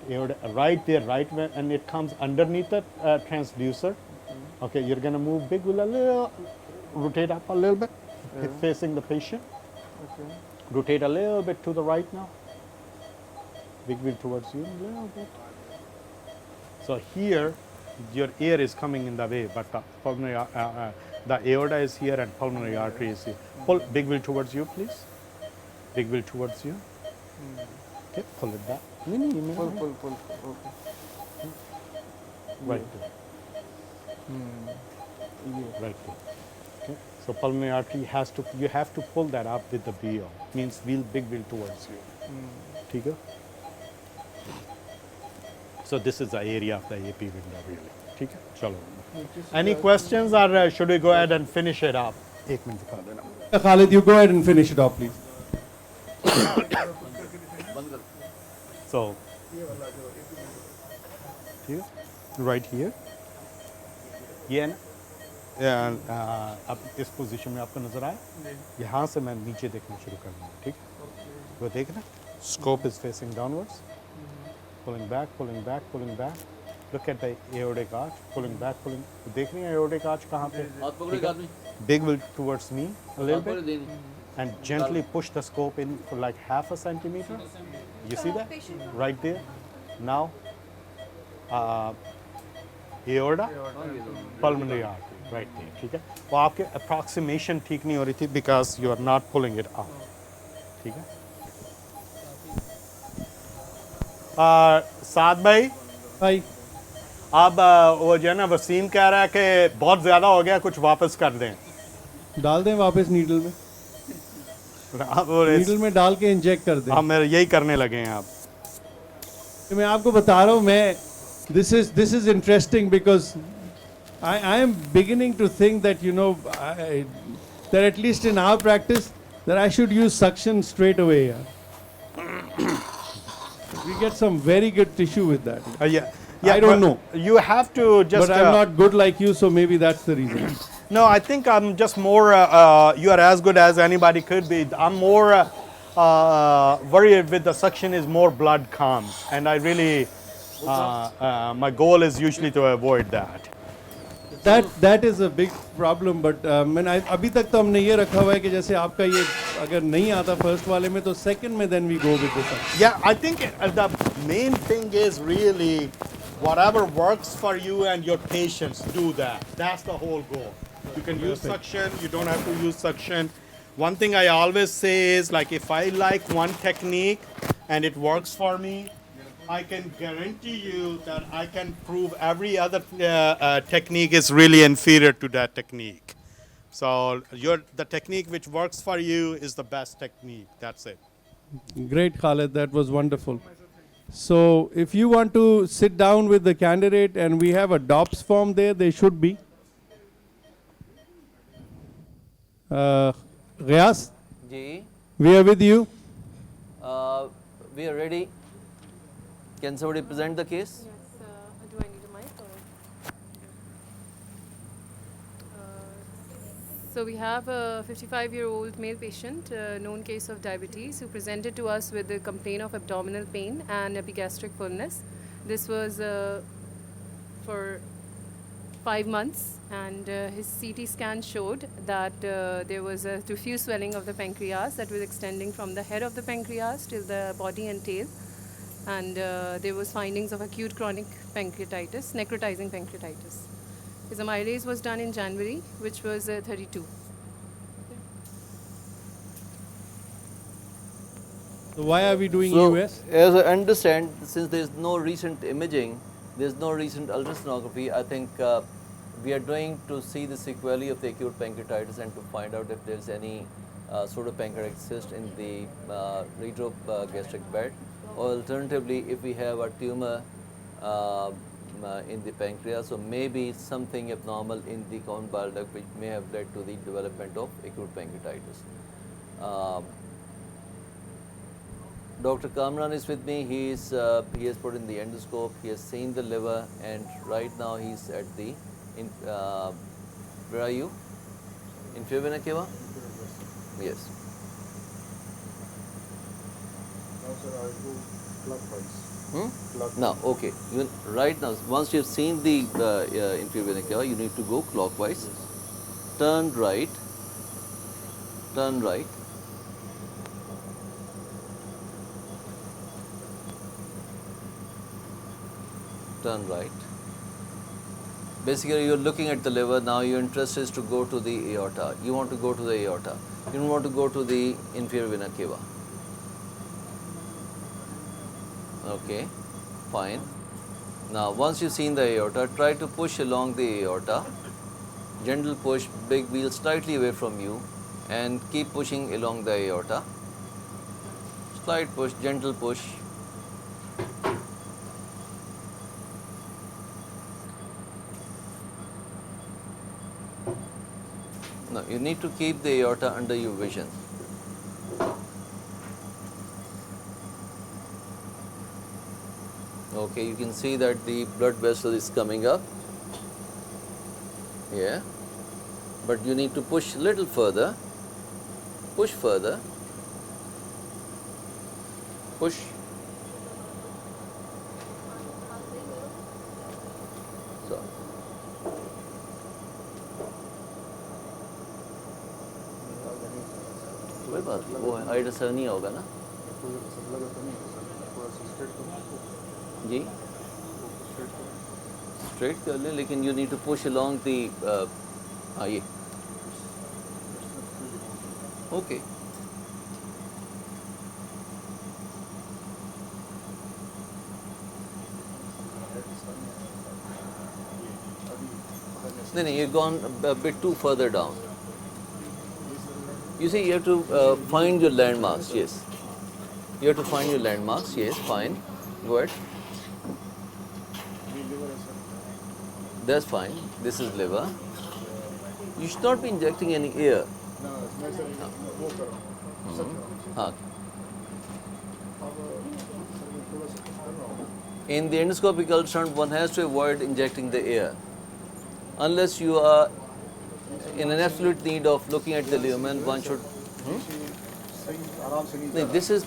Aorta, right there, right where, and it comes underneath the transducer. Okay, you're gonna move big wheel a little, rotate up a little bit, facing the patient. Okay. Rotate a little bit to the right now. Big wheel towards you a little bit. So here, your air is coming in the way, but the pulmonary, the aorta is here and pulmonary artery is here. Pull big wheel towards you, please. Big wheel towards you. Okay, pull it back. Pull. Okay. Right there. Right there. Okay. So pulmonary artery has to, you have to pull that up with the wheel. Means wheel, big wheel towards you. ठीक है? So this is the area of the AP window really. ठीक है? चलो. Any questions or should we go ahead and finish it up? एक minute दिखा देना. Khalid, you go ahead and finish it off, please. So, here, right here. ये है ना, अब इस पोजीशन में आपको नजर आए, यहाँ से मैं नीचे देखना शुरू कर दूँगा, ठीक? वो देखना, scope is facing downwards, pulling back, pulling back, pulling back. Look at the aortic arch, pulling back, pulling. देख रही हैं aortic arch कहाँ पे? Big wheel towards me a little bit, and gently push the scope in for like half a centimeter. You see that? Right there. Now, aorta, pulmonary artery, right there. ठीक है? वो आपके approximation ठीक नहीं हो रही थी because you are not pulling it out. ठीक है? साद भाई. Hi. अब वो जो है ना वसीम कह रहा है कि बहुत ज़्यादा हो गया, कुछ वापस कर दें. डाल दें वापस नीडल में. नीडल में डाल के इंजेक्ट कर दें. हम यही करने लगे हैं आप. मैं आपको बता रहा हूँ, मैं this is interesting because I am beginning to think that that at least in our practice that I should use suction straight away. We get some very good tissue with that. Yeah, I don't know. You have to just. But I'm not good like you, so maybe that's the reason. No, I think I'm just more. You are as good as anybody could be. I'm more worried with the suction is more blood comes, and I really my goal is usually to avoid that. That is a big problem, but मैंने अभी तक तो हमने ये रखा हुआ है कि जैसे आपका ये अगर नहीं आता फर्स्ट वाले में तो सेकंड में then we go with this. Yeah, I think the main thing is really whatever works for you and your patients, do that. That's the whole goal. You can use suction, you don't have to use suction. One thing I always say is like if I like one technique and it works for me, I can guarantee you that I can prove every other technique is really inferior to that technique. So the technique which works for you is the best technique. That's it. Great, Khalid. That was wonderful. So if you want to sit down with the candidate and we have a DOPS form there, they should be. Riaz, Ji, we are with you. we are ready. Can somebody present the case? Yes, do I need a mic or? So we have a 55-year-old male patient, known case of diabetes, who presented to us with a complaint of abdominal pain and epigastric fullness. This was for 5 months, and his CT scan showed that there was a diffuse swelling of the pancreas that was extending from the head of the pancreas till the body and tail. And there was findings of acute chronic pancreatitis, necrotizing pancreatitis. His amylase was done in January, which was 32. So why are we doing So, EUS? as I understand, since there is no recent imaging, there is no recent ultrasonography, I think we are doing to see the sequelae of the acute pancreatitis and to find out if there is any pseudopancreatic cyst in the retrogastric bed. Or alternatively, if we have a tumor in the pancreas, so maybe something abnormal in the common bile duct which may have led to the development of acute pancreatitis. Dr. Kamran is with me. He has put in the endoscope. He has seen the liver, and right now he's at the. Where are you? Inferior vena cava? Yes. Now, okay. Even right now, once you have seen the inferior vena cava, you need to go clockwise. Turn right. Turn right. turn right. Basically, you're looking at the liver. Now your interest is to go to the aorta. You want to go to the aorta. You don't want to go to the inferior vena cava. Okay, fine. Now, once you've seen the aorta, try to push along the aorta. Gentle push, big wheel slightly away from you, and keep pushing along the aorta. Slight push, gentle push. No, you need to keep the aorta under your vision. Okay, you can see that the blood vessel is coming up. Yeah. But you need to push a little further. Push further. Push. So. कोई बात नहीं, वो height असर नहीं होगा ना जी straight कर ले लेकिन you need to push along the हाँ ये ओके नहीं you've gone a bit too further down. You see, you have to find your landmarks. Yes, you have to find your landmarks. Yes, fine. Go ahead. That's fine. This is liver. You should not be injecting any air. हाँ. In the endoscopic ultrasound, one has to avoid injecting the air, unless you are in an absolute need of looking at the lumen. One should. No, this is.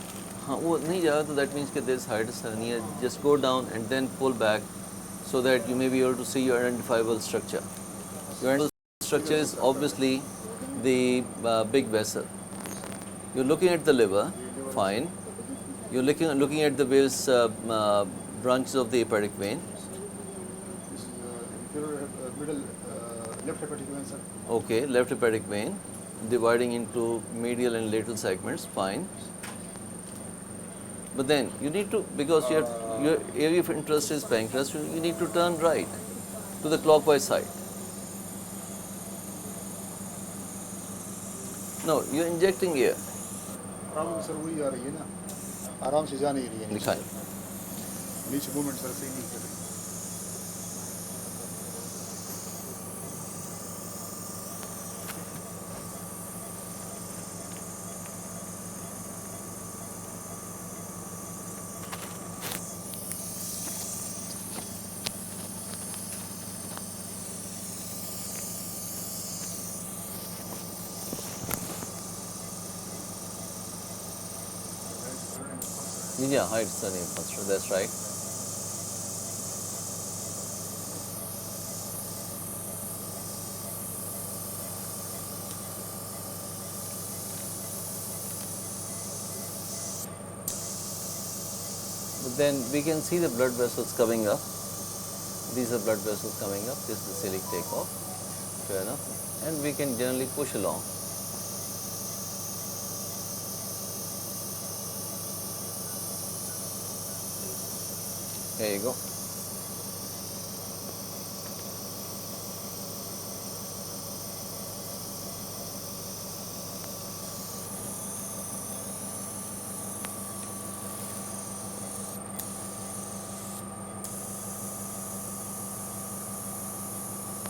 वो नहीं जा रहा तो that means that there is hiatus hernia. Just go down and then pull back, so that you may be able to see your identifiable structure. Your identifiable structure is obviously the big vessel. You're looking at the liver, fine. You're looking at the various branches of the hepatic vein. This is middle left hepatic vein, sir. Okay, left hepatic vein, dividing into medial and lateral segments, fine. But then you need to, because your area of interest is pancreas, you need to turn right to the clockwise side. No, you're injecting air. Problem sir वही आ रही है ना आराम से जा नहीं रही है दिखाएं नीचे मूवमेंट सर सही नहीं कर रही Yeah, height is the name first, that's right. But then we can see the blood vessels coming up. These are blood vessels coming up. This is the celiac takeoff. Fair enough. And we can generally push along. There you go.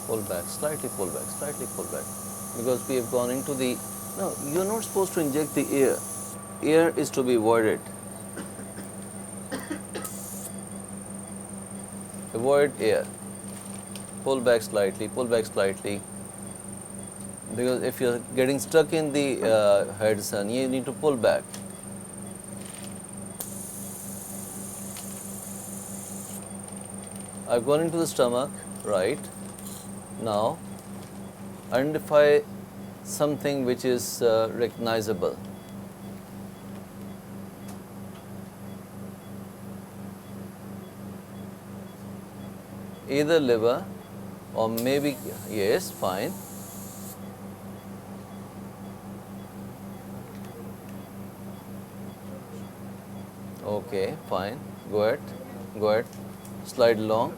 Pull back, slightly pull back, slightly pull back. Because we have gone into the... No, you're not supposed to inject the air. Air is to be avoided. Avoid air. Pull back slightly, pull back slightly. Because if you're getting stuck in the head sun, you need to pull back. I've gone into the stomach, right. Now, identify something which is recognizable. either liver or maybe, yes, fine. Okay, fine. Go ahead. Go ahead. Slide along.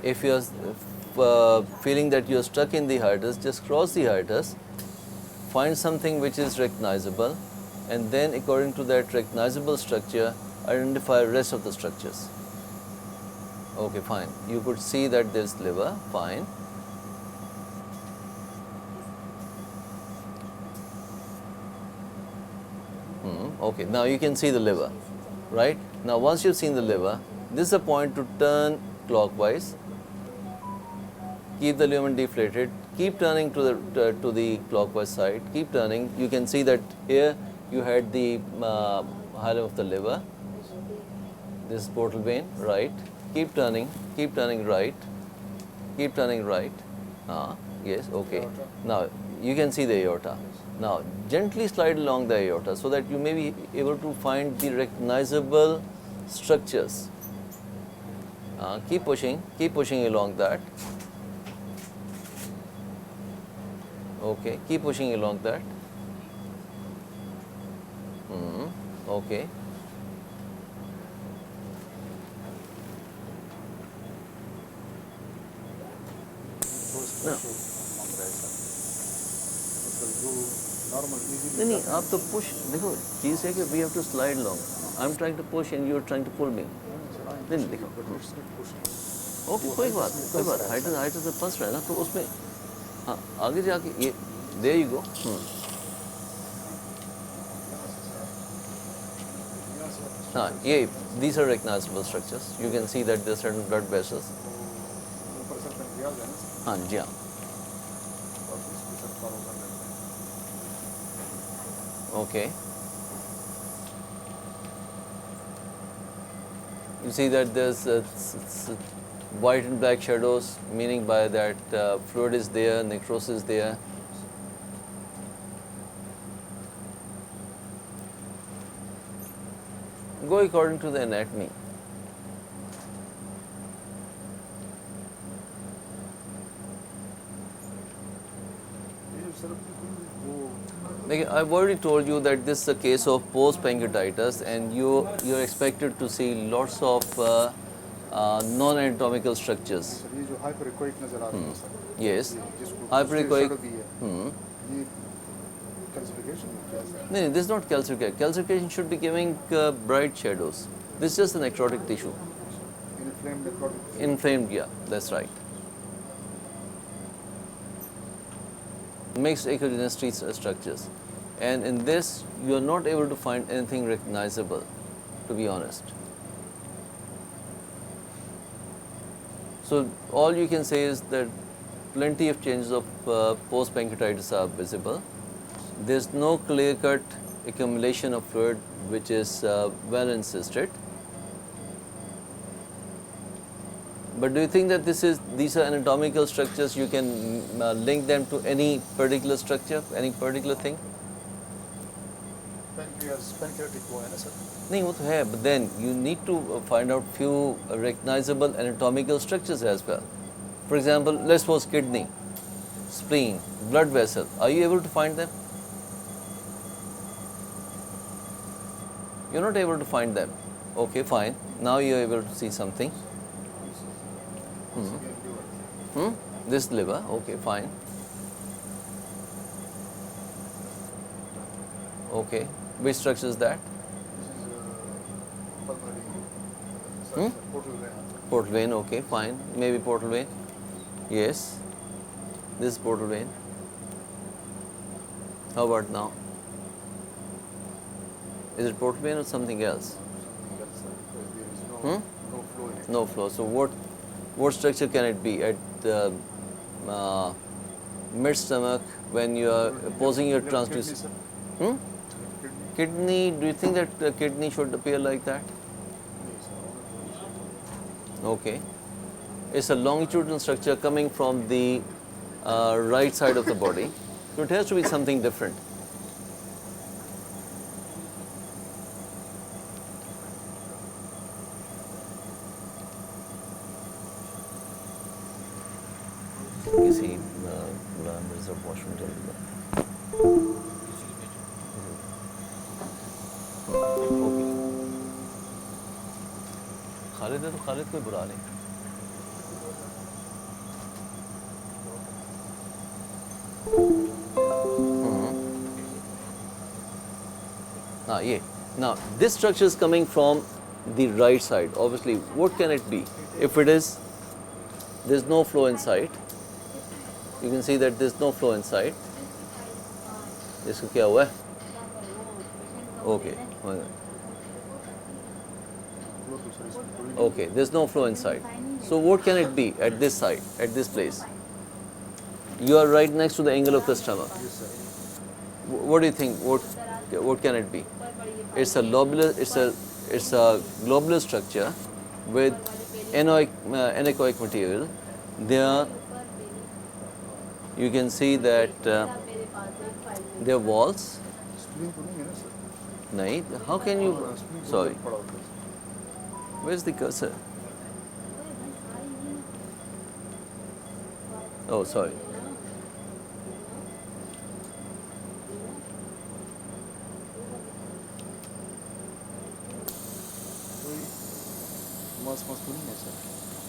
If you are feeling that you are stuck in the hiatus, just cross the hiatus. Find something which is recognizable, and then according to that recognizable structure, identify rest of the structures. Okay, fine. You could see that there's liver. Fine. Okay, now you can see the liver, right? Now once you've seen the liver, this is a point to turn clockwise. Keep the lumen deflated. Keep turning to the clockwise side. Keep turning. You can see that here you had the hilum of the liver. This is portal vein, right? Keep turning right. Keep turning right. Yes, okay. Now you can see the aorta. Now gently slide along the aorta so that you may be able to find the recognizable structures. Keep pushing along that. Okay, keep pushing along that. Okay. No. नहीं आप तो push देखो चीज़ है कि we have to slide along. I'm trying to push and you're trying to pull me. नहीं देखो. Okay कोई बात हाइट से फंस रहा है ना तो उसमें हाँ आगे जाके ये there you go. ये these are recognizable structures. You can see that there are certain blood vessels. हाँ जी हाँ. Okay. You see that there's white and black shadows, meaning by that fluid is there, necrosis is there. Go according to the anatomy. I've already told you that this is a case of post-pancreatitis and you're expected to see lots of non-anatomical structures. Yes. Hyperechoic. No, this is not calcification. Calcification should be giving bright shadows. This is just a necrotic tissue. Inflamed necrotic tissue. Inflamed, yeah, that's right. Mixed echogenicity structures. And in this, you are not able to find anything recognizable, to be honest. So all you can say is that plenty of changes of post-pancreatitis are visible. There's no clear-cut accumulation of fluid which is well insisted. But do you think that these are anatomical structures? You can link them to any particular structure, any particular thing? Pancreatic वो है ना sir? नहीं वो तो है, but then you need to find out few recognizable anatomical structures as well. For example, let's suppose kidney, spleen, blood vessel. Are you able to find them? You're not able to find them. Okay, fine. Now you're able to see something. This liver. Okay, fine. Okay. Which structure is that? This is portal vein. Portal vein. Okay, fine. Maybe portal vein. Yes. This is portal vein. How about now? Is it portal vein or something else? There is no flow in it. No flow. So what structure can it be at the mid stomach when you are posing your transducer? Kidney. Do you think that the kidney should appear like that? Okay. It's a longitudinal structure coming from the right side of the body. So it has to be something different. Khalid है तो खालिद कोई बुरा नहीं. ये. Now this structure is coming from the right side. Obviously, what can it be? If it is, there's no flow inside. You can see that there's no flow inside. इसको क्या हुआ है? Okay. Okay, there's no flow inside. So what can it be at this side, at this place? You are right next to the angle of the stomach. What do you think? What can it be? It's a lobular. It's a globular structure with anechoic material. There, you can see that there are walls. No, how can you? Sorry. Where's the cursor? Oh, sorry.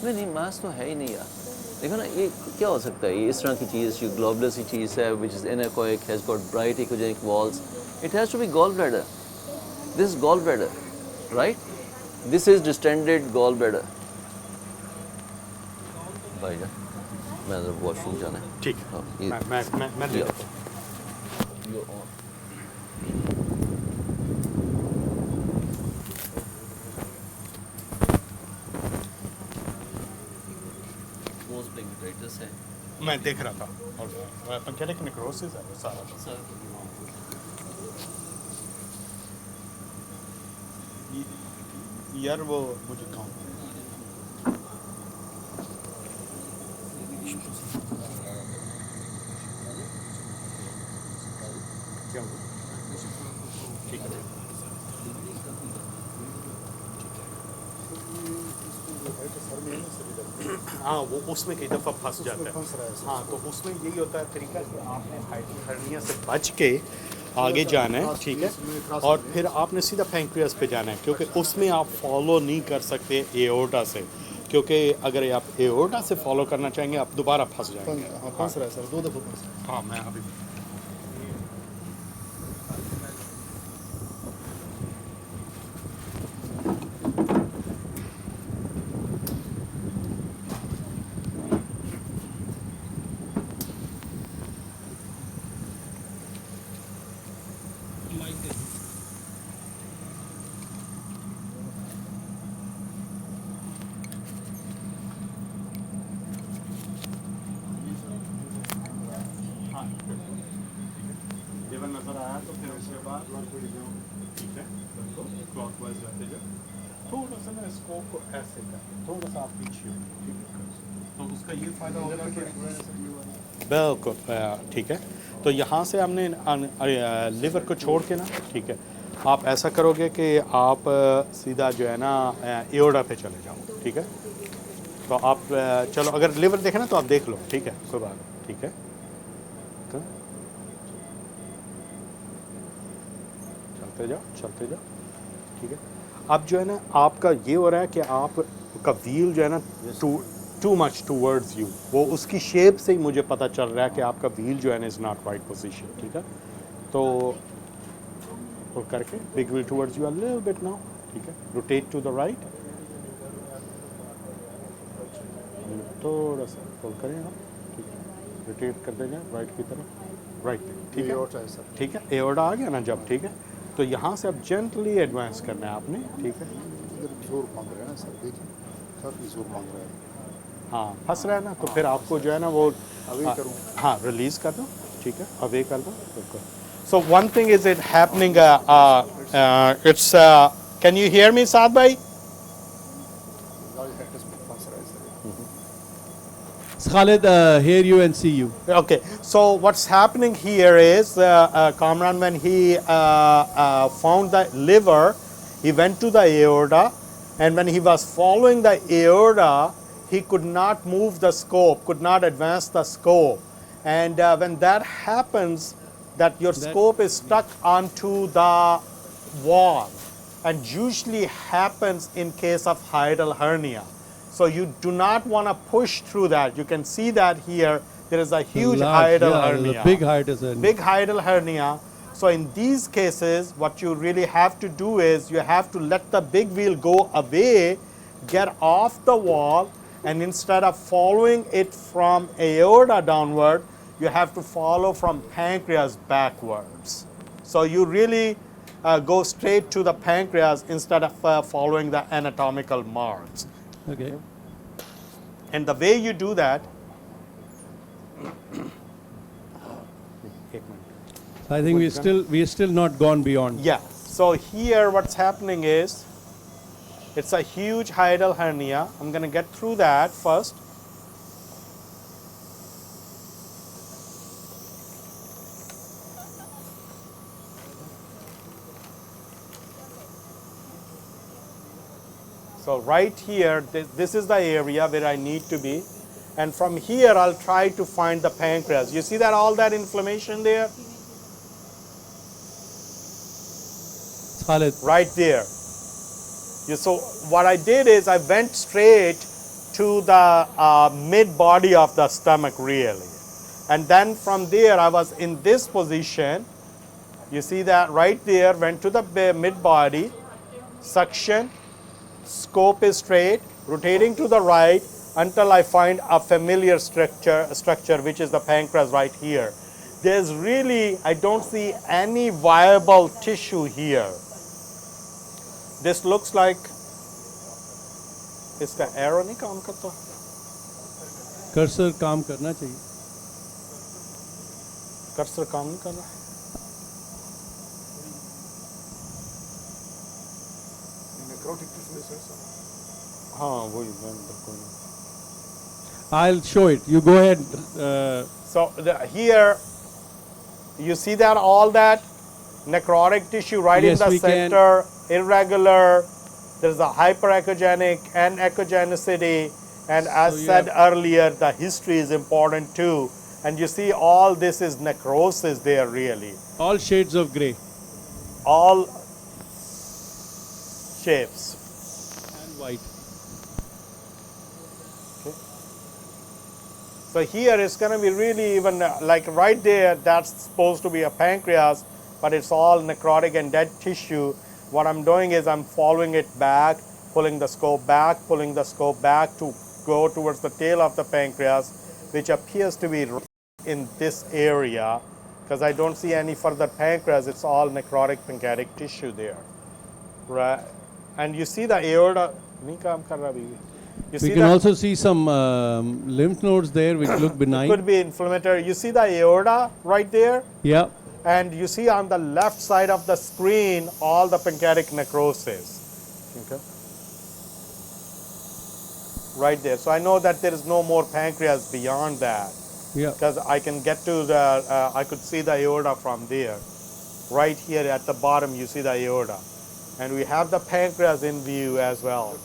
नहीं मास तो है ही नहीं यार. देखो ना ये क्या हो सकता है? ये इस तरह की चीज़ जो ग्लोबुलर सी चीज़ है, which is anechoic, has got bright echogenic walls. It has to be gallbladder. This is gallbladder, right? This is distended gallbladder. भाईजान, मैं जरा वॉशरूम जाना है. ठीक. मैं ले लेता हूँ. You're on. है. मैं देख रहा था और पैंक्रियाटिक नेक्रोसिस है वो सारा. यार वो मुझे कहाँ क्या हुआ? ठीक है. हाँ वो उसमें कई दफ़ा फंस जाता है. हाँ तो उसमें यही होता है तरीका कि आपने हाइपोथर्मिया से बच के आगे जाना है. ठीक है. और फिर आपने सीधा पैंक्रियास पे जाना है क्योंकि उसमें आप फॉलो नहीं कर सकते एओर्टा से, क्योंकि अगर आप एओर्टा से फॉलो करना चाहेंगे आप दोबारा फंस जाएंगे. फंस रहा है सर 2 दफ़ा फंस. हाँ मैं अभी नजर आया तो फिर उसके बाद ठीक है क्लॉकवाइज जाते जाओ. थोड़ा सा ना स्कोप को ऐसे कर थोड़ा सा आप पीछे हो. ठीक है. तो उसका ये फायदा होगा कि बिल्कुल ठीक है. तो यहाँ से हमने लिवर को छोड़ के ना ठीक है आप ऐसा करोगे कि आप सीधा जो है ना एओर्टा पे चले जाओ. ठीक है. तो आप चलो अगर लिवर देखे ना तो आप देख लो. ठीक है कोई बात नहीं. ठीक है. चलते जाओ. ठीक है. अब जो है ना आपका ये हो रहा है कि आपका व्हील जो है ना टू मच टूवर्ड्स यू, वो उसकी शेप से ही मुझे पता चल रहा है कि आपका व्हील जो है ना इज़ नॉट राइट पोजीशन. ठीक है. तो वो करके big wheel towards you a little bit now. ठीक है. Rotate to the right. थोड़ा सा पुल करें आप. ठीक है. रोटेट कर देंगे राइट की तरफ. राइट. ठीक है. ठीक है. एओर्टा आ गया ना जब. ठीक है. तो यहाँ से अब जेंटली एडवांस करना है आपने. ठीक है. जोर मांग रहा है ना सर. देखिए काफ़ी जोर मांग रहा है. हाँ फंस रहा है ना तो फिर आपको जो है ना वो अवे करूँ. हाँ रिलीज कर दो. ठीक है. अवे कर दो. बिल्कुल. So one thing is it happening it's can you hear me Saad भाई? Khalid, hear you and see you. Okay, so what's happening here is Kamran, when he found the liver, he went to the aorta, and when he was following the aorta, he could not move the scope, could not advance the scope. And when that happens, that your scope is stuck onto the wall. and usually happens in case of hiatal hernia. So you do not want to push through that. You can see that here. There is a huge Large, hiatal yeah, there's hernia. a big hiatus hernia. Big hiatal hernia. So in these cases, what you really have to do is you have to let the big wheel go away, get off the wall, and instead of following it from aorta downward, you have to follow from pancreas backwards. So you really go straight to the pancreas instead of following the anatomical marks. Okay. And the way you do that, I think we're still not gone beyond. yeah. So here what's happening is, it's a huge hiatal hernia. I'm going to get through that first. So right here, this is the area where I need to be. And from here, I'll try to find the pancreas. You see that all that inflammation there? Khalid. Right there. So what I did is I went straight to the mid body of the stomach really. And then from there I was in this position. You see that right there, went to the mid body, suction, scope is straight, rotating to the right until I find a familiar structure which is the pancreas right here. There's really, I don't see any viable tissue here. This looks like, इसका arrow नहीं काम करता? Cursor काम करना चाहिए. Cursor काम नहीं कर रहा है? Necrotic tissue is also. हाँ वही कोई नहीं. I'll show it. You go ahead. So here, you see that all that necrotic tissue right Yes, in the we can. center, irregular. There's a hyperechogenic and echogenicity. And as So you said have- earlier, the history is important too. And you see all this is necrosis there really. All shades of gray. All shapes. And white. So here it's going to be really even like right there, that's supposed to be a pancreas, but it's all necrotic and dead tissue. What I'm doing is I'm following it back, pulling the scope back, pulling the scope back to go towards the tail of the pancreas, which appears to be in this area, because I don't see any further pancreas. It's all necrotic pancreatic tissue there, right? And you see the aorta. नहीं काम कर रहा अभी. You We see can that? also see some lymph nodes there which look It benign. could be inflammatory. You see the aorta right there? Yeah. And you see on the left side of the screen all the pancreatic necrosis. Okay. Right there. So I know that there is no more pancreas beyond that. Yeah. Because I can get to the, I could see the aorta from there. Right here at the bottom you see the aorta. And we have the pancreas in view as well.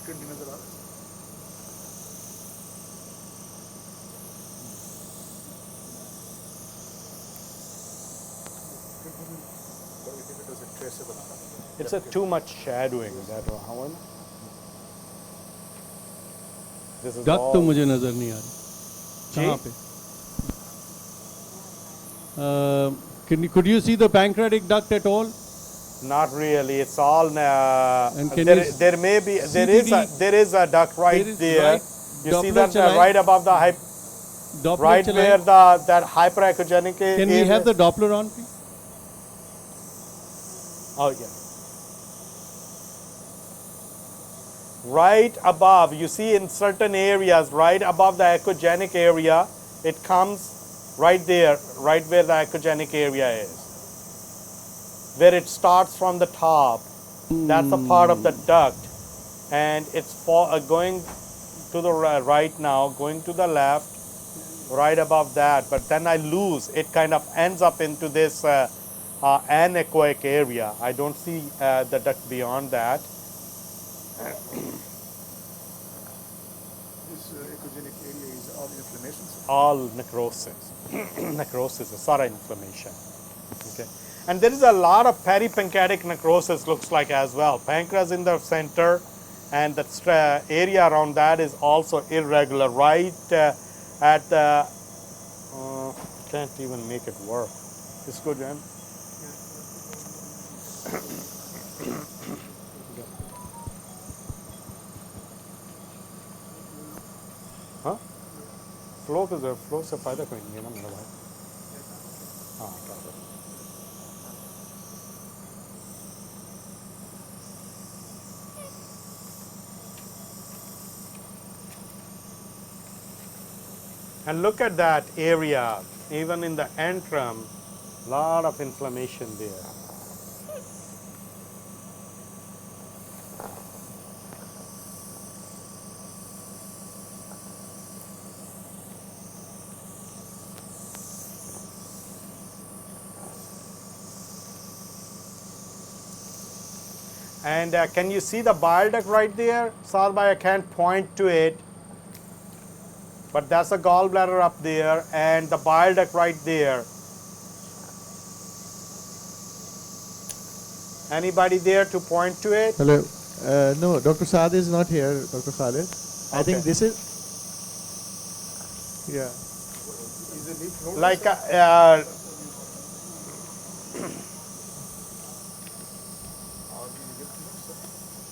It's a too much shadowing that one. This is Duct all. तो मुझे नजर नहीं आ रही. जी? कहाँ पे? Could you see the pancreatic duct at all? Not really. It's all. And can There, you there may be. CBD There is a duct right There is there. right- You see Doppler that चलाएं? right above the Doppler right चलाएं? where that hyperechogenic. Can we have the Doppler on, please? Oh yeah. Right above, you see in certain areas, right above the echogenic area, it comes right there, right where the echogenic area is. Where it starts from the top. That's a part of the duct. And it's going to the right now, going to the left, right above that. But then I lose. It kind of ends up into this anechoic area. I don't see the duct beyond that. This echogenic area is all inflammation. All necrosis. Necrosis is not inflammation. Okay. And there is a lot of peripancreatic necrosis looks like as well. Pancreas in the center, and the area around that is also irregular, right at the, can't even make it work. It's good, Jan? हाँ flow से फ़ायदा कोई नहीं है ना मेरा भाई हाँ क्या करें And look at that area, even in the antrum, lot of inflammation there. And can you see the bile duct right there? Sadbhai, I can't point to it. But that's the gallbladder up there and the bile duct right there. Anybody there to point to it? Hello. No, Dr. Saad is not here, Dr. Khalid. I think this is. Yeah. Like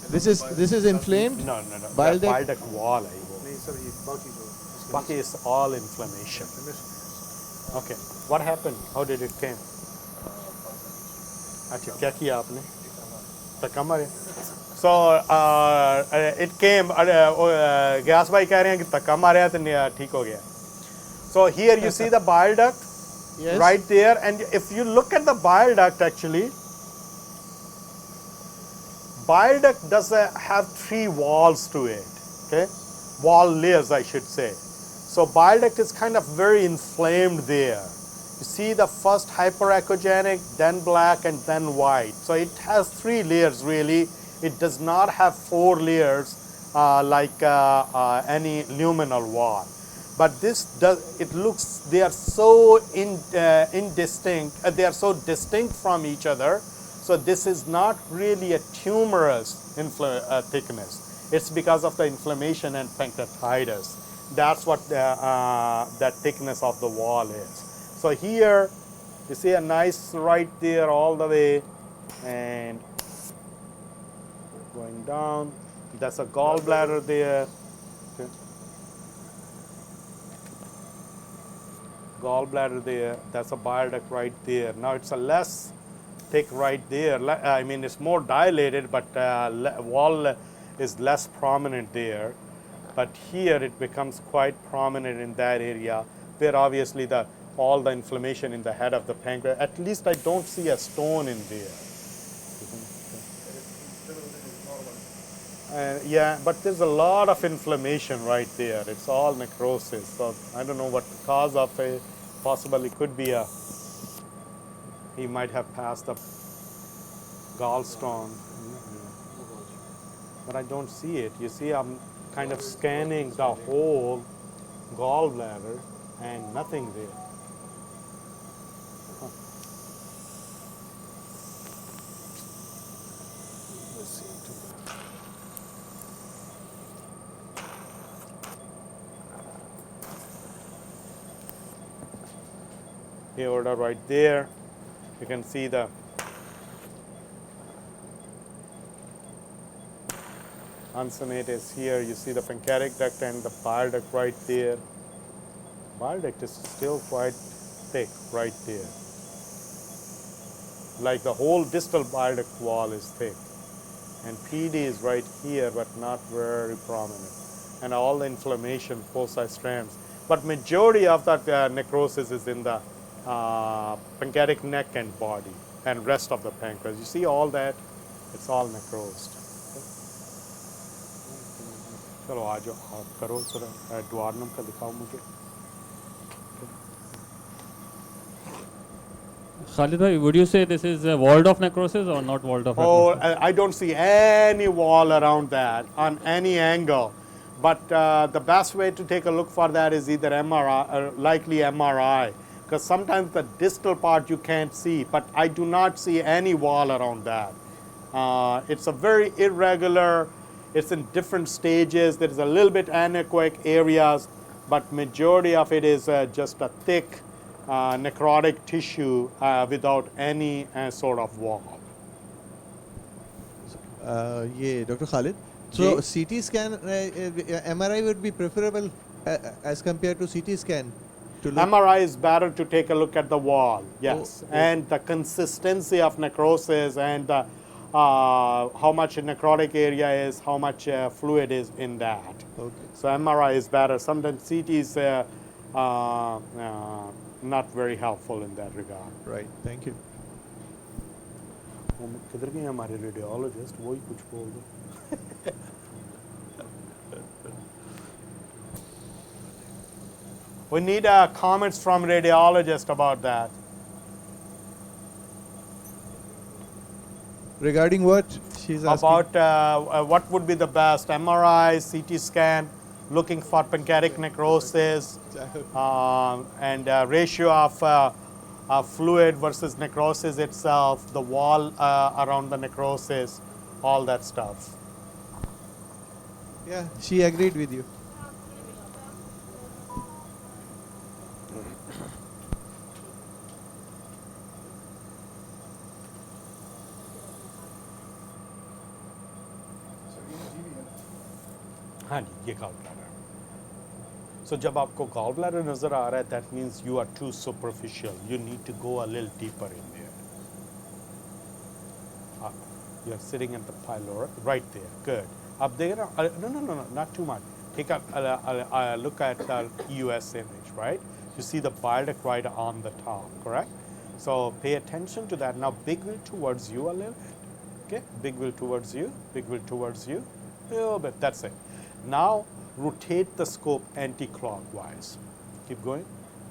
this is inflamed. No. Bile Bile duct. duct wall. Baki is all inflammation. Okay. What happened? How did it came? अच्छा क्या किया आपने? धक्का मारे. So it came. Gas भाई कह रहे हैं कि धक्का मारे तो ठीक हो गया. So here you see the bile duct, Yes. right there, and if you look at the bile duct, actually, bile duct does have 3 walls to it. Okay, wall layers, I should say. So bile duct is kind of very inflamed there. You see the first hyperechogenic, then black, and then white. So it has 3 layers really. It does not have 4 layers like any luminal wall. But this does. It looks they are so indistinct. They are so distinct from each other. So this is not really a tumorous thickness. It's because of the inflammation and pancreatitis. That's what that thickness of the wall is. So here, you see a nice right there all the way, and going down. That's a gallbladder there. Okay. Gallbladder there. That's a bile duct right there. Now it's a less thick right there. I mean, it's more dilated, but wall is less prominent there. But here it becomes quite prominent in that area, where obviously all the inflammation in the head of the pancreas. At least I don't see a stone in there. Yeah, but there's a lot of inflammation right there. It's all necrosis. So I don't know what the cause of it. Possibly could be he might have passed a gallstone. But I don't see it. You see, I'm kind of scanning the whole gallbladder and nothing there. Huh. Let's see. Aorta right there. You can see the uncinate is here. You see the pancreatic duct and the bile duct right there. Bile duct is still quite thick right there. Like the whole distal bile duct wall is thick. And PD is right here, but not very prominent. And all the inflammation, foci strands. But majority of that necrosis is in the pancreatic neck and body and rest of the pancreas. You see all that? It's all necrosed. चलो आ जाओ आप करो जरा डुआर्नम का दिखाओ मुझे. Khalid bhai, would you say this is a walled off necrosis or not walled off? Oh, I don't see any wall around that on any angle. But the best way to take a look for that is either MRI, likely MRI, because sometimes the distal part you can't see, but I do not see any wall around that. It's a very irregular, it's in different stages, there's a little bit anechoic areas, but majority of it is just a thick necrotic tissue without any sort of wall. Yeah, Dr. Khalid. So CT scan, MRI would be preferable as compared to CT scan. To look. MRI is better to take a look at the wall, yes, and the consistency of necrosis and the, how much necrotic area is, how much fluid is in that. Okay. So MRI is better. Sometimes CT is not very helpful in that regard. Right. Thank you. किधर गए हमारे radiologist वही कुछ बोल दो We need comments from radiologist about that. Regarding what she's asking? About what would be the best, MRI, CT scan, looking for pancreatic necrosis, and ratio of fluid versus necrosis itself, the wall around the necrosis, all that stuff. Yeah, she agreed with you. हाँ जी ये gall bladder. So जब आपको gall bladder नजर आ रहा है, that means you are too superficial. You need to go a little deeper in there. You are sitting at the pyloric, right there. Good. Up there, no, not too much. Take a look at the EUS image, right? You see the bile duct right on the top, correct? So pay attention to that. Now big wheel towards you a little bit. Okay, big wheel towards you, big wheel towards you, a little bit. That's it. Now rotate the scope anti-clockwise. Keep going,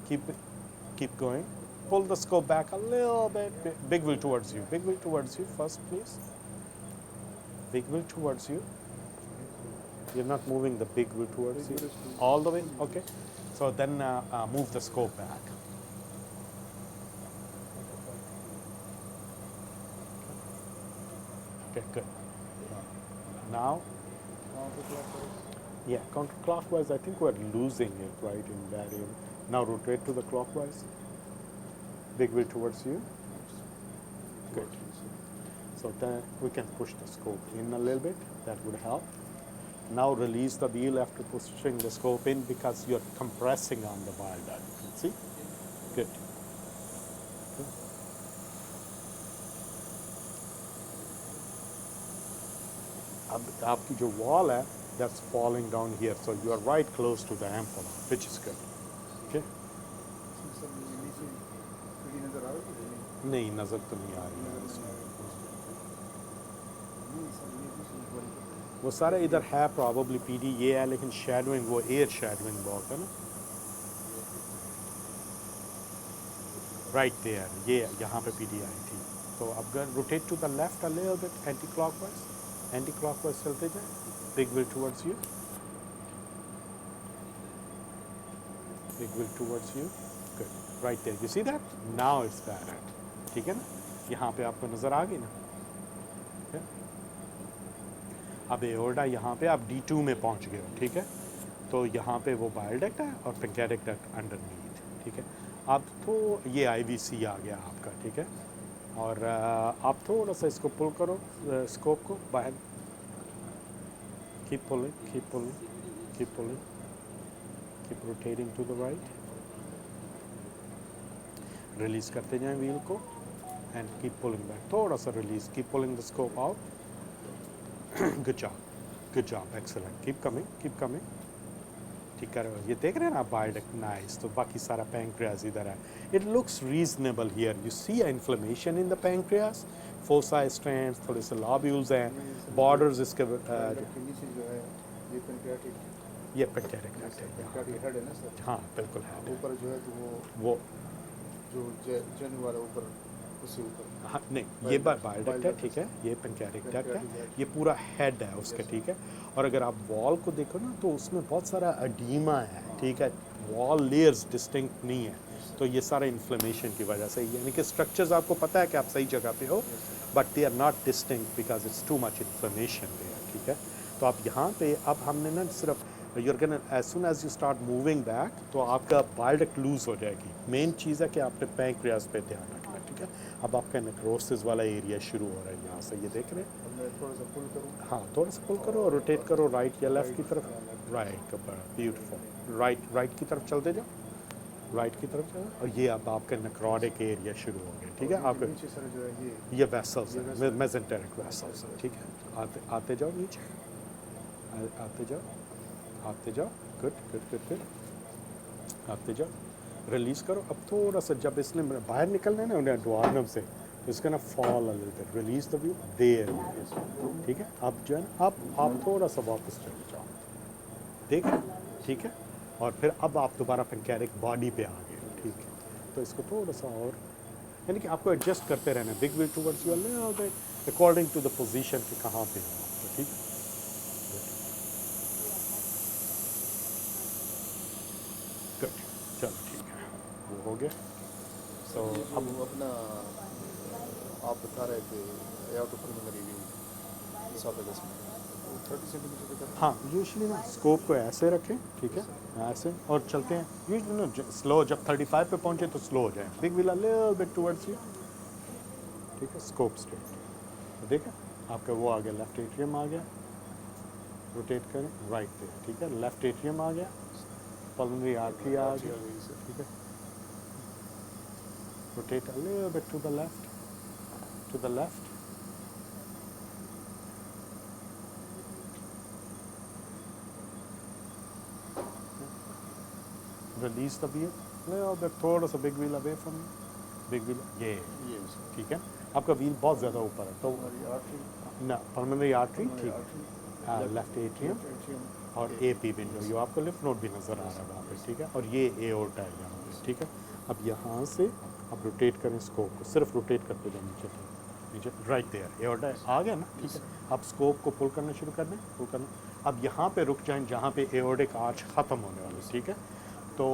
keep going. Pull the scope back a little bit. Big wheel towards you. Big wheel towards you first, please. Big wheel towards you. You're not moving the big wheel towards you. All the way? Okay. So then move the scope back. Okay, good. Now, yeah, counterclockwise, I think we're losing it right in that area. Now rotate to the clockwise. Big wheel towards you. Good. So then we can push the scope in a little bit. That would help. Now release the wheel after pushing the scope in because you're compressing on the bile duct. See? Good. अब आपकी जो wall है, that's falling down here. So you are right close to the ampulla, which is good. Okay? नहीं नजर तो नहीं आ रही है इसमें. वो सारा इधर है probably PD ये है लेकिन shadowing वो air shadowing बहुत है ना. Right there ये यहाँ पे PD आई थी. तो अब अगर rotate to the left a little bit anti-clockwise. Anti-clockwise चलते जाएं. Big wheel towards you. Big wheel towards you. Good. Right there. You see that? Now it's better. ठीक है ना? यहाँ पे आपको नजर आ गई ना? Okay. अब एओर्टा यहाँ पे आप D2 में पहुँच गए हो, ठीक है? तो यहाँ पे वो बाइल डक्ट है और पैंक्रियाटिक डक्ट अंडरनीथ, ठीक है? अब तो ये IVC आ गया आपका, ठीक है? और आप थोड़ा सा इसको पुल करो स्कोप को बाहर. Keep pulling, keep pulling, keep pulling. Keep rotating to the right. Release करते जाएं wheel को and keep pulling back. थोड़ा सा release. Keep pulling the scope out. Good job. Good job. Excellent. Keep coming. Keep coming. ठीक कर रहे हो. ये देख रहे हैं ना bile duct nice. तो बाकी सारा pancreas इधर है. It looks reasonable here. You see inflammation in the pancreas. Foci strands, थोड़े से lobules हैं. Borders इसके ये pancreatic duct है. हाँ बिल्कुल है. ऊपर जो है तो वो जो जन वाला ऊपर उससे ऊपर. हाँ नहीं ये बाइल डक्ट है, ठीक है? ये पैंक्रियाटिक डक्ट है. ये पूरा हेड है उसका, ठीक है? और अगर आप वॉल को देखो ना तो उसमें बहुत सारा एडीमा है, ठीक है? वॉल लेयर्स डिस्टिंक्ट नहीं है, तो ये सारा इन्फ्लेमेशन की वजह से, यानी कि स्ट्रक्चर्स आपको पता है कि आप सही जगह पे हो, but they are not distinct because it's too much inflammation there, ठीक है। तो आप यहाँ पे अब हमने ना सिर्फ your can as soon as you start moving back तो आपका बाइल डक्ट लूज हो जाएगी। मेन चीज़ है कि आपने पैंक्रियाज पे ध्यान रखना है, ठीक है। अब आपका नेक्रोसिस वाला एरिया शुरू हो रहा है यहाँ से, ये देख रहे हैं। मैं थोड़ा सा पुल करूँ? हाँ, थोड़ा सा पुल करो और रोटेट करो राइट या लेफ्ट की तरफ। Right, beautiful. राइट की तरफ चलते जाओ, राइट की तरफ जाओ, और ये अब आपका नेक्रोटिक एरिया शुरू हो गया, ठीक है। आपके नीचे सर जो है ये वेसल्स हैं, मेसेंटेरिक वेसल्स हैं, ठीक है। आते जाओ नीचे, आते जाओ, गुड, आते जाओ, रिलीज करो। अब थोड़ा सा जब इसने बाहर निकलना है ना उन्हें डुआर्नम से, it's gonna fall a little bit, release the view there, ठीक है। अब जो है ना आप थोड़ा सा वापस चले जाओ, देखिए, ठीक है। और फिर अब आप दोबारा पैंक्रियाटिक बॉडी पे आ गए, ठीक है। तो इसको थोड़ा सा और, यानी कि आपको एडजस्ट करते रहना है, big wheel towards you according to the position कि कहाँ पे हो आप, तो ठीक है। गुड, चलो ठीक है, वो हो गया। सो अब अपना आप बता रहे थे एआर्टोपल्मोनरी व्यू इसोफेगस में 30 सेंटीमीटर तक। हाँ, यूजुअली ना स्कोप को ऐसे रखें, ठीक है, ऐसे, और चलते हैं। यूजुअली ना स्लो, जब 35 पे पहुंचे तो स्लो हो जाए, big wheel a little bit towards you, ठीक है, स्कोप स्ट्रेट। तो देखा आपका वो आ गया, लेफ्ट एट्रियम आ गया, रोटेट करें राइट पे, ठीक है, लेफ्ट एट्रियम आ गया, पल्मोनरी आर्टरी आ गया, ठीक है, rotate a little bit to the left, release the wheel, little bit, थोड़ा सा big wheel away from you, big wheel, ये ठीक है। आपका व्हील बहुत ज़्यादा ऊपर है, तो ना पल्मोनरी आर्टरी, ठीक, लेफ्ट एट्रियम और AP विंडो, ये आपको लिफ्ट नोड भी नज़र आ रहा है वहाँ पे, ठीक है। और ये एओर्टा है यहाँ पे, ठीक है। अब यहाँ से आप रोटेट करें स्कोप को, सिर्फ रोटेट करते जाए नीचे, राइट देयर, एओर्टा आ गया ना, ठीक है। आप स्कोप को पुल करना शुरू कर दें, पुल करना। अब यहाँ पे रुक जाएं जहाँ पे एओर्टिक आर्च ख़त्म होने वाली, ठीक है। तो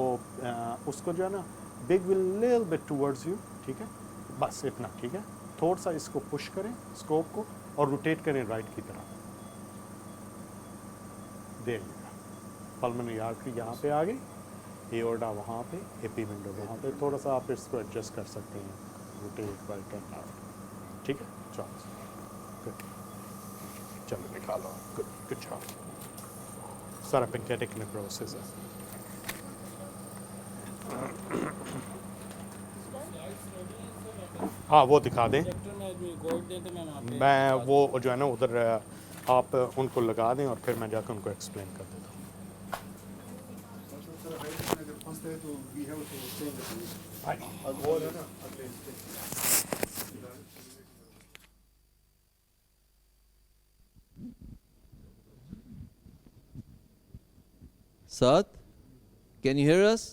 उसको जो है ना, big will little bit towards you, ठीक है, बस इतना, ठीक है। थोड़ा सा इसको पुश करें स्कोप को और रोटेट करें राइट की तरफ, देख पल्मोनरी आर्टरी यहाँ पे आ गई, एओर्टा वहाँ पे, AP विंडो वहाँ पे, थोड़ा सा आप इसको एडजस्ट कर सकते हैं, रोटेट राइट एंड लेफ्ट, ठीक है। चलो गुड, चलो निकालो, गुड जॉब। सारा पैंक्रियाटिक नेक्रोसिस है। हाँ, वो दिखा दें, मैं वो जो है ना उधर आप उनको लगा दें और फिर मैं जाकर उनको एक्सप्लेन कर देता हूँ। Saad, can you hear us?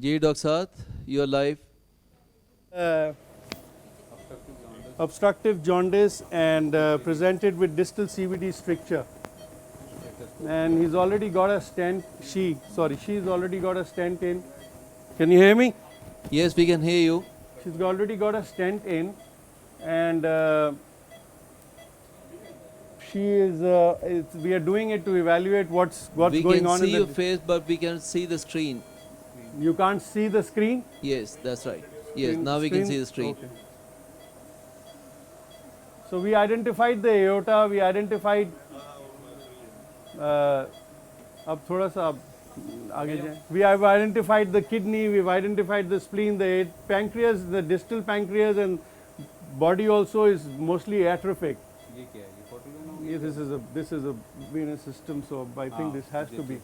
जी डॉक्टर साहब, you are live. Obstructive jaundice and presented with distal CVD stricture. And he's already got a stent, she's already got a stent in. Can you hear me? Yes, we can hear you. She's already got a stent in, and we are doing it to evaluate what's We going can on see in your the. face, but we can see the screen. You can't see the screen? Yes, that's right. Yes, now we can see the screen. Okay. So we identified the aorta, we identified अब थोड़ा सा आगे जाएं. We have identified the kidney, we've identified the spleen, the pancreas, the distal pancreas, and body also is mostly atrophic. ये क्या है? ये portal Yeah, this is a venous system, so I think this has to be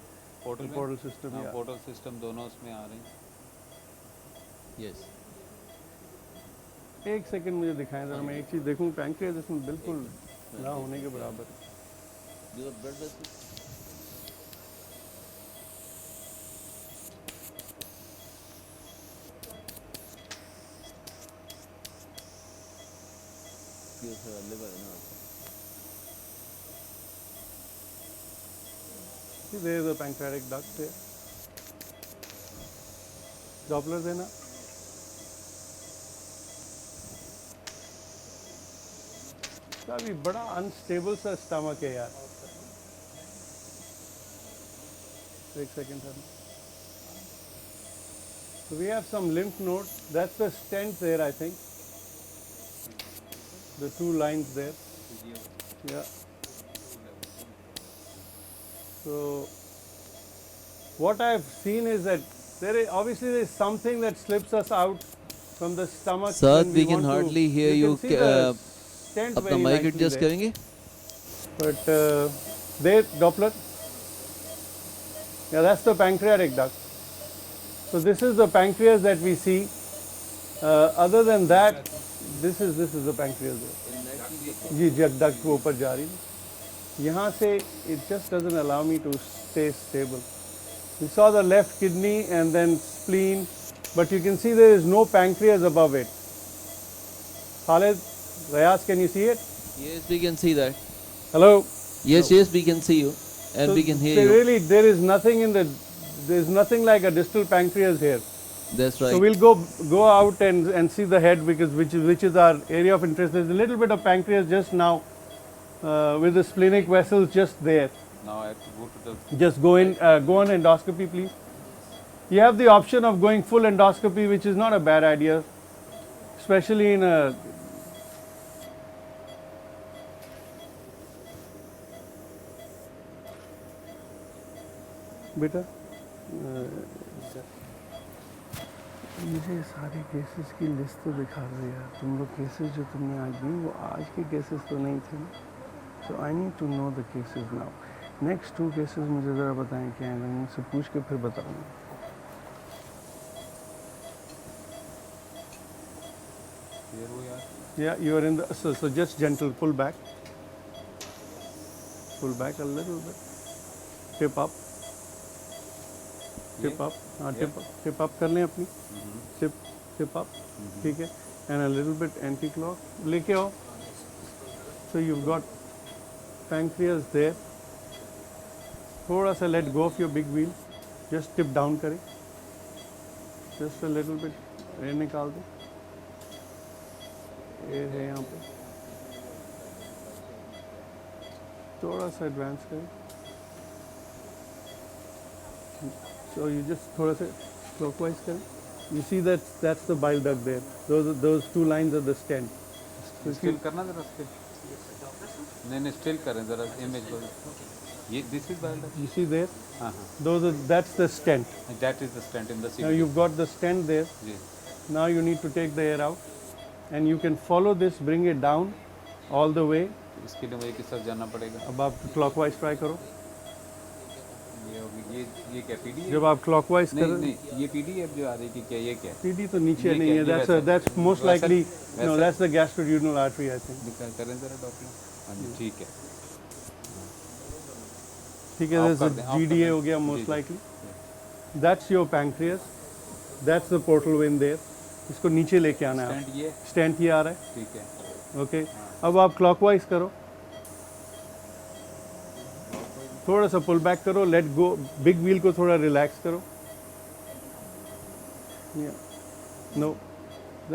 portal system. Yeah. portal system दोनों उसमें आ रहे हैं. Yes. एक second मुझे दिखाएं जरा, मैं एक चीज़ देखूं. पैंक्रियास इसमें बिल्कुल ना होने के बराबर. These are blood vessels. Here's her liver and also. See, there is a pancreatic duct there. Doppler देना. अभी बड़ा अनस्टेबल सा स्टमक है यार. एक second sir. So we have some lymph nodes. That's the stent there, I think. The two lines there. Yeah. So what I've seen is that obviously there is something that slips us out from the stomach. Sir, when we can want to- hardly hear you. can see the stent अपना very mic nicely adjust there. करेंगे? But there, Doppler. Yeah, that's the pancreatic duct. So this is the pancreas that we see. Other than that, this is the pancreas there. जी duct के ऊपर जा रही है. यहाँ से it just doesn't allow me to stay stable. We saw the left kidney and then spleen, but you can see there is no pancreas above it. Khalid, Rayaz, can you see it? Yes, we can see that. Hello? Yes, yes, we can see you and we can hear you. Really, there is nothing like a distal pancreas here. That's right. So we'll go out and see the head because which is our area of interest. There's a little bit of pancreas just now with the splenic vessels just there. Now I have to go to the. Just go on endoscopy, please. You have the option of going full endoscopy, which is not a bad idea, especially in a. बेटा मुझे सारे cases की list तो दिखा दो यार. तुम लोग केसेस जो तुमने आज दी वो आज के केसेस तो नहीं थे ना. So I need to know the cases now. Next 2 cases मुझे ज़रा बताएं क्या है. मैं उनसे पूछ के फिर बताऊँगा. Yeah, you are in the so just gentle pull back a little bit. Tip up. Tip up. Tip up कर लें अपनी. Tip up. ठीक है. And a little bit anti-clock. लेके आओ. So you've got pancreas there. थोड़ा सा let go of your big wheel. Just tip down करें. Just a little bit. Air निकाल दो. एयर है यहाँ पे. थोड़ा सा एडवांस करें. So you just थोड़ा सा clockwise करें. You see that's the bile duct there. Those 2 lines are the stent. Still करना जरा still. नहीं still करें जरा image को. ये this is bile duct. You see there? That's the stent. That is the stent in the CVD. Now you've got the stent there. Now you need to take the air out, and you can follow this, bring it down, all the way. इसके लिए मुझे किस तरफ जाना पड़ेगा? अब आप clockwise try करो. ये क्या पीडी है? जब आप clockwise करो. नहीं ये पीडी है जो आ रही है क्या ये क्या? पीडी तो नीचे नहीं है. That's most likely no. That's the gastroduodenal artery, I think. करें जरा डॉक्टर. हाँ जी ठीक है. ठीक है. There's a GDA हो गया most likely. That's your pancreas. That's the portal vein there. इसको नीचे लेके आना है. Stent ये आ रहा है. ठीक है. Okay. अब आप clockwise करो. थोड़ा सा पुल बैक करो. Let go. बिग व्हील को थोड़ा रिलैक्स करो. नो.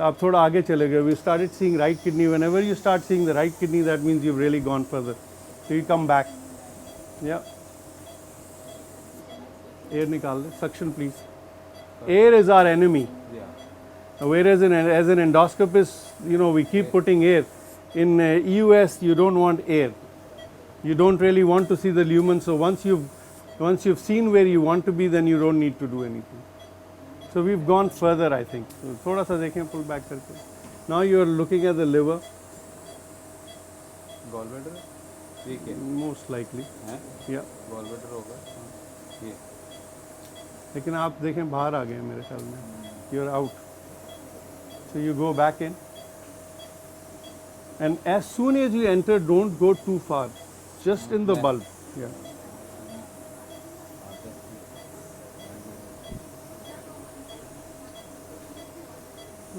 आप थोड़ा आगे चले गए. We started seeing right kidney. Whenever you start seeing the right kidney that means you have really gone further. So you come back. या एयर निकाल दे. Suction please. Air is our enemy. Whereas as an endoscopist, we keep putting air. In EUS, you don't want air. You don't really want to see the lumen. So once you've seen where you want to be, then you don't need to do anything. So we've gone further, I think. So थोड़ा सा देखें, pull back करके. Now you are looking at the liver. Gallbladder? ये क्या? Most likely. Yeah. Gallbladder होगा. ये. लेकिन आप देखें बाहर आ गए मेरे ख्याल में. You're out. So you go back in. And as soon as you enter, don't go too far, just in the bulb. Yeah.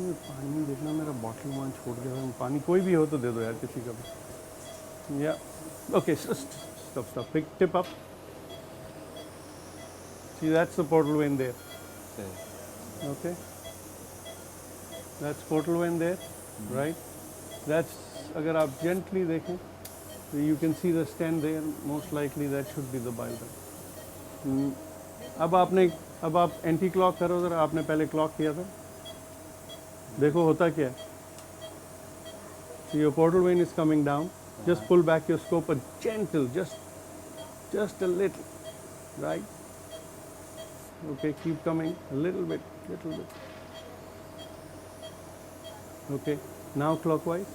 पानी देखना मेरा बॉटल वहाँ छोड़ गया है पानी कोई भी हो तो दे दो यार किसी का भी yeah okay stop pick tip up see that's the portal vein there okay that's portal vein there right that's अगर आप gently देखें you can see the stent there most likely that should be the bile duct अब आप anti clock करो जरा आपने पहले clock किया था देखो होता क्या है so your portal vein is coming down just pull back your scope a gentle just a little right okay keep coming a little bit okay now clockwise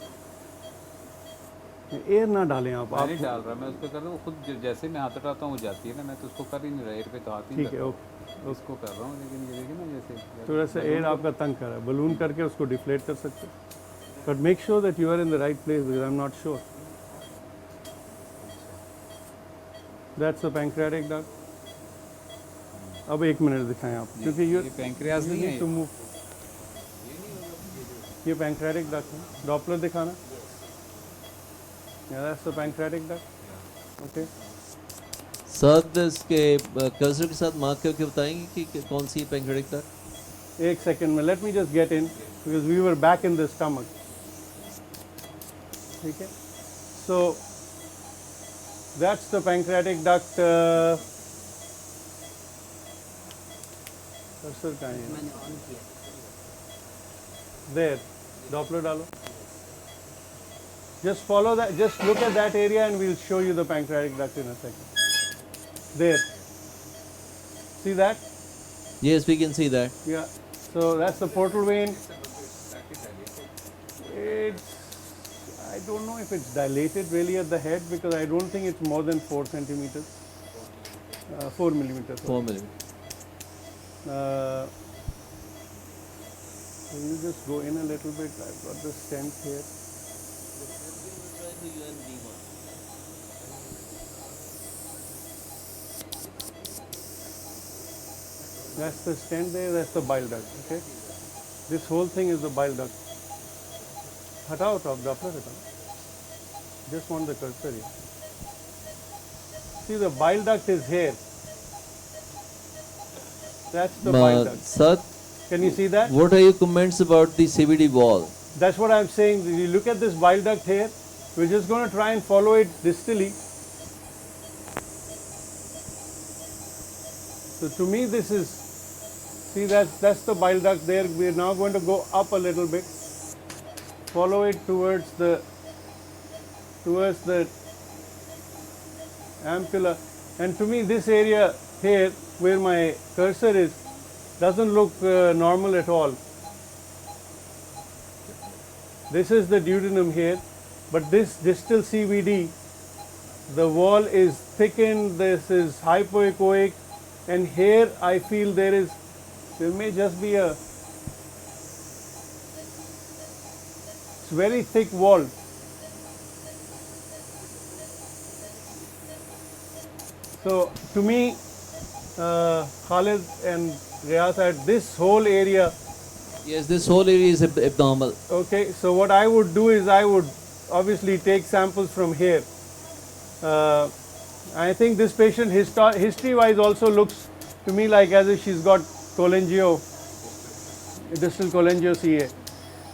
air ना डालें आप नहीं डाल रहा मैं उस पर कर रहा हूँ खुद जैसे मैं हाथ उठाता हूँ वो जाती है ना मैं तो उसको कर ही नहीं रहा एयर पे तो हाथ ही ठीक है ओके उसको कर रहा हूँ लेकिन ये देखिए ना जैसे थोड़ा सा एयर आपका तंग कर रहा है बलून करके उसको डिफ्लेट कर सकते हो but make sure that you are in the right place because I am not sure that's the pancreatic duct अब 1 मिनट दिखाएं आप क्योंकि ये पैंक्रियास नहीं है टू मूव ये पैंक्रियाटिक डक्ट है डॉपलर दिखाना yeah that's the pancreatic duct okay sir इसके कर्सर के साथ मार्क करके बताएंगे कि कौन सी पैंक्रियाटिक डक्ट एक सेकंड में let me just get in because we were back in the stomach ठीक है so that's the pancreatic duct cursor कहाँ है मैंने ऑन किया there Doppler डालो just follow that just look at that area and we'll show you the pancreatic duct in a second there see that yes we can see that yeah so that's the portal vein it's I don't know if it's dilated really at the head because I don't think it's more than 4 centimeters 4 millimeters 4 millimeters so you just go in a little bit I've got the stent here That's the stent there, that's the bile duct, okay? This whole thing is the bile duct. Hatao top, Doppler hatao. Just want the cursor here. See the bile duct is here. That's the bile duct. Sir, can you see that? What are your comments about the CVD wall? That's what I'm saying. You look at this bile duct here. We're just going to try and follow it distally. So to me this is, see that's the bile duct there. We're now going to go up a little bit. Follow it towards the ampulla. And to me this area here where my cursor is doesn't look normal at all. This is the duodenum here. But this distal CVD, the wall is thickened, this is hypoechoic, and here I feel there may just be it's very thick wall. So to me, Khalid and Riyaz, at this whole area. Yes, this whole area is abnormal. Okay, so what I would do is I would obviously take samples from here. I think this patient history-wise also looks to me like as if she's got cholangio, distal cholangioCA.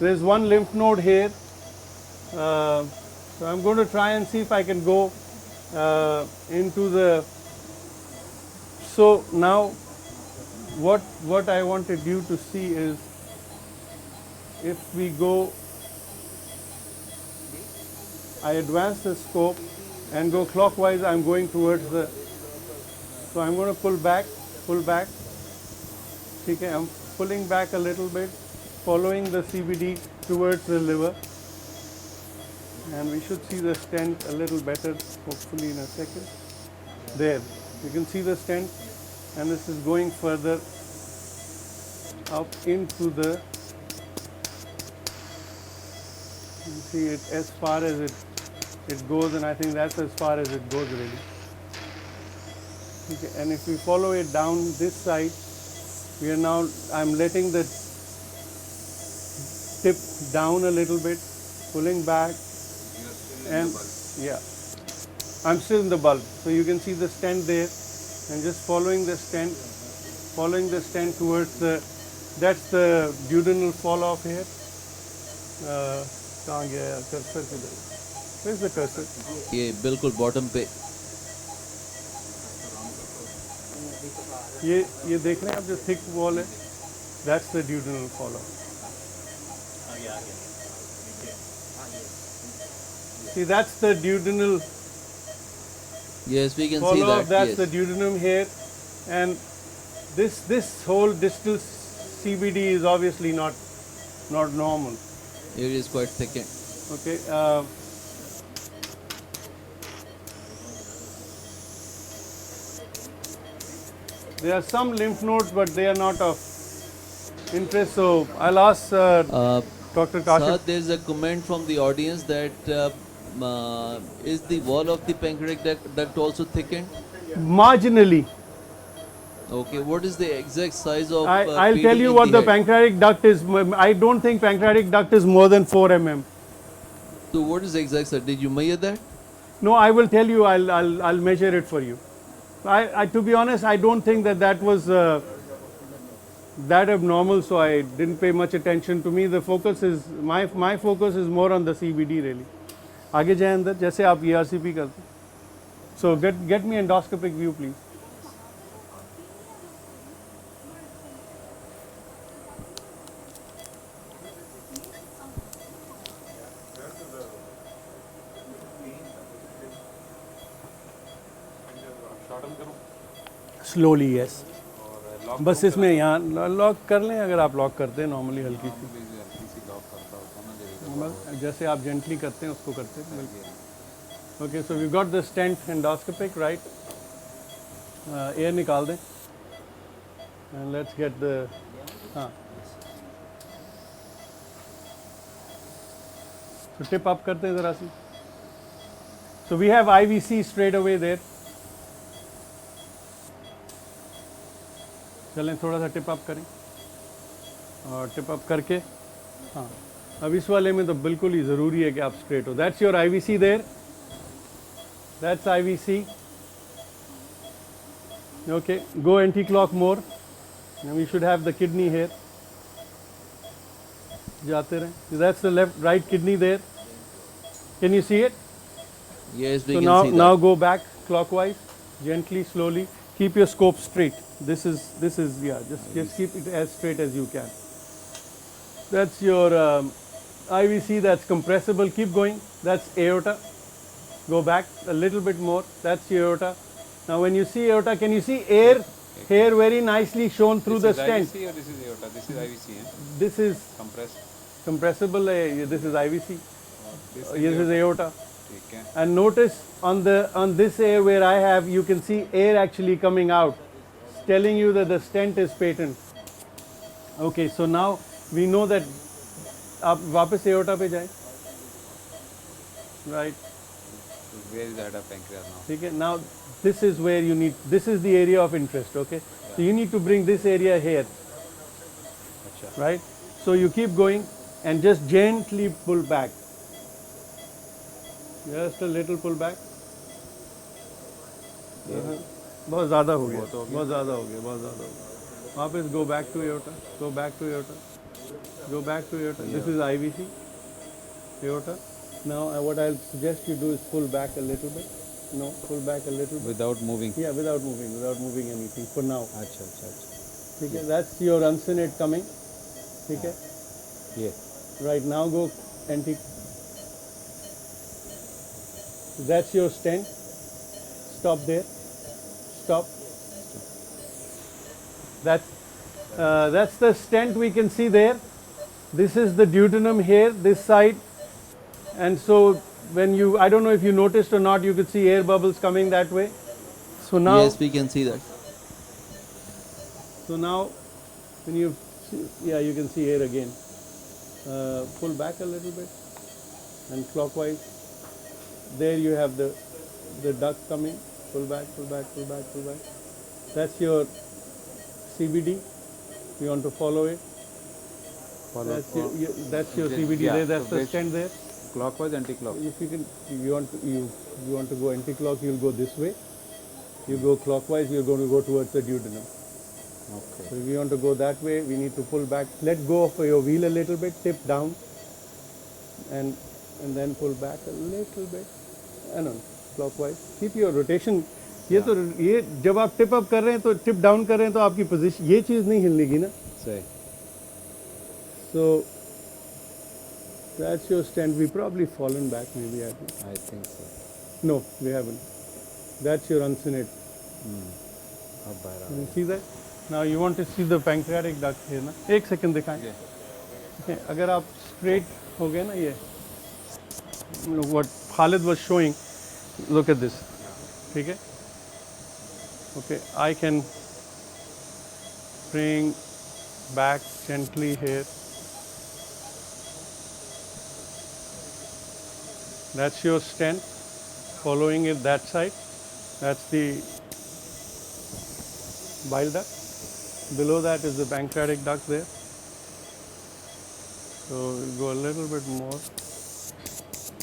There is one lymph node here. So I'm going to try and see if I can go into the. So now, what I wanted you to see is if we go. I advance the scope and go clockwise. I'm going towards the. So I'm going to pull back. Okay, I'm pulling back a little bit, following the CVD towards the liver, and we should see the stent a little better, hopefully in a second. There, you can see the stent, and this is going further up into the You see it as far as it goes, and I think that's as far as it goes really. Okay, and if we follow it down this side, we are now, I'm letting the tip down a little bit, pulling back, and yeah, I'm still in the bulb. So you can see the stent there, and just following the stent towards the, that's the duodenal fall off here. कहाँ गया यार cursor किधर? Where's the cursor? ये बिल्कुल bottom पे ये देख रहे हैं आप जो thick wall है, that's the duodenal fall off. See, that's the duodenal yes, we can fall see off. that. That's Yes. the duodenum here, and this whole distal CBD is obviously not normal. It is quite thickened. Okay. There are some lymph nodes, but they are not of interest. So I'll ask Dr. Kashif. Sir, there is a comment from the audience that is the wall of the pancreatic duct also thickened? Marginally. Okay, what is the exact size of? I'll PD tell you in what the head? pancreatic duct is. I don't think pancreatic duct is more than 4 mm. So what is the exact size? Did you measure that? No, I will tell you. I'll measure it for you. To be honest, I don't think that was that abnormal. So I didn't pay much attention. To me, the focus is my focus is more on the CBD really. आगे जाए अंदर जैसे आप ERCP करते. So get me endoscopic view please. Slowly, yes. बस इसमें यहाँ lock कर लें अगर आप लॉक करते हैं नॉर्मली हल्की सी जैसे आप जेंटली करते हैं उसको करते हैं बिल्कुल. Okay so we got the stent endoscopic right. Air निकाल दें एंड लेट्स गेट द हाँ तो टिप अप करते हैं ज़रा सी. So we have IVC straight away there. चलें थोड़ा सा टिप अप करें और टिप अप करके हाँ अब इस वाले में तो बिल्कुल ही ज़रूरी है कि आप स्ट्रेट हो. That's your IVC there. That's IVC. Okay go anti clock more. We should have the kidney here. जाते रहें. That's the left right kidney there. Can you see it? Yes, we So can now see that. now go back clockwise, gently, slowly. Keep your scope straight. This is yeah. Just keep it as straight as you can. That's your IVC. That's compressible. Keep going. That's aorta. Go back a little bit more. That's aorta. Now when you see aorta, can you see air here very nicely shown through the stent? This is IVC or this is aorta? This is IVC. This is Compressed. compressible. This is IVC. This This is aorta. ठीक है. And notice on this air where I have, you can see air actually coming out, telling you that the stent is patent. Okay, so now we know that. आप वापस aorta पे जाएं. Right. Where is the head of pancreas now? ठीक है. Now this is where you need. This is the area of interest. Okay. So you need to bring this area here. Right. So you keep going and just gently pull back. Just a little pull back. बहुत ज़्यादा हो गया. बहुत ज़्यादा हो गया. बहुत ज़्यादा हो गया. वापस go back to aorta. Go back to aorta. Go back to aorta. This is IVC. Aorta. Now what I'll suggest you do is pull back a little bit. No, pull back a little bit. Without moving. Yeah, without moving anything for now. अच्छा अच्छा अच्छा. ठीक है. That's your uncinate coming. ठीक है. ये. Right now go anti. That's your stent. Stop there. Stop. That's the stent we can see there. This is the duodenum here, this side. And so when you, I don't know if you noticed or not, you could see air bubbles coming that way. So now, Yes, we can see that. so now when you, yeah, you can see air again. Pull back a little bit. and clockwise. There you have the duct coming. Pull back, pull back, pull back, pull back. That's your CBD. You want to follow it. That's your CBD there. That's the stent there. Clockwise, anti-clock. If you can, you want to go anti-clock, you'll go this way. You go clockwise, you're going to go towards the duodenum. Okay. So if you want to go that way, we need to pull back. Let go of your wheel a little bit, tip down, and then pull back a little bit. No, clockwise. Keep your rotation. ये जब आप tip up कर रहे हैं तो tip down कर रहे हैं तो आपकी पोजीशन ये चीज़ नहीं हिलनेगी ना. सही. So that's your stent. We probably fallen back maybe. I think so. No, we haven't. That's your uncinate. You see that? Now you want to see the pancreatic duct here ना? एक second दिखाएं. Okay, अगर आप straight हो गए ना ये, what Khalid was showing, look at this. ठीक है? Okay, I can bring back gently here. That's your stent, following it that side. That's the bile duct. Below that is the pancreatic duct there. So we'll go a little bit more.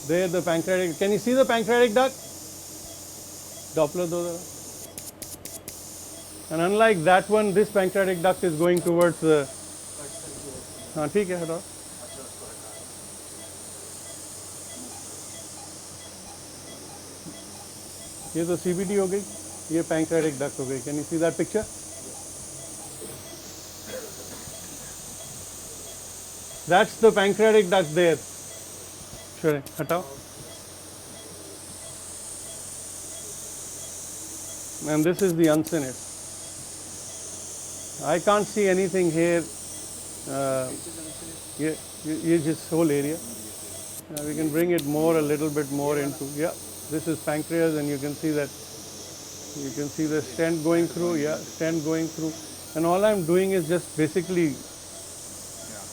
There the pancreatic, can you see the pancreatic duct? Doppler do zara. And unlike that one, this pancreatic duct is going towards the, ठीक है हटाओ. ये तो CBD हो गई, ये pancreatic duct हो गई. Can you see that picture? That's the pancreatic duct there. Sure, हटाओ. And this is the uncinate. I can't see anything here. This whole area. We can bring it more, a little bit more into. Yeah, this is pancreas, and you can see that. You can see the stent going through. Yeah, stent going through. And all I'm doing is just basically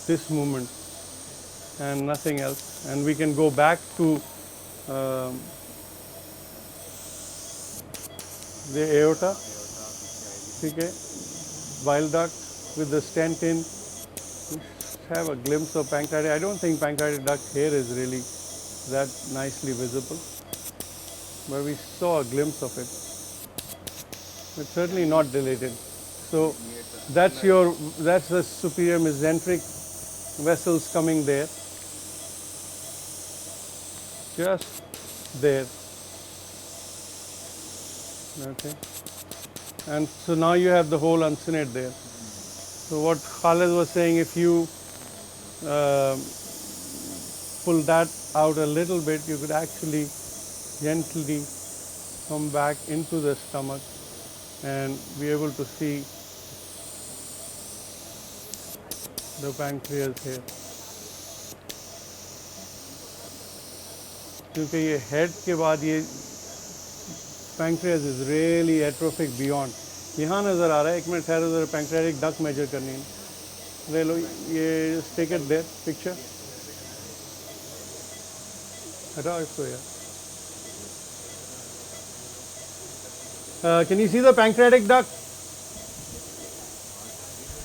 this movement and nothing else. And we can go back to the aorta. Okay, bile duct with the stent in. Have a glimpse of pancreatic. I don't think pancreatic duct here is really that nicely visible, but we saw a glimpse of it. It's certainly not dilated. So that's the superior mesenteric vessels coming there, just there. Okay, and so now you have the whole uncinate there. So what Khalid was saying, if you pull that out a little bit, you could actually gently come back into the stomach and be able to see the pancreas here. क्योंकि ये head के बाद ये pancreas is really atrophic beyond. यहाँ नज़र आ रहा है. एक मिनट ठहरो ज़रा, pancreatic duct measure करनी है. ले लो ये, just take it there, picture. हटाओ इसको यार. Can you see the pancreatic duct?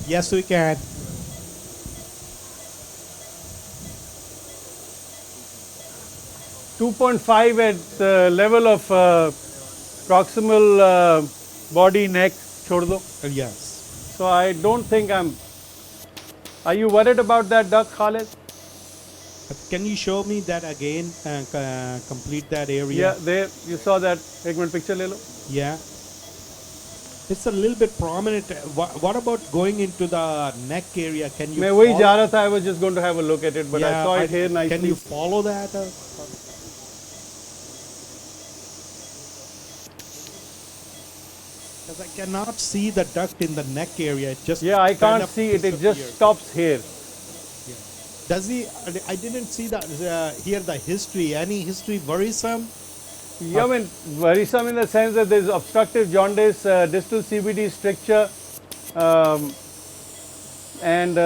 Yes, we can. .5 at the level of proximal body, neck, छोड़ दो. Yes. So I don't think are you worried about that duct, Khalid? Can you show me that again and complete that area? Yeah, there, you saw that. एक minute picture ले लो. Yeah. It's a little bit prominent. What about going into the neck area? Can you? मैं वही जा रहा था. I was just going to have a look at it, but I saw it here nicely. Can you follow that? Because I cannot see the duct in the neck area. It just I can't see it. It just stops here. Yeah. Does he? I didn't see that here. The history. Any history worrisome? Yeah, I mean, worrisome in the sense that there is obstructive jaundice, distal CBD stricture, and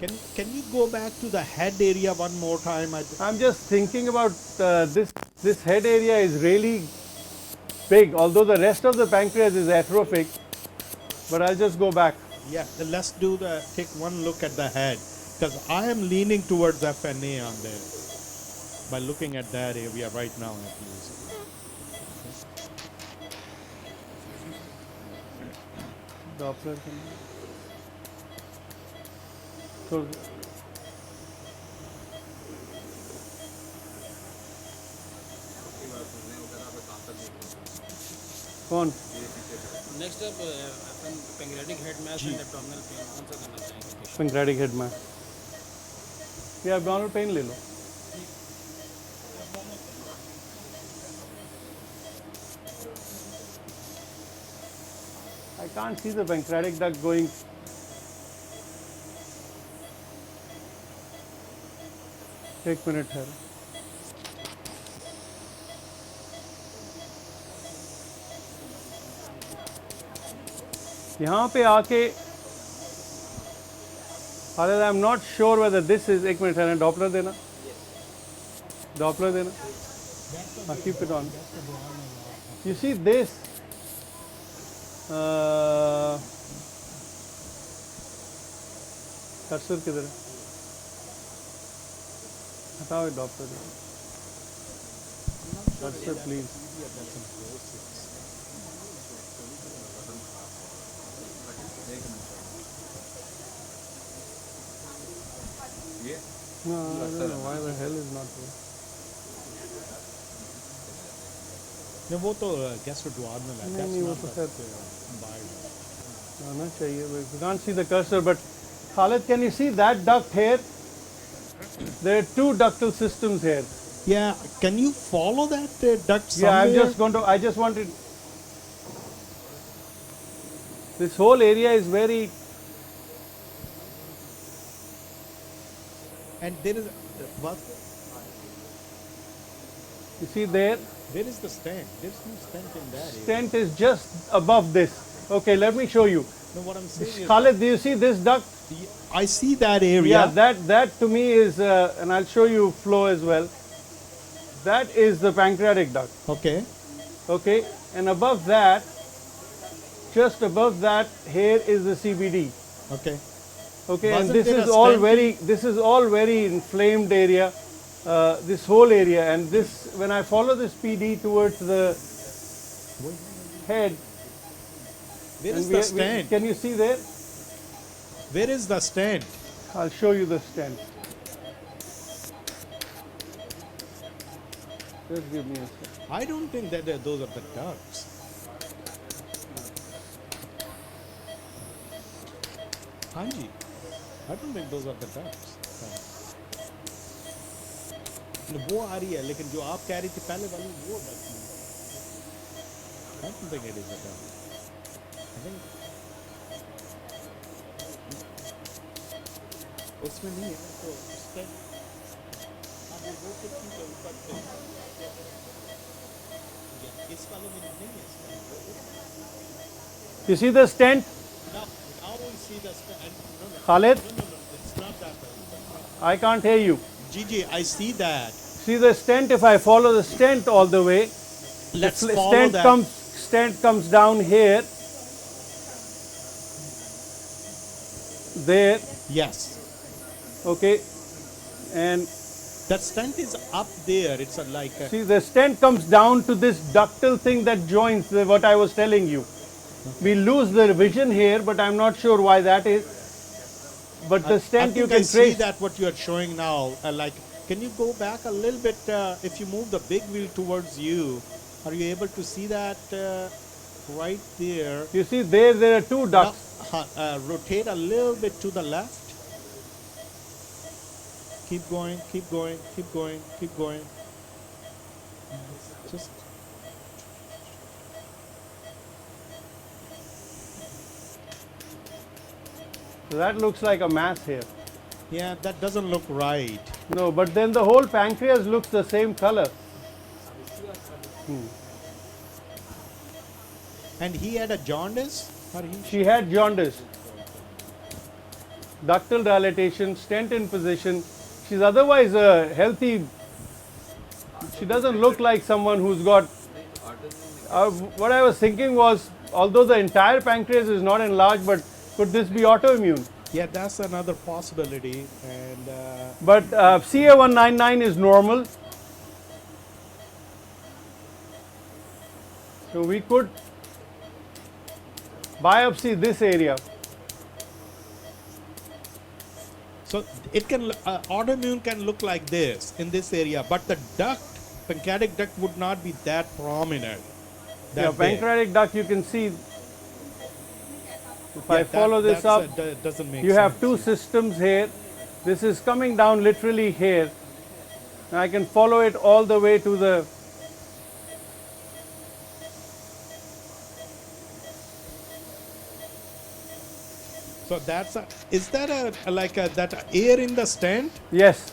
Can you go back to the head area one more time? I'm just thinking about this head area is really big, although the rest of the pancreas is atrophic, but I'll just go back. Yeah, then let's take one look at the head, because I am leaning towards FNA on there by looking at that area right now at least. Doppler. So कौन? Next up, upon pancreatic head mass and abdominal pain कौन सा करना चाहेंगे? Pancreatic head mass. या abdominal pain ले लो. I can't see the pancreatic duct going. एक minute है. यहाँ पे आके I am not sure whether this is, एक मिनट है, Doppler देना, Doppler देना, keep it on. You see this, cursor किधर है? हटाओ Doppler देना, cursor please. No, I don't know why the hell is not here. नहीं वो तो गैस्ट्रोडुओडेनल है. नहीं वो तो खैर आना चाहिए. We can't see the cursor, but Khalid, can you see that duct here? There are two ductal systems here. Yeah, can you follow that duct somewhere? Yeah, I'm just going to. I just wanted. This whole area is very. And there is what? You see there? There is the stent. There's no stent in that area. Stent is just above this. Okay, let me show you. No, what I'm saying is. Khalid, do you see this duct? I see that area. Yeah, that to me is, and I'll show you flow as well. That is the pancreatic duct. Okay. Okay, and above that, just above that, here is the CBD. Okay. Okay, Wasn't and this there is a all stent very, this is all very inflamed area. This whole area, and this, when I follow this PD towards the head, Where is the stent? can you see there? Where is the stent? I'll show you the stent. Just give me a second. I don't think that those are the ducts. Hanji, I don't think those are the ducts. वो आ रही है, लेकिन जो आप कह रही थी पहले वाली वो duct नहीं. I don't think it is a duct. I think उसमें नहीं है तो stent. आप वो के ठीक है ऊपर पे. इस वाले में नहीं है stent. You see the stent? Now we see the stent. Khalid? No, it's not that. I can't hear you. Gigi, I see that. See the stent, if I follow the stent all the way, Let's the follow that. stent comes down here, there, Yes. okay, and That stent is up there. It's like a, see the stent comes down to this ductal thing that joins what I was telling you. We lose the vision here, but I'm not sure why that is. But the stent you can I see trace. that what you are showing now. Like, can you go back a little bit? If you move the big wheel towards you, are you able to see that right there? You see there are two ducts. Now, rotate a little bit to the left. Keep going, keep going, keep going, keep going. Just. So that looks like a mass here. Yeah, that doesn't look right. No, but then the whole pancreas looks the same color. And he had a jaundice? Or he? She had jaundice. ductal dilatation, stent in position. She's otherwise a healthy. She doesn't look like someone who's got. What I was thinking was, although the entire pancreas is not enlarged, but could this be autoimmune? Yeah, that's another possibility. And But CA199 is normal. So we could biopsy this area. so it can autoimmune can look like this in this area, but the duct, pancreatic duct, would not be that prominent. Yeah, That big. pancreatic duct, you can see. If Yeah, I follow this up, doesn't make you have sense. two systems here. This is coming down literally here. And I can follow it all the way to the. So that's is that that air in the stent? Yes.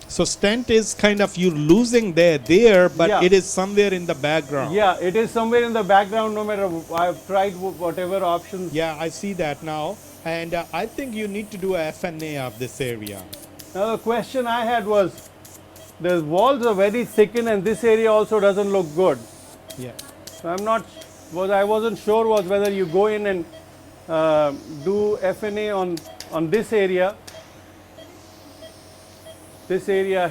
So stent is kind of you losing there, but Yeah. it is somewhere in the background. Yeah, it is somewhere in the background. No matter I've tried whatever options. Yeah, I see that now, and I think you need to do a FNA of this area. Now the question I had was, the walls are very thickened, and this area also doesn't look good. Yeah. So I wasn't sure was whether you go in and do FNA on this area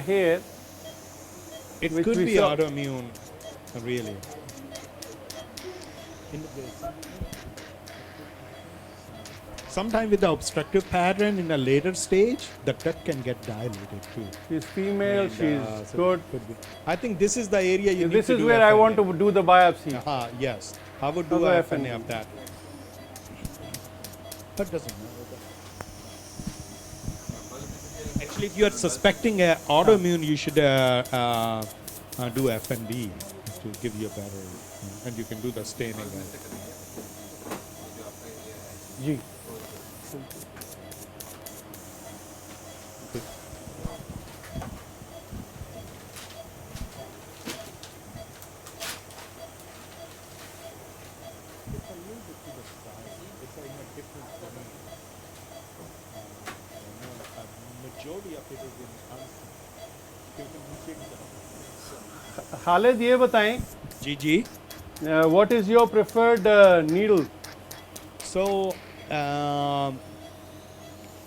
here. It which could we be saw. autoimmune, really. Sometimes with the obstructive pattern in a later stage, the duct can get dilated too. She's female, And, she's so good. it could be. I think this is the area you need This to is do where I FNA. want to do the biopsy. Yes, I would do I'll a go FNA FNA. of that. That doesn't matter. Actually, if you are suspecting autoimmune, you should do FND to give you a better, and you can do the staining. G. Majority of it is in Khalid, ये बताएं. जी. What is your preferred needle? So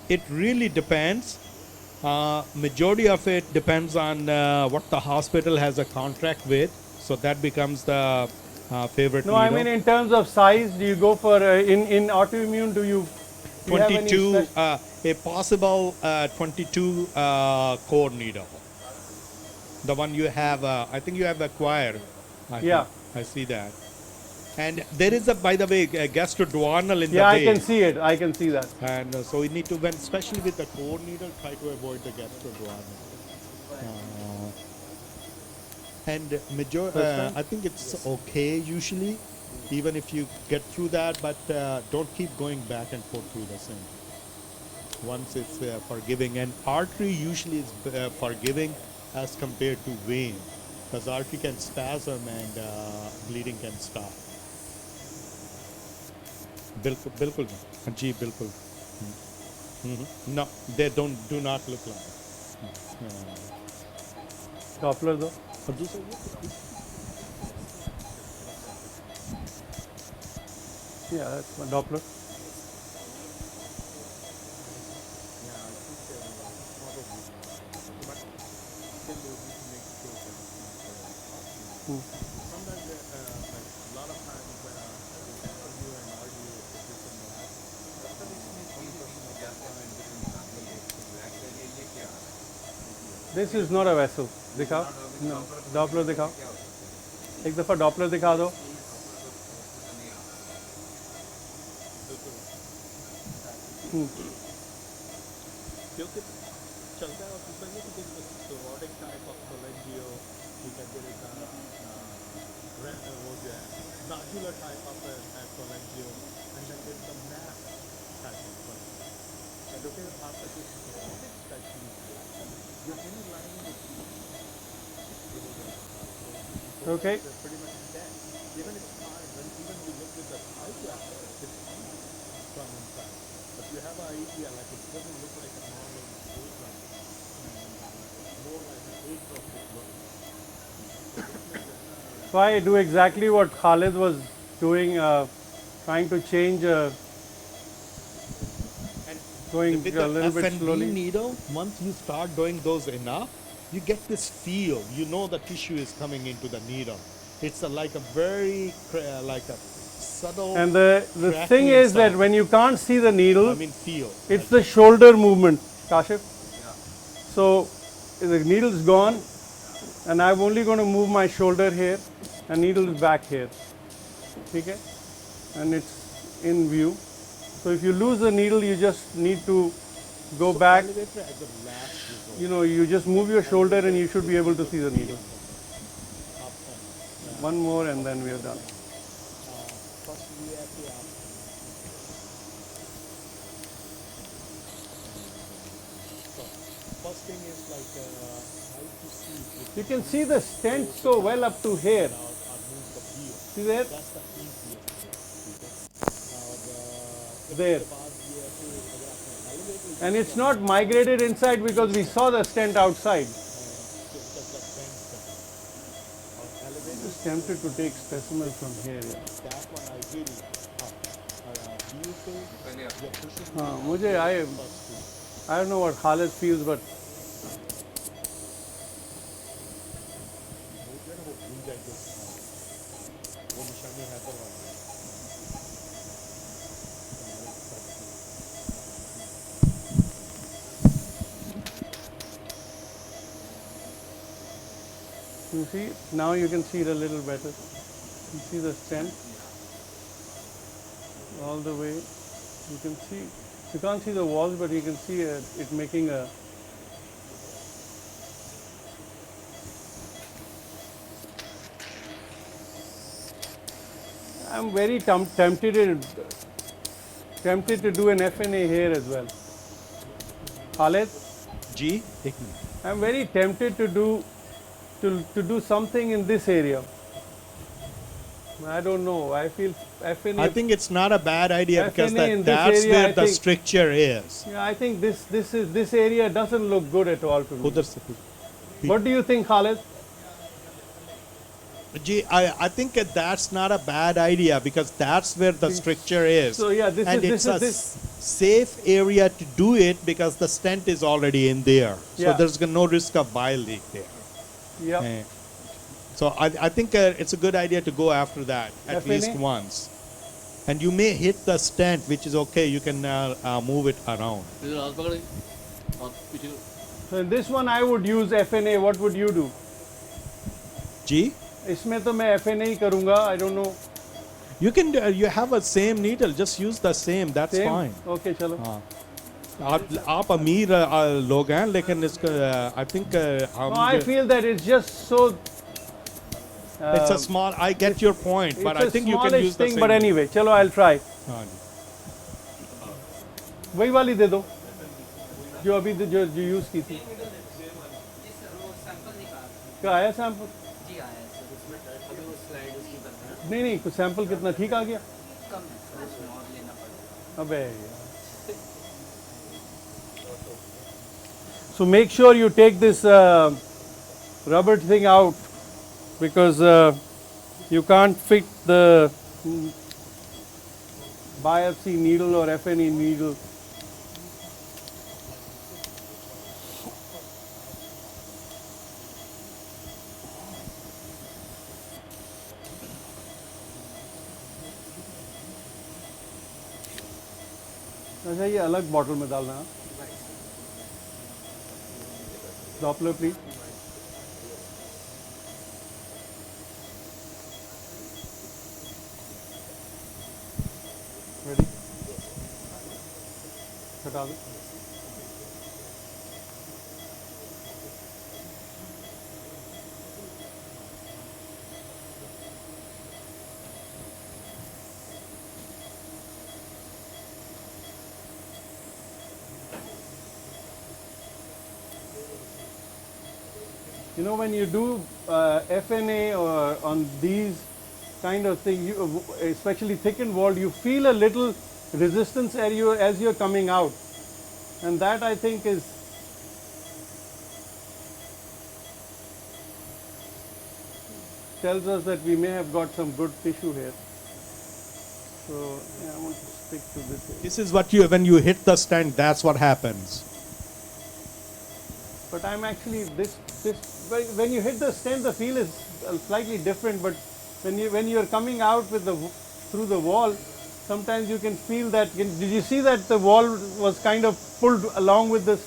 it really depends. Majority of it depends on what the hospital has a contract with. So that becomes the favorite No, needle. I mean in terms of size, do you go for in autoimmune? Do you have any 22, a possible 22 core needle. The one you have, I think you have acquired. Yeah. I see that. And there is by the way, a gastroduodenal in the Yeah, I base. can see it. I can see that. And so we need to, especially with the core needle, try to avoid the gastroduodenal. And I think it's okay usually, even if you get through that, but don't keep going back and forth through the same. Once it's forgiving, and artery usually is forgiving as compared to vein, because artery can spasm and bleeding can stop. बिल्कुल जी बिल्कुल. No, they do not look like. Doppler though. Yeah, that's my Doppler. This is not a vessel. दिखाओ. No. Doppler दिखाओ. एक दफा Doppler दिखा दो. क्योंकि चलता है और दूसरा ये कि रोडिक टाइप ऑफ कोलेंजियो you can get it वो जो है nodular type of cholangio and then there's the mass type of cholangio. And look at after this robotic technique, you're any line with Okay. pretty much dead. Even it's hard, when even you look with the eye glasses, it's from inside. The doesn't look like a normal ultra, and more like an atrophic look. So I do exactly what Khalid was doing, trying to change, going With a the little bit F&B slowly. needle, once you start doing those enough, you get this feel. You know the tissue is coming into the needle. It's like a very like a subtle. And the thing crackling is that sound. when you can't see the needle, I mean feel. it's the shoulder movement, Kashif. So the needle is gone, and I'm only going to move my shoulder here, and needle is back here. Okay? And it's in view. So if you lose the needle, you just need to go back. You know, you just move your shoulder and you should be able to see the needle. One more and then we are done. First thing is like how to see. You can see the stent so well up to here. See there? There. And it's not migrated inside because we saw the stent outside. I'm just tempted to take specimen from here. That one I really. Do you think you're pushing I don't know what Khalid feels, but you see, now you can see it a little better. You see the stent all the way. You can see, you can't see the walls, but you can see it making a. I'm very tempted to do an FNA here as well. Khalid? G? I'm very tempted to do something in this area. I don't know. I feel FNA. I think it's not a bad idea because FNA that's area, where the stricture is. Yeah, I think this area doesn't look good at all to me. What do you think, Khalid? Gee, I think that's not a bad idea because that's where the stricture is. So yeah, it's a safe area to do it because the stent is already in there. So Yeah. there's no risk of bile leak there. Yeah. So I think it's a good idea to go after that at FNA? least once. And you may hit the stent, which is okay. You can move it around. So in this one I would use FNA. What would you do? G? इसमें तो मैं FNA ही करूँगा. I don't know. You can you have a same needle. Just use the same. That's Same? fine. Okay, चलो. आप अमीर लोग हैं लेकिन इसका I think No, I feel that it's just so. It's a small. I get your point, but I think you can use the thing, same. but anyway, चलो I'll try. हाँ जी. वही वाली दे दो जो अभी जो यूज की थी. क्या आया सैंपल? नहीं कुछ सैंपल कितना ठीक आ गया? अबे यार. So make sure you take this rubber thing out because you can't fit the biopsy needle or FNE needle. अच्छा ये अलग बॉटल में डालना है. Doppler please. Ready? हटा दो. You know, when you do FNA or on these kind of thing, you, especially thickened wall, you feel a little resistance as you're coming out. And that I think is tells us that we may have got some good tissue here. So yeah, I want to stick to this area. This is what you, when you hit the stent, that's what happens. But I'm actually when you hit the stent, the feel is slightly different. But when you're coming out with through the wall, sometimes you can feel that. Did you see that the wall was kind of pulled along with this?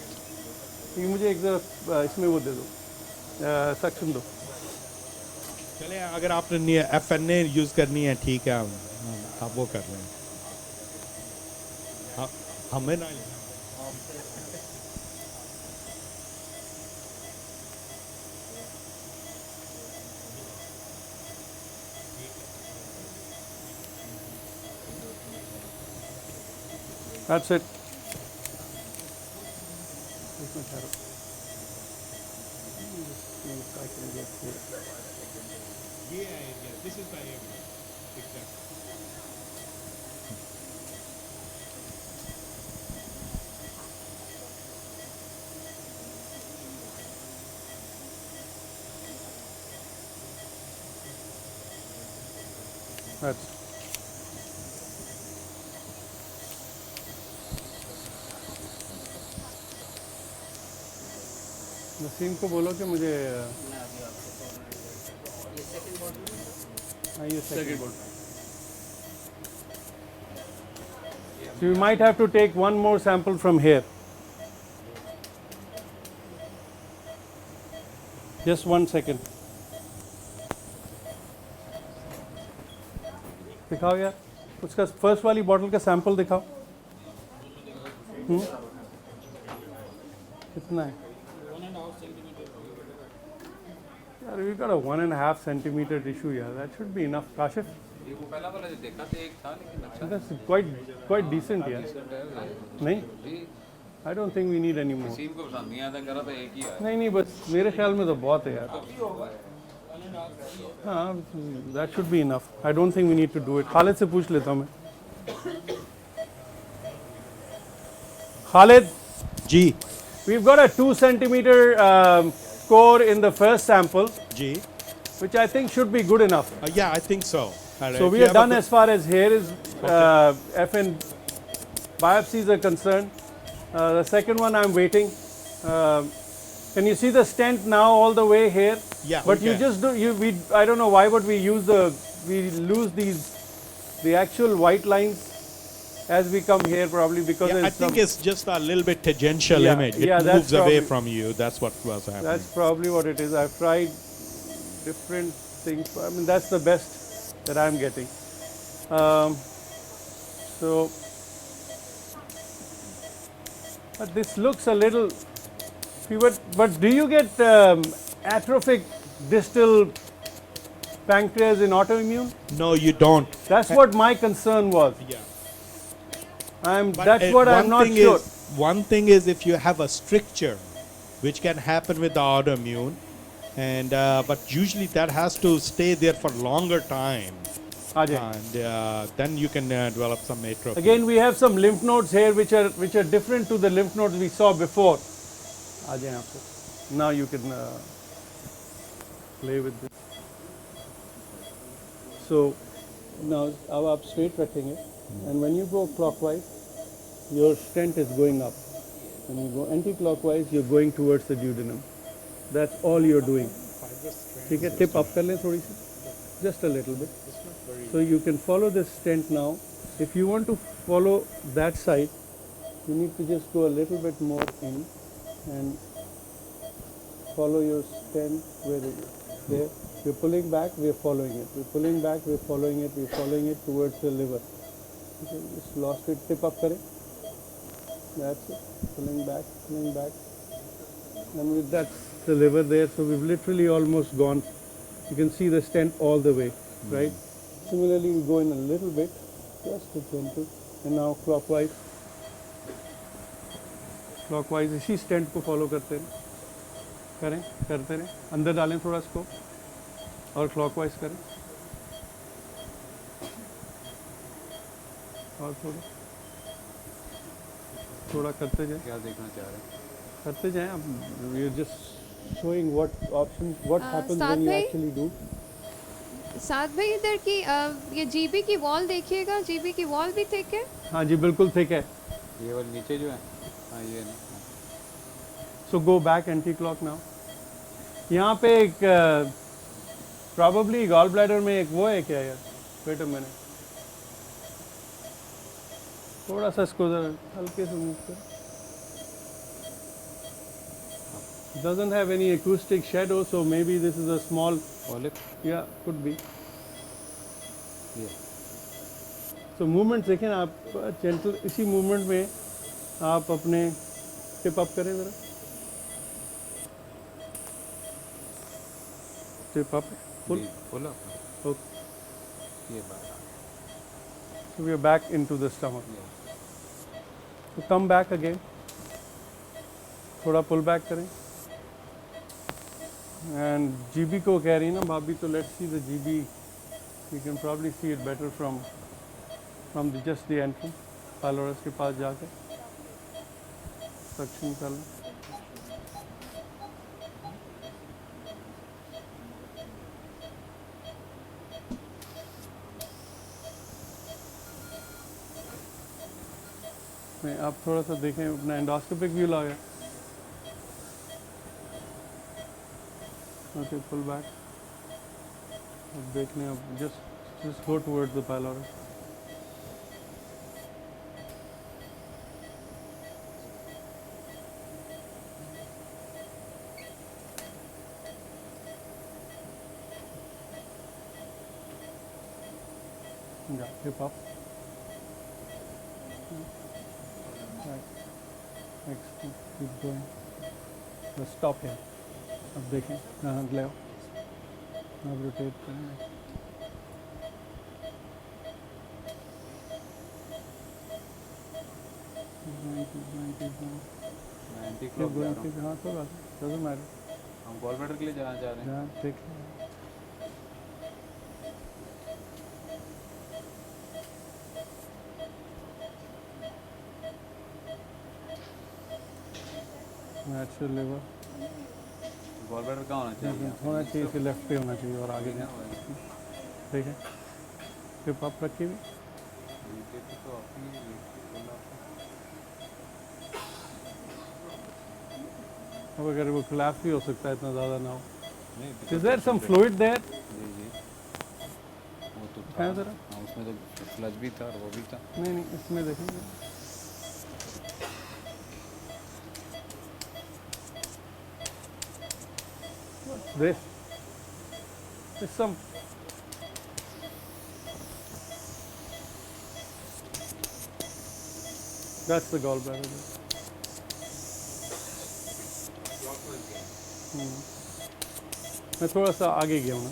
ये मुझे एक जरा इसमें वो दे दो, suction दो. चले अगर आपने FNA यूज करनी है ठीक है, आप वो कर रहे हैं, हमें ना. That's it. This is my area. Exactly. That's Naseem को बोलो कि मुझे ये second board. So you might have to take one more sample from here. Just 1 second. दिखाओ यार, उसका फर्स्ट वाली बॉटल का सैंपल दिखाओ. कितना है? यार, we got a 1.5 centimeter tissue here. That should be enough. Kashif? ये वो पहला वाला जो देखा था एक था लेकिन अच्छा. That's quite decent यार. नहीं? I don't think we need any more. किसी को पसंद नहीं आता, करा था एक ही आया. नहीं बस मेरे ख्याल में तो बहुत है यार. हाँ, that should be enough. I don't think we need to do it. Khalid से पूछ लेता हूँ मैं. खालिद जी. We've got a 2 centimeter core in the first sample. Ji. Which I think should be good enough. Yeah, I think so. So we are done as far as hair is FN biopsies are concerned. The second one I'm waiting. Can you see the stent now all the way here? Yeah. But you just do I don't know why, but we lose the actual white lines as we come here, probably because I think it's just a little bit tangential image. It moves away from you. That's what was happening. That's probably what it is. I've tried different things. I mean, that's the best that I'm getting. So, but this looks a little. But do you get atrophic distal pancreas in autoimmune? No, you don't. That's what my concern was. Yeah. That's what I'm not sure. One thing is if you have a stricture, which can happen with the autoimmune, and but usually that has to stay there for longer time, and then you can develop some atrophy. Again, we have some lymph nodes here which are different to the lymph nodes we saw before. Now you can play with this. So now अब आप straight रखेंगे, and when you go clockwise, your stent is going up. When you go anti-clockwise, you're going towards the duodenum. That's all you're doing. ठीक है, tip up कर लें थोड़ी सी, just a little bit. So you can follow the stent now. If you want to follow that side, you need to just go a little bit more in and follow your stent where it is. There, we're pulling back, we're following it. We're pulling back, we're following it. We're following it towards the liver. Okay, just lost it. Tip up करें. That's it. Pulling back, and with that's the liver there. So we've literally almost gone. You can see the stent all the way, right? Similarly, we go in a little bit, just a gentle, and now clockwise. Clockwise, इसी stent को follow करते रहें, अंदर डालें थोड़ा scope, और clockwise करें, और थोड़ा, थोड़ा करते जाए, क्या देखना चाह रहे हैं? करते जाएं अब. We are just showing what options, what happens साथ when you भाई, actually do. साथ भाई इधर की ये जीबी की वॉल देखिएगा, जीबी की वॉल भी थिक है. हाँ जी बिल्कुल थिक है. ये वाले नीचे जो है, हाँ ये ना, So go back anti-clock now. यहाँ पे एक probably gall bladder में एक वो है क्या यार? Wait a minute. थोड़ा सा इसको जरा हल्के से move कर. Doesn't have any acoustic shadow, so maybe this is a small polyp. Yeah, could be. ये So movement देखें आप, gentle इसी movement में आप अपने tip up करें ज़रा. Tip up, full. Full up. Okay. ये बात. So we are back into the stomach. So come back again. थोड़ा pull back करें. And GB को कह रही है ना भाभी, तो let's see the GB. You can probably see it better from just the entrance. Pylorus के पास जाकर suction कर लें. नहीं, आप थोड़ा सा देखें, अपना एंडोस्कोपिक व्यू लाया. Okay, pull back. अब देख लें, अब just go towards the pylorus. Yeah, hip up. Right. Next, keep going. Let's stop here. अब देखें, हाँ ले आओ. अब रोटेट करें. एंटी-क्लॉक जा रहा हूँ. हाँ कोई बात नहीं, doesn't matter. हम गॉल ब्लैडर के लिए जाना चाह रहे हैं. हाँ ठीक है. Natural liver. गॉल ब्लैडर कहाँ होना चाहिए? होना चाहिए कि लेफ्ट पे होना चाहिए और आगे नहीं. ठीक है. टिप अप रखिए भी. अब अगर वो collapse भी हो सकता है, इतना ज़्यादा ना हो. Is there some fluid there? जी जी. वो तो है ज़रा. हाँ, उसमें तो फ्लश भी था और वो भी था. नहीं नहीं, इसमें देखेंगे. This is some. That's the gallbladder. मैं थोड़ा सा आगे गया हूँ ना.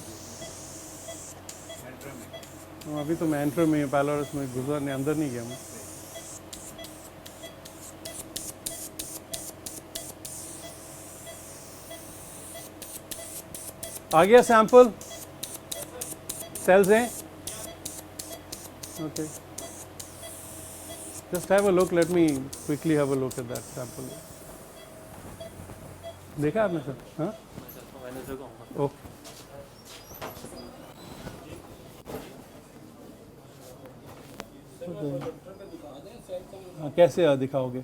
अभी तो मैं एंटर में, पाइलोरस में गुजरने अंदर नहीं गया हूँ. आ गया सैंपल. सेल्स हैं. Okay. Just have a look. Let me quickly have a look at that sample. देखा आपने सर? हाँ? ओके. हाँ, कैसे दिखाओगे?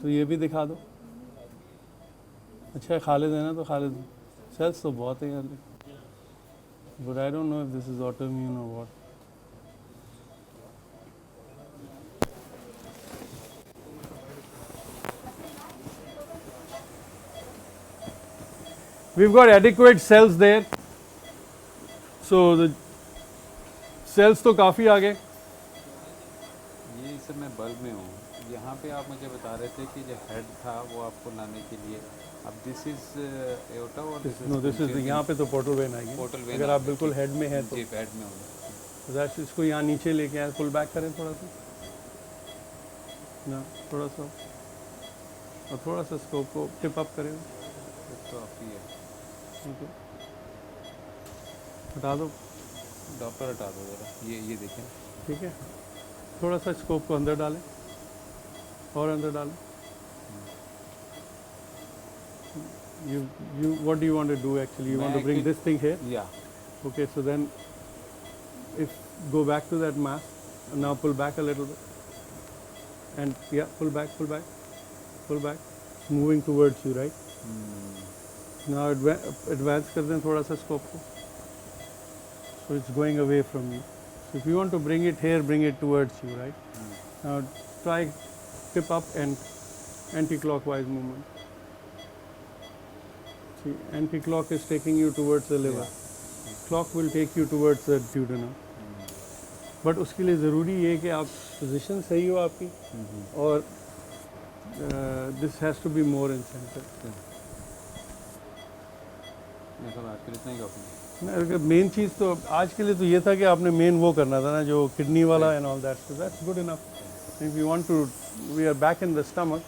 तो ये भी दिखा दो. अच्छा खालिद है ना, तो खालिद सेल्स तो बहुत है यार. But I don't know if this is autoimmune or what. We've got adequate cells there. So the cells तो काफ़ी आ गए. ये सर मैं बल्ब में हूँ. यहाँ पे आप मुझे बता रहे थे कि जो हेड था वो आपको लाने के लिए. अब दिस इज एओर्टा और दिस इज यहाँ पे तो पोर्टल वेन आएगी. अगर आप बिल्कुल हेड में है तो जी हेड में हूँ. इसको यहाँ नीचे लेके आए. पुल बैक करें थोड़ा सा ना, थोड़ा सा, और थोड़ा सा स्कोप को टिप अप करें. तो आप ही है. हटा दो. डॉक्टर हटा दो ज़रा. ये देखें. ठीक है. थोड़ा सा स्कोप को अंदर डालें और अंदर डालें. What do you want to do actually? You want to bring this thing here? Yeah. Okay, so then go back to that mass and now pull back a little bit. And yeah, pull back, pull back, pull back. It's moving towards you, right? Now advance kar dein thoda sa scope ko. So it's going away from you. So if you want to bring it here, bring it towards you, right? Now try tip up and anti-clockwise movement. See, anti-clock is taking you towards the liver. Clock will take you towards the duodenum. But उसके लिए ज़रूरी ये है कि आप position सही हो आपकी और this has to be more in center. Main चीज़ तो आज के लिए तो ये था कि आपने मेन वो करना था ना जो किडनी वाला and all that. So that's good enough. If you want to, we are back in the stomach.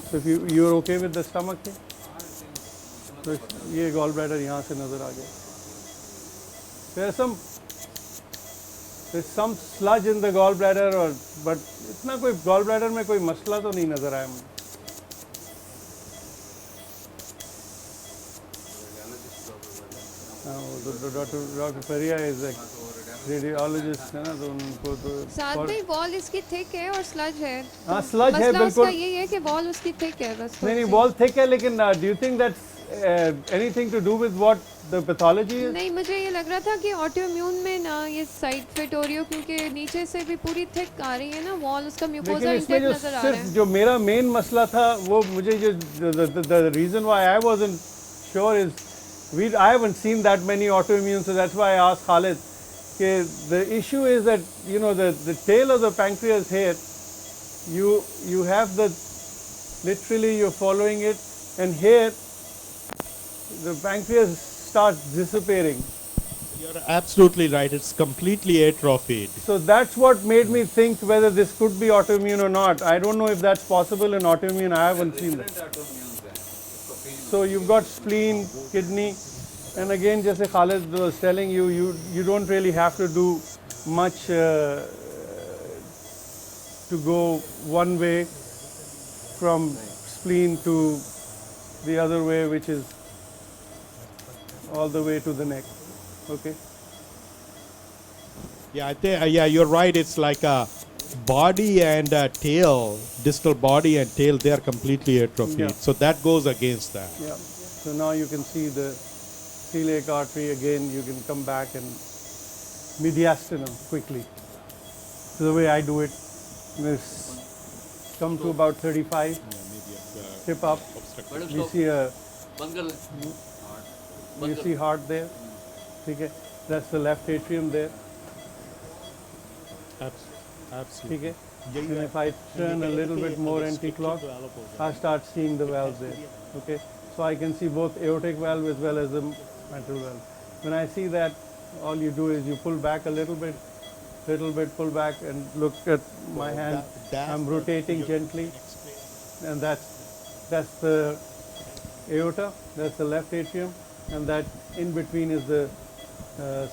So if you are okay with the stomach here? तो ये गॉल ब्लैडर यहाँ से नज़र आ गया. There's some sludge in the gallbladder, but इतना कोई gallbladder में कोई मसला तो नहीं नज़र आया मुझे. Dr. Faria is a radiologist है ना तो उनको तो साथ में वॉल इसकी थिक है और स्लज है. हाँ स्लज है बिल्कुल. मसला ये है कि वॉल उसकी थिक है बस. नहीं वॉल थिक है लेकिन do you think that's anything to do with what the pathology is? नहीं मुझे ये लग रहा था कि ऑटोइम्यून में ना ये साइड फिट हो रही हो क्योंकि नीचे से भी पूरी थिक आ रही है ना वॉल उसका म्यूकोसा इंटेक्ट नजर आ रहा है. जो मेरा मेन मसला था वो मुझे जो the reason why I wasn't sure is I haven't seen that many autoimmune, so that's why I asked Khalid. The issue is that the tail of the pancreas here, you have literally you're following it, and here the pancreas starts disappearing. You're absolutely right. It's completely atrophied. So that's what made me think whether this could be autoimmune or not. I don't know if that's possible in autoimmune. I haven't seen that. So you've got spleen, kidney, and again, just like Khalid was telling you, you don't really have to do much to go one way from spleen to the other way, which is all the way to the neck. Okay. Yeah, I think you're right. It's like a body and tail, distal body and tail. They are completely atrophied. Yeah. So that goes against that. Yeah. So now you can see the celiac artery again. You can come back and mediastinum quickly. So the way I do it is come to about 35, tip up. We see heart there. Okay. That's the left atrium there. Absolutely. Okay. And if I turn a little bit more anti-clock, I start seeing the valves there. Okay. So I can see both aortic valve as well as the mitral valve. When I see that, all you do is you pull back a little bit, pull back, and look at my hand. I'm rotating gently, and that's the aorta. That's the left atrium, and that in between is the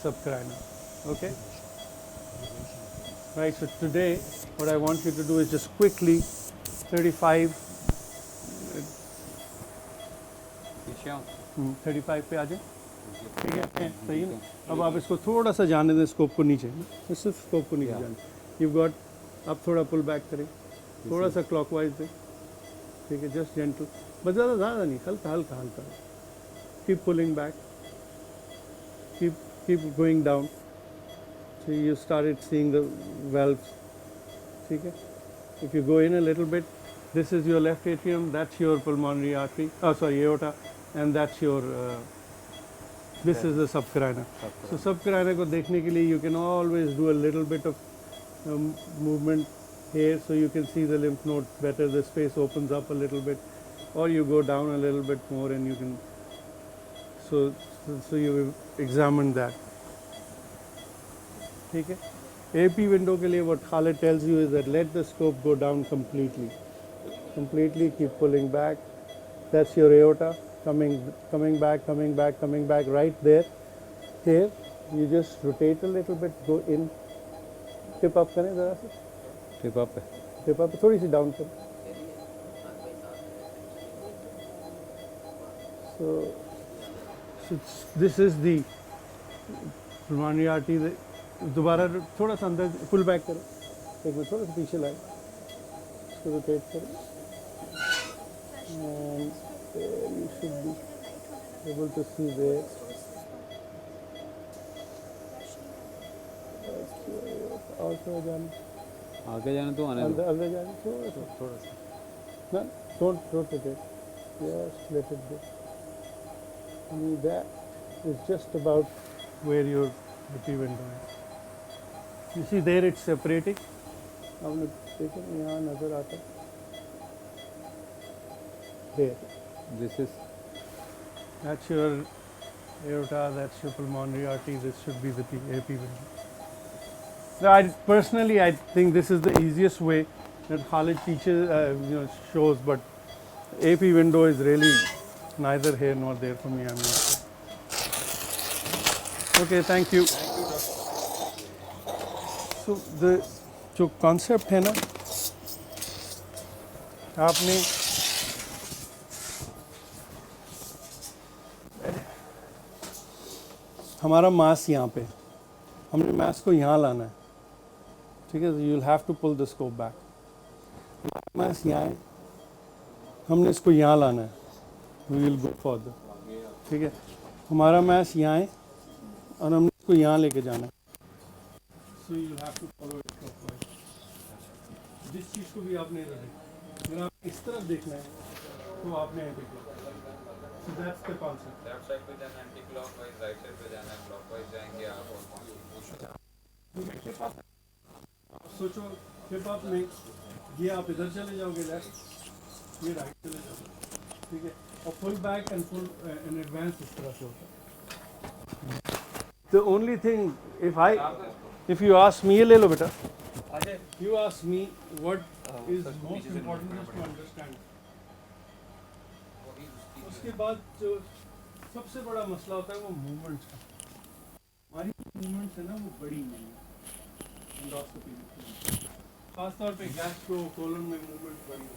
subcarina. Okay. Right, so today what I want you to do is just quickly 35 पे आ जाए. ठीक है सही है. अब आप इसको थोड़ा सा जाने दें स्कोप को नीचे ना, सिर्फ स्कोप को नीचे जाने. You got. अब थोड़ा पुल बैक करें, थोड़ा सा क्लॉकवाइज दें. ठीक है, जस्ट जेंटल, बस ज़्यादा नहीं, हल्का हल्का हल्का. Keep pulling back, keep going down. So you started seeing the valves. Okay. If you go in a little bit, this is your left atrium, that's your pulmonary artery, aorta, and that's your, this is the subcarina. So subcarina ko dekhne ke liye you can always do a little bit of movement here so you can see the lymph nodes better, the space opens up a little bit, or you go down a little bit more and you can, so you examine that. ठीक है. AP window के लिए what Khalid tells you is that let the scope go down completely, keep pulling back. That's your aorta coming back right there. Here you just rotate a little bit, go in, tip up करें ज़रा से, tip up है। Tip up थोड़ी सी down कर। So this is the pulmonary artery. दोबारा थोड़ा सा अंदर पुल बैक करो, एक मिनट थोड़ा सा पीछे लाए, इसको रोटेट करो, and there you should be able to see there. और थोड़ा जाने, आगे जाने तो आने दो, अंदर जाने थोड़ा सा ना, don't rotate, just let it go. And that is just about where your AP window is. You see there it's separating. आपने देखा यहाँ नजर आता there. This is That's your aorta, that's your pulmonary artery, this should be the AP window. So I think this is the easiest way that Khalid teaches, shows, but AP window is really neither here nor there for me. I'm not. Okay, thank you. So जो concept है ना, आपने हमारा मास यहाँ पे, हमने मास को यहाँ लाना है, ठीक है? You will have to pull the scope back. हमारा मास यहाँ है, हमने इसको यहाँ लाना है. We will go further. ठीक है? हमारा मास यहाँ है और हमने इसको यहाँ लेके जाना है. So you will have to follow it clockwise. जिस चीज़ को भी आपने रखा, अगर आप इस तरफ देखना है, तो आपने So that's the concept. Left side पे जाना एंटी क्लॉकवाइज, राइट साइड पे जाना क्लॉकवाइज जाएंगे आप और सोचो हिप हॉप में ये आप इधर चले जाओगे लेफ्ट, ये राइट चले जाओगे, ठीक है? और full back and full in advance इस तरह से होता है. The only thing, if you ask me, ले लो बेटा. You ask me what is most important just to understand. उसके बाद जो सबसे बड़ा मसला होता है वो मूवमेंट्स का. हमारी मूवमेंट्स है ना वो बड़ी नहीं है एंडोस्कोपी में, खासतौर पे गैस्ट्रो कोलन में मूवमेंट बड़ी है.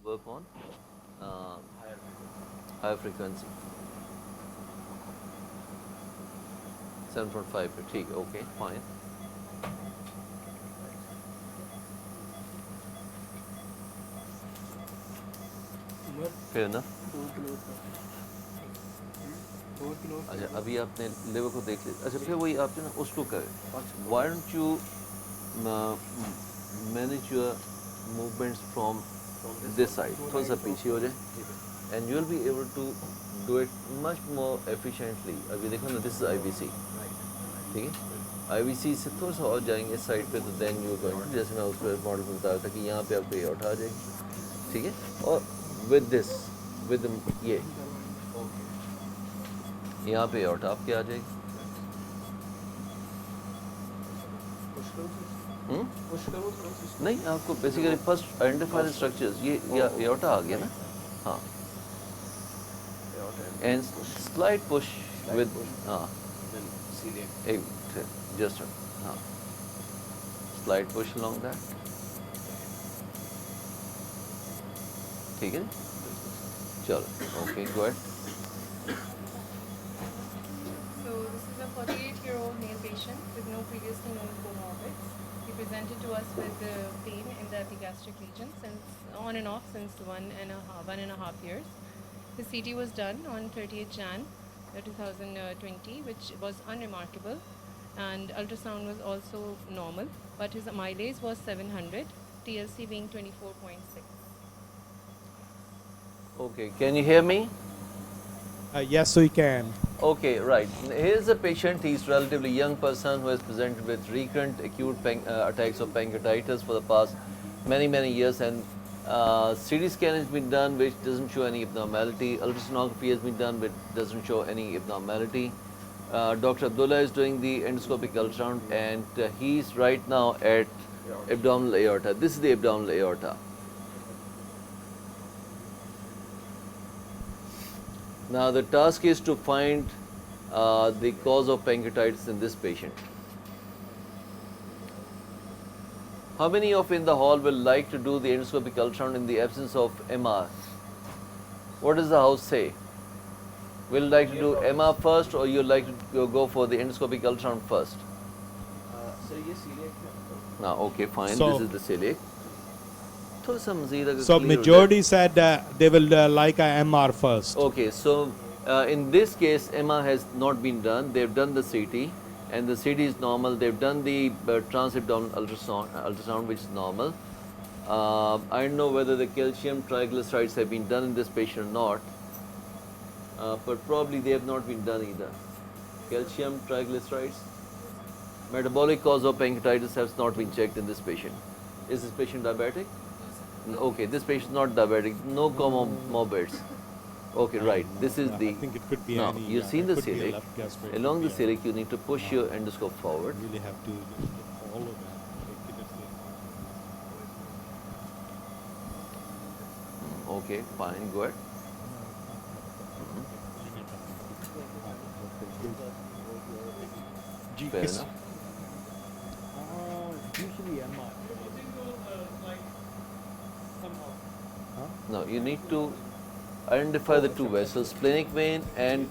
Work on higher frequency 7.5 पे, ठीक है, okay, fine. Fair enough. अच्छा, अभी आपने लेवल को देख लिया. अच्छा, फिर वही आपने ना उसको करें. Why don't you manage your movements from this side, थोड़ा सा पीछे हो जाए, and you will be able to do it much more efficiently. अभी देखो ना, this is IVC, ठीक है? IVC से थोड़ा सा और जाएंगे इस साइड पे, तो then you are going to, जैसे मैं उस पर मॉडल में बताया था कि यहाँ पे आपको ये उठा जाएगी, ठीक है? और with this, with ये यहाँ पे और आपके आ जाएगी. नहीं, आपको basically first identify the structures. ये एओर्टा आ गया ना, हाँ, एंड स्लाइड पुश विद, हाँ, एक जस्ट, हाँ, स्लाइड पुश अलोंग दैट, ठीक है? चलो, okay, go ahead. So this is a 48-year-old male patient with no previously known comorbids. He presented to us with pain in the epigastric region since on and off since 1.5 years. His CT was done on 30th Jan 2020, which was unremarkable, and ultrasound was also normal, but his amylase was 700, TLC being 24.6. Okay, can you hear me? Yes, we can. Okay, right. Here's a patient. He's a relatively young person who has presented with recurrent acute attacks of pancreatitis for the past many years, and CT scan has been done which doesn't show any abnormality. Ultrasonography has been done which doesn't show any abnormality. Dr. Abdullah is doing the endoscopic ultrasound, and he's right now at abdominal aorta. This is the abdominal aorta. Now the task is to find the cause of pancreatitis in this patient. How many of in the hall will like to do the endoscopic ultrasound in the absence of MR? What does the house say? Will you like to do MR first, or you like to go for the endoscopic ultrasound first? So yes, now okay, fine. So- This is the celiac. So majority said they will like a MR first. Okay, so in this case, MR has not been done. They've done the CT, and the CT is normal. They've done the transabdominal ultrasound, which is normal. I don't know whether the calcium triglycerides have been done in this patient or not, but probably they have not been done either. Calcium triglycerides, metabolic cause of pancreatitis has not been checked in this patient. Is this patient diabetic? Okay, this patient is not diabetic, no comorbids. Okay, right. This is the. I think it could be now, any, you've yeah, seen it the could be a celiac. left gastric, Along the yeah. celiac, you need to push your endoscope forward. Really have to follow that. Okay, fine, go ahead. Fair enough. Usually MR. Now you need to identify the two vessels, splenic vein and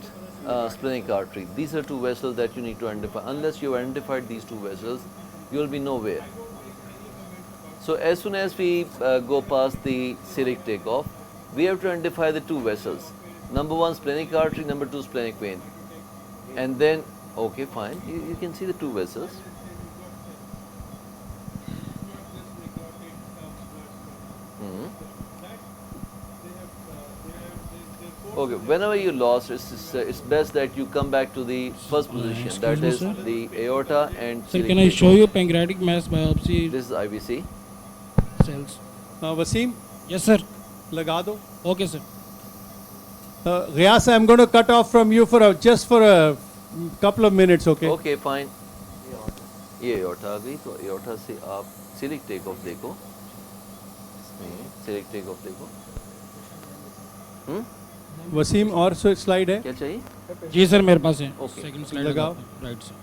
splenic artery. These are two vessels that you need to identify. Unless you have identified these two vessels, you will be nowhere. So as soon as we go past the celiac takeoff, we have to identify the two vessels. Number one, splenic artery. Number two, splenic vein. And then, okay, fine. You can see the two vessels. Okay, whenever you lost, it's best that you come back to the first position, Excuse that me, is sir? the aorta and Sir, celiac can I show takeoff. you pancreatic mass biopsy This is IVC. cells? Wasim? Yes, sir. Laga do. Okay, sir. Ghiyas, I'm going to cut off from you for just for a couple of minutes, okay? Okay, fine. ये aorta आ गई, तो aorta से आप celiac takeoff देखो. Celiac takeoff देखो. वसीम और slide है क्या चाहिए? जी सर, मेरे पास है. Okay. सेकंड स्लाइड लगाओ. Right sir.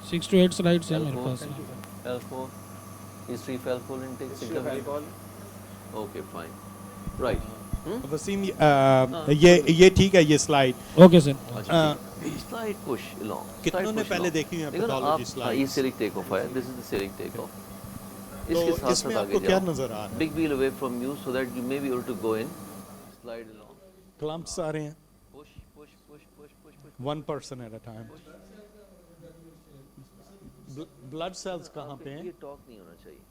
6 to 8 slides है मेरे पास. Alcohol. History of alcohol intake. History of alcohol. Okay, fine. Right. Wasim ये ठीक है ये slide. Okay, sir. Slide push along. कितनों ने पहले देखी है पैथोलॉजी स्लाइड? ये celiac takeoff है. This is the celiac takeoff. तो इसमें आपको क्या नजर आ रहा है? Big wheel away from you so that you may be able to go in. Slide along. Clumps आ रहे हैं. Push, push, push, push, push, push. One person at a time. Blood cells कहाँ पे हैं? ये talk नहीं होना चाहिए.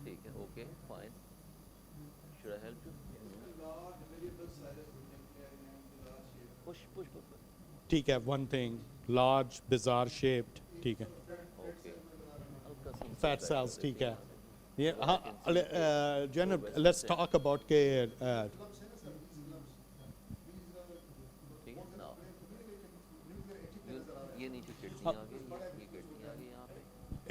ठीक है. Okay, fine. Should I help you? Push, push, push. ठीक है. One thing. Large, bizarre shaped. ठीक है. Okay. Fat cells. ठीक है. Yeah. Jenna, let's talk about के ये नीचे किडनी आ गई, ये किडनी आ गई यहाँ पे.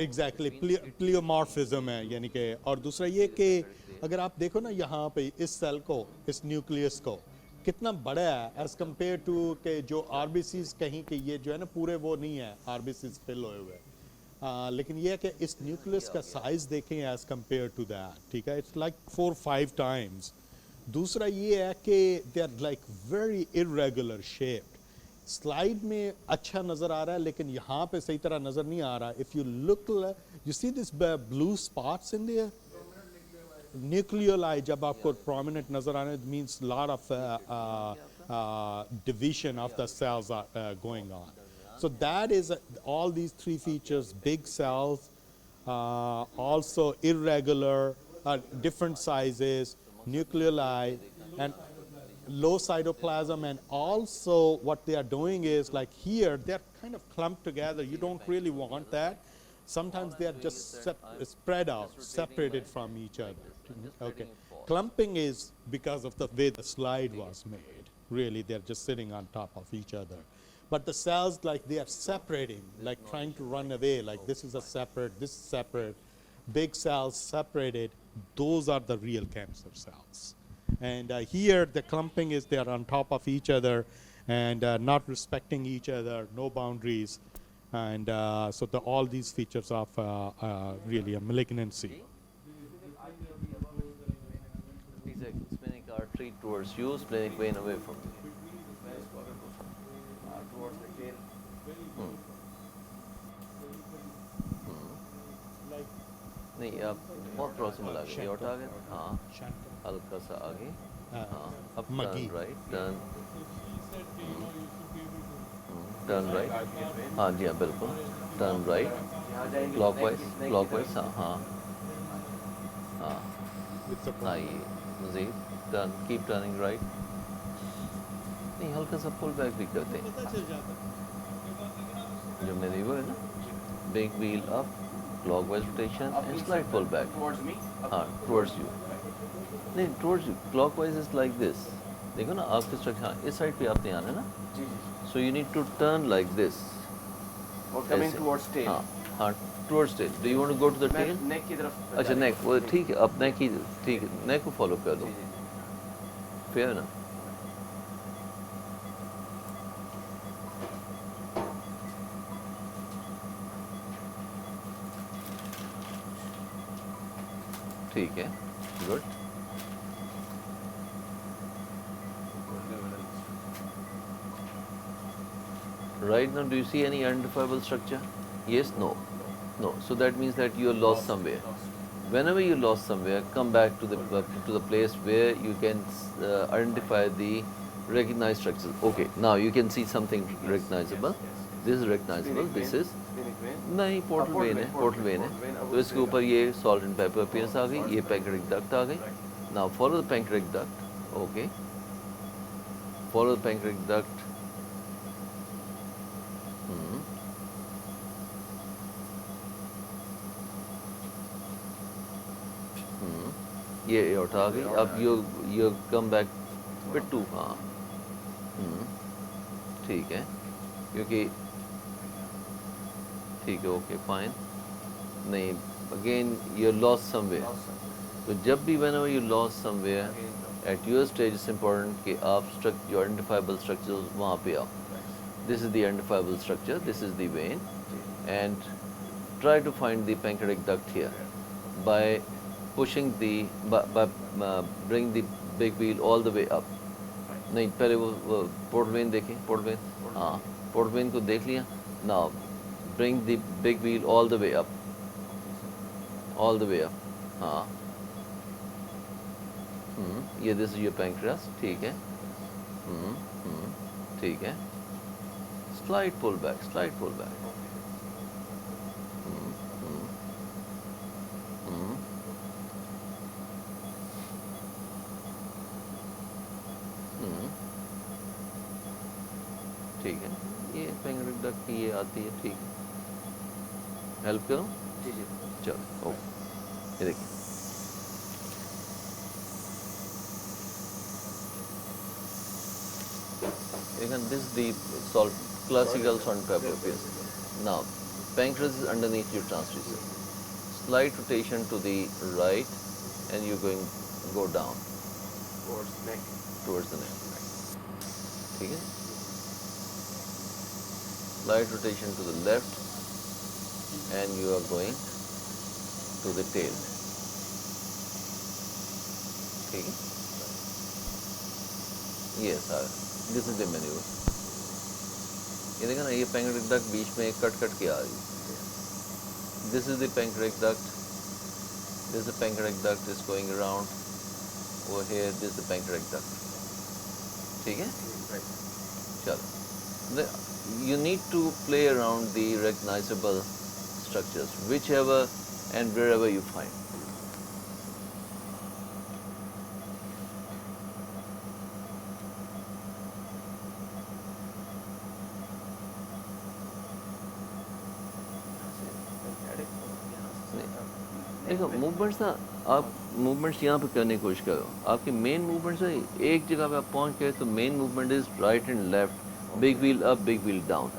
एग्जैक्टली प्लियोमॉर्फिज्म है, यानी कि और दूसरा ये कि अगर आप देखो ना यहाँ पे इस सेल को, इस न्यूक्लियस को कितना बड़ा है एज कम्पेयर टू के जो आरबीसीज कहीं के ये जो है ना पूरे वो नहीं है आरबीसीज फिल हुए हुए, लेकिन ये है कि इस न्यूक्लियस का साइज देखें एज कम्पेयर टू दैट. ठीक है. इट्स लाइक 4-5 times दूसरा ये है कि they are like very irregular shaped. Slide में अच्छा नज़र आ रहा है लेकिन यहाँ पे सही तरह नज़र नहीं आ रहा. If you look, you see this blue spots in their, nucleoli जब आपको prominent नज़र आने, it means lot of division of the cells are going on. So that is all these three features: big cells, also irregular, different sizes, nucleoli, and low cytoplasm. And also what they are doing is, like here, they're kind of clumped together. You don't really want that. Sometimes they are just spread out, separated from each other. Okay. Clumping is because of the way the slide was made. Really, they're just sitting on top of each other. But the cells, like they are separating, like trying to run away, like this is a separate, this is separate. Big cells separated, those are the real cancer cells. And here the clumping is they are on top of each other and not respecting each other, no boundaries. And so all these features of really a malignancy. Exactly. Splenic artery towards you, splenic vein away from you. Towards the tail. नहीं आप बहुत proximal आ गए, aorta आ गए, हाँ, हल्का सा आगे, हाँ, अब turn right, turn right, हाँ जी हाँ बिल्कुल, turn right, clockwise, हाँ हाँ, हाँ, आइए, मज़ीद, turn, keep turning right, नहीं हल्का सा pull back भी करते हैं, जो medieval है ना, big wheel up, clockwise rotation and slight pull back. Towards me? Towards you. नहीं, towards you. Clockwise is like this. देखो ना आपके स्ट्रक्चर, हाँ, इस साइड पे आपने आना है ना? So you need to turn like this. Or coming towards tail. हाँ, हाँ, towards tail. Do you want to go to the tail? Neck की तरफ. अच्छा neck, वो ठीक है, अब neck ही ठीक है, neck को follow कर लो. Fair ना? ठीक है, good. Right now, do you see any identifiable structure? Yes, no, no. So that means that you are lost somewhere. Whenever you lost somewhere, come back to the place where you can identify the recognized structures. Okay, now you can see something recognizable. This is recognizable. This is नहीं portal vein है, portal vein है. तो इसके ऊपर ये salt and pepper appearance आ गई, ये पैंक्रियाटिक डक्ट आ गई. Now follow the pancreatic duct. Okay, follow the pancreatic duct. ये एओर्टा आ गई. अब you come back bit to, हाँ, ठीक है, क्योंकि ठीक है, ओके फाइन. नहीं, अगेन यू लॉस्ट समवेयर. तो जब भी whenever you lost somewhere at your stage, it's important कि आप जो identifiable structures वहाँ पे आओ. This is the identifiable structure, this is the vein, and try to find the pancreatic duct here by pushing bring the big wheel all the way up. नहीं, पहले वो port when देखें, port when, हाँ, port when को देख लिया. Now bring the big wheel all the way up, हाँ, ये this is your pancreas, ठीक है, ठीक है, slight pull back, ठीक है, ये pancreatic duct की ये आती है, ठीक है. हेल्प करूँ? जी जी. चलो, ओके, ये देखिए. Again, this is the classical salt and pepper paste. Now, pancreas is underneath your transducer. Slight rotation to the right, and you're going go down Towards neck. towards the neck. ठीक है? Slight rotation to the left, and you are going to the tail. ठीक है? Yes, this is the maneuver. ये देखा ना, ये pancreatic duct बीच में cut के आ रही है. This is the pancreatic duct. This is the pancreatic duct is going around. Over here, this is the pancreatic duct. ठीक है? चलो. You need to play around the recognizable structures, whichever and wherever you find. देखो movements ना, आप movements यहाँ पे करने की कोशिश करो. आपके मेन मूवमेंट्स है, एक जगह पे आप पहुँच गए तो main movement is right and left, big wheel up, big wheel down.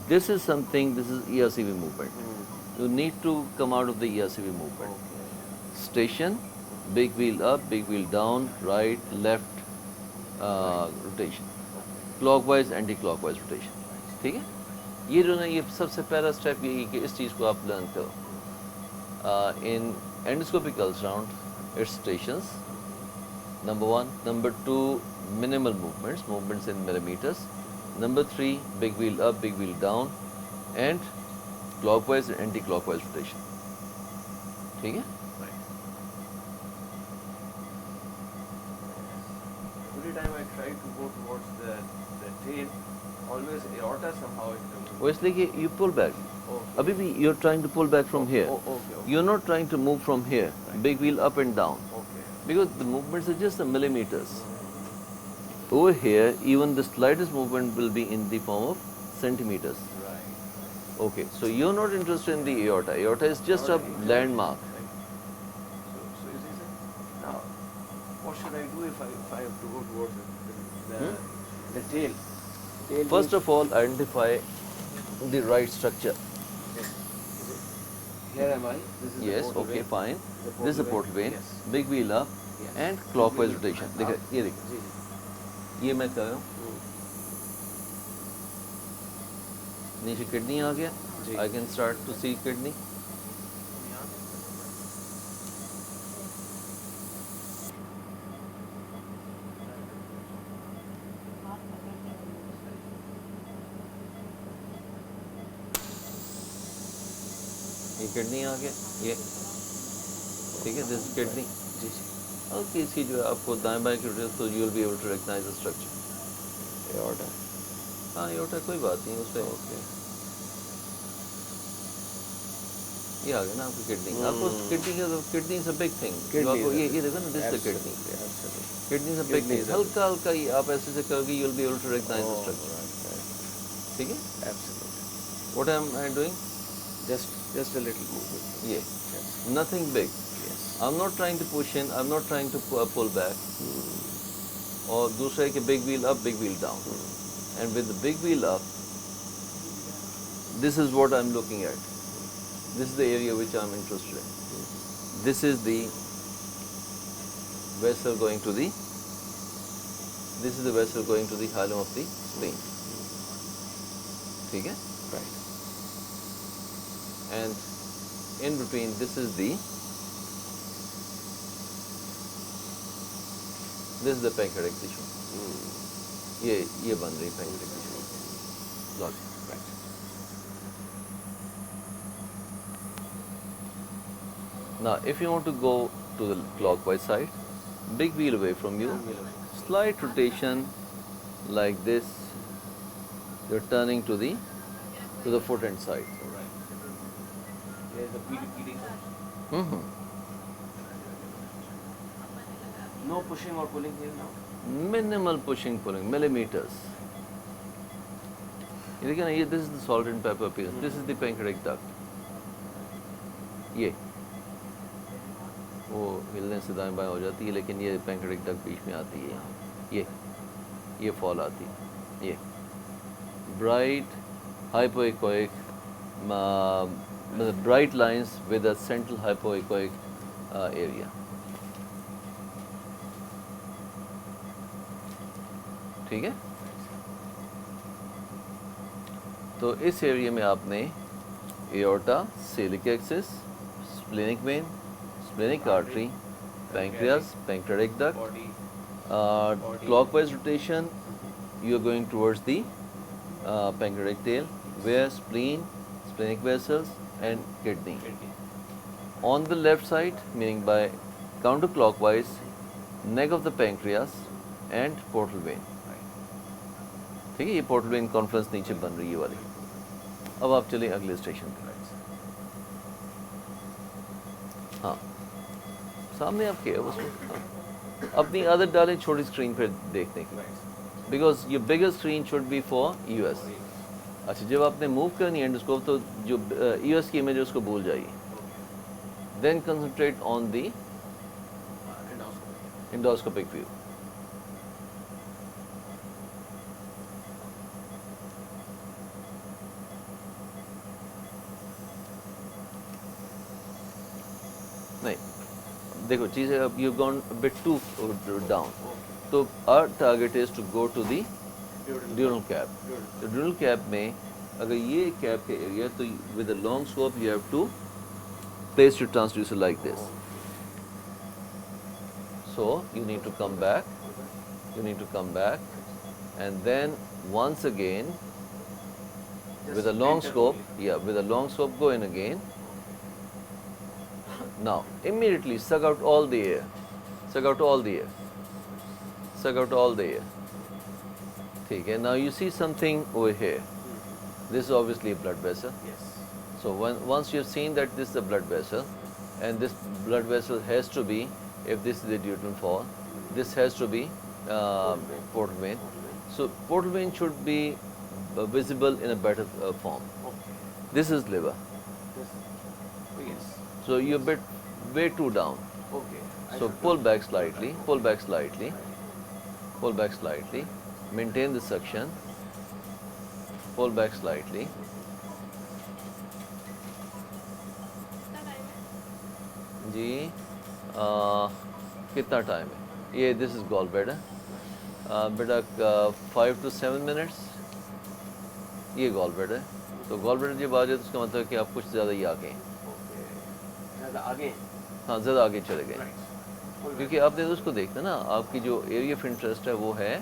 This is something, this is ERCV movement. You need to come out of the ERCV movement. Station, big wheel up, big wheel down, right, left rotation. Clockwise, anti-clockwise rotation. ठीक है? ये जो ना, ये सबसे पहला step यही कि इस चीज़ को आप लर्न करो. In endoscopic ultrasound, it's stations. Number 1. Number 2, minimal movements in millimeters. Number 3, big wheel up, big wheel down, and clockwise and anti-clockwise rotation. ठीक है? Every time I try to go towards the tail, always aorta somehow it comes. वो इसलिए कि you pull back. अभी भी you're trying to pull back from here. You're not trying to move from here. Big wheel up and down. Because the movements are just the millimeters. Over here, even the slightest movement will be in the form of centimeters. Okay, so you're not interested in the aorta. Aorta is just a landmark. So is it? Now, what should I do if I have to go towards the tail? First of all, identify the right structure. Here am I. This is Yes, the portal okay, vein. fine. The This is the portal vein. Big wheel up and clockwise rotation. देखो, ये देखो. ये मैं कर रहा हूँ. नीचे kidney आ गया. I can start to see kidney. ये किडनी आ गया. ये ठीक है. This kidney. जी जी. और इसकी जो है आपको दाएं बाएं की रोटेशन, तो you will be able to recognize the structure. Aorta. हाँ, एओर्टा कोई बात नहीं उससे. ओके. ये आ गया ना आपकी किडनी. आपको kidney is a big thing. आपको ये देखो ना, this the kidney. Kidney is a big thing. हल्का हल्का ये आप ऐसे करोगे, you will be able to recognize the structure. ठीक है? Absolutely. What am I doing? Just a little movement. Yeah. Nothing big. Yes. I'm not trying to push in. I'm not trying to pull back. और दूसरा है कि big wheel up, big wheel down. And with the big wheel up, this is what I'm looking at. This is the area which I'm interested in. This is the vessel going to the. This is the vessel going to the hilum of the spleen. ठीक है? Right. And in between, this is the pancreatic tissue. ये बन रही pancreatic tissue. Logic. Right. Now, if you want to go to the clockwise side, big wheel away from you, slight rotation like this. You're turning to the foot end side. There's the PD. Mm-hmm. No pushing or pulling here now. Minimal pushing, pulling, millimeters. ये देखिए ना, ये this is the salt and pepper piece. This is the pancreatic duct. ये वो हिलने से दाएं बाएं हो जाती है, लेकिन ये pancreatic duct बीच में आती है यहाँ. ये फॉल आती है. ये bright hypoechoic, bright lines with a central hypoechoic area. ठीक है? तो इस एरिया में आपने aorta, celiac axis, splenic vein, splenic artery, pancreas, pancreatic duct, clockwise rotation, you are going towards the pancreatic tail, where spleen, splenic vessels, and kidney. On the left side, meaning by counterclockwise, neck of the pancreas and portal vein. ठीक है, ये portal vein conference नीचे बन रही है वाली. अब आप चलिए अगले स्टेशन पे. हाँ, सामने आपके है उसमें. अपनी आदत डालें छोटी स्क्रीन पर देखने की, बिकॉज ये bigger screen should be for us. अच्छा, जब आपने मूव करनी है एंडोस्कोप तो जो यूएस की इमेज है उसको भूल जाइए. Then concentrate on the endoscopic view. नहीं, देखो चीज़ें अब you gone bit too down. तो our target is to go to the dural cap. तो ड्यूरल कैप में अगर ये कैप का एरिया, तो with a long scope you have to place your transducer like this. So you need to come back, and then once again with a long scope, go in again. Now immediately suck out all the air. ठीक है. Now you see something over here. This is obviously a blood vessel. Yes. So once you have seen that this is a blood vessel, and this blood vessel has to be, if this is the duodenal fall, this has to be portal vein. So portal vein should be visible in a better form. This is liver. Yes. So you're a bit way too down. Okay. So pull back slightly. Maintain the suction. Pull back slightly. जी कितना time है ये? This is gall bladder बेटा 5 to 7 minutes ये gall bladder है. तो gall bladder जब आ जाए तो उसका मतलब कि आप कुछ ज़्यादा ही आगे हैं. हाँ, ज़्यादा आगे चले गए. क्योंकि आपने तो उसको देखना ना, आपकी जो एरिया ऑफ इंटरेस्ट है वो है.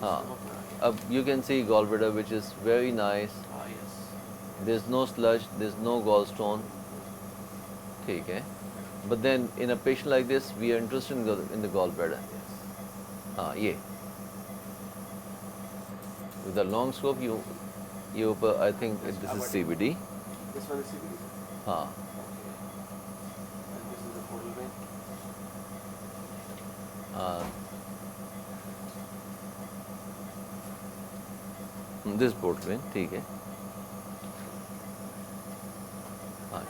हाँ, अब you can see gall bladder which is very nice. There is no sludge, there is no gall stone. ठीक है. But then in a patient like this, we are interested in the gallbladder. हाँ, ये with a long scope, you I think this is CBD. This one is CBD. हाँ. And this is the portal vein. This portal vein, ठीक है. हाँ,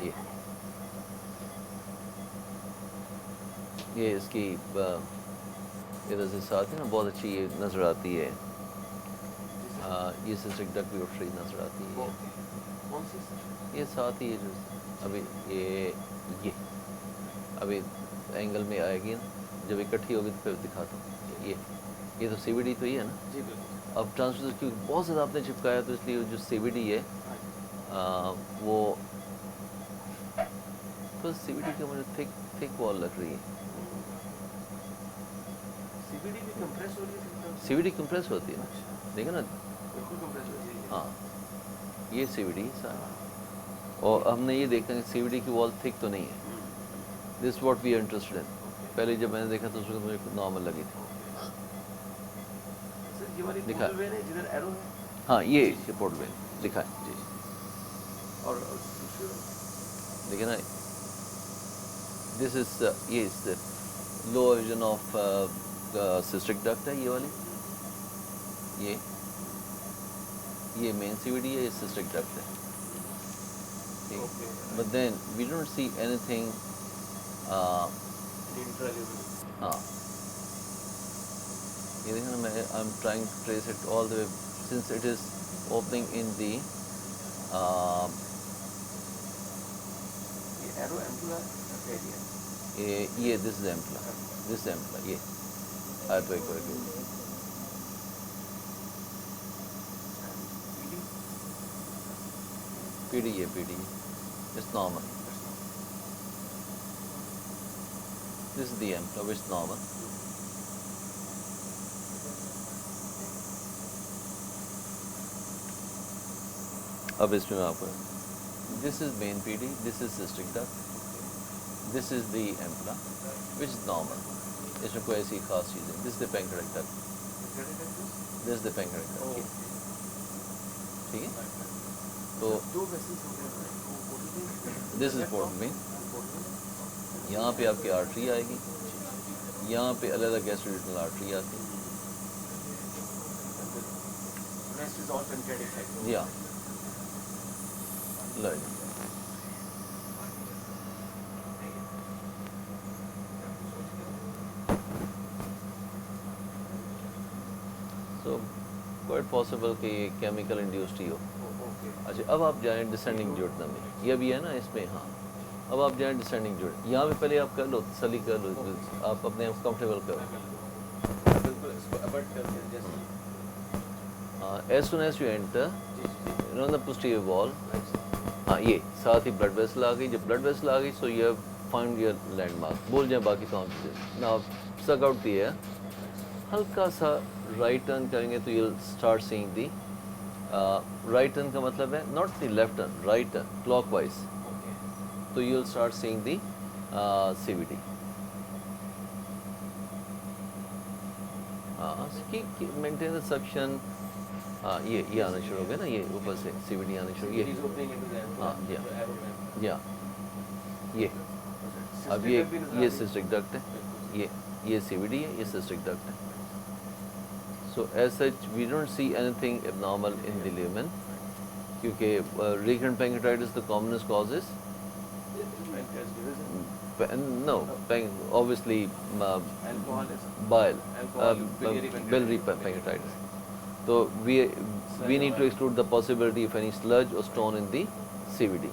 ये इसकी इधर से साथ है ना, बहुत अच्छी ये नज़र आती है. ये सिस्टिक डक्ट भी उठ रही नज़र आती है. ये साथ ही जो अभी ये अभी एंगल में आएगी ना, जब इकट्ठी होगी तो फिर दिखाता हूँ. ये तो सीवीडी तो ही है ना. अब ट्रांसड्यूसर क्योंकि बहुत ज़्यादा आपने चिपकाया तो इसलिए जो सीवीडी है वो तो सीवीडी का मुझे थिक वॉल लग रही है. सीवीडी कंप्रेस होती है ना, देखो ना. हाँ, ये सीवीडी सारा. और हमने ये देखा कि सीवीडी की वॉल थिक तो नहीं है. This what we are interested in. पहले जब मैंने देखा तो उसको मुझे नॉर्मल लगी थी. दिखा. हाँ, ये पोर्टल वेन दिखा है जी. और देखिए ना, दिस इज ये is lower region of cystic duct है. ये वाली ये मेन सीवीडी है, ये सिस्टिक डक्ट है. But then we don't see anything. हाँ, ये देखिए ना, मैं I am trying to trace it all the way since it is opening in the arrow ampulla area. ये दिस इज एम्पुला. ये I try to again. PD. It's normal. This is the ampulla, which is normal. अब इसमें मैं आपको, this is main PD, this is cystic duct, this is the ampulla, which is normal. इसमें कोई ऐसी खास चीज़ नहीं. This is the pancreatic duct. This is the pancreatic duct. ठीक है? तो this is portal vein. यहाँ पे आपकी आर्टरी आएगी, यहाँ पे अलग-अलग गैस्ट्रोड्यूटनल आर्टरी आती है. Next is all pancreatic cycle. Yeah. Right. So, quite possible कि ये chemical induced ही हो. अच्छा, अब आप जाएं descending duodenum में. ये भी है ना इसमें, हाँ. अब आप जाएं descending duodenum. यहाँ पे पहले आप कर लो, तसल्ली कर लो, आप अपने आप comfortable करो. As soon as you enter, on the posterior wall, हाँ ये साथ ही blood vessel आ गई. जब blood vessel आ गई, so you have found your landmark. बोल जाए बाकी काम चीज़ें. Now suck out the air. हल्का सा right turn करेंगे तो you'll start seeing the right turn का मतलब है not the left turn, right turn, clockwise. So you'll start seeing the CVD. Maintain the suction. हाँ ये आना शुरू हो गया ना, ये ऊपर से CVD आना शुरू, ये हाँ या ये अब ये cystic duct है, ये CVD है, ये cystic duct है. So as such we don't see anything abnormal in the lumen क्योंकि recurrent pancreatitis the commonest cause is no, obviously bile, biliary pancreatitis. So we need to exclude the possibility of any sludge or stone in the CVD.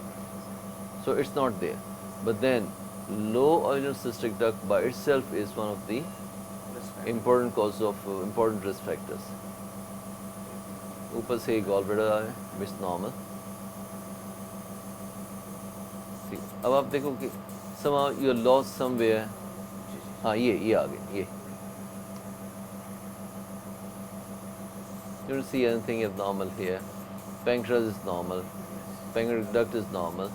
So it's not there. But then low original cystic duct by itself is one of the important causes of important risk factors. ऊपर से gallbladder आए, which is normal. See, अब आप देखो कि somehow you're lost somewhere. हाँ ये आ गए ये. You don't see anything abnormal here. Pancreas is normal. Pancreatic duct is normal.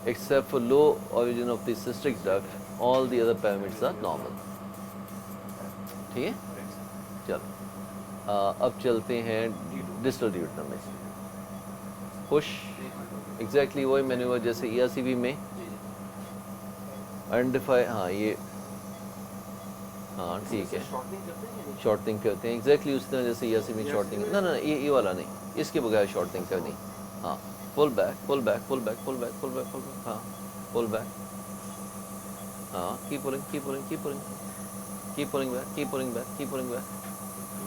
Except for low origin of the cystic duct, all the other parameters are normal. ठीक है? चलो. अब चलते हैं distal duodenum में. Push. Exactly वही मैंने जैसे ERCP में identify. हाँ ये हाँ ठीक है. शॉर्टिंग करते हैं एग्जैक्टली उसी तरह जैसे ERCP में शॉर्टिंग. ना ये वाला नहीं, इसके बगैर शॉर्टिंग करनी. हाँ पुल बैक हाँ पुल बैक हाँ keep pulling back.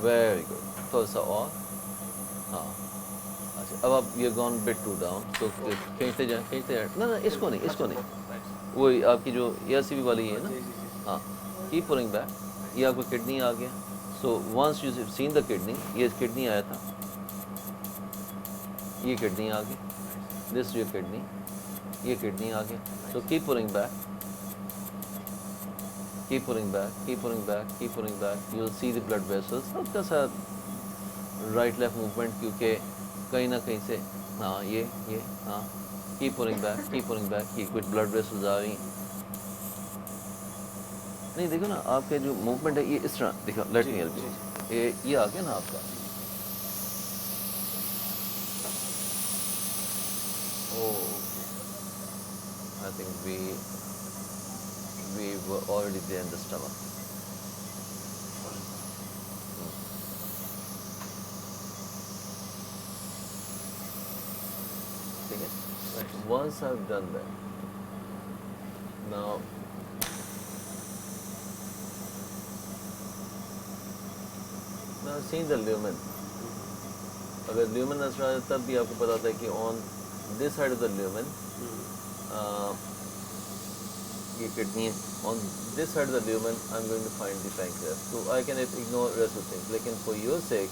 Very good. थोड़ा सा और. हाँ अच्छा अब आप ये gone bit too down तो खींचते जाएं. ना इसको नहीं वो आपकी जो ERCP वाली है ना. हाँ keep pulling back. ये आपको किडनी आ गया. So once you have seen the kidney, ये किडनी आया था, ये किडनी आ गई. This is your kidney, ये किडनी आ गया. So keep pulling back. You'll see the blood vessels. हल्का सा right left movement क्योंकि कहीं ना कहीं से हाँ ये हाँ keep pulling back. ये कुछ blood vessels आ रही. नहीं देखो ना आपके जो मूवमेंट है ये इस तरह देखो. Let me help you. ये आ गया ना आपका. I think we were already there in the stomach. ठीक है. Once I've done that, now see the lumen. अगर lumen नजर आ जाए तब भी आपको पता था कि on this side of the lumen ये kidney है. On this side of the lumen I'm going to find the pancreas. So I can ignore rest of things. लेकिन for your sake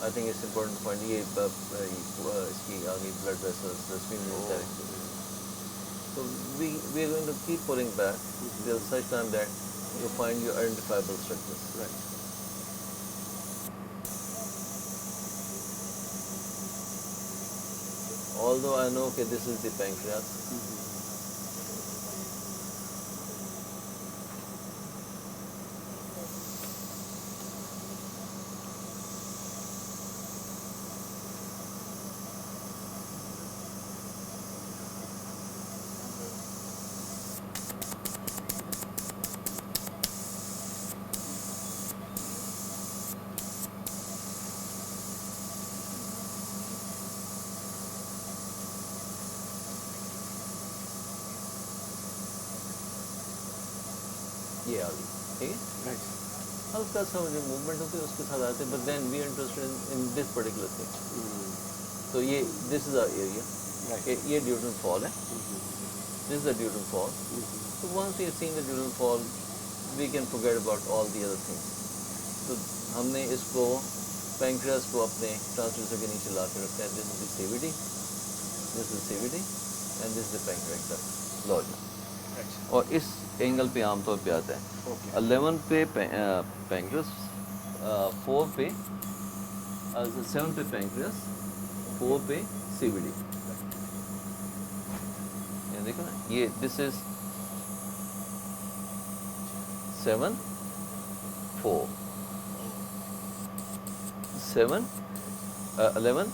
I think it's important to find ये इसकी आगे blood vessels, the spleen direction. So we are going to keep pulling back till such time that you find your identifiable structures. Right. Although I know okay, this is the pancreas. ये आ गई, ठीक है? हल्का सा जो movement होती है उसके साथ आते हैं, but then we interested in this particular thing. तो ये दिस इज आवर एरिया, ये ड्यूटल फॉल है, this is the ductal fall. So once we have seen the dural fall, we can forget about all the other things. तो हमने इसको pancreas को अपने transducer के नीचे ला के रखा है. This is the CVD, this is CVD and this is the pancreatic duct lodge. और इस एंगल पे आमतौर पे आता है 11 पे पैंक्रियास, 4 पे 7 पे पैंक्रियास, 4 पे CVD. ये देखो ना, ये दिस इज 7 4 7 11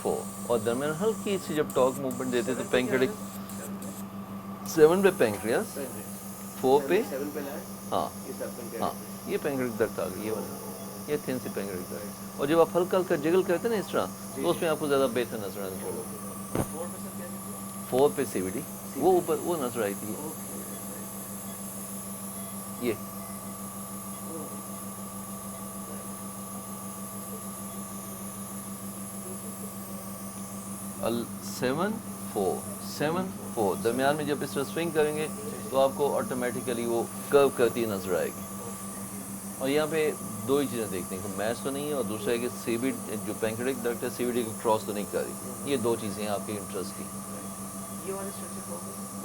4 और दरमियान हल्की सी जब टॉक मूवमेंट देते तो पैंक्रियाटिक 7 पे पैंक्रियास, 4 पे हाँ हाँ ये पैंक्रियाटिक डक्ट आ गई, ये वाला, ये थिन सी पैंक्रियाटिक डक्ट. और जब आप हल्का हल्का जिगल करते हैं ना इस तरह, तो उसमें आपको ज़्यादा बेहतर नजर आने शुरू होगा. 4 पे CVD, वो ऊपर वो नजर आई थी ये. अल 7 4 7 4 दरमियान में जब इस तरह स्विंग करेंगे तो आपको ऑटोमेटिकली वो कर्व करती नजर आएगी. और यहाँ पे दो ही चीज़ें देखते हैं कि मैच तो नहीं है, और दूसरा है कि CVD जो पैंक्रियाटिक डक्ट है CVD को क्रॉस तो नहीं कर रही. ये दो चीज़ें हैं आपके इंटरेस्ट की.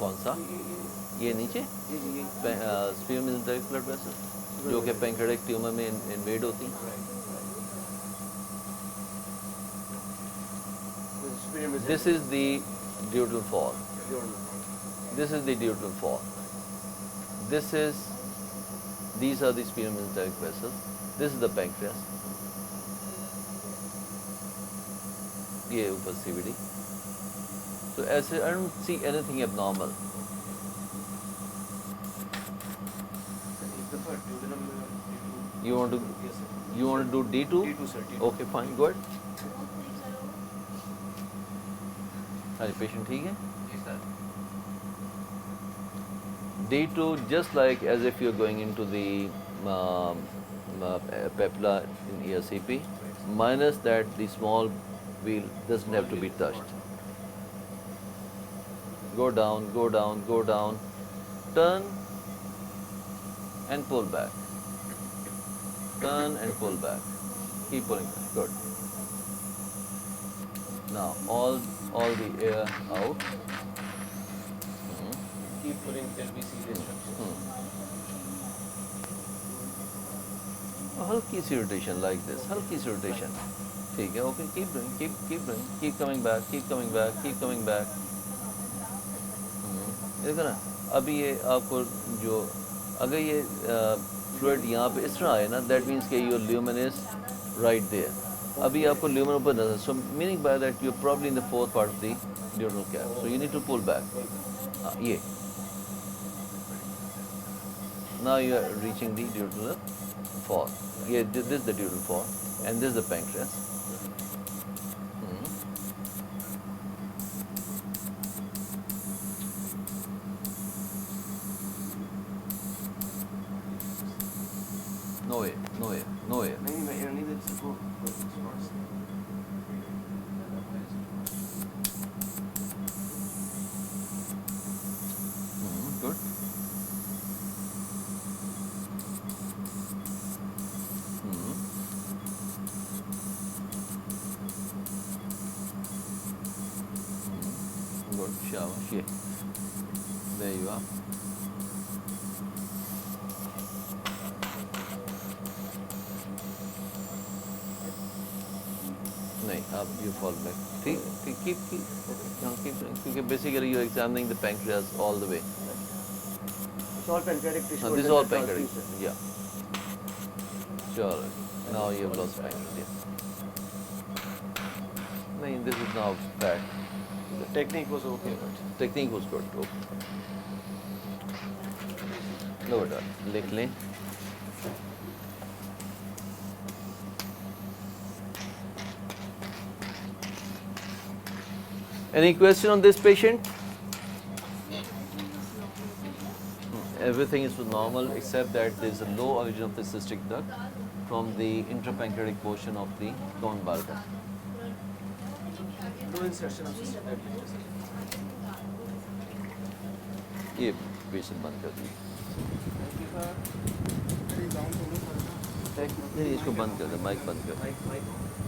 कौन सा? ये नीचे स्फीयर इंटरैक्ट ब्लड वेसल जो कि पैंक्रियाटिक ट्यूमर में इन्वेड होती हैं. This is the duodenal fall. This is the duodenal fall. These are the sphenomesenteric vessels. This is the pancreas. ये ऊपर CVD. So ऐसे I don't see anything abnormal. You want to do D2? Okay, fine, go ahead. Are patient ठीक है? D2 just like as if you're going into the papilla in ERCP, minus that the small wheel doesn't have to be touched. Go down, go down, go down, turn and pull back. Turn and pull back. Keep pulling back. Good. Now all the air out. Keep pulling till we see the instruction. हल्की सी rotation like this. हल्की सी rotation. ठीक है. Okay. Keep doing. Keep doing. Keep coming back. Keep coming back. Keep coming back. देखो ना. अभी ये आपको जो अगर ये फ्लूइड यहाँ पे इस तरह आए ना, that means कि your lumen is right there. अभी आपको lumen ऊपर नजर, so meaning by that you're probably in the fourth part of the duodenal cap, so you need to pull back. ये. Now you are reaching the duodenal fall. Yeah, this is the duodenal fall, and this is the pancreas. No way, no way, no way. Good. Good, shabash, yeah. There you are. नहीं अब you fall back. ठीक ठीक keep हाँ keep क्योंकि basically you're examining the pancreas all the way. It's all pancreatic tissue. This is all pancreatic. Yeah. Sure. Now you have lost pancreas. No, this is now fat. The technique was okay, but Technique was good. Okay. लो बेटा लिख लें. Any question on this patient? Everything is normal except that there is a low origin of the cystic duct from the intrapancreatic portion of the common bulbar. no insertion of system. ये patient बंद कर दिए. नहीं इसको बंद कर दे, mic बंद कर दे.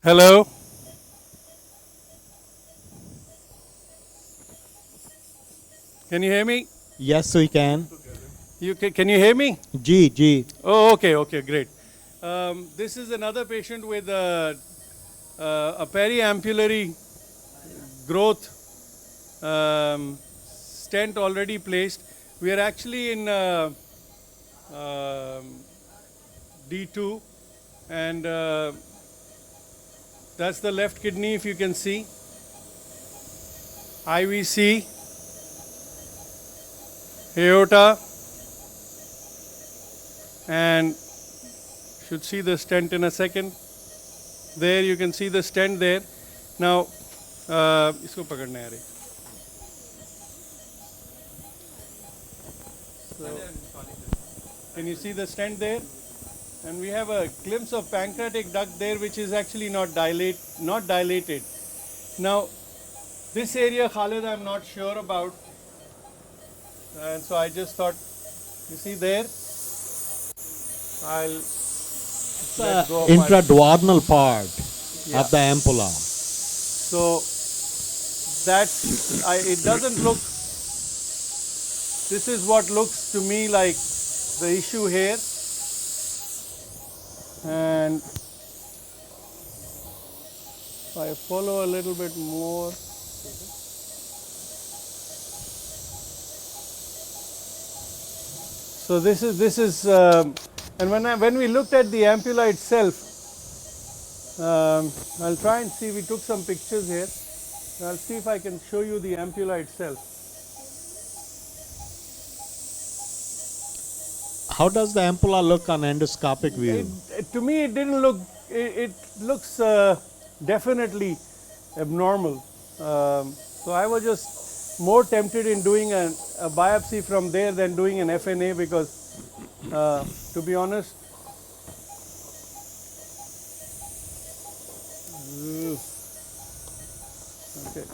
Hello? Can you hear me? Yes, we can. Can you hear me? G. Oh, okay, great. This is another patient with a periampullary growth stent already placed. We are actually in D2, and that's the left kidney, if you can see. IVC, aorta, and should see the stent in a second. There you can see the stent there. Now, इसको पकड़ना है रे. So, can you see the stent there? And we have a glimpse of pancreatic duct there, which is actually not dilated. Now, this area, Khalid, I'm not sure about, and so I just thought, you see there, I'll let go of my Intraduodenal part of the ampulla. So that it doesn't look. This is what looks to me like the issue here, and if I follow a little bit more. So this is, and when we looked at the ampulla itself, I'll try and see. We took some pictures here. I'll see if I can show you the ampulla itself. How does the ampulla look on endoscopic view? To me, it didn't look. It looks definitely abnormal. So I was just more tempted in doing a biopsy from there than doing an FNA because, to be honest, okay.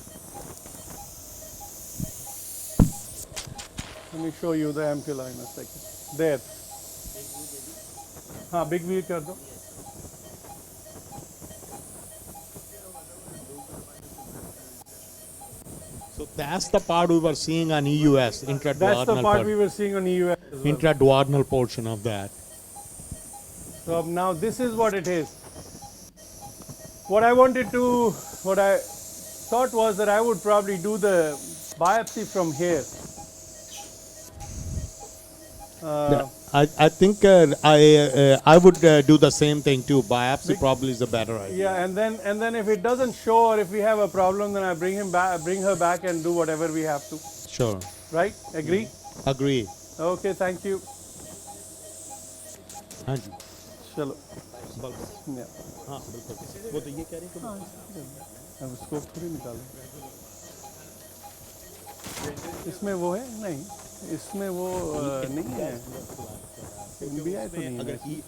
Let me show you the ampulla in a second. There. हाँ, big view कर दो. So that's the part we were seeing on EUS, intraduodenal. That's the part we were seeing on EUS as well. Intraduodenal portion of that. So now this is what it is. What I thought was that I would probably do the biopsy from here. I think I would do the same thing too. Biopsy probably is a better idea. Yeah, and then if it doesn't show or if we have a problem, then I bring her back and do whatever we have to. Sure. Right? Agree? Agree. Okay, thank you. हाँ जी. चलो. Yeah. हाँ बिल्कुल. वो तो ये कह रही है कि अब स्कोप थोड़ी निकालो. इसमें वो है नहीं. इसमें वो नहीं है. NBI तो नहीं है.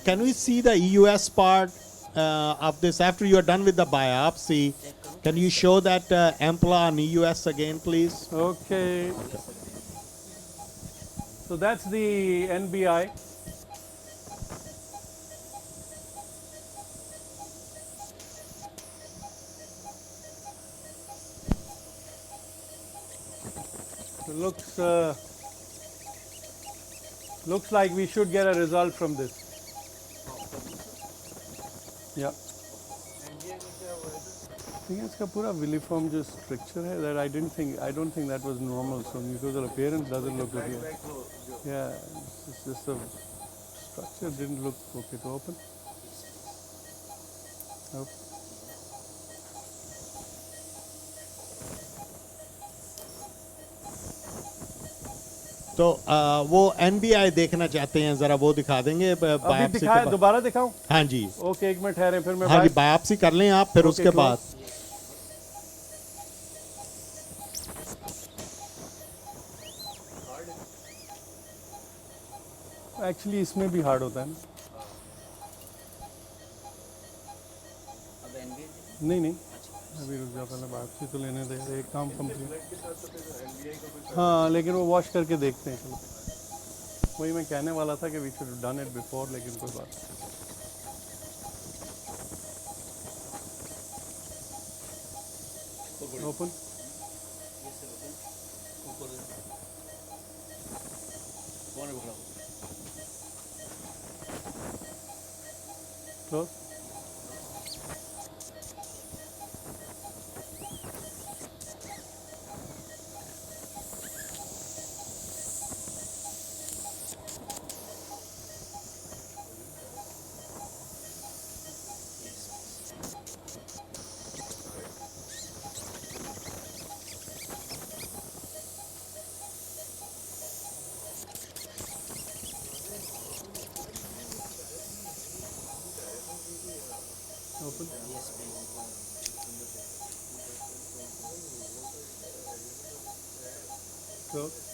Can we see the EUS part of this after you are done with the biopsy? Can you show that ampulla on EUS again, please? Okay. So that's the NBI. Looks like we should get a result from this. Yeah. इसका पूरा villiform जो structure है that I don't think that was normal. So because the appearance doesn't look good. Yeah, it's just the structure didn't look okay to open. Nope. तो वो NBI देखना चाहते हैं, जरा वो दिखा देंगे अभी दिखाया, दोबारा दिखाऊं? हाँ जी. ओके, एक मिनट ठहरे, फिर मैं हाँ जी, बायोप्सी कर लें आप, फिर उसके बाद. एक्चुअली इसमें भी हार्ड होता है ना. नहीं अभी रुक जा, पहले बायोप्सी तो लेने दे, एक काम कंप्लीट. हाँ, लेकिन वो वॉश करके देखते हैं. चलो, वही मैं कहने वाला था कि we should done it before, लेकिन कोई बात. Open. Close. Open. Close.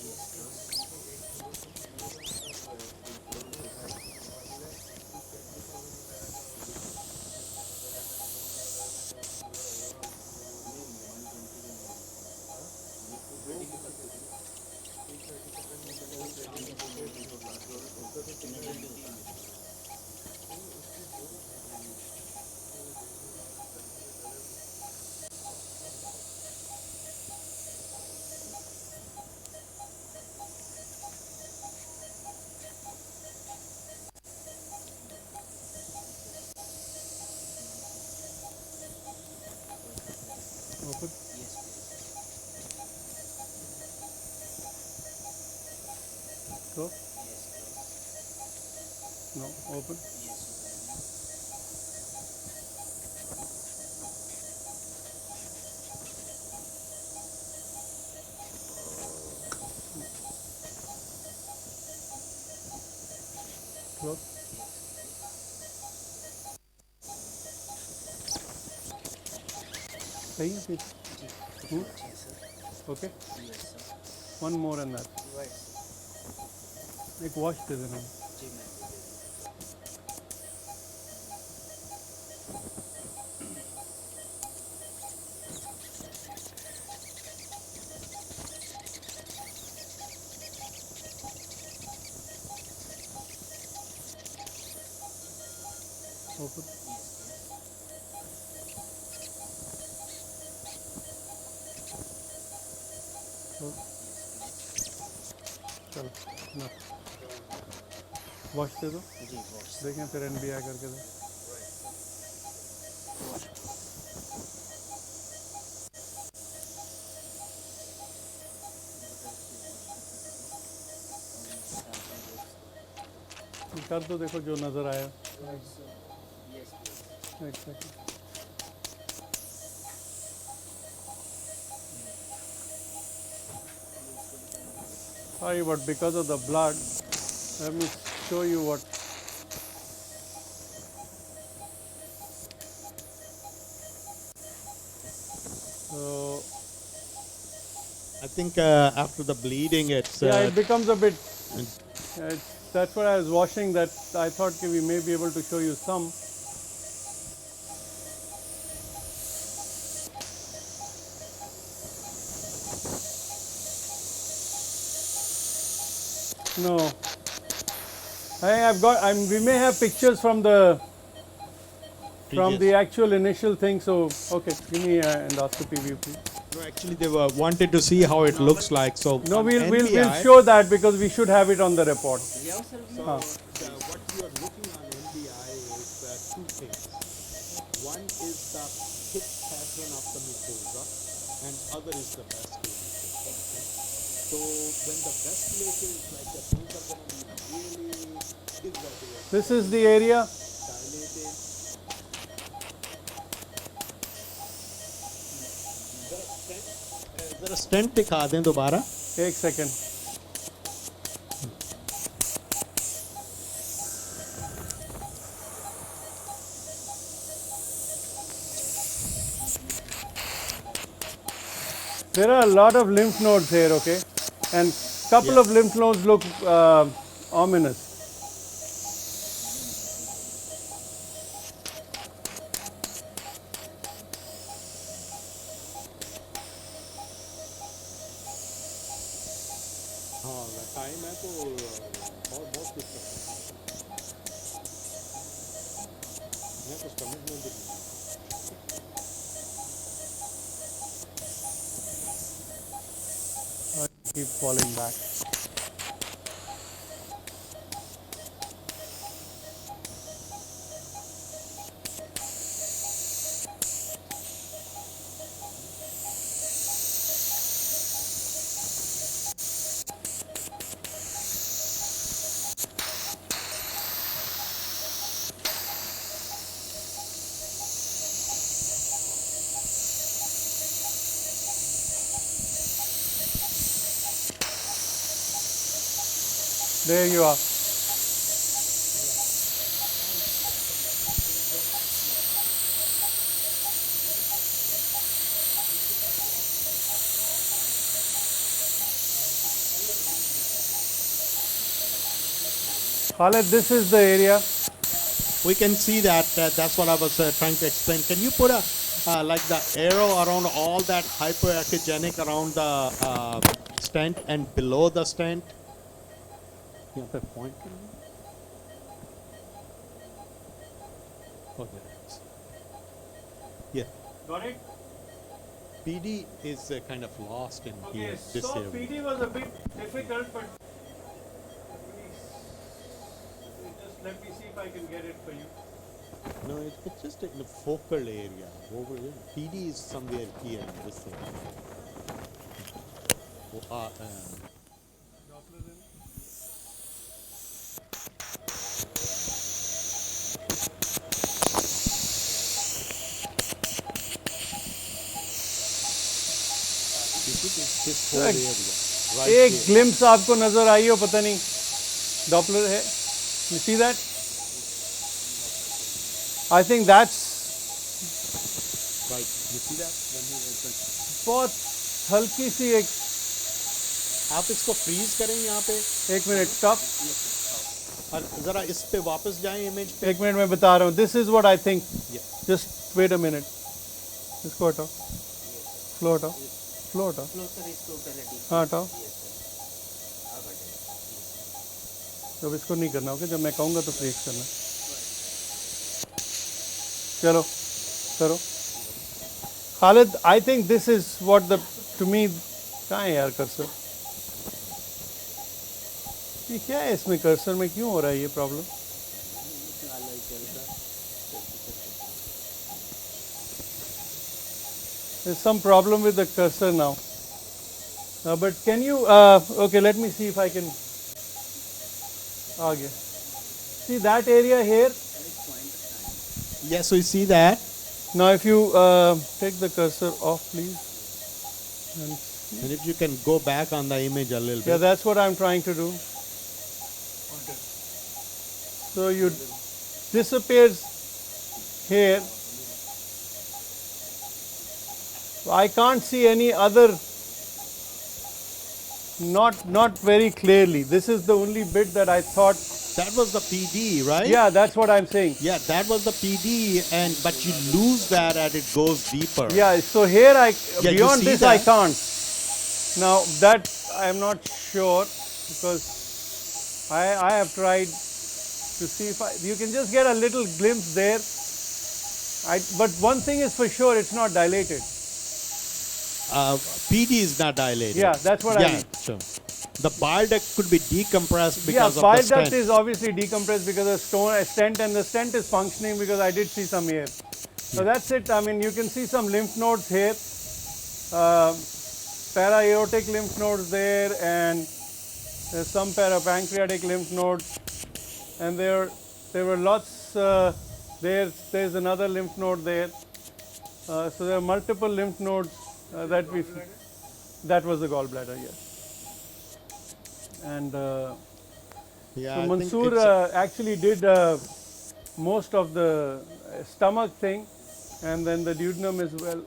Open. Close. No. Open. Close. सही है फिर? Okay. One more and that. एक wash दे देना. Open. चलो ना वॉश दे दो देखें फिर NBI करके दो कर दो देखो जो नज़र आया एक second sorry but because of the blood let me show you what so I think after the bleeding it's yeah it becomes a bit that's what I was washing that I thought we may be able to show you some no we may have pictures from the actual initial thing so okay give me an endoscopy view please no actually they wanted to see how it looks like so no we'll show that because we should have it on the report so what you are looking on NBI is two things one is the thick pattern of the mucosa and other is the vasculature okay? So when the vasculature is like that those are going to be really big vasculature this is the area dilated जरा stent दिखा दें दोबारा एक second there are a lot of lymph nodes here okay and couple of lymph nodes look ominous time है तो बहुत कुछ कर सकते हैं मैं कुछ कमिटमेंट भी नहीं Keep falling back. There you are. Khaled, this is the area. We can see that. That's what I was trying to explain. Can you put a like the arrow around all that hyperechogenic around the stent and below the stent? Yeah, the point. Oh, there it is. Yeah. Got it? PD is kind of lost in Okay, here. This so area. PD was a bit difficult, but just let me see if I can get it for you. No, it's just in the focal area. Over here. PD is somewhere here in this area. This whole area. Right एक here. Glimpse आपको नजर आई हो पता नहीं Doppler है you see that I think that's Right. You see that? बहुत हल्की सी एक आप इसको फ्रीज करें यहाँ पे एक मिनट स्टॉप और जरा इस पे वापस जाएं इमेज पे एक मिनट मैं बता रहा हूँ this is what I think just wait a minute इसको हटाओ फ्लो हटाओ फ्लो हटाओ हाँ हटाओ जब इसको नहीं करना ओके जब मैं कहूँगा तो फ्रीज करना चलो करो Khalid I think this is what the tumour कहाँ है यार कर्सर ये क्या है इसमें कर्सर में क्यों हो रहा है ये problem There's some problem with the cursor now. But can you, okay, let me see if I can, okay. See that area here? Yes, we see that. Now if you take the cursor off, please. And if you can go back on the image a little bit. Yeah, that's what I'm trying to do. So you disappears here. I can't see any other, not very clearly. This is the only bit that I thought. That was the PD, right? Yeah, that's what I'm saying. Yeah, that was the PD, but you lose that as it goes deeper. Yeah, so here beyond this that? I can't. Now that I am not sure because I have tried to see if you can just get a little glimpse there. But one thing is for sure, it's not dilated. PD is not dilated. Yeah, that's what I mean. So the bile duct could be decompressed because of bile the stent. duct is obviously decompressed because of stent, and the stent is functioning because I did see some here. So that's it. I mean, you can see some lymph nodes here, para-aortic lymph nodes there, and there's some parapancreatic lymph nodes, and there were lots. There's another lymph node there. So there are multiple lymph nodes that was the gallbladder, yes. And so Mansoor actually did most of the stomach thing, and then the duodenum as well.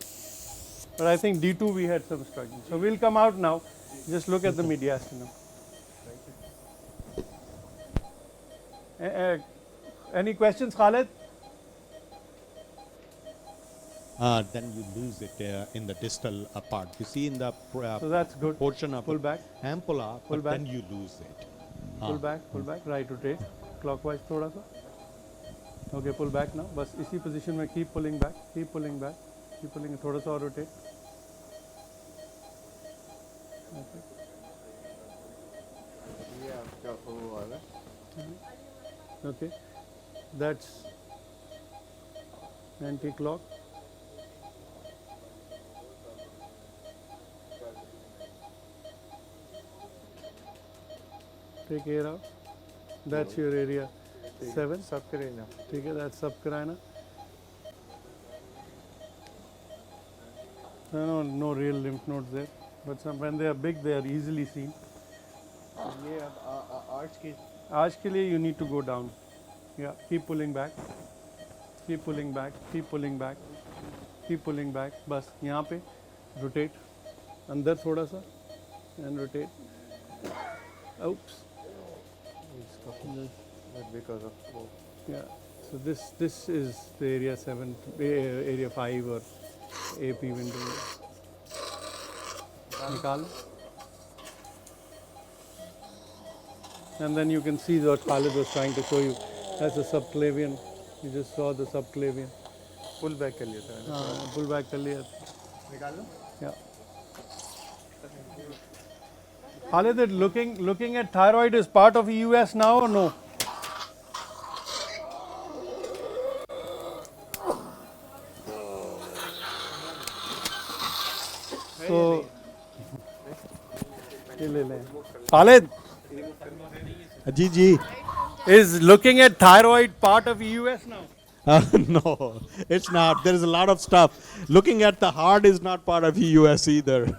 But I think D2 we had some struggling. So we'll come out now. Just look at the mediastinum. Any questions, Khalid? Then you lose it in the distal part. You see in the so that's good. Portion of pull back. ampulla, Pull but back. then you lose it. Pull back, right rotate, clockwise थोड़ा सा. Okay, pull back now. बस इसी position में keep pulling back, keep pulling back, keep pulling. थोड़ा सा और rotate. Okay. Okay, that's anti-clock. Take air out. That's your area 7. Subcarina. Okay, that's subcarina. No real lymph nodes there, but when they are big, they are easily seen. ये arch की आज के लिए you need to go down. Yeah, keep pulling back. Keep pulling back. Keep pulling back. Keep pulling back. बस यहाँ पे rotate. अंदर थोड़ा सा and rotate. Oops. because of Yeah. So this is the area 7, area 5 or AP window. निकालो. And then you can see what Khalid was trying to show you. That's a subclavian. You just saw the subclavian. pull back कर लिया था. Pull back कर लिया. निकाल लो. Yeah. Khalid, looking at thyroid is part of EUS now or no? So, Khalid, Ji. is looking at thyroid part of EUS now? No, it's not. There is a lot of stuff. Looking at the heart is not part of EUS either.